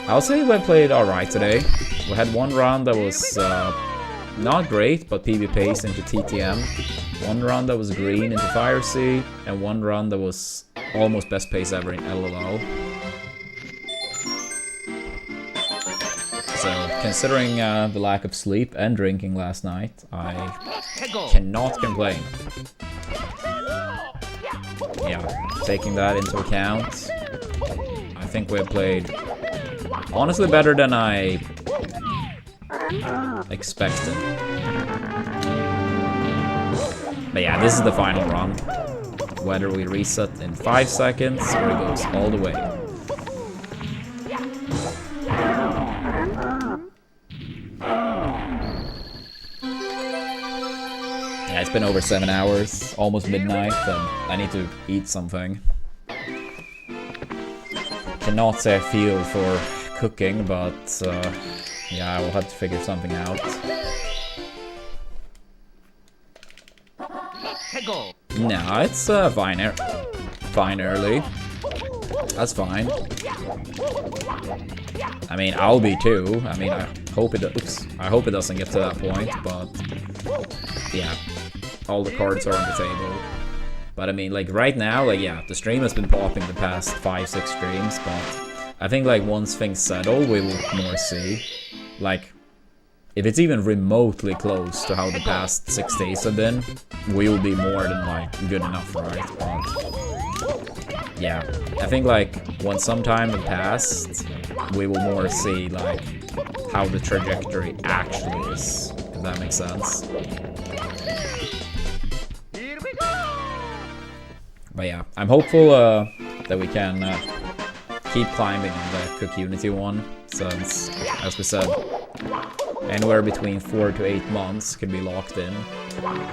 I'll say we played alright today. We had one run that was not great, but PB pace into TTM. One run that was green into Fire Sea, and one run that was almost best pace ever in LLL. So, considering the lack of sleep and drinking last night, I cannot complain. Yeah, taking that into account, I think we played honestly better than I expected. But yeah, this is the final run. Whether we reset in 5 seconds or it goes all the way. Yeah, it's been over 7 hours, almost midnight, and I need to eat something. Cannot say I feel for cooking, but yeah, I will have to figure something out. No, it's fine early. That's fine. I mean, I'll be too. I mean, I hope it doesn't get to that point, but yeah, all the cards are on the table. But I mean, like right now, like yeah, the stream has been popping the past 5-6 streams, but I think like once things settle, we will more see. Like, if it's even remotely close to how the past 6 days have been, we will be more than like good enough, right? But yeah, I think like once some time has passed, we will more see like how the trajectory actually is, if that makes sense. But yeah, I'm hopeful that we can keep climbing on the Cook Unity one, since, as we said, anywhere between 4 to 8 months could be locked in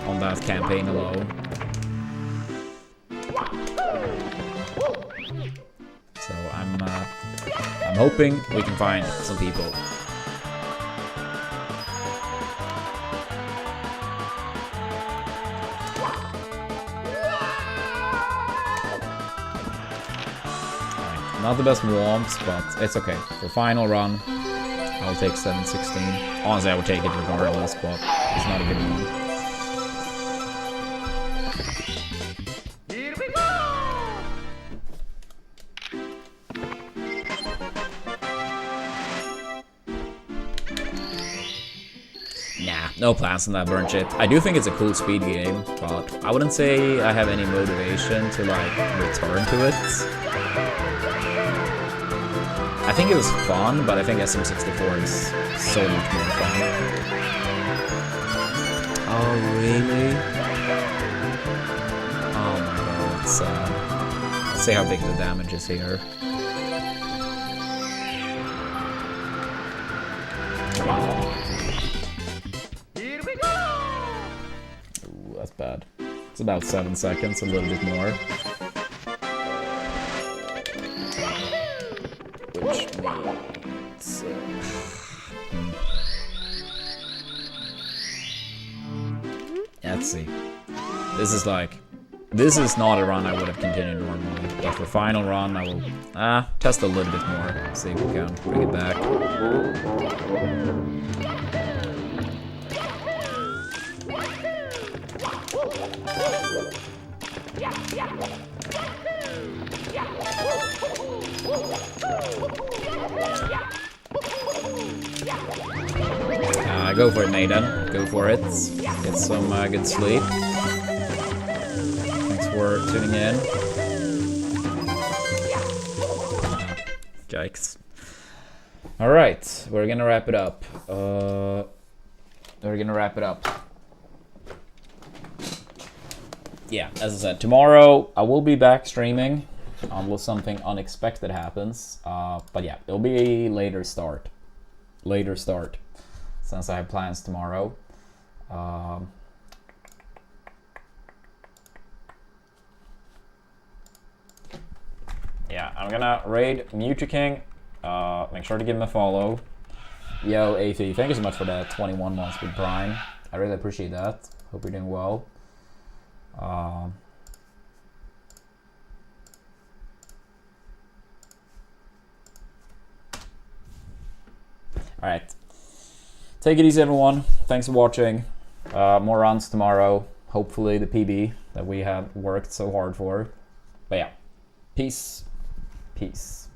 on that campaign alone. So I'm hoping we can find some people. Not the best womps, but it's okay. For final run, I'll take 716. Honestly, I would take it regardless, but it's not a good one. Here we go! Nah, No plans on that burn shit. I do think it's a cool speed game, but I wouldn't say I have any motivation to like return to it. I think it was fun, but I think SM64 is so much more fun. Oh really? Oh my god, that's let's see how big the damage is here. Here we go! Ooh, that's bad. It's about 7 seconds, a little bit more. Which means... let's see. This is like... This is not a run I would have continued normally. But for final run, I will test a little bit more. See if we can bring it back. Go for it, Maiden. Go for it. Get some good sleep. Thanks for tuning in. Yikes. Alright, we're gonna wrap it up. Yeah, as I said, tomorrow I will be back streaming unless something unexpected happens. But yeah, it'll be a later start. Since I have plans tomorrow. Yeah, I'm gonna raid Mucha King. Make sure to give him a follow. Yo, AT, thank you so much for that 21 months with Prime. I really appreciate that. Hope you're doing well. Alright. Take it easy, everyone. Thanks for watching. More runs tomorrow. Hopefully the PB that we have worked so hard for. But yeah. Peace. Peace.